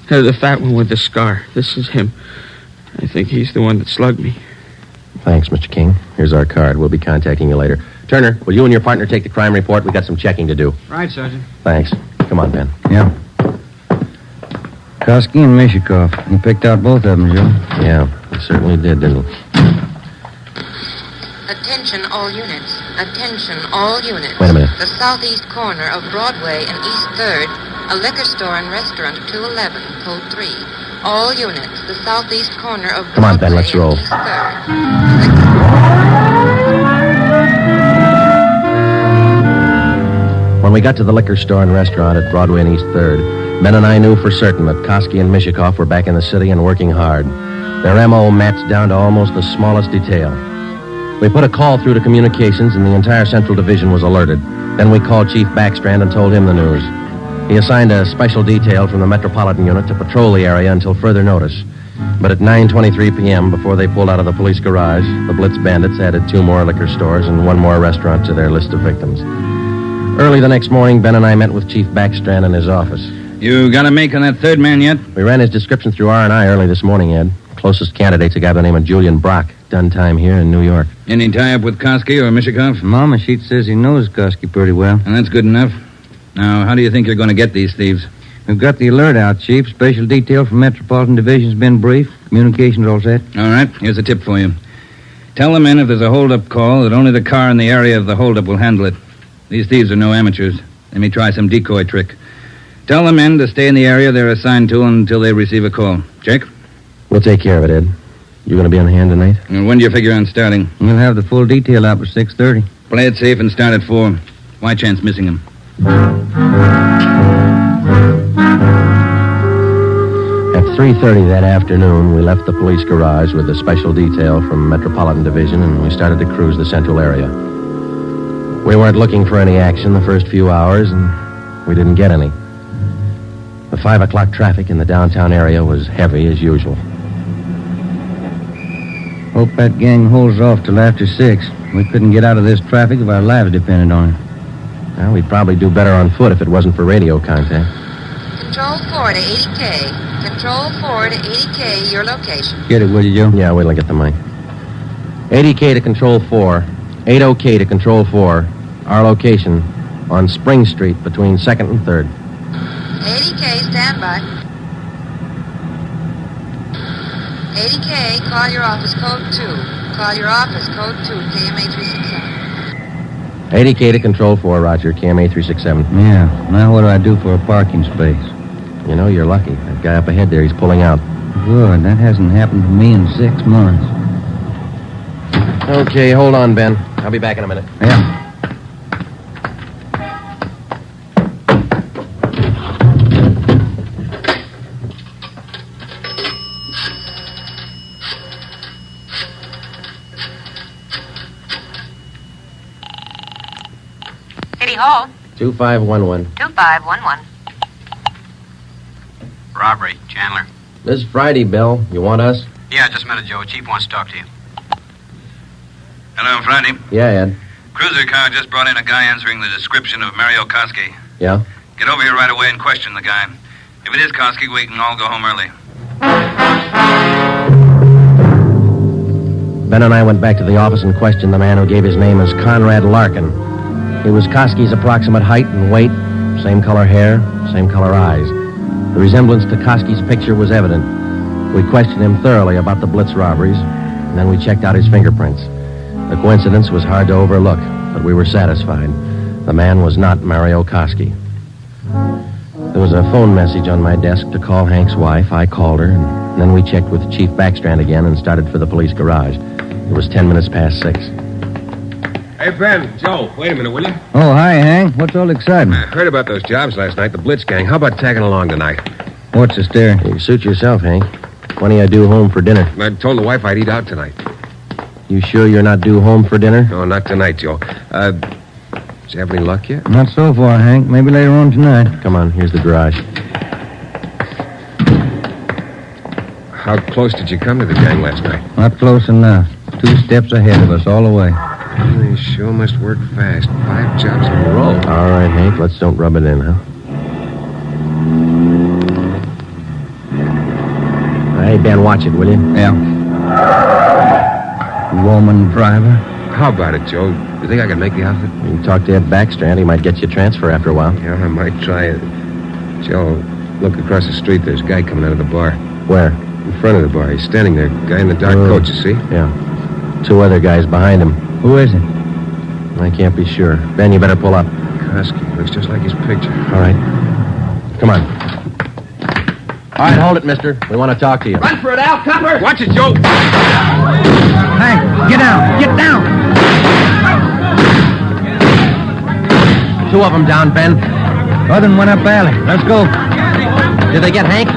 The fat one with the scar. This is him. I think he's the one that slugged me. Thanks, Mr. King. Here's our card. We'll be contacting you later. Turner, will you and your partner take the crime report? We got some checking to do. Right, Sergeant. Thanks. Come on, Ben. Yeah. Koski and Mishikov. You picked out both of them, Joe. Yeah, we certainly did, didn't we? Attention all units. Attention all units. Wait a minute. The southeast corner of Broadway and East 3rd, a liquor store and restaurant 211, code 3. All units. The southeast corner of Broadway. Come on, Ben, let's roll. East 3rd. When we got to the liquor store and restaurant at Broadway and East 3rd, Ben and I knew for certain that Koski and Mishikov were back in the city and working hard. Their M.O. matched down to almost the smallest detail. We put a call through to communications, and the entire Central Division was alerted. Then we called Chief Backstrand and told him the news. He assigned a special detail from the Metropolitan Unit to patrol the area until further notice. But at 9:23 p.m., before they pulled out of the police garage, the Blitz bandits added 2 more liquor stores and 1 more restaurant to their list of victims. Early the next morning, Ben and I met with Chief Backstrand in his office. You got a make on that 3rd man yet? We ran his description through R&I early this morning, Ed. Closest candidate's a guy by the name of Julian Brock. Done time here in New York. Any tie-up with Koski or Mishikov? Mama sheet says he knows Koski pretty well. And that's good enough. Now, how do you think you're going to get these thieves? We've got the alert out, Chief. Special detail from Metropolitan Division's been briefed. Communications all set. All right, here's a tip for you. Tell the men if there's a hold-up call that only the car in the area of the hold-up will handle it. These thieves are no amateurs. They may try some decoy trick. Tell the men to stay in the area they're assigned to until they receive a call. Check? We'll take care of it, Ed. You going to be on hand tonight? And when do you figure on starting? We'll have the full detail out by 6:30. Play it safe and start at 4. Why chance missing him? At 3:30 that afternoon, we left the police garage with a special detail from Metropolitan Division, and we started to cruise the central area. We weren't looking for any action the first few hours, and we didn't get any. The 5 o'clock traffic in the downtown area was heavy as usual. Hope that gang holds off till after 6. We couldn't get out of this traffic if our lives depended on it. Well, we'd probably do better on foot if it wasn't for radio contact. Control 4 to 80K. Control 4 to 80K, your location. Get it, will you, Joe? Yeah, wait till I get the mic. 80K to Control 4. 80K to Control 4. Our location on Spring Street between 2nd and 3rd. 80K, stand by. 80K, call your office code 2. Call your office code 2, KMA 367. 80K to Control 4, Roger, KMA 367. Yeah, now what do I do for a parking space? You know, you're lucky. That guy up ahead there, he's pulling out. Good, that hasn't happened to me in 6 months. Okay, hold on, Ben. I'll be back in a minute. Yeah. Hall. 2511. 2511. Robbery, Chandler. This Friday, Bill. You want us? Yeah, just a minute, Joe. Chief wants to talk to you. Hello, Friday. Yeah, Ed. Cruiser car just brought in a guy answering the description of Mario Koski. Yeah? Get over here right away and question the guy. If it is Koski, we can all go home early. Ben and I went back to the office and questioned the man who gave his name as Conrad Larkin. He was Koski's approximate height and weight, same color hair, same color eyes. The resemblance to Koski's picture was evident. We questioned him thoroughly about the Blitz robberies, and then we checked out his fingerprints. The coincidence was hard to overlook, but we were satisfied. The man was not Mario Koski. There was a phone message on my desk to call Hank's wife. I called her, and then we checked with Chief Backstrand again and started for the police garage. It was 10 minutes past 6. Hey, Ben, Joe, wait a minute, will you? Oh, hi, Hank. What's all the excitement? I heard about those jobs last night, the Blitz gang. How about tagging along tonight? What's the stare? You suit yourself, Hank. When are you due home for dinner? I told the wife I'd eat out tonight. You sure you're not due home for dinner? No, not tonight, Joe. Did you have any luck yet? Not so far, Hank. Maybe later on tonight. Come on, here's the garage. How close did you come to the gang last night? Not close enough. 2 steps ahead of us all the way. They sure must work fast. 5 jobs in a row. All right, Hank, let's don't rub it in, huh? Hey, Ben, watch it, will you? Yeah. Woman driver. How about it, Joe? You think I can make the outfit? You can talk to Ed Backstrand. He might get you a transfer after a while. Yeah, I might try it. Joe, look across the street. There's a guy coming out of the bar. Where? In front of the bar. He's standing there. Guy in the dark coat, you see? Yeah. 2 other guys behind him. Who is it? I can't be sure. Ben, you better pull up. Koski. Looks just like his picture. All right. Come on. All right, hold it, mister. We want to talk to you. Run for it, Al, copper! Watch it, Joe! Hank, get down! Get down! 2 of them down, Ben. Other one up alley. Let's go. Did they get Hank?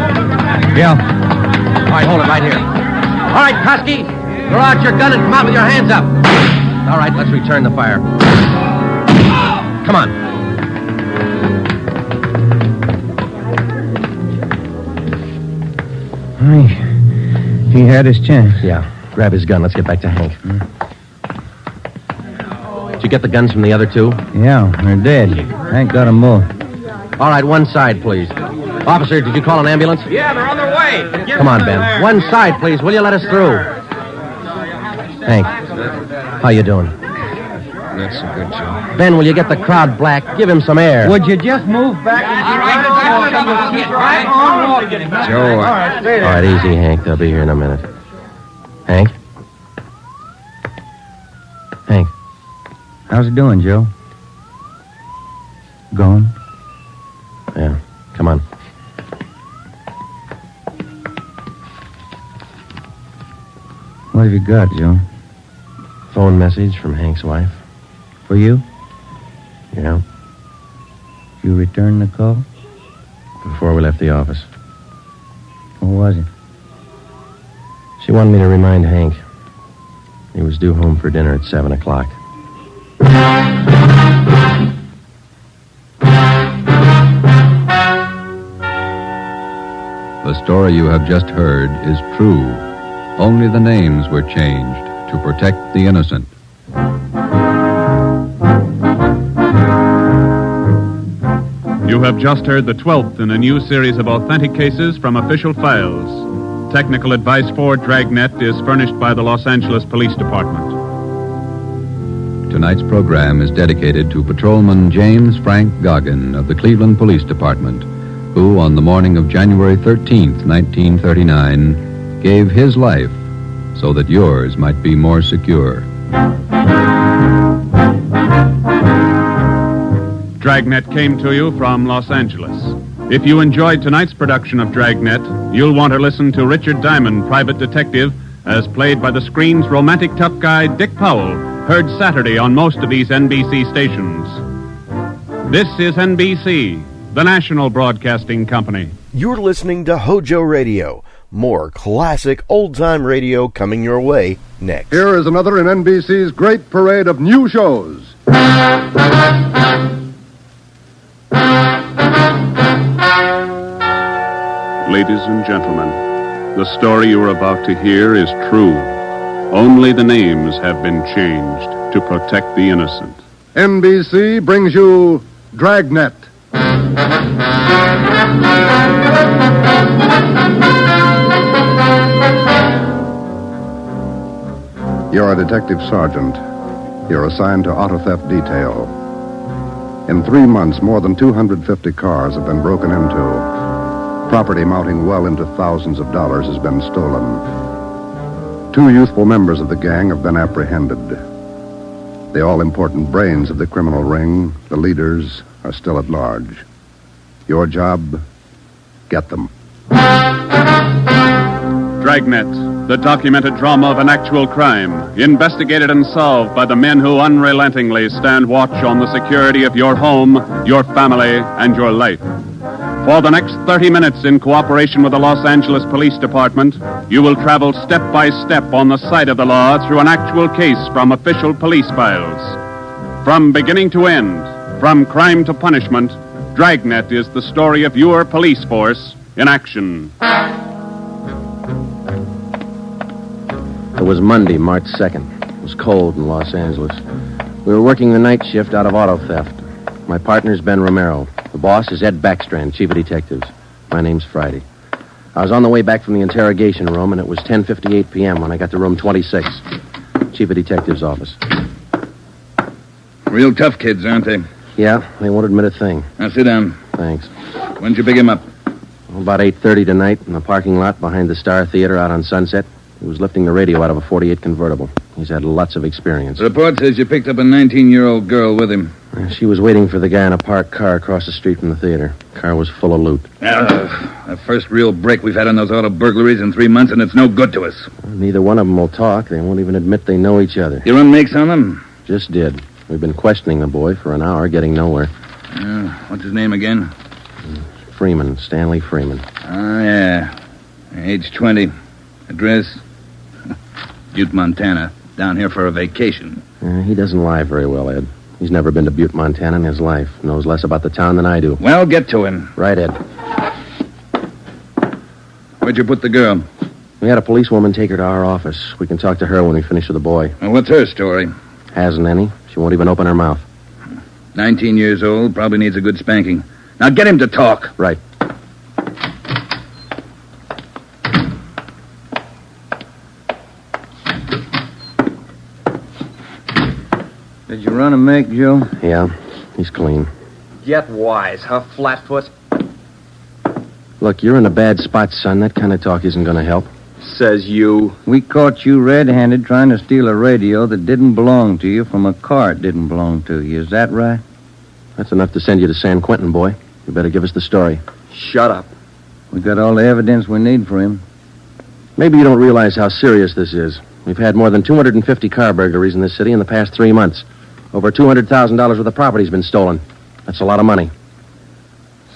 Yeah. All right, hold it right here. All right, Koski, throw out your gun and come out with your hands up. All right, let's return the fire. Come on. He had his chance. Yeah. Grab his gun. Let's get back to Hank. Did you get the guns from the other 2? Yeah, they're dead. Hank got them both. All right, one side, please. Officer, did you call an ambulance? Yeah, they're on their way. Come on, Ben. One side, please. Will you let us through? Hank, how you doing? Not so good, Joe. Ben, will you get the crowd black? Give him some air. Would you just move back and Joe, All right, easy, Hank. They'll be here in a minute. Hank? Hank? How's it doing, Joe? Gone? Yeah. Come on. What have you got, Joe? Phone message from Hank's wife. For you? Yeah. You returned the call? Before we left the office. What was it? She wanted me to remind Hank. He was due home for dinner at 7 o'clock. The story you have just heard is true. Only the names were changed to protect the innocent. You have just heard the 12th in a new series of authentic cases from official files. Technical advice for Dragnet is furnished by the Los Angeles Police Department. Tonight's program is dedicated to Patrolman James Frank Goggin of the Cleveland Police Department, who, on the morning of January 13th, 1939, gave his life so that yours might be more secure. Dragnet came to you from Los Angeles. If you enjoyed tonight's production of Dragnet, you'll want to listen to Richard Diamond, private detective, as played by the screen's romantic tough guy Dick Powell, heard Saturday on most of these NBC stations. This is NBC, the national broadcasting company. You're listening to HOJO Radio. More classic old-time radio coming your way next. Here is another in NBC's great parade of new shows. Ladies and gentlemen, the story you are about to hear is true. Only the names have been changed to protect the innocent. NBC brings you Dragnet. You're a detective sergeant. You're assigned to auto theft detail. In 3 months, more than 250 cars have been broken into. Property mounting well into thousands of dollars has been stolen. 2 youthful members of the gang have been apprehended. The all-important brains of the criminal ring, the leaders, are still at large. Your job, get them. Dragnet, the documented drama of an actual crime, investigated and solved by the men who unrelentingly stand watch on the security of your home, your family, and your life. For the next 30 minutes, in cooperation with the Los Angeles Police Department, you will travel step by step on the side of the law through an actual case from official police files. From beginning to end, from crime to punishment, Dragnet is the story of your police force in action. It was Monday, March 2nd. It was cold in Los Angeles. We were working the night shift out of auto theft. My partner's Ben Romero. The boss is Ed Backstrand, chief of detectives. My name's Friday. I was on the way back from the interrogation room, and it was 10:58 p.m. when I got to room 26, chief of detectives' office. Real tough kids, aren't they? Yeah, they won't admit a thing. Now, sit down. Thanks. When'd you pick him up? About 8:30 tonight in the parking lot behind the Star Theater out on Sunset. He was lifting the radio out of a 48 convertible. He's had lots of experience. The report says you picked up a 19-year-old girl with him. She was waiting for the guy in a parked car across the street from the theater. Car was full of loot. The first real break we've had on those auto burglaries in 3 months, and it's no good to us. Neither one of them will talk. They won't even admit they know each other. You run makes on them? Just did. We've been questioning the boy for an hour, getting nowhere. What's his name again? Freeman, Stanley Freeman. Oh, yeah. Age 20. Address? Butte, Montana. Down here for a vacation. He doesn't lie very well, Ed. He's never been to Butte, Montana in his life. Knows less about the town than I do. Well, get to him. Right, Ed. Where'd you put the girl? We had a policewoman take her to our office. We can talk to her when we finish with the boy. Well, what's her story? Hasn't any. She won't even open her mouth. 19 years old, probably needs a good spanking. Now get him to talk. Right. Did you run a make, Joe? Yeah, he's clean. Get wise, huh, Flatfoot? Look, you're in a bad spot, son. That kind of talk isn't going to help. Says you. We caught you red-handed trying to steal a radio that didn't belong to you from a car it didn't belong to you. Is that right? That's enough to send you to San Quentin, boy. You better give us the story. Shut up. We got all the evidence we need for him. Maybe you don't realize how serious this is. We've had more than 250 car burglaries in this city in the past 3 months. Over $200,000 worth of property's been stolen. That's a lot of money.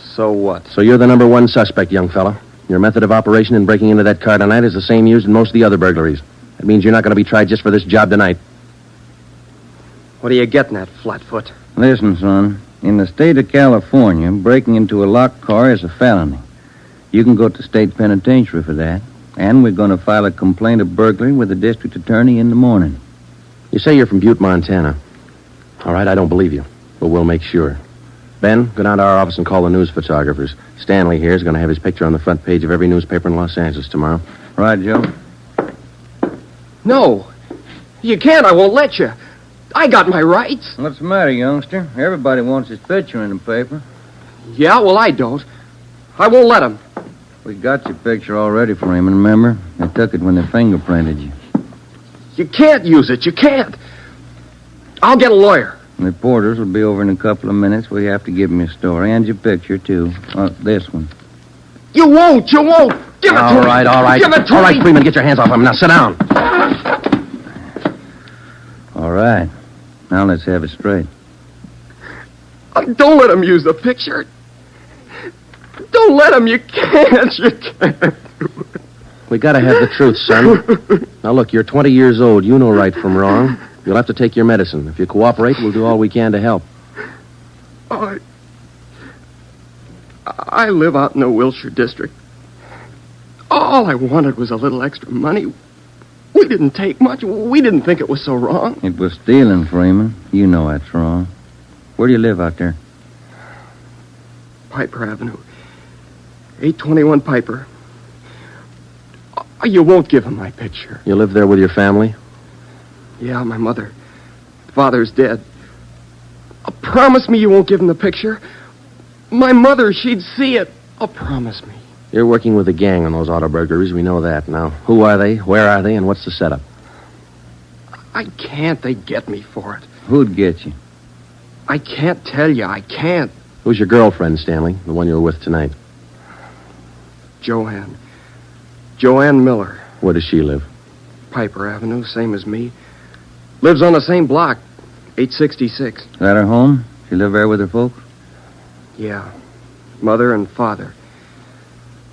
So what? So you're the number one suspect, young fella. Your method of operation in breaking into that car tonight is the same used in most of the other burglaries. That means you're not going to be tried just for this job tonight. What are you getting at, Flatfoot? Listen, son. In the state of California, breaking into a locked car is a felony. You can go to state penitentiary for that. And we're going to file a complaint of burglary with the district attorney in the morning. You say you're from Butte, Montana. All right, I don't believe you, but we'll make sure. Ben, go down to our office and call the news photographers. Stanley here is going to have his picture on the front page of every newspaper in Los Angeles tomorrow. Right, Joe? No. You can't. I won't let you. I got my rights. What's the matter, youngster? Everybody wants his picture in the paper. Yeah, well, I don't. I won't let him. We got your picture already for him, remember? They took it when they fingerprinted you. You can't use it. You can't. I'll get a lawyer. Reporters will be over in a couple of minutes. We have to give them your story and your picture, too. This one. You won't. You won't. Give it to me. All right. Give it to all right, me. Freeman, get your hands off him. Now, sit down. All right. Now let's have it straight. Don't let him use the picture. Don't let him. You can't. You can't. We got to have the truth, son. Now, look, you're 20 years old. You know right from wrong. You'll have to take your medicine. If you cooperate, we'll do all we can to help. I live out in the Wilshire district. All I wanted was a little extra money. We didn't take much. We didn't think it was so wrong. It was stealing, Freeman. You know that's wrong. Where do you live out there? Piper Avenue. 821 Piper. You won't give him my picture. You live there with your family? Yeah, my mother. Father's dead. Promise me you won't give him the picture. My mother, she'd see it. Promise me. You're working with a gang on those auto burglaries. We know that. Now, who are they? Where are they? And what's the setup? I can't. They'd get me for it. Who'd get you? I can't tell you. I can't. Who's your girlfriend, Stanley? The one you were with tonight? Joanne. Joanne Miller. Where does she live? Piper Avenue, same as me. Lives on the same block, 866. Is that her home? She live there with her folks? Yeah. Mother and father.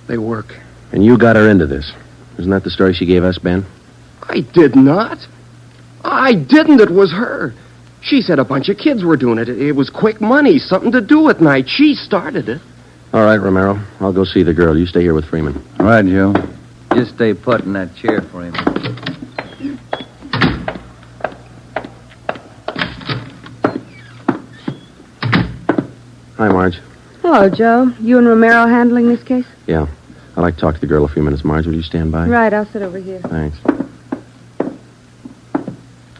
They work. And you got her into this. Isn't that the story she gave us, Ben? I did not. I didn't. It was her. She said a bunch of kids were doing it. It was quick money, something to do at night. She started it. All right, Romero. I'll go see the girl. You stay here with Freeman. All right, Joe. Just stay put in that chair, Freeman. Hi, Marge. Hello, Joe. You and Romero handling this case? Yeah. I'd like to talk to the girl a few minutes. Marge, will you stand by? Right, I'll sit over here. Thanks.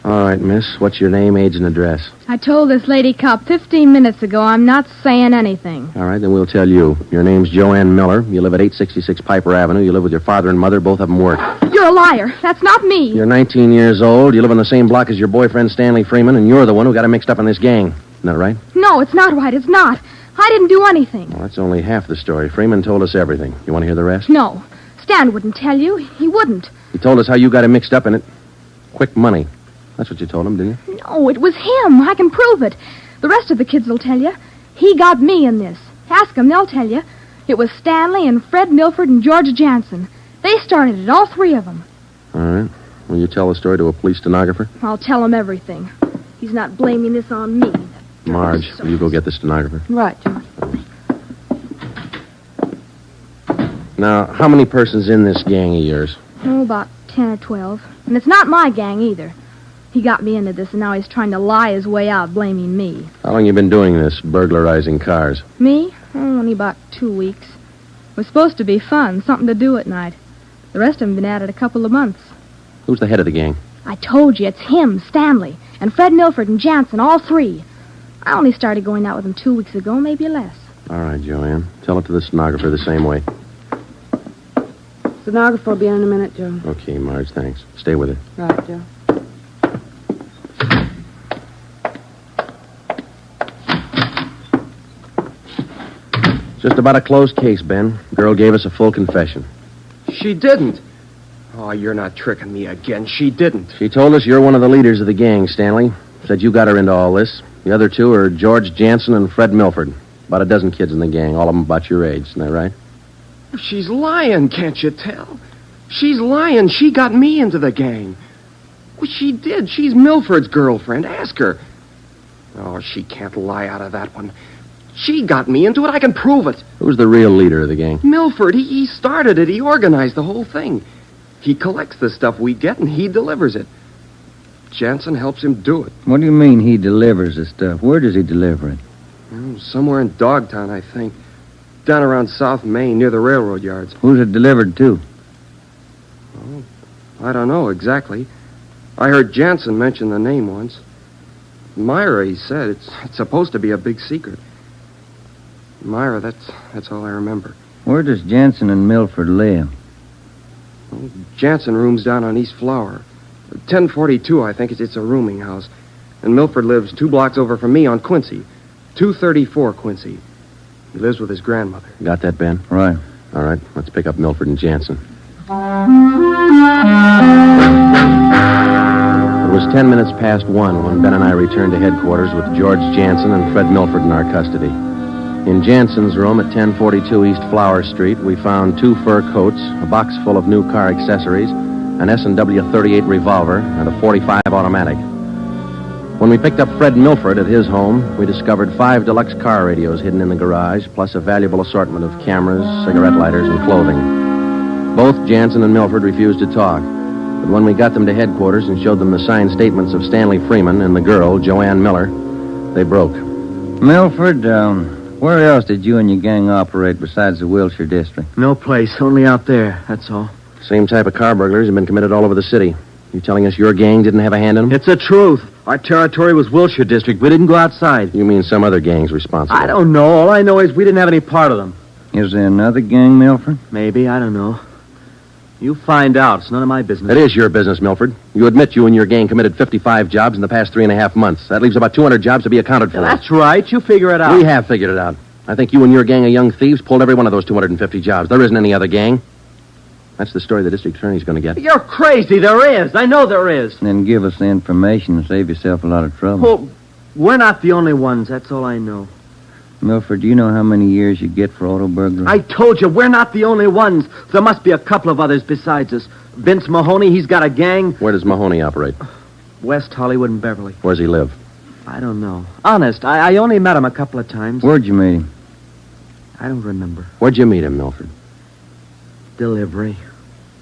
All right, miss. What's your name, age, and address? I told this lady cop 15 minutes ago I'm not saying anything. All right, then we'll tell you. Your name's Joanne Miller. You live at 866 Piper Avenue. You live with your father and mother. Both of them work. You're a liar. That's not me. You're 19 years old. You live on the same block as your boyfriend, Stanley Freeman, and you're the one who got him mixed up in this gang. Isn't that right? No, it's not right. It's not. I didn't do anything. Well, that's only half the story. Freeman told us everything. You want to hear the rest? No. Stan wouldn't tell you. He wouldn't. He told us how you got him mixed up in it. Quick money. That's what you told him, didn't you? No, it was him. I can prove it. The rest of the kids will tell you. He got me in this. Ask them, they'll tell you. It was Stanley and Fred Milford and George Jansen. They started it, all three of them. All right. Will you tell the story to a police stenographer? I'll tell him everything. He's not blaming this on me. Marge, will you go get the stenographer? Right, Joe. Now, how many persons in this gang of yours? Oh, about 10 or 12. And it's not my gang, either. He got me into this, and now he's trying to lie his way out, blaming me. How long you been doing this, burglarizing cars? Me? Oh, only about 2 weeks. It was supposed to be fun, something to do at night. The rest of them been at it a couple of months. Who's the head of the gang? I told you, it's him, Stanley, and Fred Milford and Jansen, all three. I only started going out with him 2 weeks ago, maybe less. All right, Joanne. Tell it to the stenographer the same way. Stenographer will be in a minute, Joe. Okay, Marge, thanks. Stay with her. Right, Joe. Just about a closed case, Ben. Girl gave us a full confession. She didn't. Oh, you're not tricking me again. She didn't. She told us you're one of the leaders of the gang, Stanley. Said you got her into all this. The other two are George Jansen and Fred Milford. About a dozen kids in the gang, all of them about your age. Isn't that right? She's lying, can't you tell? She's lying. She got me into the gang. Well, she did. She's Milford's girlfriend. Ask her. Oh, she can't lie out of that one. She got me into it. I can prove it. Who's the real leader of the gang? Milford. He started it. He organized the whole thing. He collects the stuff we get, and he delivers it. Jansen helps him do it. What do you mean he delivers the stuff? Where does he deliver it? Somewhere in Dogtown, I think. Down around South Main, near the railroad yards. Who's it delivered to? Oh, I don't know exactly. I heard Jansen mention the name once. Myra, he said. It's supposed to be a big secret. Myra, that's all I remember. Where does Jansen and Milford live? Well, Jansen rooms down on East Flower. 1042, I think. It's a rooming house. And Milford lives 2 blocks over from me on Quincy. 234 Quincy. He lives with his grandmother. Got that, Ben? Right. All right, let's pick up Milford and Jansen. It was 10 minutes past 1 when Ben and I returned to headquarters with George Jansen and Fred Milford in our custody. In Jansen's room at 1042 East Flower Street, we found 2 fur coats, a box full of new car accessories, an S&W .38 revolver, and a .45 automatic. When we picked up Fred Milford at his home, we discovered 5 deluxe car radios hidden in the garage, plus a valuable assortment of cameras, cigarette lighters, and clothing. Both Jansen and Milford refused to talk. But when we got them to headquarters and showed them the signed statements of Stanley Freeman and the girl, Joanne Miller, they broke. Milford, where else did you and your gang operate besides the Wilshire district? No place, only out there, that's all. Same type of car burglaries have been committed all over the city. You telling us your gang didn't have a hand in them? It's the truth. Our territory was Wilshire district. We didn't go outside. You mean some other gang's responsible? I don't know. All I know is we didn't have any part of them. Is there another gang, Milford? Maybe, I don't know. You find out. It's none of my business. It is your business, Milford. You admit you and your gang committed 55 jobs in the past 3.5 months. That leaves about 200 jobs to be accounted for. Yeah, that's right. You figure it out. We have figured it out. I think you and your gang of young thieves pulled every one of those 250 jobs. There isn't any other gang. That's the story the district attorney's going to get. You're crazy. There is. I know there is. Then give us the information and save yourself a lot of trouble. Well, we're not the only ones. That's all I know. Milford, do you know how many years you get for auto burglary? I told you, we're not the only ones. There must be a couple of others besides us. Vince Mahoney, he's got a gang. Where does Mahoney operate? West Hollywood and Beverly. Where's he live? I don't know. Honest, I only met him a couple of times. Where'd you meet him? I don't remember. Where'd you meet him, Milford? Delivery.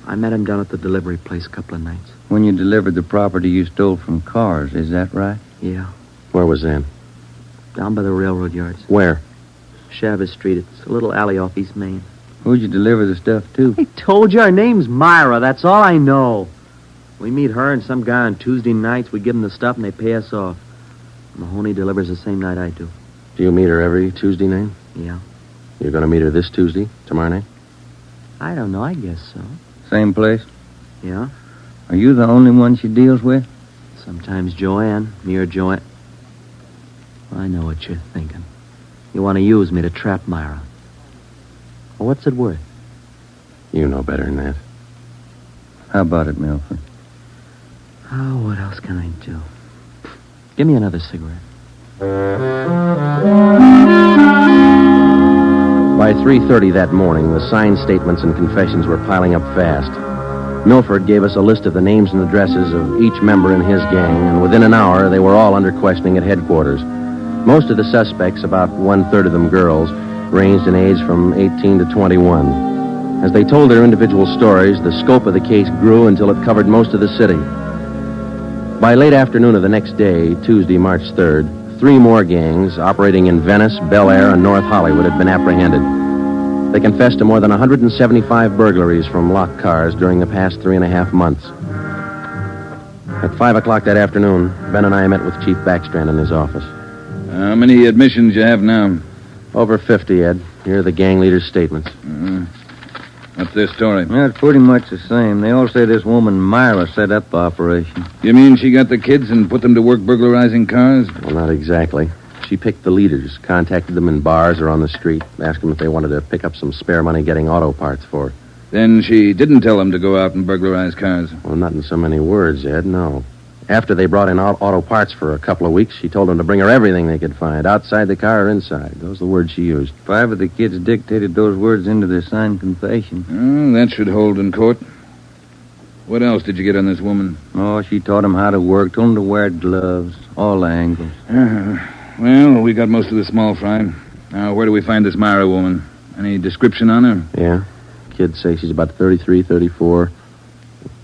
I met him down at the delivery place a couple of nights. When you delivered the property you stole from cars, is that right? Yeah. Where was that? Down by the railroad yards. Where? Chavez Street. It's a little alley off East Main. Who'd you deliver the stuff to? I told you, her name's Myra. That's all I know. We meet her and some guy on Tuesday nights. We give them the stuff and they pay us off. Mahoney delivers the same night I do. Do you meet her every Tuesday night? Yeah. You're going to meet her this Tuesday, tomorrow night? I don't know. I guess so. Same place? Yeah. Are you the only one she deals with? Sometimes Joanne. Me or Joanne. I know what you're thinking. You want to use me to trap Myra. Well, what's it worth? You know better than that. How about it, Milford? Oh, what else can I do? Give me another cigarette. By 3:30 that morning, the signed statements and confessions were piling up fast. Milford gave us a list of the names and addresses of each member in his gang, and within an hour, they were all under questioning at headquarters. Most of the suspects, about 1/3 of them girls, ranged in age from 18 to 21. As they told their individual stories, the scope of the case grew until it covered most of the city. By late afternoon of the next day, Tuesday, March 3rd, 3 more gangs operating in Venice, Bel Air, and North Hollywood had been apprehended. They confessed to more than 175 burglaries from locked cars during the past 3.5 months. At 5 o'clock that afternoon, Ben and I met with Chief Backstrand in his office. How many admissions you have now? Over 50, Ed. Here are the gang leaders' statements. What's their story? Yeah, it's pretty much the same. They all say this woman Myra set up the operation. You mean she got the kids and put them to work burglarizing cars? Well, not exactly. She picked the leaders, contacted them in bars or on the street, asked them if they wanted to pick up some spare money getting auto parts for her. Then she didn't tell them to go out and burglarize cars? Well, not in so many words, Ed, no. After they brought in auto parts for a couple of weeks, she told them to bring her everything they could find, outside the car or inside. Those are the words she used. 5 of the kids dictated those words into their signed confession. That should hold in court. What else did you get on this woman? Oh, she taught them how to work, told them to wear gloves, all the angles. Well, we got most of the small fry. Now, where do we find this Myra woman? Any description on her? Yeah. Kids say she's about 33, 34.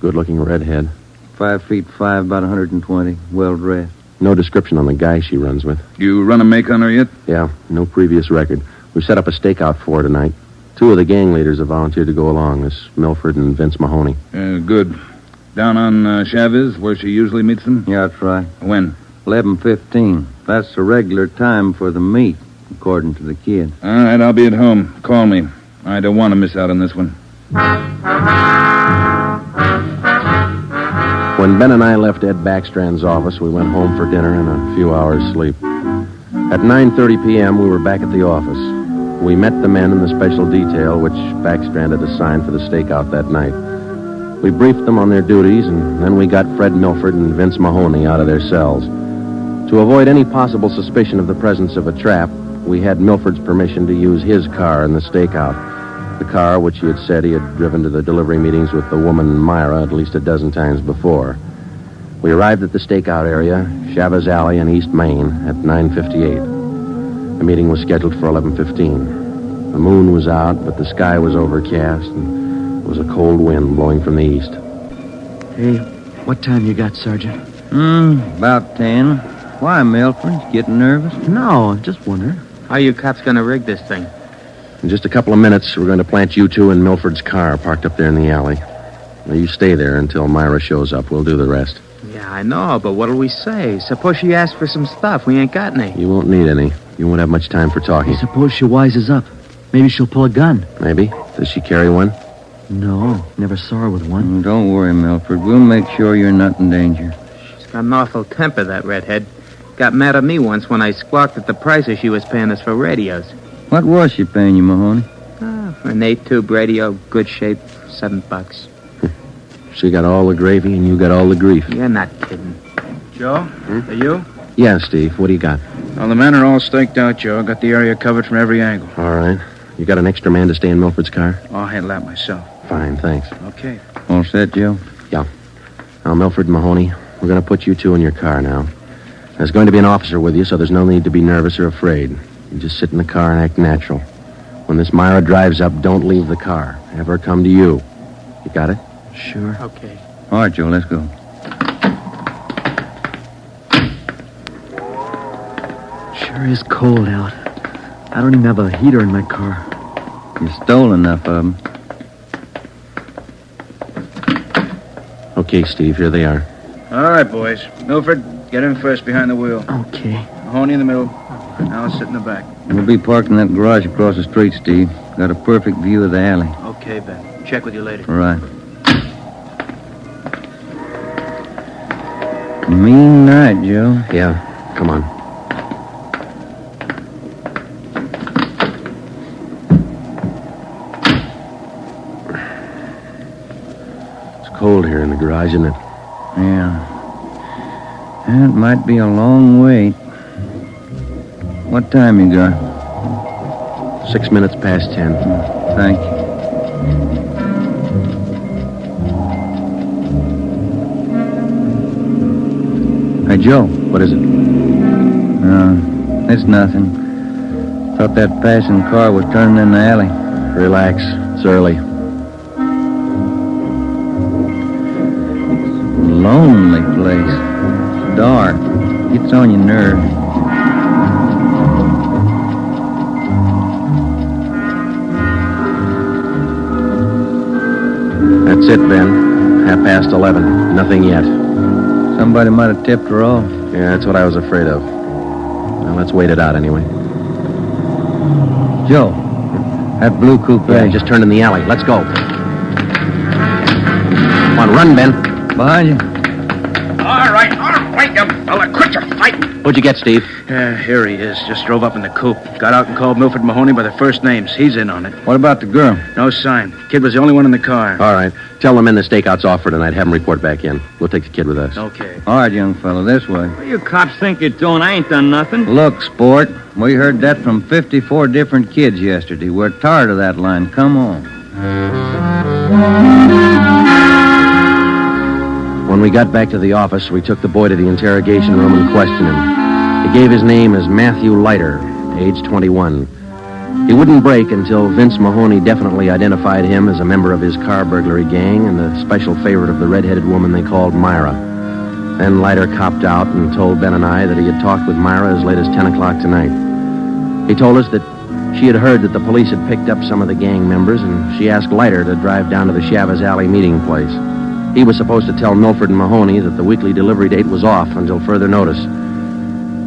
Good-looking redhead. 5'5", about 120, well-dressed. No description on the guy she runs with. You run a make on her yet? Yeah, no previous record. We've set up a stakeout for her tonight. 2 of the gang leaders have volunteered to go along, this Milford and Vince Mahoney. Good. Down on Chavez, where she usually meets them? Yeah, that's right. When? 11:15. That's the regular time for the meet, according to the kid. All right, I'll be at home. Call me. I don't want to miss out on this one. When Ben and I left Ed Backstrand's office, we went home for dinner and a few hours' sleep. At 9:30 p.m., we were back at the office. We met the men in the special detail, which Backstrand had assigned for the stakeout that night. We briefed them on their duties, and then we got Fred Milford and Vince Mahoney out of their cells. To avoid any possible suspicion of the presence of a trap, we had Milford's permission to use his car in the stakeout. The car which he had said he had driven to the delivery meetings with the woman Myra at least a dozen times before. We arrived at the stakeout area, Chavez Alley in East Main, at 9:58. The meeting was scheduled for 11:15. The moon was out, but the sky was overcast, and was a cold wind blowing from the east. Hey, what time you got, Sergeant? About 10. Why, Milford? Getting nervous? No, I'm just wondering. How are you cops gonna rig this thing? In just a couple of minutes, we're going to plant you two in Milford's car parked up there in the alley. Now, you stay there until Myra shows up. We'll do the rest. Yeah, I know, but what'll we say? Suppose she asks for some stuff. We ain't got any. You won't need any. You won't have much time for talking. Suppose she wises up. Maybe she'll pull a gun. Maybe. Does she carry one? No, never saw her with one. Don't worry, Milford. We'll make sure you're not in danger. She's got an awful temper, that redhead. Got mad at me once when I squawked at the prices she was paying us for radios. What was she paying you, Mahoney? For an 8-tube radio, good shape, $7. She got all the gravy and you got all the grief. You're not kidding. Joe, are you? Yeah, Steve. What do you got? Well, the men are all staked out, Joe. Got the area covered from every angle. All right. You got an extra man to stay in Milford's car? I'll handle that myself. Fine, thanks. Okay. All set, Joe? Yeah. Now, Milford and Mahoney, we're going to put you two in your car now. There's going to be an officer with you, so there's no need to be nervous or afraid. You just sit in the car and act natural. When this Myra drives up, don't leave the car. Have her come to you. You got it? Sure. Okay. All right, Joe, let's go. Sure is cold out. I don't even have a heater in my car. You stole enough of them. Okay, Steve, here they are. All right, boys. Milford, get in first behind the wheel. Okay. Mahoney in the middle. Now I'll sit in the back. We'll be parked in that garage across the street, Steve. Got a perfect view of the alley. Okay, Ben. Check with you later. Right. Mean night, Joe. Yeah, come on. It's cold here in the garage, isn't it? Yeah. It might be a long wait. What time you got? 6 minutes past 10. Thank you. Hey, Joe. What is it? It's nothing. Thought that passing car was turning in the alley. Relax. It's early. Lonely place. Dark. Gets on your nerves. That's it, Ben. 11:30. Nothing yet. Somebody might have tipped her off. Yeah, that's what I was afraid of. Well, let's wait it out anyway. Joe, that blue coupe. Yeah, just turned in the alley. Let's go. Come on, run, Ben. Behind you. All right, you fella. Quit your fighting. What'd you get, Steve? Here he is. Just drove up in the coupe. Got out and called Milford Mahoney by their first names. He's in on it. What about the girl? No sign. Kid was the only one in the car. All right. Tell the men the stakeout's off for tonight. Have them report back in. We'll take the kid with us. Okay. All right, young fella, this way. What do you cops think you're doing? I ain't done nothing. Look, sport, we heard that from 54 different kids yesterday. We're tired of that line. Come on. When we got back to the office, we took the boy to the interrogation room and questioned him. He gave his name as Matthew Leiter, age 21. He wouldn't break until Vince Mahoney definitely identified him as a member of his car burglary gang and the special favorite of the red-headed woman they called Myra. Then Leiter copped out and told Ben and I that he had talked with Myra as late as 10 o'clock tonight. He told us that she had heard that the police had picked up some of the gang members, and she asked Leiter to drive down to the Chavez Alley meeting place. He was supposed to tell Milford and Mahoney that the weekly delivery date was off until further notice.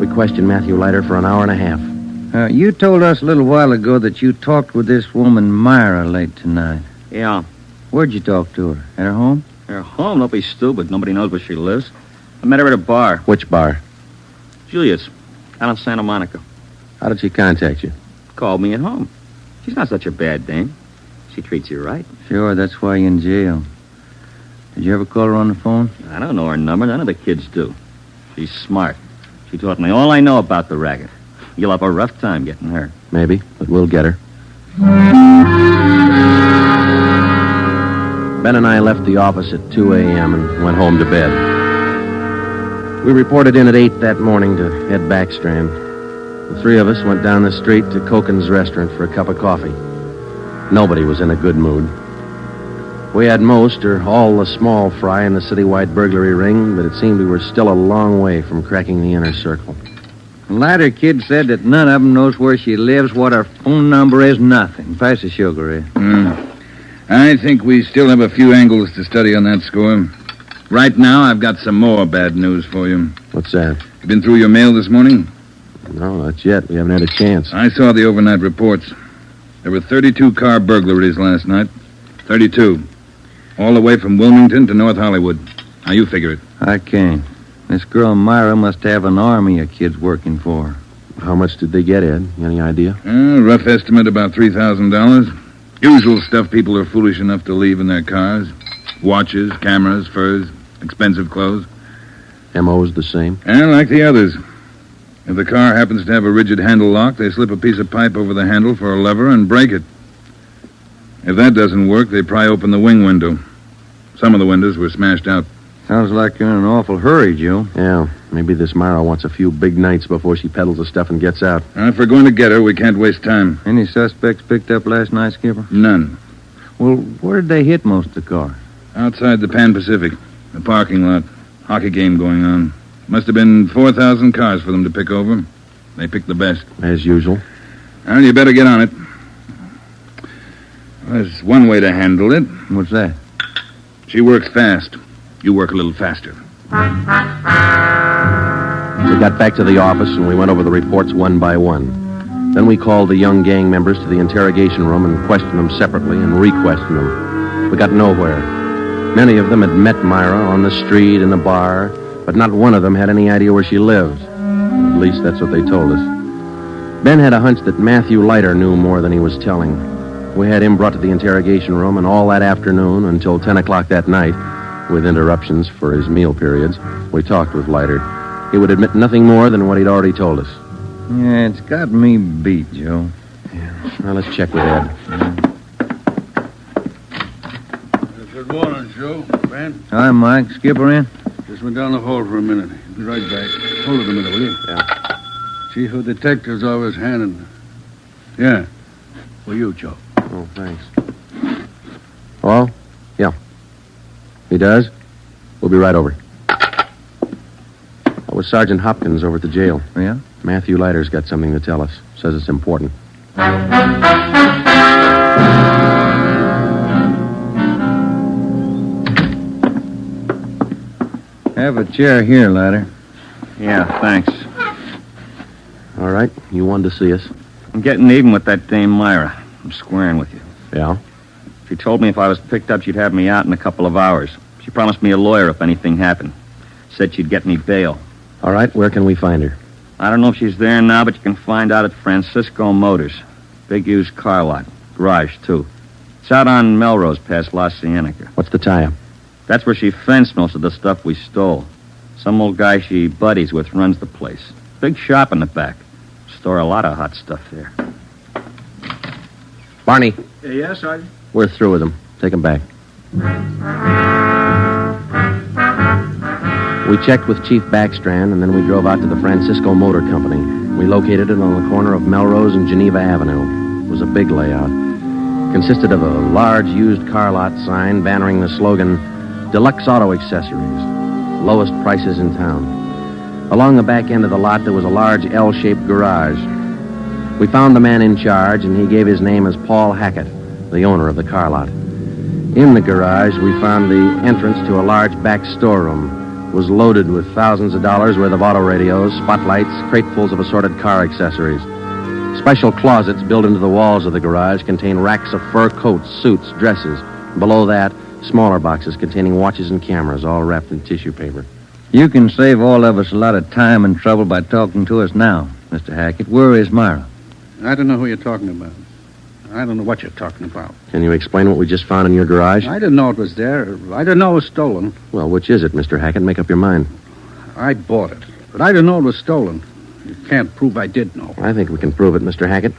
We questioned Matthew Leiter for an hour and a half. You told us a little while ago that you talked with this woman, Myra, late tonight. Yeah. Where'd you talk to her? At her home? Her home? Don't be stupid. Nobody knows where she lives. I met her at a bar. Which bar? Julia's. Out in Santa Monica. How did she contact you? Called me at home. She's not such a bad dame. She treats you right. Sure, that's why you're in jail. Did you ever call her on the phone? I don't know her number. None of the kids do. She's smart. She taught me all I know about the racket. You'll have a rough time getting her. Maybe, but we'll get her. Ben and I left the office at 2 a.m. and went home to bed. We reported in at 8 that morning to head back Strand. The three of us went down the street to Koken's restaurant for a cup of coffee. Nobody was in a good mood. We had most or all the small fry in the citywide burglary ring, but it seemed we were still a long way from cracking the inner circle. The latter kid said that none of them knows where she lives, what her phone number is, nothing. Pass the sugar, eh? I think we still have a few angles to study on that score. Right now, I've got some more bad news for you. What's that? You been through your mail this morning? No, not yet. We haven't had a chance. I saw the overnight reports. There were 32 car burglaries last night. 32. All the way from Wilmington to North Hollywood. Now, you figure it. I can't. This girl Myra must have an army of kids working for her. How much did they get, Ed? Any idea? Rough estimate, about $3,000. Usual stuff people are foolish enough to leave in their cars. Watches, cameras, furs, expensive clothes. M.O.'s the same? Like the others. If the car happens to have a rigid handle lock, they slip a piece of pipe over the handle for a lever and break it. If that doesn't work, they pry open the wing window. Some of the windows were smashed out. Sounds like you're in an awful hurry, Joe. Yeah, maybe this Myra wants a few big nights before she peddles the stuff and gets out. If we're going to get her, we can't waste time. Any suspects picked up last night, Skipper? None. Well, where did they hit most of the cars? Outside the Pan Pacific. The parking lot. Hockey game going on. Must have been 4,000 cars for them to pick over. They picked the best. As usual. Well, you better get on it. There's one way to handle it. What's that? She works fast. You work a little faster. We got back to the office and we went over the reports one by one. Then we called the young gang members to the interrogation room and questioned them separately and re-questioned them. We got nowhere. Many of them had met Myra on the street, in a bar, but not one of them had any idea where she lived. At least that's what they told us. Ben had a hunch that Matthew Leiter knew more than he was telling. We had him brought to the interrogation room, and all that afternoon until 10 o'clock that night, with interruptions for his meal periods, we talked with Leiter. He would admit nothing more than what he'd already told us. Yeah, it's got me beat, Joe. Yeah. Well, let's check with Ed. Good morning, Joe. Ben? Hi, Mike. Skipper in? Just went down the hall for a minute. Be right back. Hold it a minute, will you? Yeah. Chief of Detectives always handing. Yeah. For you, Joe. Oh, thanks. Hello? Yeah. He does? We'll be right over. That was Sergeant Hopkins over at the jail. Yeah? Matthew Leiter's got something to tell us. Says it's important. Have a chair here, Leiter. Yeah, thanks. All right. You wanted to see us. I'm getting even with that dame Myra. I'm squaring with you. Yeah? She told me if I was picked up, she'd have me out in a couple of hours. She promised me a lawyer if anything happened. Said she'd get me bail. All right. Where can we find her? I don't know if she's there now, but you can find out at Francisco Motors. Big used car lot. Garage, too. It's out on Melrose past La Cienega. What's the tie-up? That's where she fenced most of the stuff we stole. Some old guy she buddies with runs the place. Big shop in the back. Store a lot of hot stuff there. Barney, Yes, Sergeant? we're through with him. Take him back. We checked with Chief Backstrand, and then we drove out to the Francisco Motor Company. We located it on the corner of Melrose and Geneva Avenue. It was a big layout. Consisted of a large used car lot sign bannering the slogan, Deluxe Auto Accessories, lowest prices in town. Along the back end of the lot, there was a large L-shaped garage. We found the man in charge, and he gave his name as Paul Hackett, the owner of the car lot. In the garage, we found the entrance to a large back storeroom. It was loaded with thousands of dollars worth of auto radios, spotlights, cratefuls of assorted car accessories. Special closets built into the walls of the garage contain racks of fur coats, suits, dresses. Below that, smaller boxes containing watches and cameras, all wrapped in tissue paper. You can save all of us a lot of time and trouble by talking to us now, Mr. Hackett. Where is Myra? I don't know who you're talking about. I don't know what you're talking about. Can you explain what we just found in your garage? I didn't know it was there. I didn't know it was stolen. Well, which is it, Mr. Hackett? Make up your mind. I bought it. But I didn't know it was stolen. You can't prove I did know. I think we can prove it, Mr. Hackett.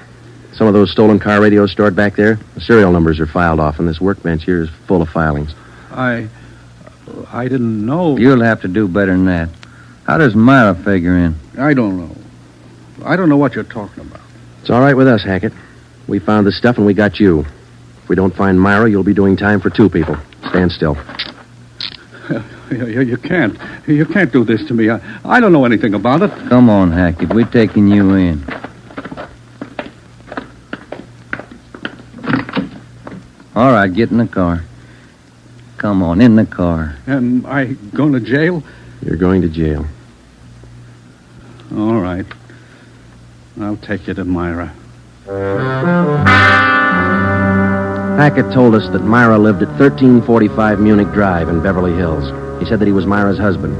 Some of those stolen car radios stored back there, the serial numbers are filed off, and this workbench here is full of filings. I didn't know. You'll have to do better than that. How does Myra figure in? I don't know. I don't know what you're talking about. It's all right with us, Hackett. We found the stuff and we got you. If we don't find Myra, you'll be doing time for 2 people. Stand still. You can't. You can't do this to me. I don't know anything about it. Come on, Hackett. We're taking you in. All right, get in the car. Come on, in the car. Am I going to jail? You're going to jail. All right. I'll take you to Myra. Hackett told us that Myra lived at 1345 Munich Drive in Beverly Hills. He said that he was Myra's husband.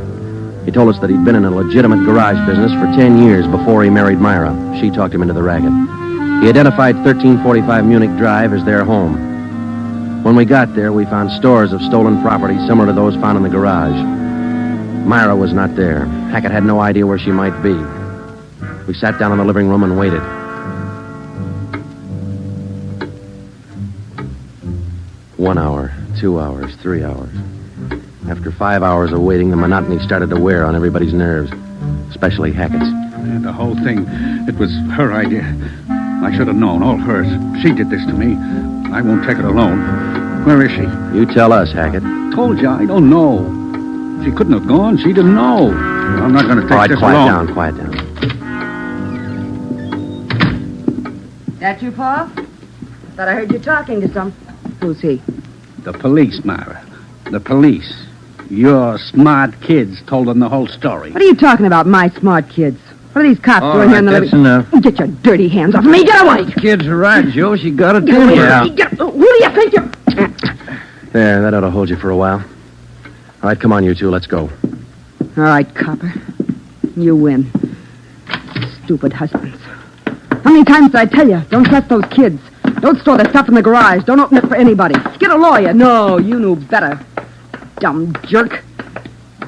He told us that he'd been in a legitimate garage business for 10 years before he married Myra. She talked him into the racket. He identified 1345 Munich Drive as their home. When we got there, we found stores of stolen property similar to those found in the garage. Myra was not there. Hackett had no idea where she might be. We sat down in the living room and waited. One hour, 2 hours, 3 hours. After 5 hours of waiting, the monotony started to wear on everybody's nerves, especially Hackett's. And the whole thing, it was her idea. I should have known, all hers. She did this to me. I won't take it alone. Where is she? You tell us, Hackett. Told you, I don't know. She couldn't have gone. She didn't know. I'm not going to take All right, this quiet alone. Quiet down. That you, Paul? Thought I heard you talking to some. Who's he? The police, Myra. The police. Your smart kids told them the whole story. What are you talking about, my smart kids? What are these cops All doing here in the right, that's living... enough. Get your dirty hands off me. Get away. Kids are right, Joe. She got it Get away. too. Who do you think you... There, that ought to hold you for a while. All right, come on, you two. Let's go. All right, copper. You win. Stupid husbands. How many times did I tell you? Don't trust those kids. Don't store the stuff in the garage. Don't open it for anybody. Get a lawyer. No, you knew better. Dumb jerk.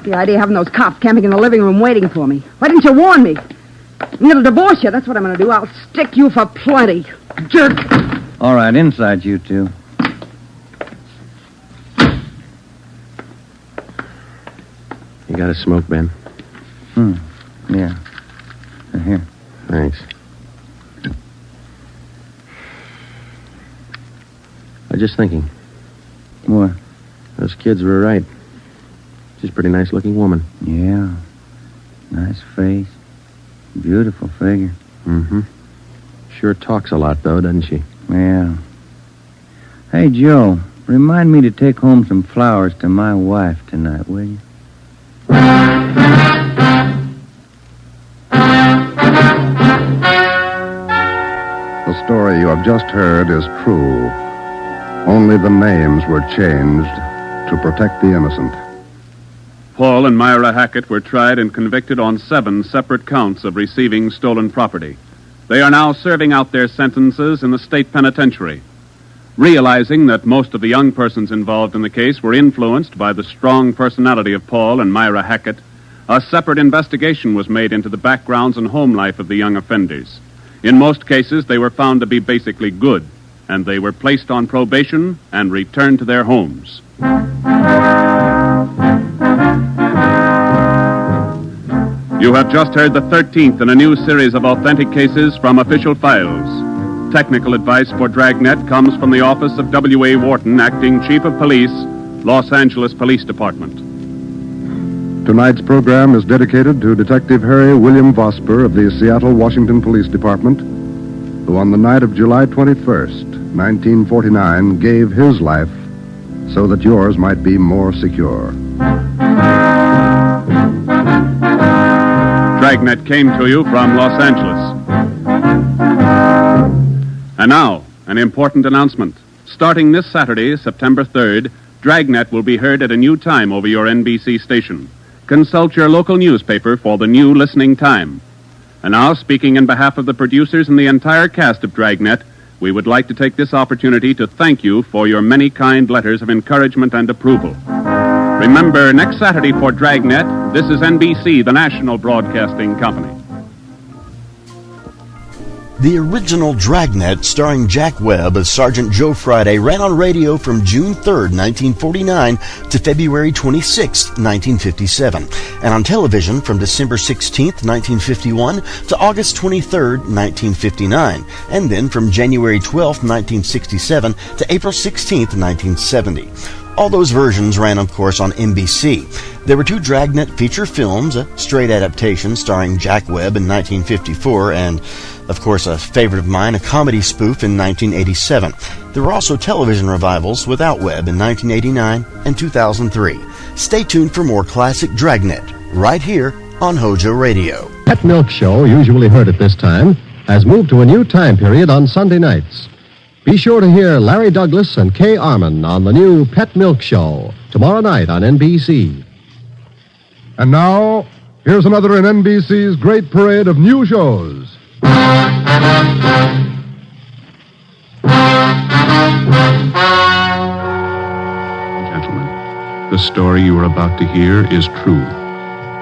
The idea of having those cops camping in the living room waiting for me. Why didn't you warn me? I'm going to divorce you. That's what I'm going to do. I'll stick you for plenty. Jerk. All right, inside you two. You got a smoke, Ben? Yeah. Here. Thanks. I was just thinking. What? Those kids were right. She's a pretty nice-looking woman. Yeah. Nice face. Beautiful figure. Mm-hmm. Sure talks a lot, though, doesn't she? Yeah. Hey, Joe, remind me to take home some flowers to my wife tonight, will you? The story you have just heard is true. Only the names were changed to protect the innocent. Paul and Myra Hackett were tried and convicted on 7 separate counts of receiving stolen property. They are now serving out their sentences in the state penitentiary. Realizing that most of the young persons involved in the case were influenced by the strong personality of Paul and Myra Hackett, a separate investigation was made into the backgrounds and home life of the young offenders. In most cases, they were found to be basically good, and they were placed on probation and returned to their homes. You have just heard the 13th in a new series of authentic cases from official files. Technical advice for Dragnet comes from the office of W.A. Wharton, Acting Chief of Police, Los Angeles Police Department. Tonight's program is dedicated to Detective Harry William Vosper of the Seattle, Washington Police Department, who on the night of July 21st, 1949, gave his life so that yours might be more secure. Dragnet came to you from Los Angeles. And now, an important announcement. Starting this Saturday, September 3rd, Dragnet will be heard at a new time over your NBC station. Consult your local newspaper for the new listening time. And now, speaking in behalf of the producers and the entire cast of Dragnet, we would like to take this opportunity to thank you for your many kind letters of encouragement and approval. Remember, next Saturday for Dragnet, this is NBC, the national broadcasting company. The original Dragnet, starring Jack Webb as Sergeant Joe Friday, ran on radio from June 3rd, 1949 to February 26th, 1957, and on television from December 16th, 1951 to August 23rd, 1959, and then from January 12th, 1967 to April 16th, 1970. All those versions ran, of course, on NBC. There were 2 Dragnet feature films, a straight adaptation starring Jack Webb in 1954, and, of course, a favorite of mine, a comedy spoof in 1987. There were also television revivals without Webb in 1989 and 2003. Stay tuned for more classic Dragnet, right here on HOJO Radio. Pet Milk Show, usually heard at this time, has moved to a new time period on Sunday nights. Be sure to hear Larry Douglas and Kay Arman on the new Pet Milk Show tomorrow night on NBC. And now, here's another in NBC's great parade of new shows. Gentlemen, the story you are about to hear is true.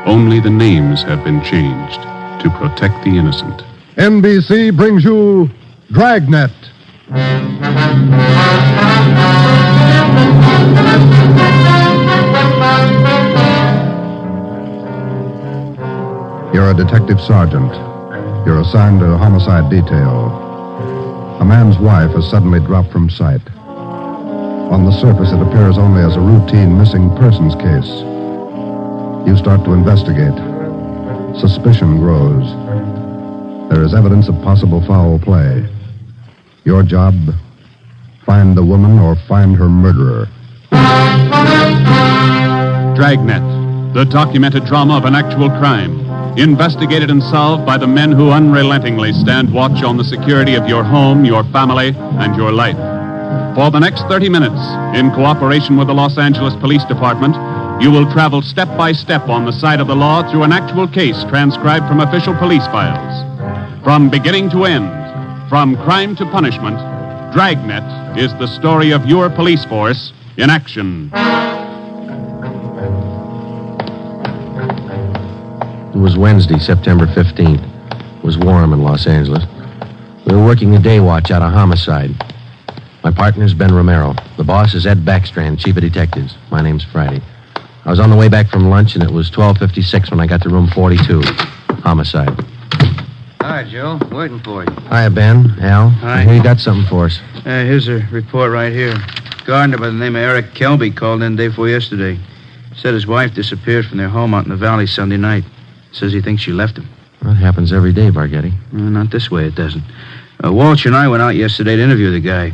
Only the names have been changed to protect the innocent. NBC brings you Dragnet. You're a detective sergeant. You're assigned to a homicide detail. A man's wife has suddenly dropped from sight. On the surface, it appears only as a routine missing persons case. You start to investigate. Suspicion grows. There is evidence of possible foul play. Your job, find the woman or find her murderer. Dragnet, the documented drama of an actual crime. Investigated and solved by the men who unrelentingly stand watch on the security of your home, your family, and your life. For the next 30 minutes, in cooperation with the Los Angeles Police Department, you will travel step by step on the side of the law through an actual case transcribed from official police files. From beginning to end, from crime to punishment, Dragnet is the story of your police force in action. It was Wednesday, September 15th. It was warm in Los Angeles. We were working a day watch out of homicide. My partner's Ben Romero. The boss is Ed Backstrand, chief of detectives. My name's Friday. I was on the way back from lunch, and it was 12:56 when I got to room 42. Homicide. Hi, Joe. Waiting for you. Hiya, Ben. Al. Hi. I hear you got something for us. Here's a report right here. Gardener by the name of Eric Kelby called in day before yesterday. Said his wife disappeared from their home out in the valley Sunday night. Says he thinks she left him. That happens every day, Barghetti. Not this way, it doesn't. Walsh and I went out yesterday to interview the guy.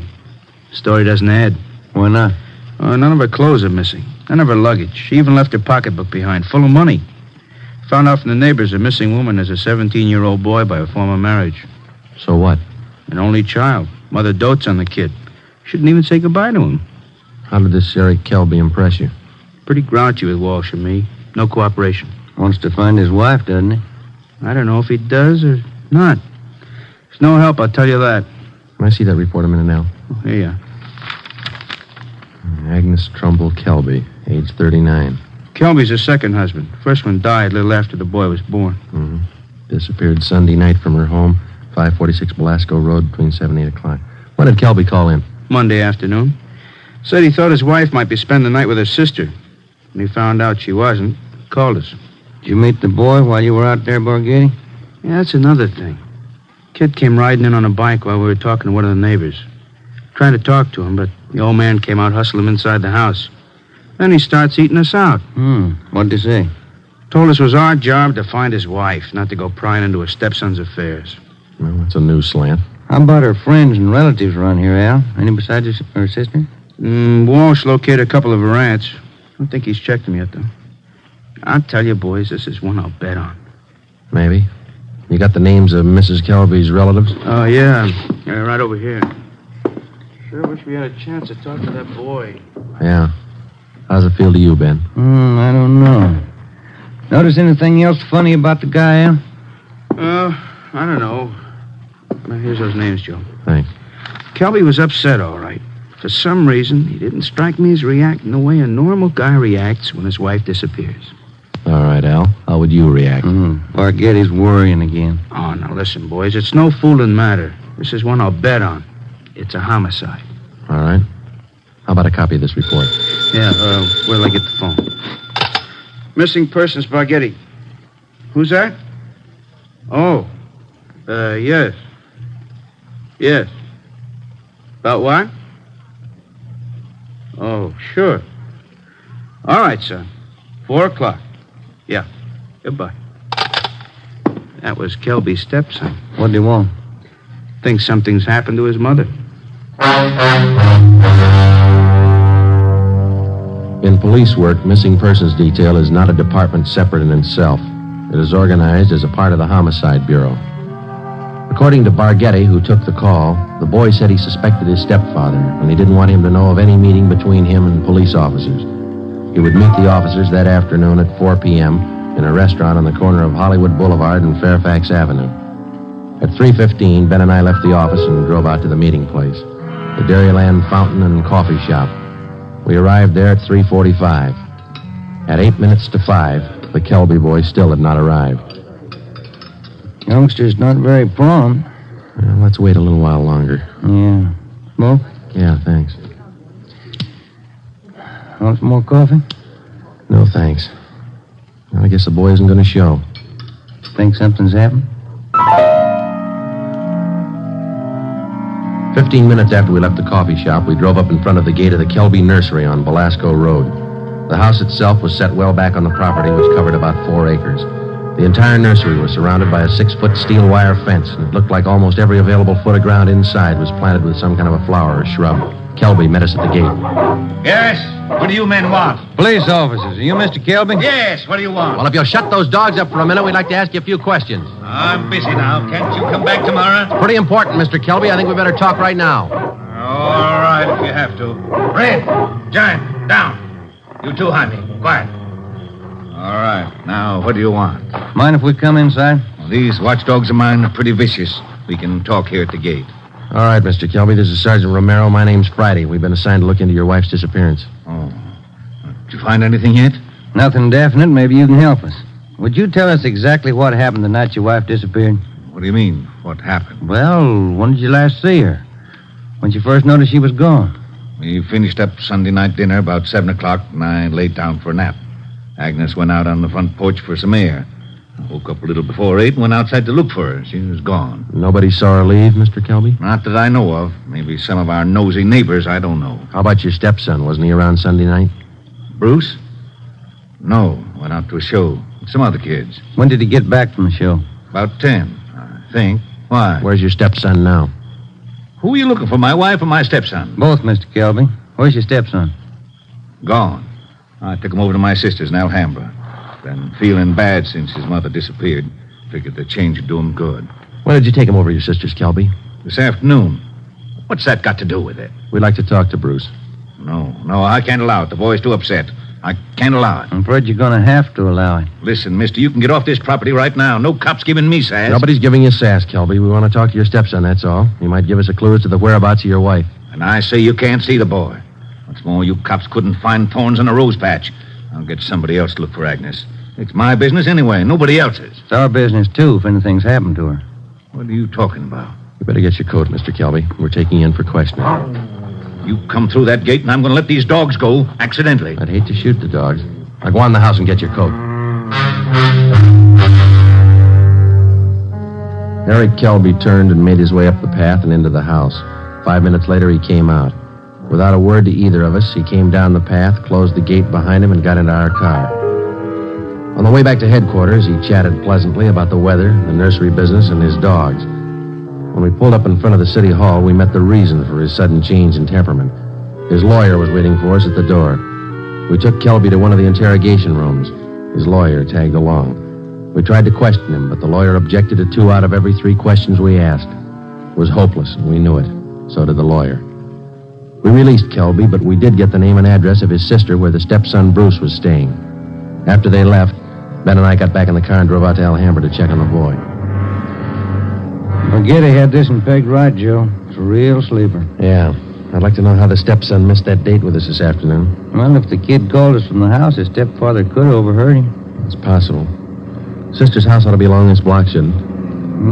Story doesn't add. Why not? None of her clothes are missing. None of her luggage. She even left her pocketbook behind, full of money. Found out from the neighbors a missing woman is a 17-year-old boy by a former marriage. So what? An only child. Mother dotes on the kid. Shouldn't even say goodbye to him. How did this Eric Kelby impress you? Pretty grouchy with Walsh and me. No cooperation. Wants to find his wife, doesn't he? I don't know if he does or not. There's no help, I'll tell you that. Can I see that report a minute now? Oh, here you are. Agnes Trumbull Kelby, age 39. Kelby's her second husband. First one died a little after the boy was born. Mm-hmm. Disappeared Sunday night from her home, 546 Belasco Road, between 7 and 8 o'clock. When did Kelby call in? Monday afternoon. Said he thought his wife might be spending the night with her sister. When he found out she wasn't, called us. Did you meet the boy while you were out there, Borghetti? Yeah, that's another thing. Kid came riding in on a bike while we were talking to one of the neighbors. Tried to talk to him, but the old man came out, hustled him inside the house. Then he starts eating us out. What'd they say? Told us it was our job to find his wife, not to go prying into her stepson's affairs. Well, that's a new slant. How about her friends and relatives around here, Al? Any besides her sister? Walsh located a couple of her aunts. I don't think he's checked them yet, though. I'll tell you, boys, this is one I'll bet on. Maybe. You got the names of Mrs. Kelby's relatives? Oh, yeah. Right over here. Sure wish we had a chance to talk to that boy. Yeah. How's it feel to you, Ben? I don't know. Notice anything else funny about the guy, Al? I don't know. Well, here's those names, Joe. Thanks. Kelby was upset, all right. For some reason, he didn't strike me as reacting the way a normal guy reacts when his wife disappears. All right, Al. How would you react? Bargetti's worrying again. Oh, now listen, boys. It's no fooling matter. This is one I'll bet on. It's a homicide. All right. How about a copy of this report? Yeah, where'll I get the phone? Missing persons, Bargetti. Who's that? Oh, yes. Yes. About what? Oh, sure. All right, son. 4:00. Yeah. Goodbye. That was Kelby's stepson. What do you want? Thinks something's happened to his mother. In police work, missing persons detail is not a department separate in itself. It is organized as a part of the Homicide Bureau. According to Bargetti, who took the call, the boy said he suspected his stepfather, and he didn't want him to know of any meeting between him and police officers. He would meet the officers that afternoon at 4 p.m. in a restaurant on the corner of Hollywood Boulevard and Fairfax Avenue. At 3:15, Ben and I left the office and drove out to the meeting place, the Dairyland Fountain and Coffee Shop. We arrived there at 3:45. At 8 minutes to 5, the Kelby boy still had not arrived. Youngster's not very prompt. Well, let's wait a little while longer. Yeah. Smoke? Yeah, thanks. Want some more coffee? No, thanks. Well, I guess the boy isn't going to show. Think something's happened? 15 minutes after we left the coffee shop, we drove up in front of the gate of the Kelby Nursery on Belasco Road. The house itself was set well back on the property, which covered about 4 acres. The entire nursery was surrounded by a 6-foot steel wire fence, and it looked like almost every available foot of ground inside was planted with some kind of a flower or shrub. Kelby met us at the gate. Yes? What do you men want? Police officers. Are you Mr. Kelby? Yes, what do you want? Well, if you'll shut those dogs up for a minute, we'd like to ask you a few questions. I'm busy now. Can't you come back tomorrow? Pretty important, Mr. Kelby. I think we better talk right now. All right, if you have to. Red, Giant, down. You too, Jaime. Quiet. All right. Now, what do you want? Mind if we come inside? Well, these watchdogs of mine are pretty vicious. We can talk here at the gate. All right, Mr. Kelby. This is Sergeant Romero. My name's Friday. We've been assigned to look into your wife's disappearance. Oh. Did you find anything yet? Nothing definite. Maybe you can help us. Would you tell us exactly what happened the night your wife disappeared? What do you mean, what happened? Well, when did you last see her? When you first noticed she was gone? We finished up Sunday night dinner about 7 o'clock, and I laid down for a nap. Agnes went out on the front porch for some air. I woke up a little before 8 and went outside to look for her. She was gone. Nobody saw her leave, Mr. Kelby? Not that I know of. Maybe some of our nosy neighbors, I don't know. How about your stepson? Wasn't he around Sunday night? Bruce? No, went out to a show with some other kids. When did he get back from the show? About 10, I think. Why? Where's your stepson now? Who are you looking for, my wife or my stepson? Both, Mr. Kelby. Where's your stepson? Gone. I took him over to my sister's in Alhambra. Been feeling bad since his mother disappeared. Figured the change would do him good. When did you take him over to your sister's, Kelby? This afternoon. What's that got to do with it? We'd like to talk to Bruce. No, I can't allow it. The boy's too upset. I can't allow it. I'm afraid you're going to have to allow it. Listen, mister, you can get off this property right now. No cop's giving me sass. Nobody's giving you sass, Kelby. We want to talk to your stepson, that's all. He might give us a clue as to the whereabouts of your wife. And I say you can't see the boy. What's more, you cops couldn't find thorns in a rose patch. I'll get somebody else to look for Agnes. It's my business anyway, nobody else's. It's our business, too, if anything's happened to her. What are you talking about? You better get your coat, Mr. Kelby. We're taking you in for questioning. You come through that gate, and I'm going to let these dogs go, accidentally. I'd hate to shoot the dogs. Now go on in the house and get your coat. Eric Kelby turned and made his way up the path and into the house. 5 minutes later, he came out. Without a word to either of us, he came down the path, closed the gate behind him, and got into our car. On the way back to headquarters, he chatted pleasantly about the weather, the nursery business, and his dogs. When we pulled up in front of the city hall, we met the reason for his sudden change in temperament. His lawyer was waiting for us at the door. We took Kelby to one of the interrogation rooms. His lawyer tagged along. We tried to question him, but the lawyer objected to 2 out of every 3 questions we asked. It was hopeless, and we knew it. So did the lawyer. We released Kelby, but we did get the name and address of his sister where the stepson Bruce was staying. After they left, Ben and I got back in the car and drove out to Alhambra to check on the boy. Bargetti had this one pegged right, Joe. It's a real sleeper. Yeah. I'd like to know how the stepson missed that date with us this afternoon. Well, if the kid called us from the house, his stepfather could have overheard him. It's possible. Sister's house ought to be along this block, shouldn't it?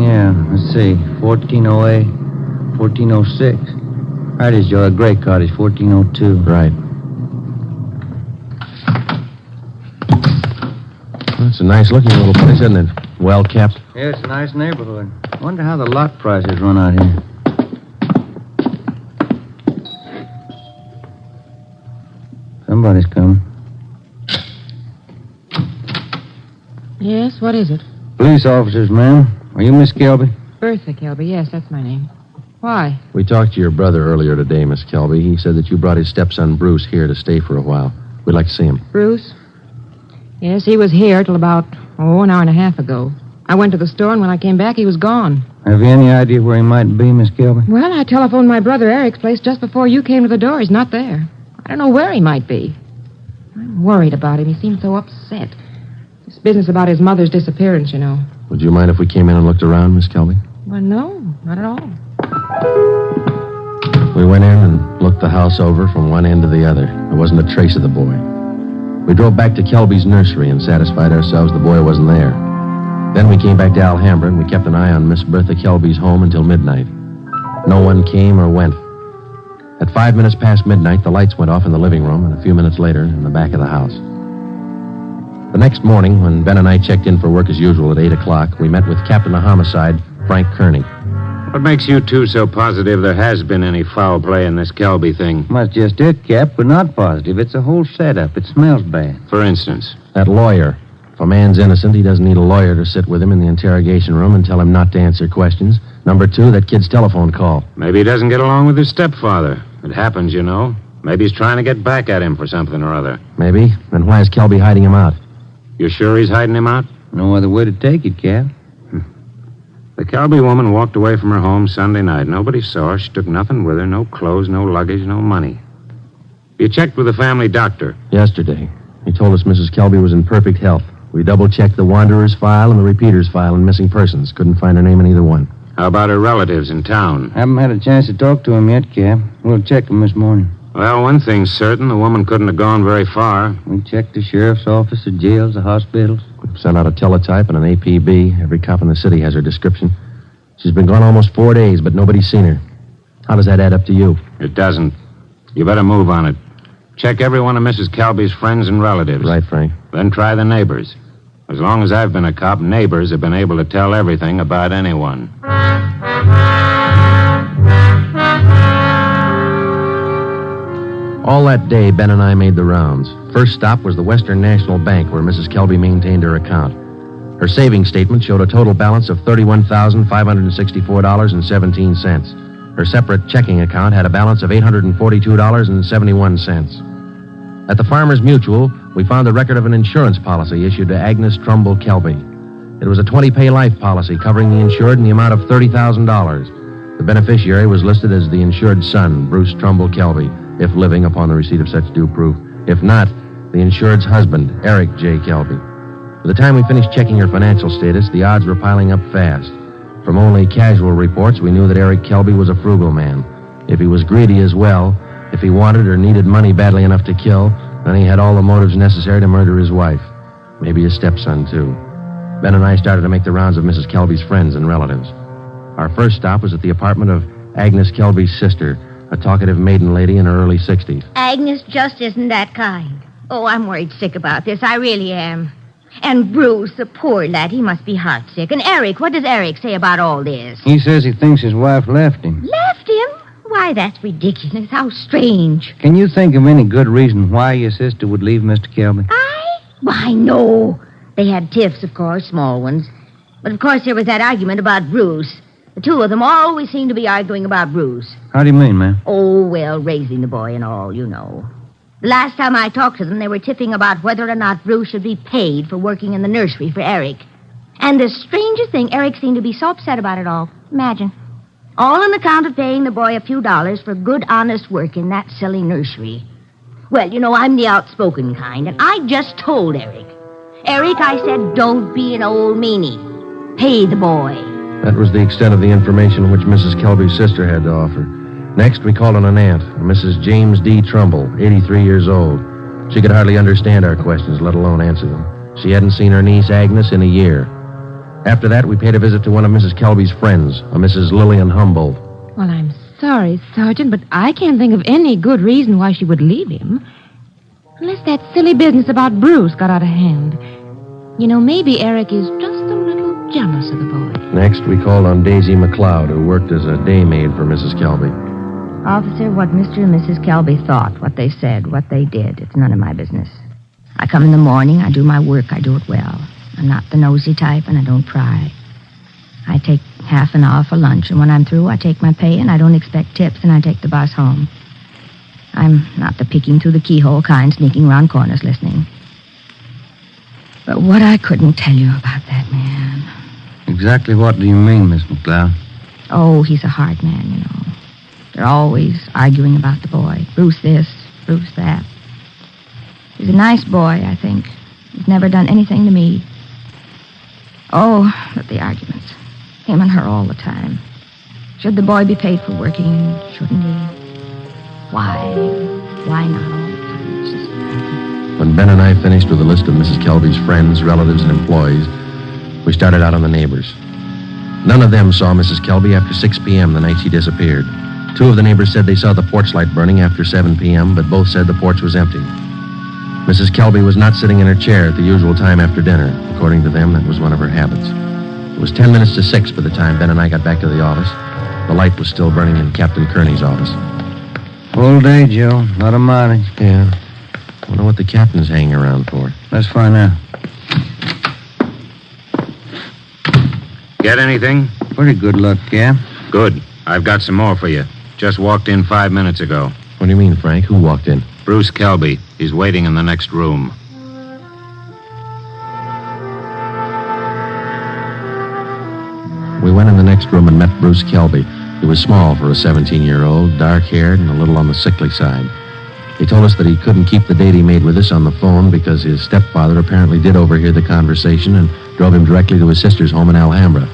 Yeah, let's see. 1408, 1406. Right is Joe, a gray cottage, 1402. Right. Well, it's a nice-looking little place, isn't it? Well kept. Yeah, it's a nice neighborhood. Wonder how the lot prices run out here. Somebody's coming. Yes, what is it? Police officers, ma'am. Are you Miss Kelby? Bertha Kelby, yes, that's my name. Why? We talked to your brother earlier today, Miss Kelby. He said that you brought his stepson Bruce here to stay for a while. We'd like to see him. Bruce? Yes, he was here till about, an hour and a half ago. I went to the store, and when I came back, he was gone. Have you any idea where he might be, Miss Kelby? Well, I telephoned my brother Eric's place just before you came to the door. He's not there. I don't know where he might be. I'm worried about him. He seemed so upset. This business about his mother's disappearance, you know. Would you mind if we came in and looked around, Miss Kelby? Well, no, not at all. We went in and looked the house over from one end to the other. There wasn't a trace of the boy. We drove back to Kelby's nursery and satisfied ourselves the boy wasn't there. Then we came back to Alhambra and we kept an eye on Miss Bertha Kelby's home until midnight. No one came or went. At 5 minutes past midnight, the lights went off in the living room, and a few minutes later, in the back of the house. The next morning, when Ben and I checked in for work as usual at 8 o'clock, we met with Captain of Homicide, Frank Kearney. What makes you two so positive there has been any foul play in this Kelby thing? That's just it, Cap, but not positive. It's a whole setup. It smells bad. For instance? That lawyer. If a man's innocent, he doesn't need a lawyer to sit with him in the interrogation room and tell him not to answer questions. Number two, that kid's telephone call. Maybe he doesn't get along with his stepfather. It happens, you know. Maybe he's trying to get back at him for something or other. Maybe. Then why is Kelby hiding him out? You sure he's hiding him out? No other way to take it, Cap. The Kelby woman walked away from her home Sunday night. Nobody saw her. She took nothing with her. No clothes, no luggage, no money. You checked with the family doctor? Yesterday. He told us Mrs. Kelby was in perfect health. We double-checked the Wanderer's file and the Repeater's file and missing persons. Couldn't find her name in either one. How about her relatives in town? Haven't had a chance to talk to him yet, Cap. We'll check him this morning. Well, one thing's certain. The woman couldn't have gone very far. We checked the sheriff's office, the jails, the hospitals. We've sent out a teletype and an APB. Every cop in the city has her description. She's been gone almost 4 days, but nobody's seen her. How does that add up to you? It doesn't. You better move on it. Check every one of Mrs. Kelby's friends and relatives. Right, Frank. Then try the neighbors. As long as I've been a cop, neighbors have been able to tell everything about anyone. All that day, Ben and I made the rounds. First stop was the Western National Bank, where Mrs. Kelby maintained her account. Her savings statement showed a total balance of $31,564.17. Her separate checking account had a balance of $842.71. At the Farmers Mutual, we found the record of an insurance policy issued to Agnes Trumbull Kelby. It was a 20-pay life policy covering the insured in the amount of $30,000. The beneficiary was listed as the insured son, Bruce Trumbull Kelby, if living upon the receipt of such due proof. If not, the insured's husband, Eric J. Kelby. By the time we finished checking her financial status, the odds were piling up fast. From only casual reports, we knew that Eric Kelby was a frugal man. If he was greedy as well, if he wanted or needed money badly enough to kill, then he had all the motives necessary to murder his wife. Maybe his stepson, too. Ben and I started to make the rounds of Mrs. Kelby's friends and relatives. Our first stop was at the apartment of Agnes Kelby's sister, a talkative maiden lady in her early 60s. Agnes just isn't that kind. Oh, I'm worried sick about this. I really am. And Bruce, the poor lad, he must be heartsick. And Eric, what does Eric say about all this? He says he thinks his wife left him. Left him? Why, that's ridiculous. How strange. Can you think of any good reason why your sister would leave Mr. Kelby? Why, no. They had tiffs, of course, small ones. But, of course, there was that argument about Bruce. The two of them always seem to be arguing about Bruce. How do you mean, ma'am? Oh, well, raising the boy and all, you know. The last time I talked to them, they were tiffing about whether or not Bruce should be paid for working in the nursery for Eric. And the strangest thing, Eric seemed to be so upset about it all. Imagine. All on account of paying the boy a few dollars for good, honest work in that silly nursery. Well, you know, I'm the outspoken kind, and I just told Eric. Eric, I said, don't be an old meanie. Pay the boy. That was the extent of the information which Mrs. Kelby's sister had to offer. Next, we called on an aunt, Mrs. James D. Trumbull, 83 years old. She could hardly understand our questions, let alone answer them. She hadn't seen her niece, Agnes, in a year. After that, we paid a visit to one of Mrs. Kelby's friends, a Mrs. Lillian Humboldt. Well, I'm sorry, Sergeant, but I can't think of any good reason why she would leave him. Unless that silly business about Bruce got out of hand. You know, maybe Eric is just a little jealous of the boy. Next, we called on Daisy McLeod, who worked as a day maid for Mrs. Kelby. Officer, what Mr. and Mrs. Kelby thought, what they said, what they did, it's none of my business. I come in the morning, I do my work, I do it well. I'm not the nosy type, and I don't pry. I take half an hour for lunch, and when I'm through, I take my pay, and I don't expect tips, and I take the bus home. I'm not the peeking through the keyhole kind, sneaking around corners listening. But what I couldn't tell you about that man. Exactly what do you mean, Miss McLeod? Oh, he's a hard man, you know. They're always arguing about the boy. Bruce this, Bruce that. He's a nice boy, I think. He's never done anything to me. Oh, but the arguments. Him and her all the time. Should the boy be paid for working? Shouldn't he? Why? Why not all the time? It's just... When Ben and I finished with a list of Mrs. Kelby's friends, relatives, and employees, we started out on the neighbors. None of them saw Mrs. Kelby after 6 p.m. the night she disappeared. 2 of the neighbors said they saw the porch light burning after 7 p.m., but both said the porch was empty. Mrs. Kelby was not sitting in her chair at the usual time after dinner. According to them, that was one of her habits. It was 10 minutes to 6 by the time Ben and I got back to the office. The light was still burning in Captain Kearney's office. Full day, Joe. Not a mileage. Yeah. I wonder what the captain's hanging around for. Let's find out. Get anything? Pretty good luck, Cap. Good. I've got some more for you. Just walked in 5 minutes ago. What do you mean, Frank? Who walked in? Bruce Kelby. He's waiting in the next room. We went in the next room and met Bruce Kelby. He was small for a 17-year-old, dark-haired, and a little on the sickly side. He told us that he couldn't keep the date he made with us on the phone because his stepfather apparently did overhear the conversation and drove him directly to his sister's home in Alhambra.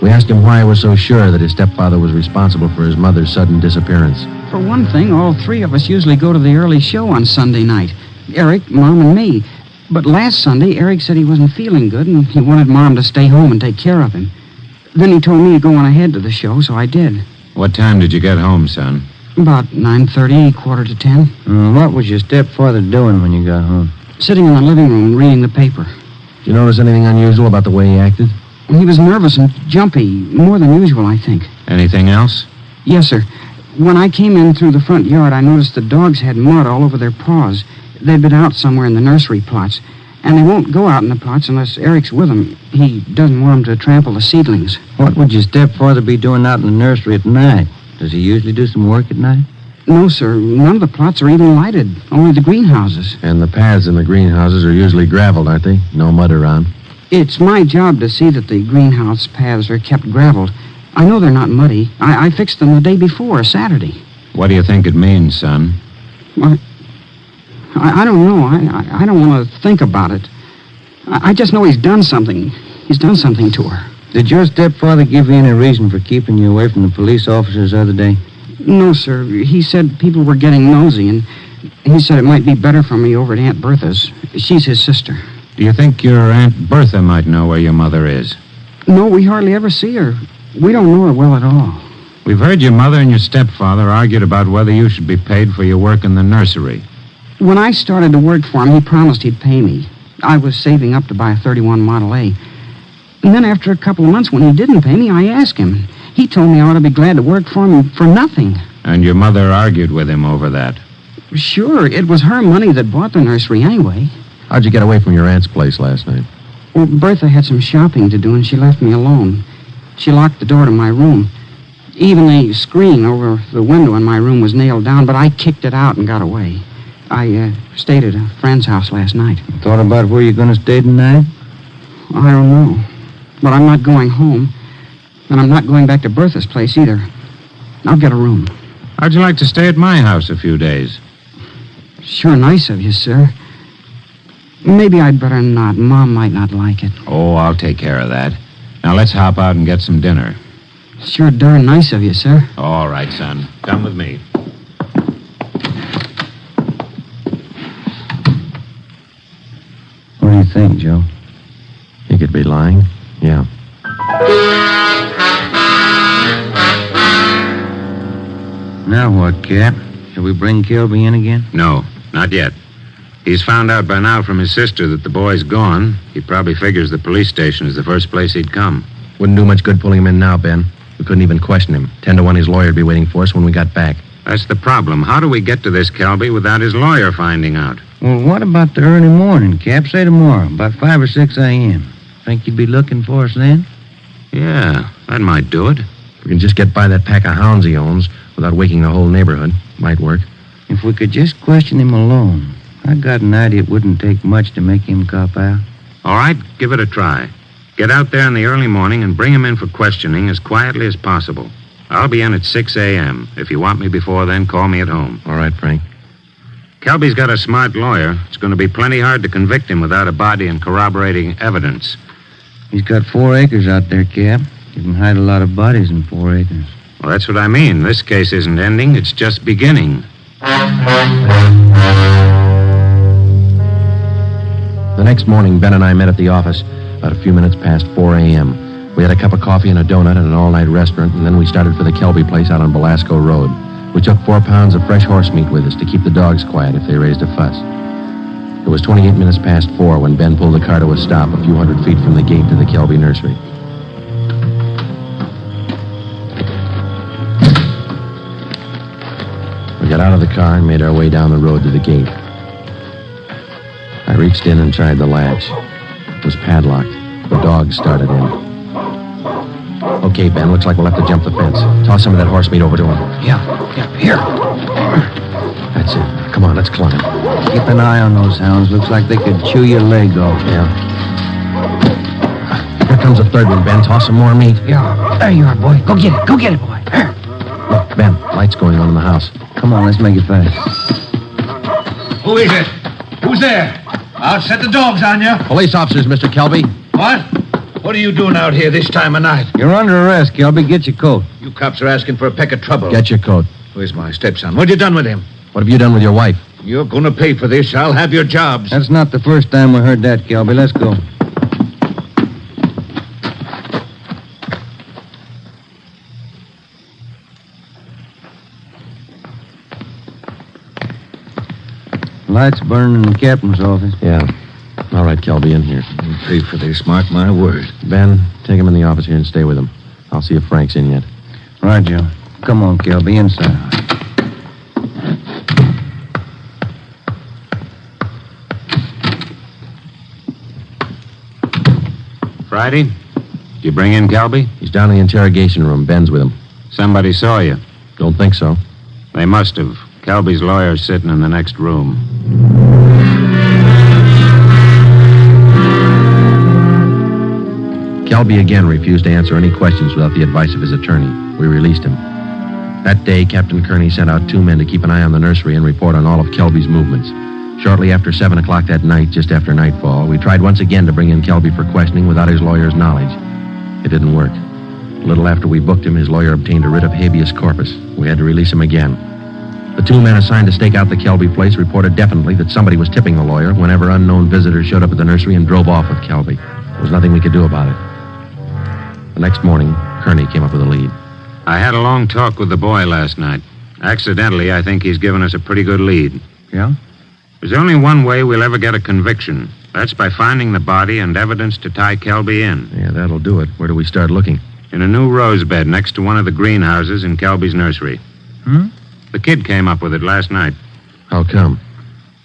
We asked him why he was so sure that his stepfather was responsible for his mother's sudden disappearance. For one thing, all 3 of us usually go to the early show on Sunday night. Eric, Mom, and me. But last Sunday, Eric said he wasn't feeling good and he wanted Mom to stay home and take care of him. Then he told me to go on ahead to the show, so I did. What time did you get home, son? About 9:30, 9:45. What was your stepfather doing when you got home? Sitting in the living room and reading the paper. Did you notice anything unusual about the way he acted? He was nervous and jumpy, more than usual, I think. Anything else? Yes, sir. When I came in through the front yard, I noticed the dogs had mud all over their paws. They'd been out somewhere in the nursery plots. And they won't go out in the plots unless Eric's with them. He doesn't want them to trample the seedlings. What would your stepfather be doing out in the nursery at night? Does he usually do some work at night? No, sir. None of the plots are even lighted. Only the greenhouses. And the paths in the greenhouses are usually graveled, aren't they? No mud around. It's my job to see that the greenhouse paths are kept graveled. I know they're not muddy. I fixed them the day before, Saturday. What do you think it means, son? What? I don't know. I don't want to think about it. I just know he's done something. He's done something to her. Did your stepfather give you any reason for keeping you away from the police officers the other day? No, sir. He said people were getting nosy, and he said it might be better for me over at Aunt Bertha's. She's his sister. Do you think your Aunt Bertha might know where your mother is? No, we hardly ever see her. We don't know her well at all. We've heard your mother and your stepfather argued about whether you should be paid for your work in the nursery. When I started to work for him, he promised he'd pay me. I was saving up to buy a 31 Model A. And then after a couple of months, when he didn't pay me, I asked him. He told me I ought to be glad to work for him for nothing. And your mother argued with him over that? Sure, it was her money that bought the nursery anyway. How'd you get away from your aunt's place last night? Well, Bertha had some shopping to do, and she left me alone. She locked the door to my room. Even the screen over the window in my room was nailed down, but I kicked it out and got away. I stayed at a friend's house last night. Thought about where you're going to stay tonight? I don't know. But I'm not going home. And I'm not going back to Bertha's place either. I'll get a room. How'd you like to stay at my house a few days? Sure nice of you, sir. Maybe I'd better not. Mom might not like it. Oh, I'll take care of that. Now let's hop out and get some dinner. Sure darn nice of you, sir. All right, son. Come with me. What do you think, Joe? He could be lying. Yeah. Now what, Cap? Shall we bring Kelby in again? No, not yet. He's found out by now from his sister that the boy's gone. He probably figures the police station is the first place he'd come. Wouldn't do much good pulling him in now, Ben. We couldn't even question him. 10 to 1 his lawyer'd be waiting for us when we got back. That's the problem. How do we get to this Kelby without his lawyer finding out? Well, what about the early morning, Cap? Say tomorrow, about 5 or 6 a.m. Think you'd be looking for us then? Yeah, that might do it. If we can just get by that pack of hounds he owns without waking the whole neighborhood, might work. If we could just question him alone, I got an idea it wouldn't take much to make him cop out. All right, give it a try. Get out there in the early morning and bring him in for questioning as quietly as possible. I'll be in at 6 a.m. If you want me before then, call me at home. All right, Frank. Kelby's got a smart lawyer. It's going to be plenty hard to convict him without a body and corroborating evidence. He's got 4 acres out there, Cap. You can hide a lot of bodies in 4 acres. Well, that's what I mean. This case isn't ending. It's just beginning. The next morning, Ben and I met at the office about a few minutes past 4 a.m. We had a cup of coffee and a donut at an all-night restaurant, and then we started for the Kelby place out on Belasco Road. We took 4 pounds of fresh horse meat with us to keep the dogs quiet if they raised a fuss. It was 28 minutes past 4 when Ben pulled the car to a stop a few hundred feet from the gate to the Kelby nursery. We got out of the car and made our way down the road to the gate. I reached in and tried the latch. It was padlocked. The dogs started in. Okay, Ben, looks like we'll have to jump the fence. Toss some of that horse meat over to him. Yeah, here. That's it. Come on, let's climb. Keep an eye on those hounds. Looks like they could chew your leg off. Yeah. Here comes a third one, Ben. Toss some more meat. Yeah, there you are, boy. Go get it. Go get it, boy. Here. Look, Ben, lights going on in the house. Come on, let's make it fast. Who is it? Who's there? I'll set the dogs on you. Police officers, Mr. Kelby. What? What are you doing out here this time of night? You're under arrest, Kelby. Get your coat. You cops are asking for a peck of trouble. Get your coat. Where's my stepson? What you done with him? What have you done with your wife? You're going to pay for this. I'll have your jobs. That's not the first time we heard that, Kelby. Let's go. Lights burning in the captain's office. Yeah. All right, Kelby, in here. You pay for this, mark my word. Ben, take him in the office here and stay with him. I'll see if Frank's in yet. Right, Joe. Come on, Kelby, inside. Friday? Did you bring in Kelby? He's down in the interrogation room. Ben's with him. Somebody saw you. Don't think so. They must have. Kelby's lawyer's sitting in the next room. Kelby again refused to answer any questions without the advice of his attorney. We released him. That day, Captain Kearney sent out 2 men to keep an eye on the nursery and report on all of Kelby's movements. Shortly after 7 o'clock that night, just after nightfall, we tried once again to bring in Kelby for questioning without his lawyer's knowledge. It didn't work. A little after we booked him, his lawyer obtained a writ of habeas corpus. We had to release him again. The 2 men assigned to stake out the Kelby place reported definitely that somebody was tipping the lawyer whenever unknown visitors showed up at the nursery and drove off with Kelby. There was nothing we could do about it. The next morning, Kearney came up with a lead. I had a long talk with the boy last night. Accidentally, I think he's given us a pretty good lead. Yeah? There's only one way we'll ever get a conviction. That's by finding the body and evidence to tie Kelby in. Yeah, that'll do it. Where do we start looking? In a new rose bed next to one of the greenhouses in Kelby's nursery. The kid came up with it last night. How come?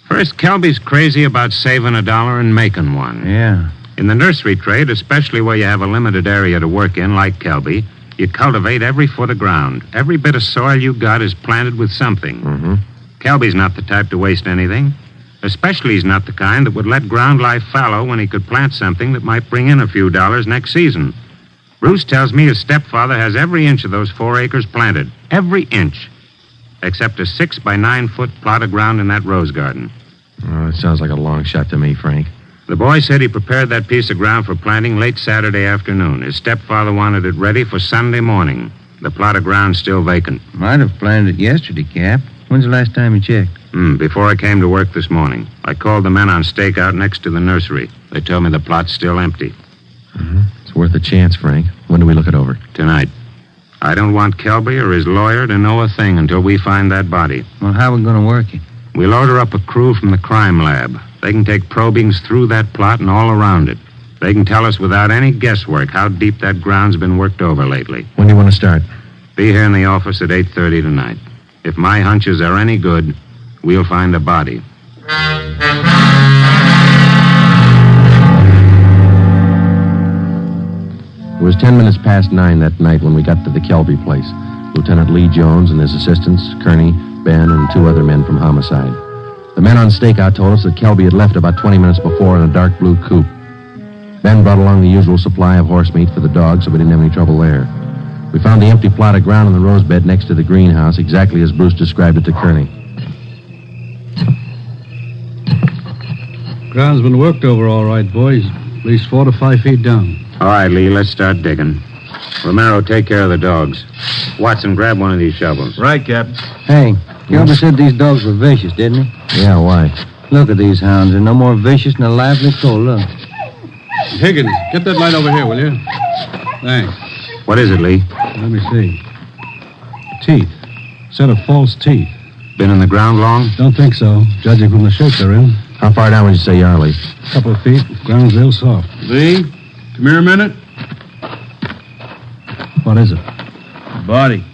First, Kelby's crazy about saving $1 and making one. Yeah. In the nursery trade, especially where you have a limited area to work in, like Kelby, you cultivate every foot of ground. Every bit of soil you got is planted with something. Mm-hmm. Kelby's not the type to waste anything. Especially he's not the kind that would let ground lie fallow when he could plant something that might bring in a few dollars next season. Bruce tells me his stepfather has every inch of those 4 acres planted. Every inch. Except a 6 by 9 foot plot of ground in that rose garden. Oh, it sounds like a long shot to me, Frank. The boy said he prepared that piece of ground for planting late Saturday afternoon. His stepfather wanted it ready for Sunday morning. The plot of ground's still vacant. Might have planted it yesterday, Cap. When's the last time you checked? Before I came to work this morning. I called the men on stakeout next to the nursery. They told me the plot's still empty. It's worth a chance, Frank. When do we look it over? Tonight. I don't want Kelby or his lawyer to know a thing until we find that body. Well, how are we going to work it? We'll order up a crew from the crime lab. They can take probings through that plot and all around it. They can tell us without any guesswork how deep that ground's been worked over lately. When do you want to start? Be here in the office at 8:30 tonight. If my hunches are any good, we'll find a body. It was 10 minutes past 9 that night when we got to the Kelby place. Lieutenant Lee Jones and his assistants, Kearney, Ben, and 2 other men from homicide. The men on stakeout told us that Kelby had left about 20 minutes before in a dark blue coupe. Ben brought along the usual supply of horse meat for the dogs, so we didn't have any trouble there. We found the empty plot of ground in the rose bed next to the greenhouse, exactly as Bruce described it to Kearney. Ground's been worked over all right, boys. At least 4 to 5 feet down. All right, Lee, let's start digging. Romero, take care of the dogs. Watson, grab one of these shovels. Right, Captain. Hey, Gilbert said these dogs were vicious, didn't he? Yeah, why? Look at these hounds. They're no more vicious than a lively colt. Look. Higgins, get that light over here, will you? Thanks. What is it, Lee? Let me see. Teeth. Set of false teeth. Been in the ground long? Don't think so, judging from the shape they're in. How far down would you say you are, Lee? A couple of feet. Ground's real soft. Lee, come here a minute. What is it? Body.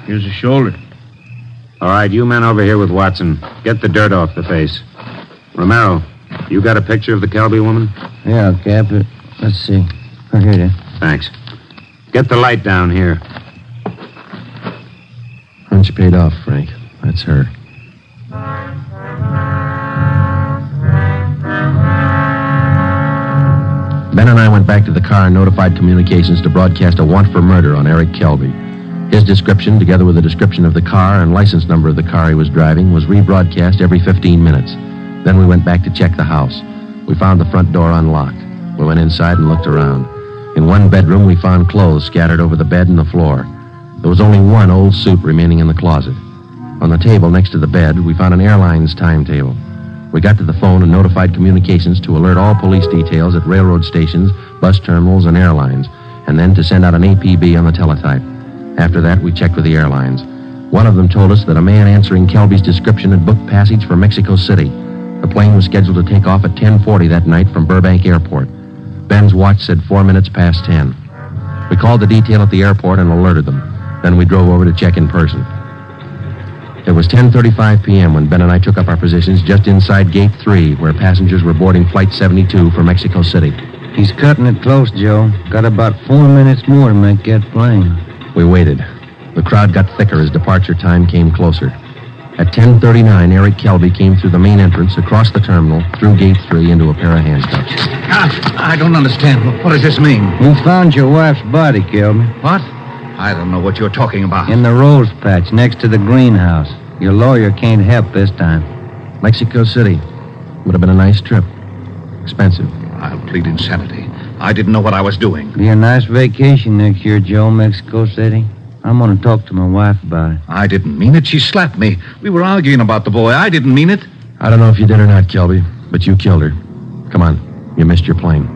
Here's the shoulder. All right, you men over here with Watson. Get the dirt off the face. Romero, you got a picture of the Kelby woman? Yeah, Cap. Let's see. Oh, here it is. Thanks. Get the light down here. Hunch paid off, Frank. That's her. Ben and I went back to the car and notified communications to broadcast a want for murder on Eric Kelby. His description, together with a description of the car and license number of the car he was driving, was rebroadcast every 15 minutes. Then we went back to check the house. We found the front door unlocked. We went inside and looked around. In one bedroom, we found clothes scattered over the bed and the floor. There was only one old suit remaining in the closet. On the table next to the bed, we found an airline's timetable. We got to the phone and notified communications to alert all police details at railroad stations, bus terminals, and airlines, and then to send out an APB on the teletype. After that, we checked with the airlines. One of them told us that a man answering Kelby's description had booked passage for Mexico City. The plane was scheduled to take off at 10:40 that night from Burbank Airport. Ben's watch said 4 minutes past 10. We called the detail at the airport and alerted them. Then we drove over to check in person. It was 10:35 p.m. when Ben and I took up our positions just inside Gate 3, where passengers were boarding Flight 72 for Mexico City. He's cutting it close, Joe. Got about 4 minutes more to make that plane. We waited. The crowd got thicker as departure time came closer. At 10:39, Eric Kelby came through the main entrance, across the terminal, through Gate 3, into a pair of handcuffs. I don't understand. What does this mean? We found your wife's body, Kelby. What? I don't know what you're talking about. In the rose patch next to the greenhouse. Your lawyer can't help this time. Mexico City. Would have been a nice trip. Expensive. I'll plead insanity. I didn't know what I was doing. Be a nice vacation next year, Joe, Mexico City. I'm going to talk to my wife about it. I didn't mean it. She slapped me. We were arguing about the boy. I didn't mean it. I don't know if you did or not, Kelby, but you killed her. Come on. You missed your plane.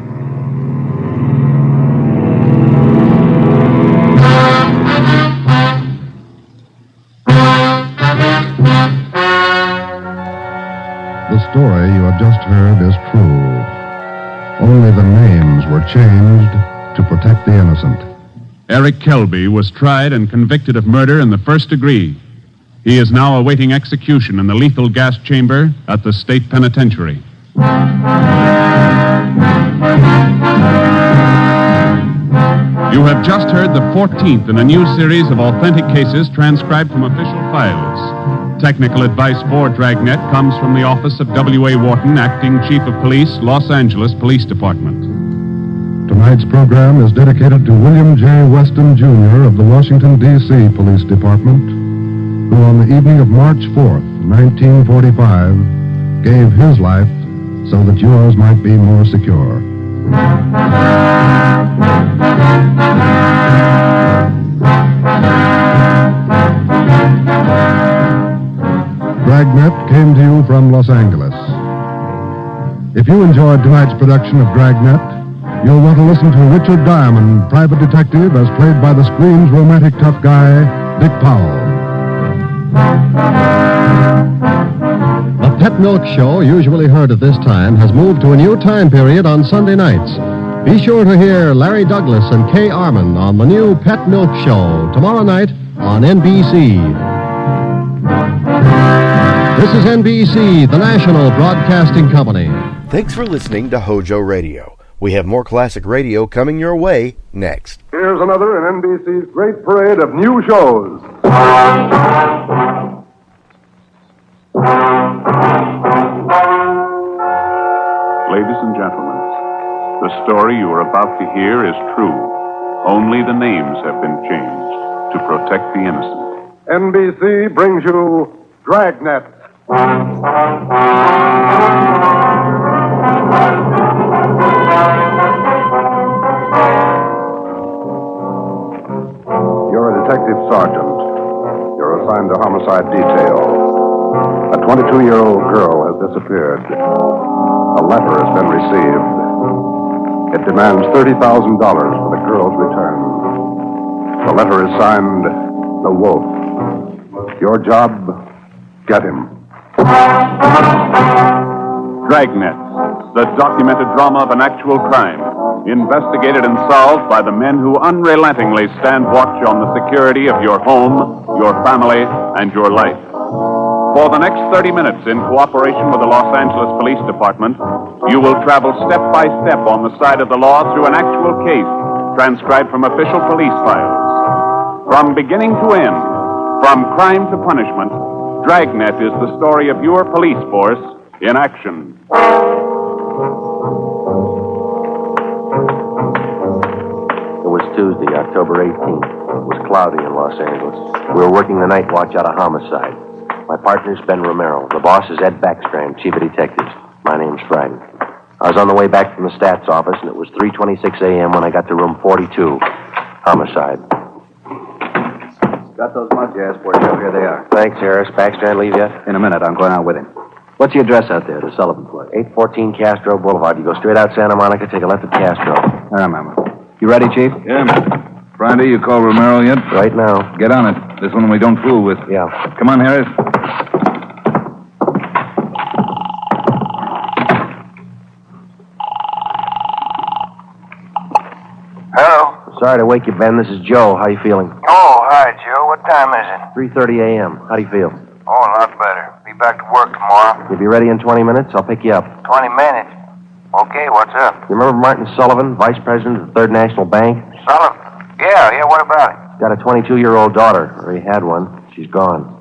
The story you have just heard is true. Only the names were changed to protect the innocent. Eric Kelby was tried and convicted of murder in the first degree. He is now awaiting execution in the lethal gas chamber at the state penitentiary. You have just heard the 14th in a new series of authentic cases transcribed from official files. Technical advice for Dragnet comes from the office of W.A. Wharton, Acting Chief of Police, Los Angeles Police Department. Tonight's program is dedicated to William J. Weston, Jr. of the Washington, D.C. Police Department, who on the evening of March 4th, 1945, gave his life so that yours might be more secure. Dragnet came to you from Los Angeles. If you enjoyed tonight's production of Dragnet, you'll want to listen to Richard Diamond, private detective, as played by the screen's romantic tough guy, Dick Powell. The Pet Milk Show, usually heard at this time, has moved to a new time period on Sunday nights. Be sure to hear Larry Douglas and Kay Arman on the new Pet Milk Show tomorrow night on NBC. This is NBC, the national broadcasting company. Thanks for listening to HOJO Radio. We have more classic radio coming your way next. Here's another in NBC's great parade of new shows. Ladies and gentlemen, the story you are about to hear is true. Only the names have been changed to protect the innocent. NBC brings you Dragnet. You're a detective sergeant. You're assigned to homicide detail. A 22-year-old girl has disappeared. A letter has been received. It demands $30,000 for the girl's return. The letter is signed, The Wolf. Your job, get him. Dragnet, the documented drama of an actual crime, investigated and solved by the men who unrelentingly stand watch on the security of your home, your family, and your life. For the next 30 minutes, in cooperation with the Los Angeles Police Department, you will travel step by step on the side of the law through an actual case, transcribed from official police files. From beginning to end, from crime to punishment, Dragnet is the story of your police force in action. It was Tuesday, October 18th. It was cloudy in Los Angeles. We were working the night watch out of homicide. My partner's Ben Romero. The boss is Ed Backstrand, chief of detectives. My name's Friday. I was on the way back from the stats office, and it was 3:26 a.m. when I got to room 42. Homicide. Got those mugs you asked for, Joe. Here they are. Thanks, Harris. Backstrand leave yet? In a minute. I'm going out with him. What's the address out there, the Sullivan place? 814 Castro Boulevard. You go straight out Santa Monica, take a left at Castro. I remember. You ready, Chief? Yeah, man. Friday, you call Romero yet? Right now. Get on it. This one we don't fool with. Yeah. Come on, Harris. Hello? Sorry to wake you, Ben. This is Joe. How you feeling? Oh, hi, Joe. What time is it? 3:30 a.m. How do you feel? Oh, a lot better. Be back to work tomorrow. You'll be ready in 20 minutes? I'll pick you up. 20 minutes. Okay, what's up? You remember Martin Sullivan, vice president of the Third National Bank? Sullivan? Yeah, what about it? He's got a 22-year-old daughter, or he had one. She's gone.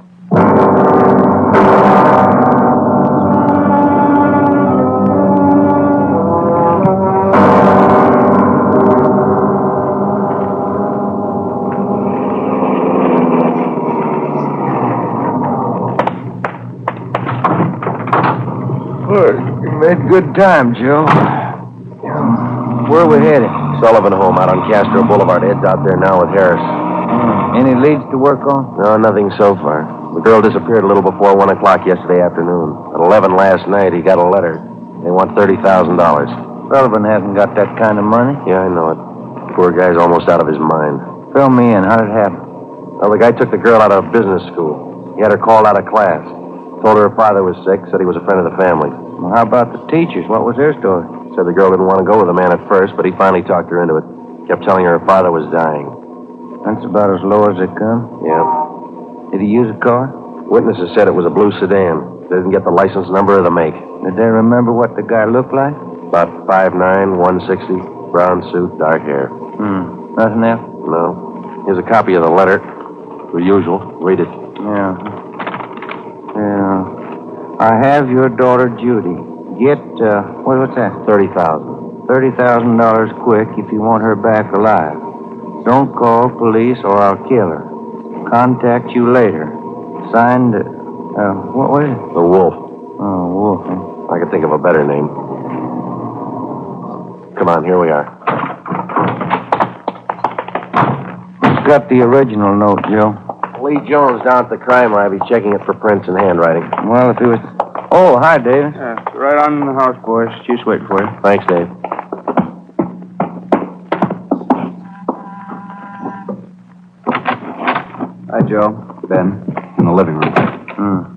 You made good time, Joe. Where are we headed? Sullivan home out on Castro Boulevard. Ed's out there now with Harris. Any leads to work on? No, nothing so far. The girl disappeared a little before 1 o'clock yesterday afternoon. At 11 last night, he got a letter. They want $30,000. Sullivan hasn't got that kind of money. Yeah, I know it. Poor guy's almost out of his mind. Fill me in. How did it happen? Well, the guy took the girl out of business school. He had her called out of class. Told her father was sick, said he was a friend of the family. Well, how about the teachers? What was their story? Said the girl didn't want to go with the man at first, but he finally talked her into it. Kept telling her her father was dying. That's about as low as they come? Yeah. Did he use a car? Witnesses said it was a blue sedan. They didn't get the license number or the make. Did they remember what the guy looked like? About 5'9", 160, brown suit, dark hair. Nothing else? No. Here's a copy of the letter. The usual. Read it. Yeah. I have your daughter, Judy. Get, what's that? $30,000. $30,000 quick if you want her back alive. Don't call police or I'll kill her. Contact you later. Signed, what was it? The Wolf. Oh, Wolf, huh? I could think of a better name. Come on, here we are. Who's got the original note, Joe? Lee Jones down at the crime lab. He's checking it for prints and handwriting. Well, if he was... Oh, hi, Dave. Right on in the house, boys. Chief's waiting for you. Thanks, Dave. Hi, Joe. Ben. In the living room.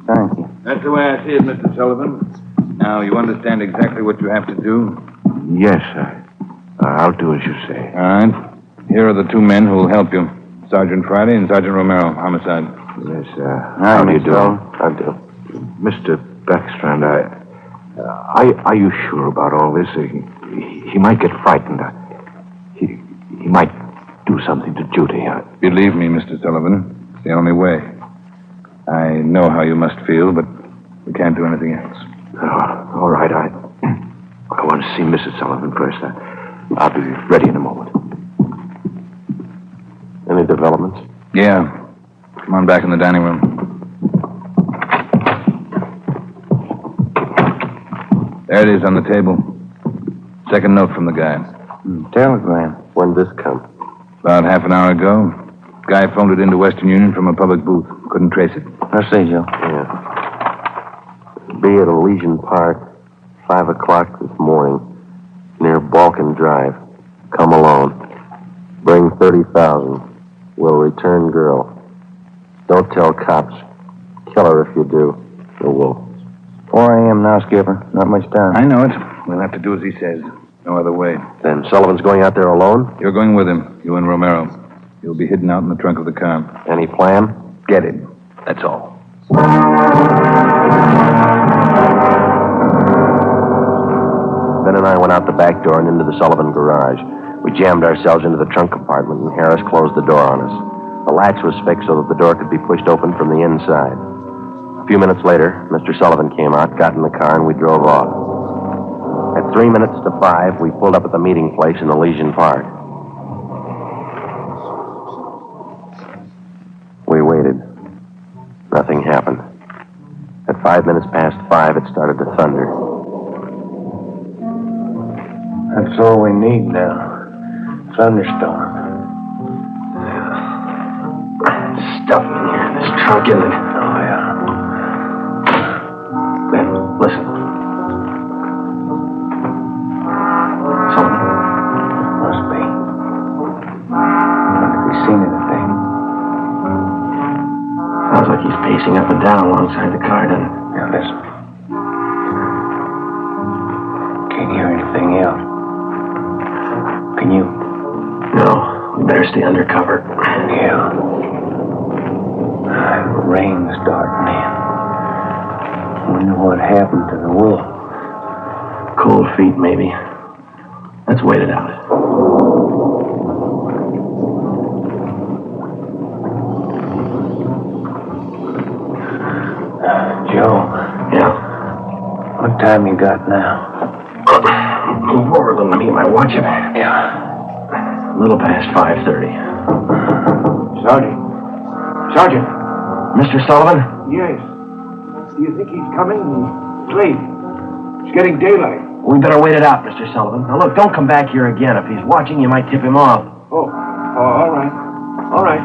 Thank you. That's the way I see it, Mr. Sullivan. Now, you understand exactly what you have to do? Yes, sir. I'll do as you say. All right. Here are the two men who will help you. Sergeant Friday and Sergeant Romero, homicide. Yes, how do you do? I do. Mr. Beckstrand, are you sure about all this? He might get frightened. He might do something to Judy. Believe me, Mr. Sullivan, it's the only way. I know how you must feel, but we can't do anything else. All right, I want to see Mrs. Sullivan first. I'll be ready in a moment. Any developments? Yeah. Come on back in the dining room. There it is on the table. Second note from the guy. Telegram. When'd this come? About half an hour ago. Guy phoned it into Western Union from a public booth. Couldn't trace it. I see, Joe. Yeah. Be at Elysian Park, 5 o'clock this morning, near Balkan Drive. Come alone. Bring 30,000. Will return girl. Don't tell cops. Kill her if you do. Or we'll. 4 a.m. now, Skipper. Not much time. I know it. We'll have to do as he says. No other way. Then Sullivan's going out there alone? You're going with him. You and Romero. You'll be hidden out in the trunk of the car. Any plan? Get him. That's all. Ben and I went out the back door and into the Sullivan garage. We jammed ourselves into the trunk compartment, and Harris closed the door on us. The latch was fixed so that the door could be pushed open from the inside. A few minutes later, Mr. Sullivan came out, got in the car, and we drove off. At 3 minutes to 5, we pulled up at the meeting place in Elysian Park. We waited. Nothing happened. At 5 minutes past 5, it started to thunder. That's all we need now. Thunderstorm. Stuff in here in this trunk, isn't it? Oh, yeah. Ben, listen. Sullivan? Must be. Have we seen anything? Sounds like he's pacing up and down alongside the car, doesn't it? Now, listen. Can't hear anything else. Can you? No, we better stay under cover. Yeah. Rain's starting in. Wonder what happened to the wool. Cold feet, maybe. Let's wait it out. Joe. Yeah? What time you got now? Move over a little. Let me get my watch up. Yeah. A little past 5:30. Sergeant. Mr. Sullivan? Yes. Do you think he's coming? It's late. It's getting daylight. We better wait it out, Mr. Sullivan. Now, look, don't come back here again. If he's watching, you might tip him off. Oh, all right. All right.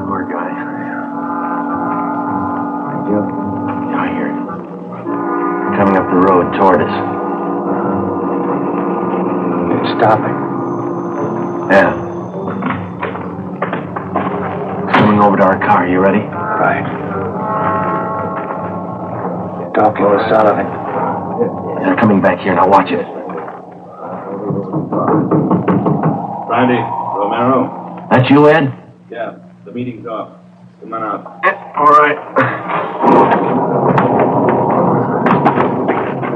Poor guy. Joe? Yeah, I hear it. Coming up the road toward us. It's stopping. Yeah. Coming over to our car. You ready? Right. Talking with Sullivan. They're coming back here. Now watch it. Friday, Romero. That you, Ed? Yeah, the meeting's off. Come on out. All right.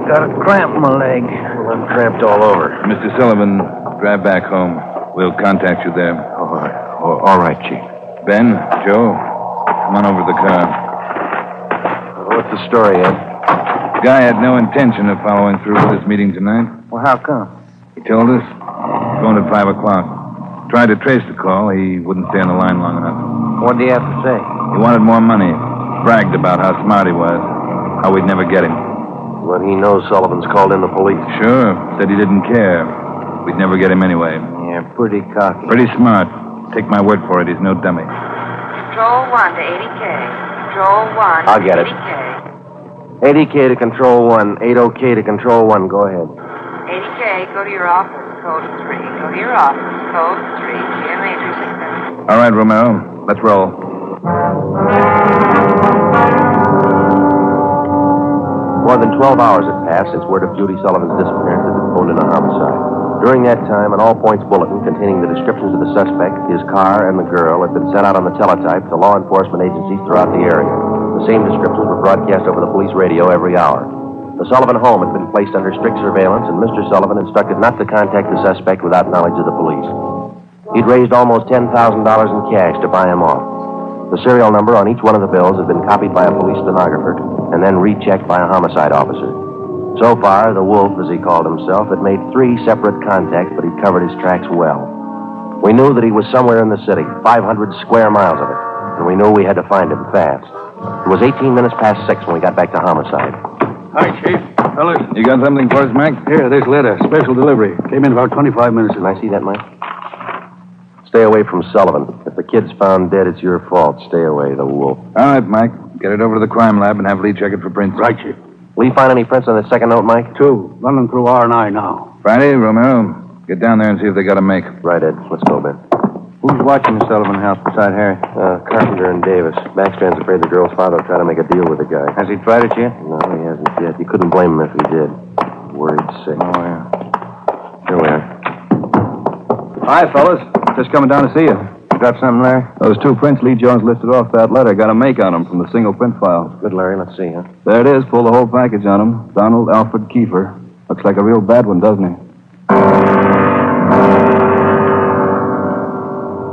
Got a cramp in my leg. Well, I'm cramped all over. Mr. Sullivan, drive back home. We'll contact you there. All right, Chief. Ben, Joe, come on over to the car. What's the story, Ed? The guy had no intention of following through with this meeting tonight. Well, how come? He told us. He's going at 5 o'clock. Tried to trace the call. He wouldn't stay on the line long enough. What do you have to say? He wanted more money. Bragged about how smart he was. How we'd never get him. Well, he knows Sullivan's called in the police. Sure. Said he didn't care. We'd never get him anyway. Yeah, pretty cocky. Pretty smart. Take my word for it, he's no dummy. Control 1 to 80K. Control 1 I'll to get it. 80K. 80K to Control 1, 80K to Control 1. Go ahead. 80K, go to your office, code 3. Go to your office, code 3. GM Matrix 6. All right, Romero. Let's roll. More than 12 hours had passed since word of Judy Sullivan's disappearance had been phoned in a homicide. During that time, an all-points bulletin containing the descriptions of the suspect, his car, and the girl had been sent out on the teletype to law enforcement agencies throughout the area. The same descriptions were broadcast over the police radio every hour. The Sullivan home had been placed under strict surveillance, and Mr. Sullivan instructed not to contact the suspect without knowledge of the police. He'd raised almost $10,000 in cash to buy him off. The serial number on each one of the bills had been copied by a police stenographer and then rechecked by a homicide officer. So far, the Wolf, as he called himself, had made 3 separate contacts, but he'd covered his tracks well. We knew that he was somewhere in the city, 500 square miles of it, and we knew we had to find him fast. It was 18 minutes past 6 when we got back to homicide. Hi, Chief. Fellas. You got something for us, Mike? Here, this letter. Special delivery. Came in about 25 minutes ago. Can I see that, Mike? Stay away from Sullivan. If the kid's found dead, it's your fault. Stay away, the Wolf. All right, Mike. Get it over to the crime lab and have Lee check it for prints. Right, Chief. Lee find any prints on the second note, Mike? 2. Running through R&I now. Friday, Romero. Get down there and see if they got a make. Right, Ed. Let's go, Ben. Who's watching the Sullivan house beside Harry? Carpenter and Davis. Backstrand's afraid the girl's father will try to make a deal with the guy. Has he tried it yet? No, he hasn't yet. You couldn't blame him if he did. Worried sick. Oh, yeah. Here we are. Hi, fellas. Just coming down to see you. Got something, Larry? Those 2 prints Lee Jones listed off that letter got a make on them from the single print file. Good, Larry. Let's see, huh? There it is. Pull the whole package on him. Donald Alfred Kiefer. Looks like a real bad one, doesn't he?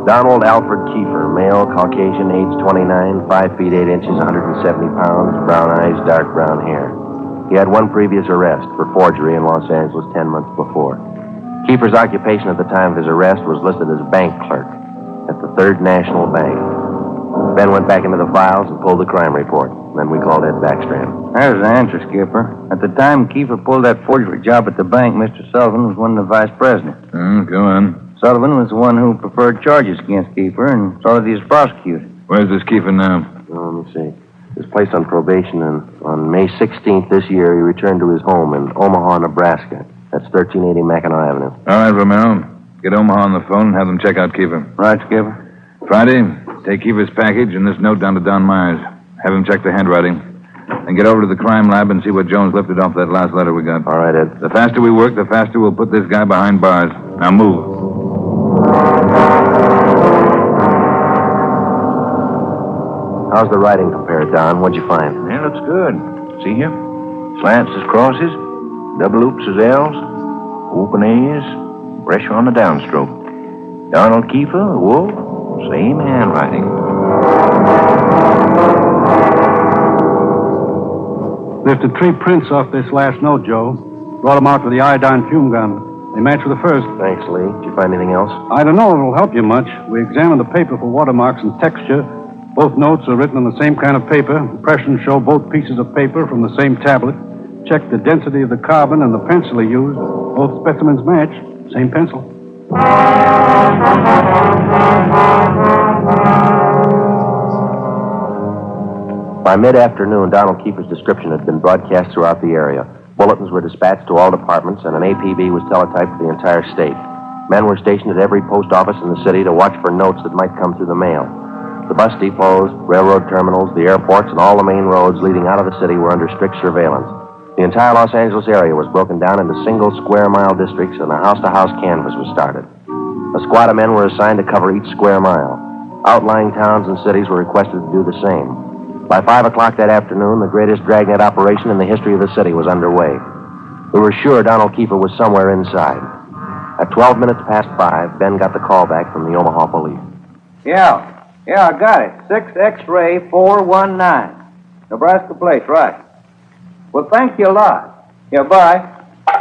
Donald Alfred Kiefer, male, Caucasian, age 29, 5 feet 8 inches, 170 pounds, brown eyes, dark brown hair. He had 1 previous arrest for forgery in Los Angeles 10 months before. Kiefer's occupation at the time of his arrest was listed as bank clerk at the Third National Bank. Ben went back into the files and pulled the crime report. Then we called Ed Backstrand. There's the answer, Skipper. At the time Kiefer pulled that forgery job at the bank, Mr. Sullivan was one of the vice presidents. Go on. Sullivan was the one who preferred charges against Kiefer, and so did he was prosecuted. Where's this Kiefer now? Let me see. He was placed on probation, and on May 16th this year, he returned to his home in Omaha, Nebraska. That's 1380 Mackinac Avenue. All right, Romero. Get Omaha on the phone and have them check out Kiefer. Right, Skipper. Friday, take Kiefer's package and this note down to Don Myers. Have him check the handwriting. And get over to the crime lab and see what Jones lifted off that last letter we got. All right, Ed. The faster we work, the faster we'll put this guy behind bars. Now move. How's the writing compared, Don? What'd you find? Yeah, looks good. See here? Slants as crosses, double oops as L's, open A's, pressure on the downstroke. Donald Kiefer, Wolf, same handwriting. Lifted 3 prints off this last note, Joe. Brought them out with the iodine fume gun. They match with the first. Thanks, Lee. Did you find anything else? I don't know if it'll help you much. We examined the paper for watermarks and texture. Both notes are written on the same kind of paper. Impressions show both pieces of paper from the same tablet. Checked the density of the carbon and the pencil he used. Both specimens match. Same pencil. By mid-afternoon, Donald Kiefer's description had been broadcast throughout the area. Bulletins were dispatched to all departments, and an APB was teletyped for the entire state. Men were stationed at every post office in the city to watch for notes that might come through the mail. The bus depots, railroad terminals, the airports, and all the main roads leading out of the city were under strict surveillance. The entire Los Angeles area was broken down into single square-mile districts, and a house-to-house canvass was started. A squad of men were assigned to cover each square mile. Outlying towns and cities were requested to do the same. By 5 o'clock that afternoon, the greatest Dragnet operation in the history of the city was underway. We were sure Donald Kiefer was somewhere inside. At 12 minutes past 5, Ben got the call back from the Omaha police. Yeah, I got it. 6 X-ray 419. Nebraska place, right. Well, thank you a lot. Yeah, bye.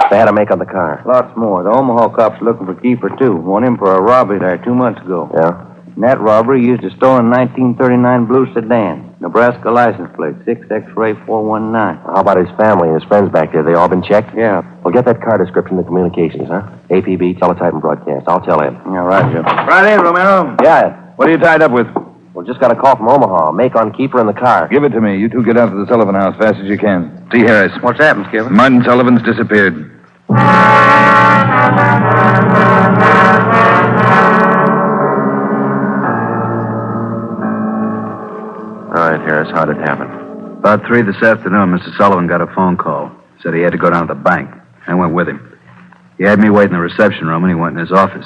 They had a make on the car. Lots more. The Omaha cops looking for Kiefer, too. Want him for a robbery there 2 months ago. Yeah? In that robbery, he used a stolen 1939 blue sedan. Nebraska license plate, 6 X-ray 419. How about his family and his friends back there? They all been checked? Yeah. Well, get that car description to communications, huh? APB, teletype, and broadcast. I'll tell Ed. Yeah, right, Joe. Friday, Romero. Yeah, Ed. What are you tied up with? Well, just got a call from Omaha. Make on Kiefer in the car. Give it to me. You two get out to the Sullivan house fast as you can. See Harris. What's happened, Skipper? Martin Sullivan's disappeared. All right, Harris, how'd it happen? About 3 this afternoon, Mr. Sullivan got a phone call. Said he had to go down to the bank. I went with him. He had me wait in the reception room, and he went in his office.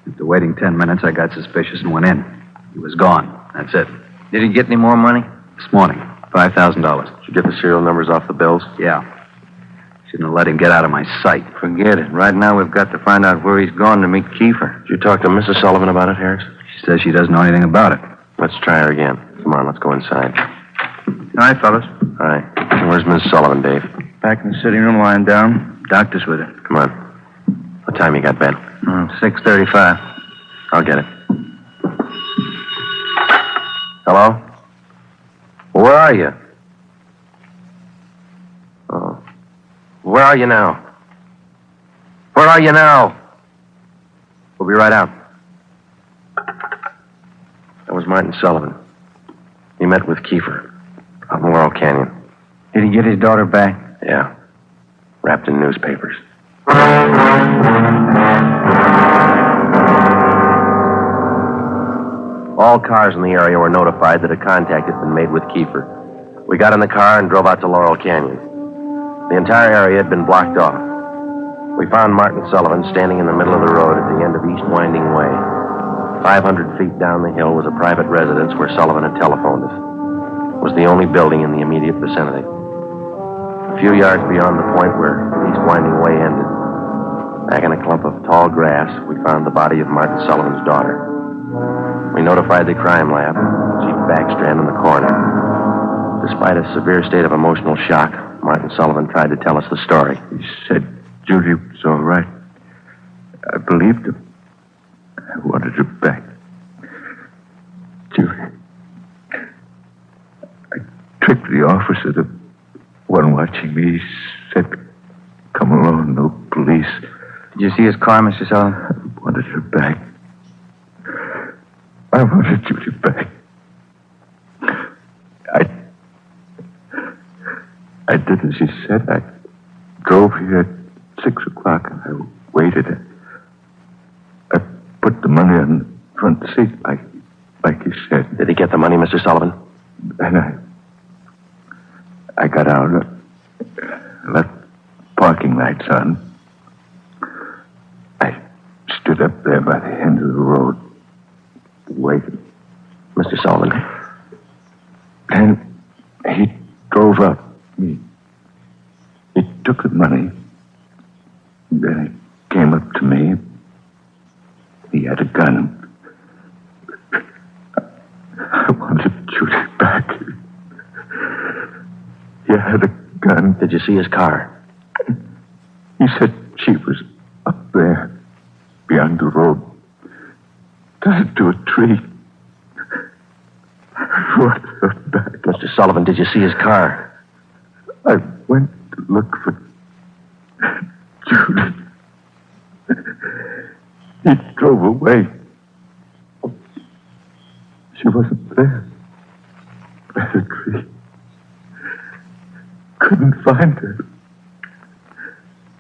After waiting 10 minutes, I got suspicious and went in. He was gone. That's it. Did he get any more money? This morning, $5,000. Did you get the serial numbers off the bills? Yeah. Shouldn't have let him get out of my sight. Forget it. Right now, we've got to find out where he's gone to meet Kiefer. Did you talk to Mrs. Sullivan about it, Harris? She says she doesn't know anything about it. Let's try her again. Come on, let's go inside. All right, fellas. All right. Where's Mrs. Sullivan, Dave? Back in the sitting room, lying down. Doctor's with her. Come on. What time you got, Ben? 6:35. I'll get it. Hello? Where are you? Oh. Where are you now? Where are you now? We'll be right out. That was Martin Sullivan. He met with Kiefer up in Laurel Canyon. Did he get his daughter back? Yeah. Wrapped in newspapers. All cars in the area were notified that a contact had been made with Kiefer. We got in the car and drove out to Laurel Canyon. The entire area had been blocked off. We found Martin Sullivan standing in the middle of the road at the end of East Winding Way. 500 feet down the hill was a private residence where Sullivan had telephoned us. It was the only building in the immediate vicinity. A few yards beyond the point where East Winding Way ended, back in a clump of tall grass, we found the body of Martin Sullivan's daughter. We notified the crime lab, Chief Backstrand in the coroner. Despite a severe state of emotional shock, Martin Sullivan tried to tell us the story. He said Judy was all right. I believed him. I wanted her back. Judy. I tricked the officer, the one watching me. He said, come along, no police. Did you see his car, Mr. Sullivan? I wanted her back. I wanted Judy back. I did as he said. I drove here at 6 o'clock and I waited. I put the money on the front seat like he said. Did he get the money, Mr. Sullivan? And I got out, left parking lights on. I stood up there by the end of the road, waiting. Mr. Sullivan. And he drove up. He took the money. Then he came up to me. He had a gun. I wanted Judy back. He had a gun. Did you see his car? He said she was up there, beyond the road, tied to a tree. I wanted her back. Mr. Sullivan, did you see his car? I went to look for Judy. He drove away. She wasn't there. By the tree. Couldn't find her.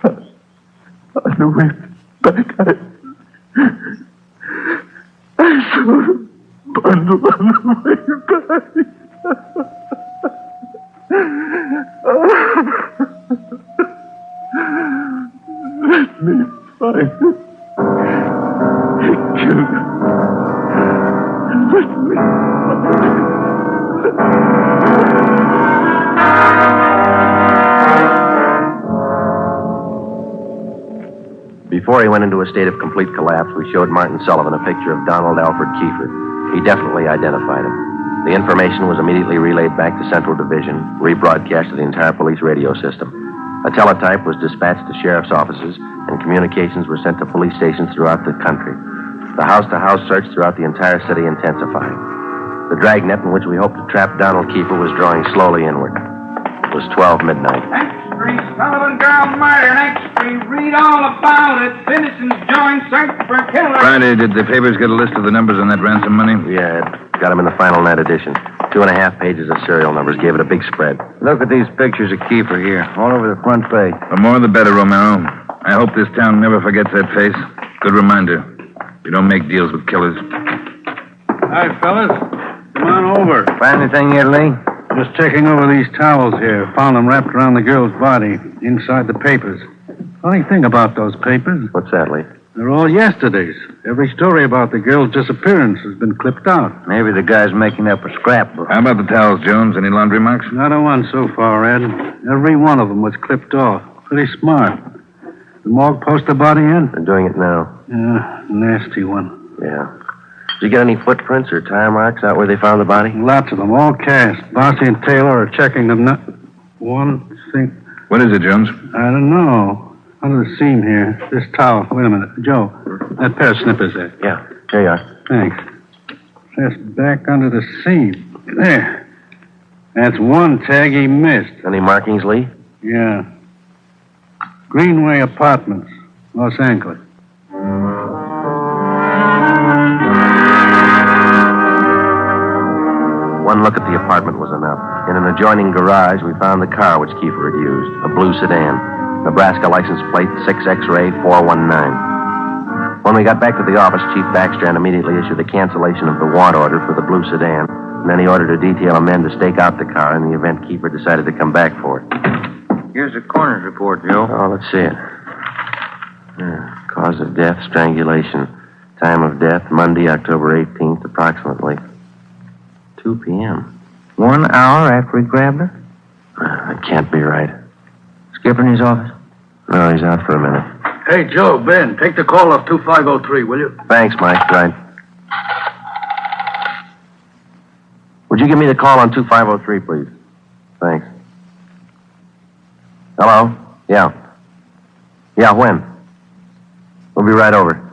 On the way back, I saw her bundle on the way back. Let me find her. He killed her. Let me find her. Before he went into a state of complete collapse, we showed Martin Sullivan a picture of Donald Alfred Kiefer. He definitely identified him. The information was immediately relayed back to Central Division, rebroadcast to the entire police radio system. A teletype was dispatched to sheriff's offices, and communications were sent to police stations throughout the country. The house-to-house search throughout the entire city intensified. The dragnet in which we hoped to trap Donald Kiefer was drawing slowly inward. It was 12 midnight. Sullivan ground murder. Next Street. Read all about it. Citizens join search for killer. Friday, did the papers get a list of the numbers on that ransom money? Yeah, it got them in the final net edition. 2.5 pages of serial numbers. Gave it a big spread. Look at these pictures of Kiefer here, all over the front page. The more the better, Romero. I hope this town never forgets that face. Good reminder. You don't make deals with killers. Hi, fellas. Come on over. Find anything yet, Lee? Just checking over these towels here. Found them wrapped around the girl's body, inside the papers. Funny thing about those papers, What's that, Lee? they're all yesterday's. Every story about the girl's disappearance has been clipped out. Maybe the guy's making up a scrapbook. How about the towels, Jones? Any laundry marks? Not a one so far, Ed. Every one of them was clipped off. Pretty smart. The morgue post the body in? They're doing it now. Yeah, nasty one. Yeah. Did you get any footprints or tire marks out where they found the body? Lots of them, all cast. Bossy and Taylor are checking them. One thing. What is it, Jones? I don't know. Under the seam here. This towel. Wait a minute. Joe, that pair of snippers there. Yeah, here you are. Thanks. Just back under the seam. There. That's one tag he missed. Any markings, Lee? Yeah. Greenway Apartments, Los Angeles. One look at the apartment was enough. In an adjoining garage, we found the car which Kiefer had used, a blue sedan. Nebraska license plate 6X-ray 419. When we got back to the office, Chief Backstrand immediately issued a cancellation of the want order for the blue sedan, and then he ordered a detail of men to stake out the car in the event Kiefer decided to come back for it. Here's the coroner's report, Joe. Oh, let's see it. Cause of death, strangulation. Time of death, Monday, October 18th, approximately 2 p.m. 1 hour after he grabbed her? That can't be right. Skipper in his office? No, he's out for a minute. Hey, Joe, Ben, take the call off 2503, will you? Thanks, Mike. Right. Would you give me the call on 2503, please? Thanks. Hello? Yeah. Yeah, when? We'll be right over.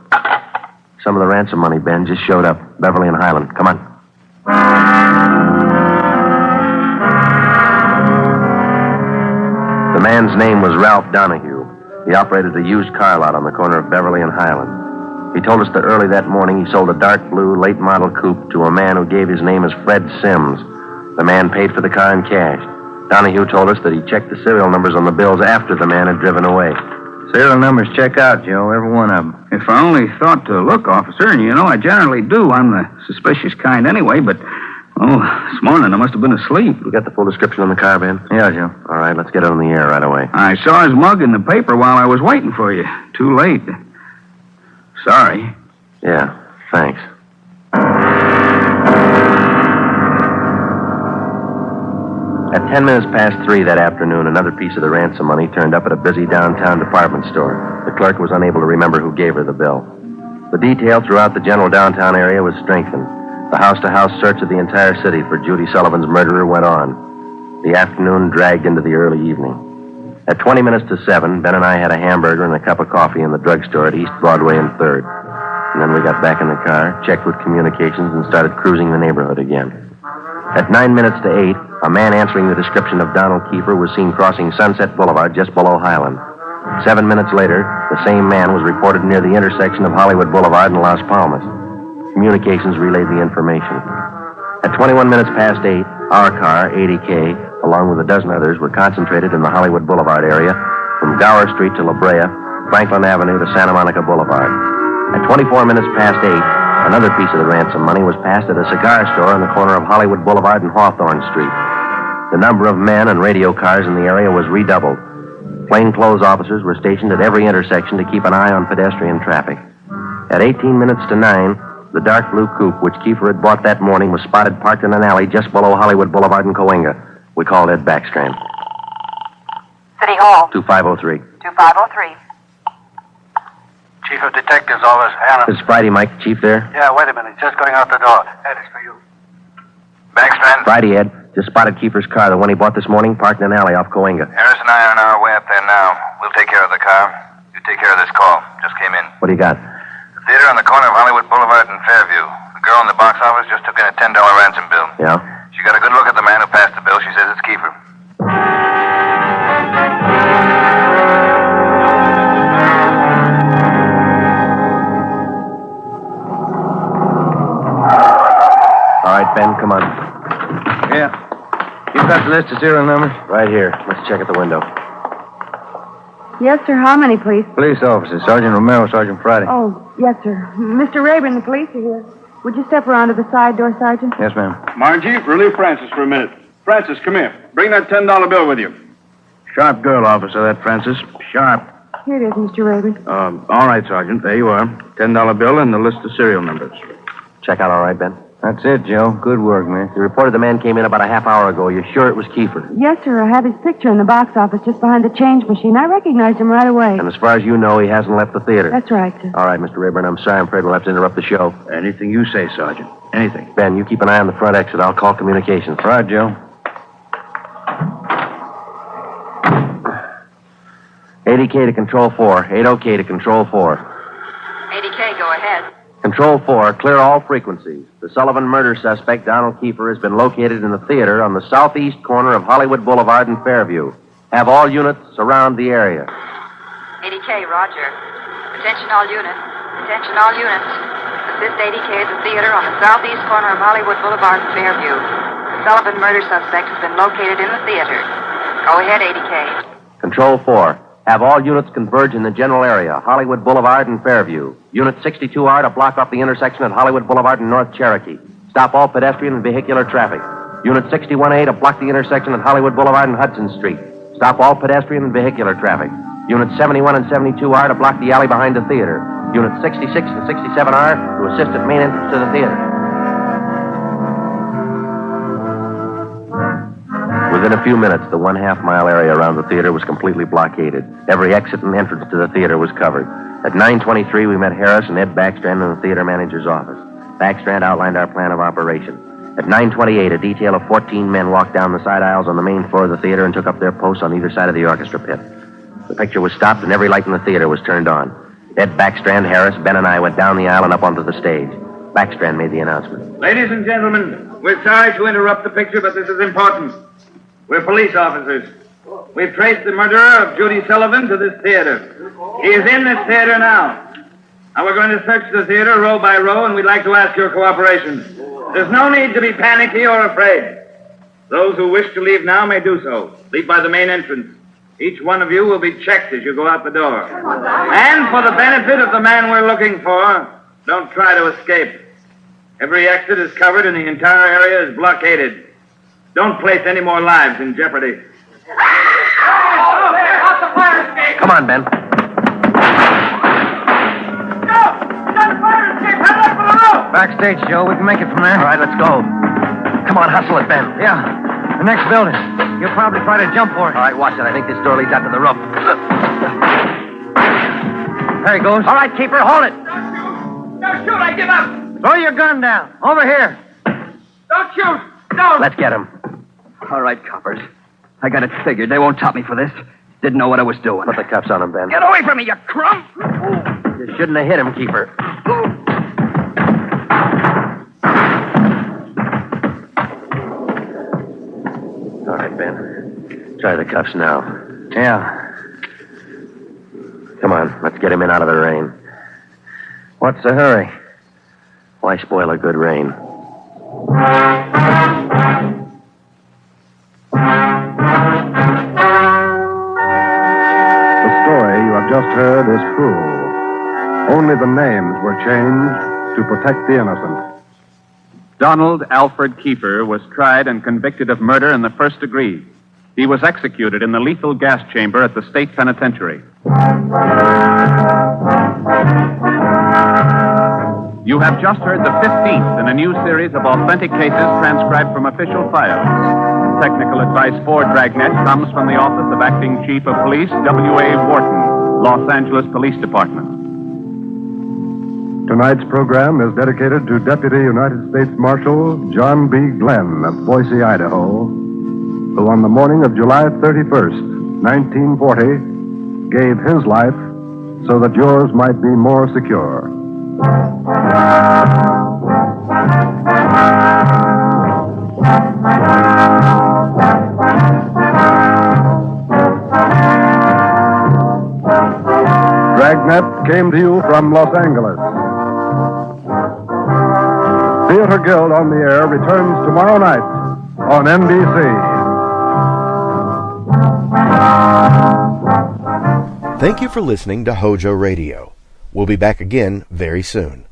Some of the ransom money, Ben, just showed up. Beverly and Highland. Come on. The man's name was Ralph Donahue. He operated a used car lot on the corner of Beverly and Highland. He told us that early that morning he sold a dark blue late model coupe to a man who gave his name as Fred Sims. The man paid for the car in cash. Donahue told us that he checked the serial numbers on the bills after the man had driven away. Serial numbers check out, Joe, every one of them. If I only thought to look, officer, and you know I generally do. I'm the suspicious kind anyway, but, this morning I must have been asleep. You got the full description on the car, Ben? Yeah, Joe. All right, let's get it on the air right away. I saw his mug in the paper while I was waiting for you. Too late. Sorry. Yeah, thanks. At 10 minutes past 3 that afternoon, another piece of the ransom money turned up at a busy downtown department store. The clerk was unable to remember who gave her the bill. The detail throughout the general downtown area was strengthened. The house-to-house search of the entire city for Judy Sullivan's murderer went on. The afternoon dragged into the early evening. At 20 minutes to 7, Ben and I had a hamburger and a cup of coffee in the drugstore at East Broadway and 3rd. And then we got back in the car, checked with communications, and started cruising the neighborhood again. At 9 minutes to 8, a man answering the description of Donald Kiefer was seen crossing Sunset Boulevard just below Highland. 7 minutes later, the same man was reported near the intersection of Hollywood Boulevard and Las Palmas. Communications relayed the information. At 21 minutes past 8, our car, 80K, along with a dozen others, were concentrated in the Hollywood Boulevard area from Gower Street to La Brea, Franklin Avenue to Santa Monica Boulevard. At 24 minutes past 8, another piece of the ransom money was passed at a cigar store on the corner of Hollywood Boulevard and Hawthorne Street. The number of men and radio cars in the area was redoubled. Plainclothes officers were stationed at every intersection to keep an eye on pedestrian traffic. At 18 minutes to 9, the dark blue coupe which Kiefer had bought that morning was spotted parked in an alley just below Hollywood Boulevard and Coenga. We called Ed Backstrand. City Hall. 2503. 2503. Chief of Detectives Office, Hannah. This is Friday, Mike. Chief there? Yeah, wait a minute. Just going out the door. Ed, it's for you. Backstrand? Friday, Ed. Just spotted Kiefer's car, the one he bought this morning, parked in an alley off Coenga. Harris and I are on our way up there now. We'll take care of the car. You take care of this call. Just came in. What do you got? The theater on the corner of Hollywood Boulevard and Fairview. The girl in the box office just took in a $10 ransom bill. Yeah? She got a good look at the man who passed the bill. She says it's Kiefer. come on. Yeah. You got the list of serial numbers? Right here. Let's check at the window. Yes, sir. How many, please? Police officers. Sergeant Romero, Sergeant Friday. Oh, yes, sir. Mr. Rayburn, the police are here. Would you step around to the side door, Sergeant? Yes, ma'am. Margie, relieve Francis for a minute. Francis, come here. Bring that $10 bill with you. Sharp girl, officer, that Francis. Sharp. Here it is, Mr. Rayburn. All right, Sergeant. There you are. $10 bill and the list of serial numbers. Check out all right, Ben? That's it, Joe. Good work, man. You reported the man came in about a half hour ago. You're sure it was Kiefer? Yes, sir. I have his picture in the box office just behind the change machine. I recognized him right away. And as far as you know, he hasn't left the theater? That's right, sir. All right, Mr. Rayburn, I'm sorry. I'm afraid we'll have to interrupt the show. Anything you say, Sergeant. Anything. Ben, you keep an eye on the front exit. I'll call communications. All right, Joe. 80K to Control 4. 80K to Control 4. 80K, go ahead. Control 4, clear all frequencies. The Sullivan murder suspect, Donald Kiefer, has been located in the theater on the southeast corner of Hollywood Boulevard and Fairview. Have all units surround the area. 80K, roger. Attention all units. Attention all units. Assist 80K at the theater on the southeast corner of Hollywood Boulevard and Fairview. The Sullivan murder suspect has been located in the theater. Go ahead, 80K. Control 4, have all units converge in the general area, Hollywood Boulevard and Fairview. Unit 62R to block off the intersection at Hollywood Boulevard and North Cherokee. Stop all pedestrian and vehicular traffic. Unit 61A to block the intersection at Hollywood Boulevard and Hudson Street. Stop all pedestrian and vehicular traffic. Unit 71 and 72R to block the alley behind the theater. Unit 66 and 67R to assist at main entrance to the theater. Within a few minutes, the 1/2 mile area around the theater was completely blockaded. Every exit and entrance to the theater was covered. At 9:23, we met Harris and Ed Backstrand in the theater manager's office. Backstrand outlined our plan of operation. At 9:28, a detail of 14 men walked down the side aisles on the main floor of the theater and took up their posts on either side of the orchestra pit. The picture was stopped and every light in the theater was turned on. Ed Backstrand, Harris, Ben, and I went down the aisle and up onto the stage. Backstrand made the announcement. Ladies and gentlemen, we're sorry to interrupt the picture, but this is important. We're police officers. We've traced the murderer of Judy Sullivan to this theater. He is in this theater now. Now we're going to search the theater row by row, and we'd like to ask your cooperation. There's no need to be panicky or afraid. Those who wish to leave now may do so. Leave by the main entrance. Each one of you will be checked as you go out the door. And for the benefit of the man we're looking for, don't try to escape. Every exit is covered and the entire area is blockaded. Don't place any more lives in jeopardy. Come on, Ben. Backstage, Joe. We can make it from there. All right, let's go. Come on, hustle it, Ben. Yeah. The next building. You'll probably try to jump for it. All right, watch it. I think this door leads out to the roof. There he goes. All right, keeper, hold it. Don't shoot, I give up. Throw your gun down. Over here. Don't shoot. Don't. Let's get him. All right, coppers. I got it figured. They won't top me for this. Didn't know what I was doing. Put the cuffs on him, Ben. Get away from me, you crumb! You shouldn't have hit him, keeper. All right, Ben. Try the cuffs now. Yeah. Come on, let's get him in out of the rain. What's the hurry? Why spoil a good rain? The story you have just heard is true. Only the names were changed to protect the innocent. Donald Alfred Kiefer was tried and convicted of murder in the first degree. He was executed in the lethal gas chamber at the state penitentiary. You have just heard the 15th in a new series of authentic cases transcribed from official files. Technical advice for Dragnet comes from the Office of Acting Chief of Police, W.A. Wharton, Los Angeles Police Department. Tonight's program is dedicated to Deputy United States Marshal John B. Glenn of Boise, Idaho, who on the morning of July 31st, 1940, gave his life so that yours might be more secure. Dragnet came to you from Los Angeles. Theater Guild on the Air returns tomorrow night on NBC. Thank you for listening to HOJO Radio. We'll be back again very soon.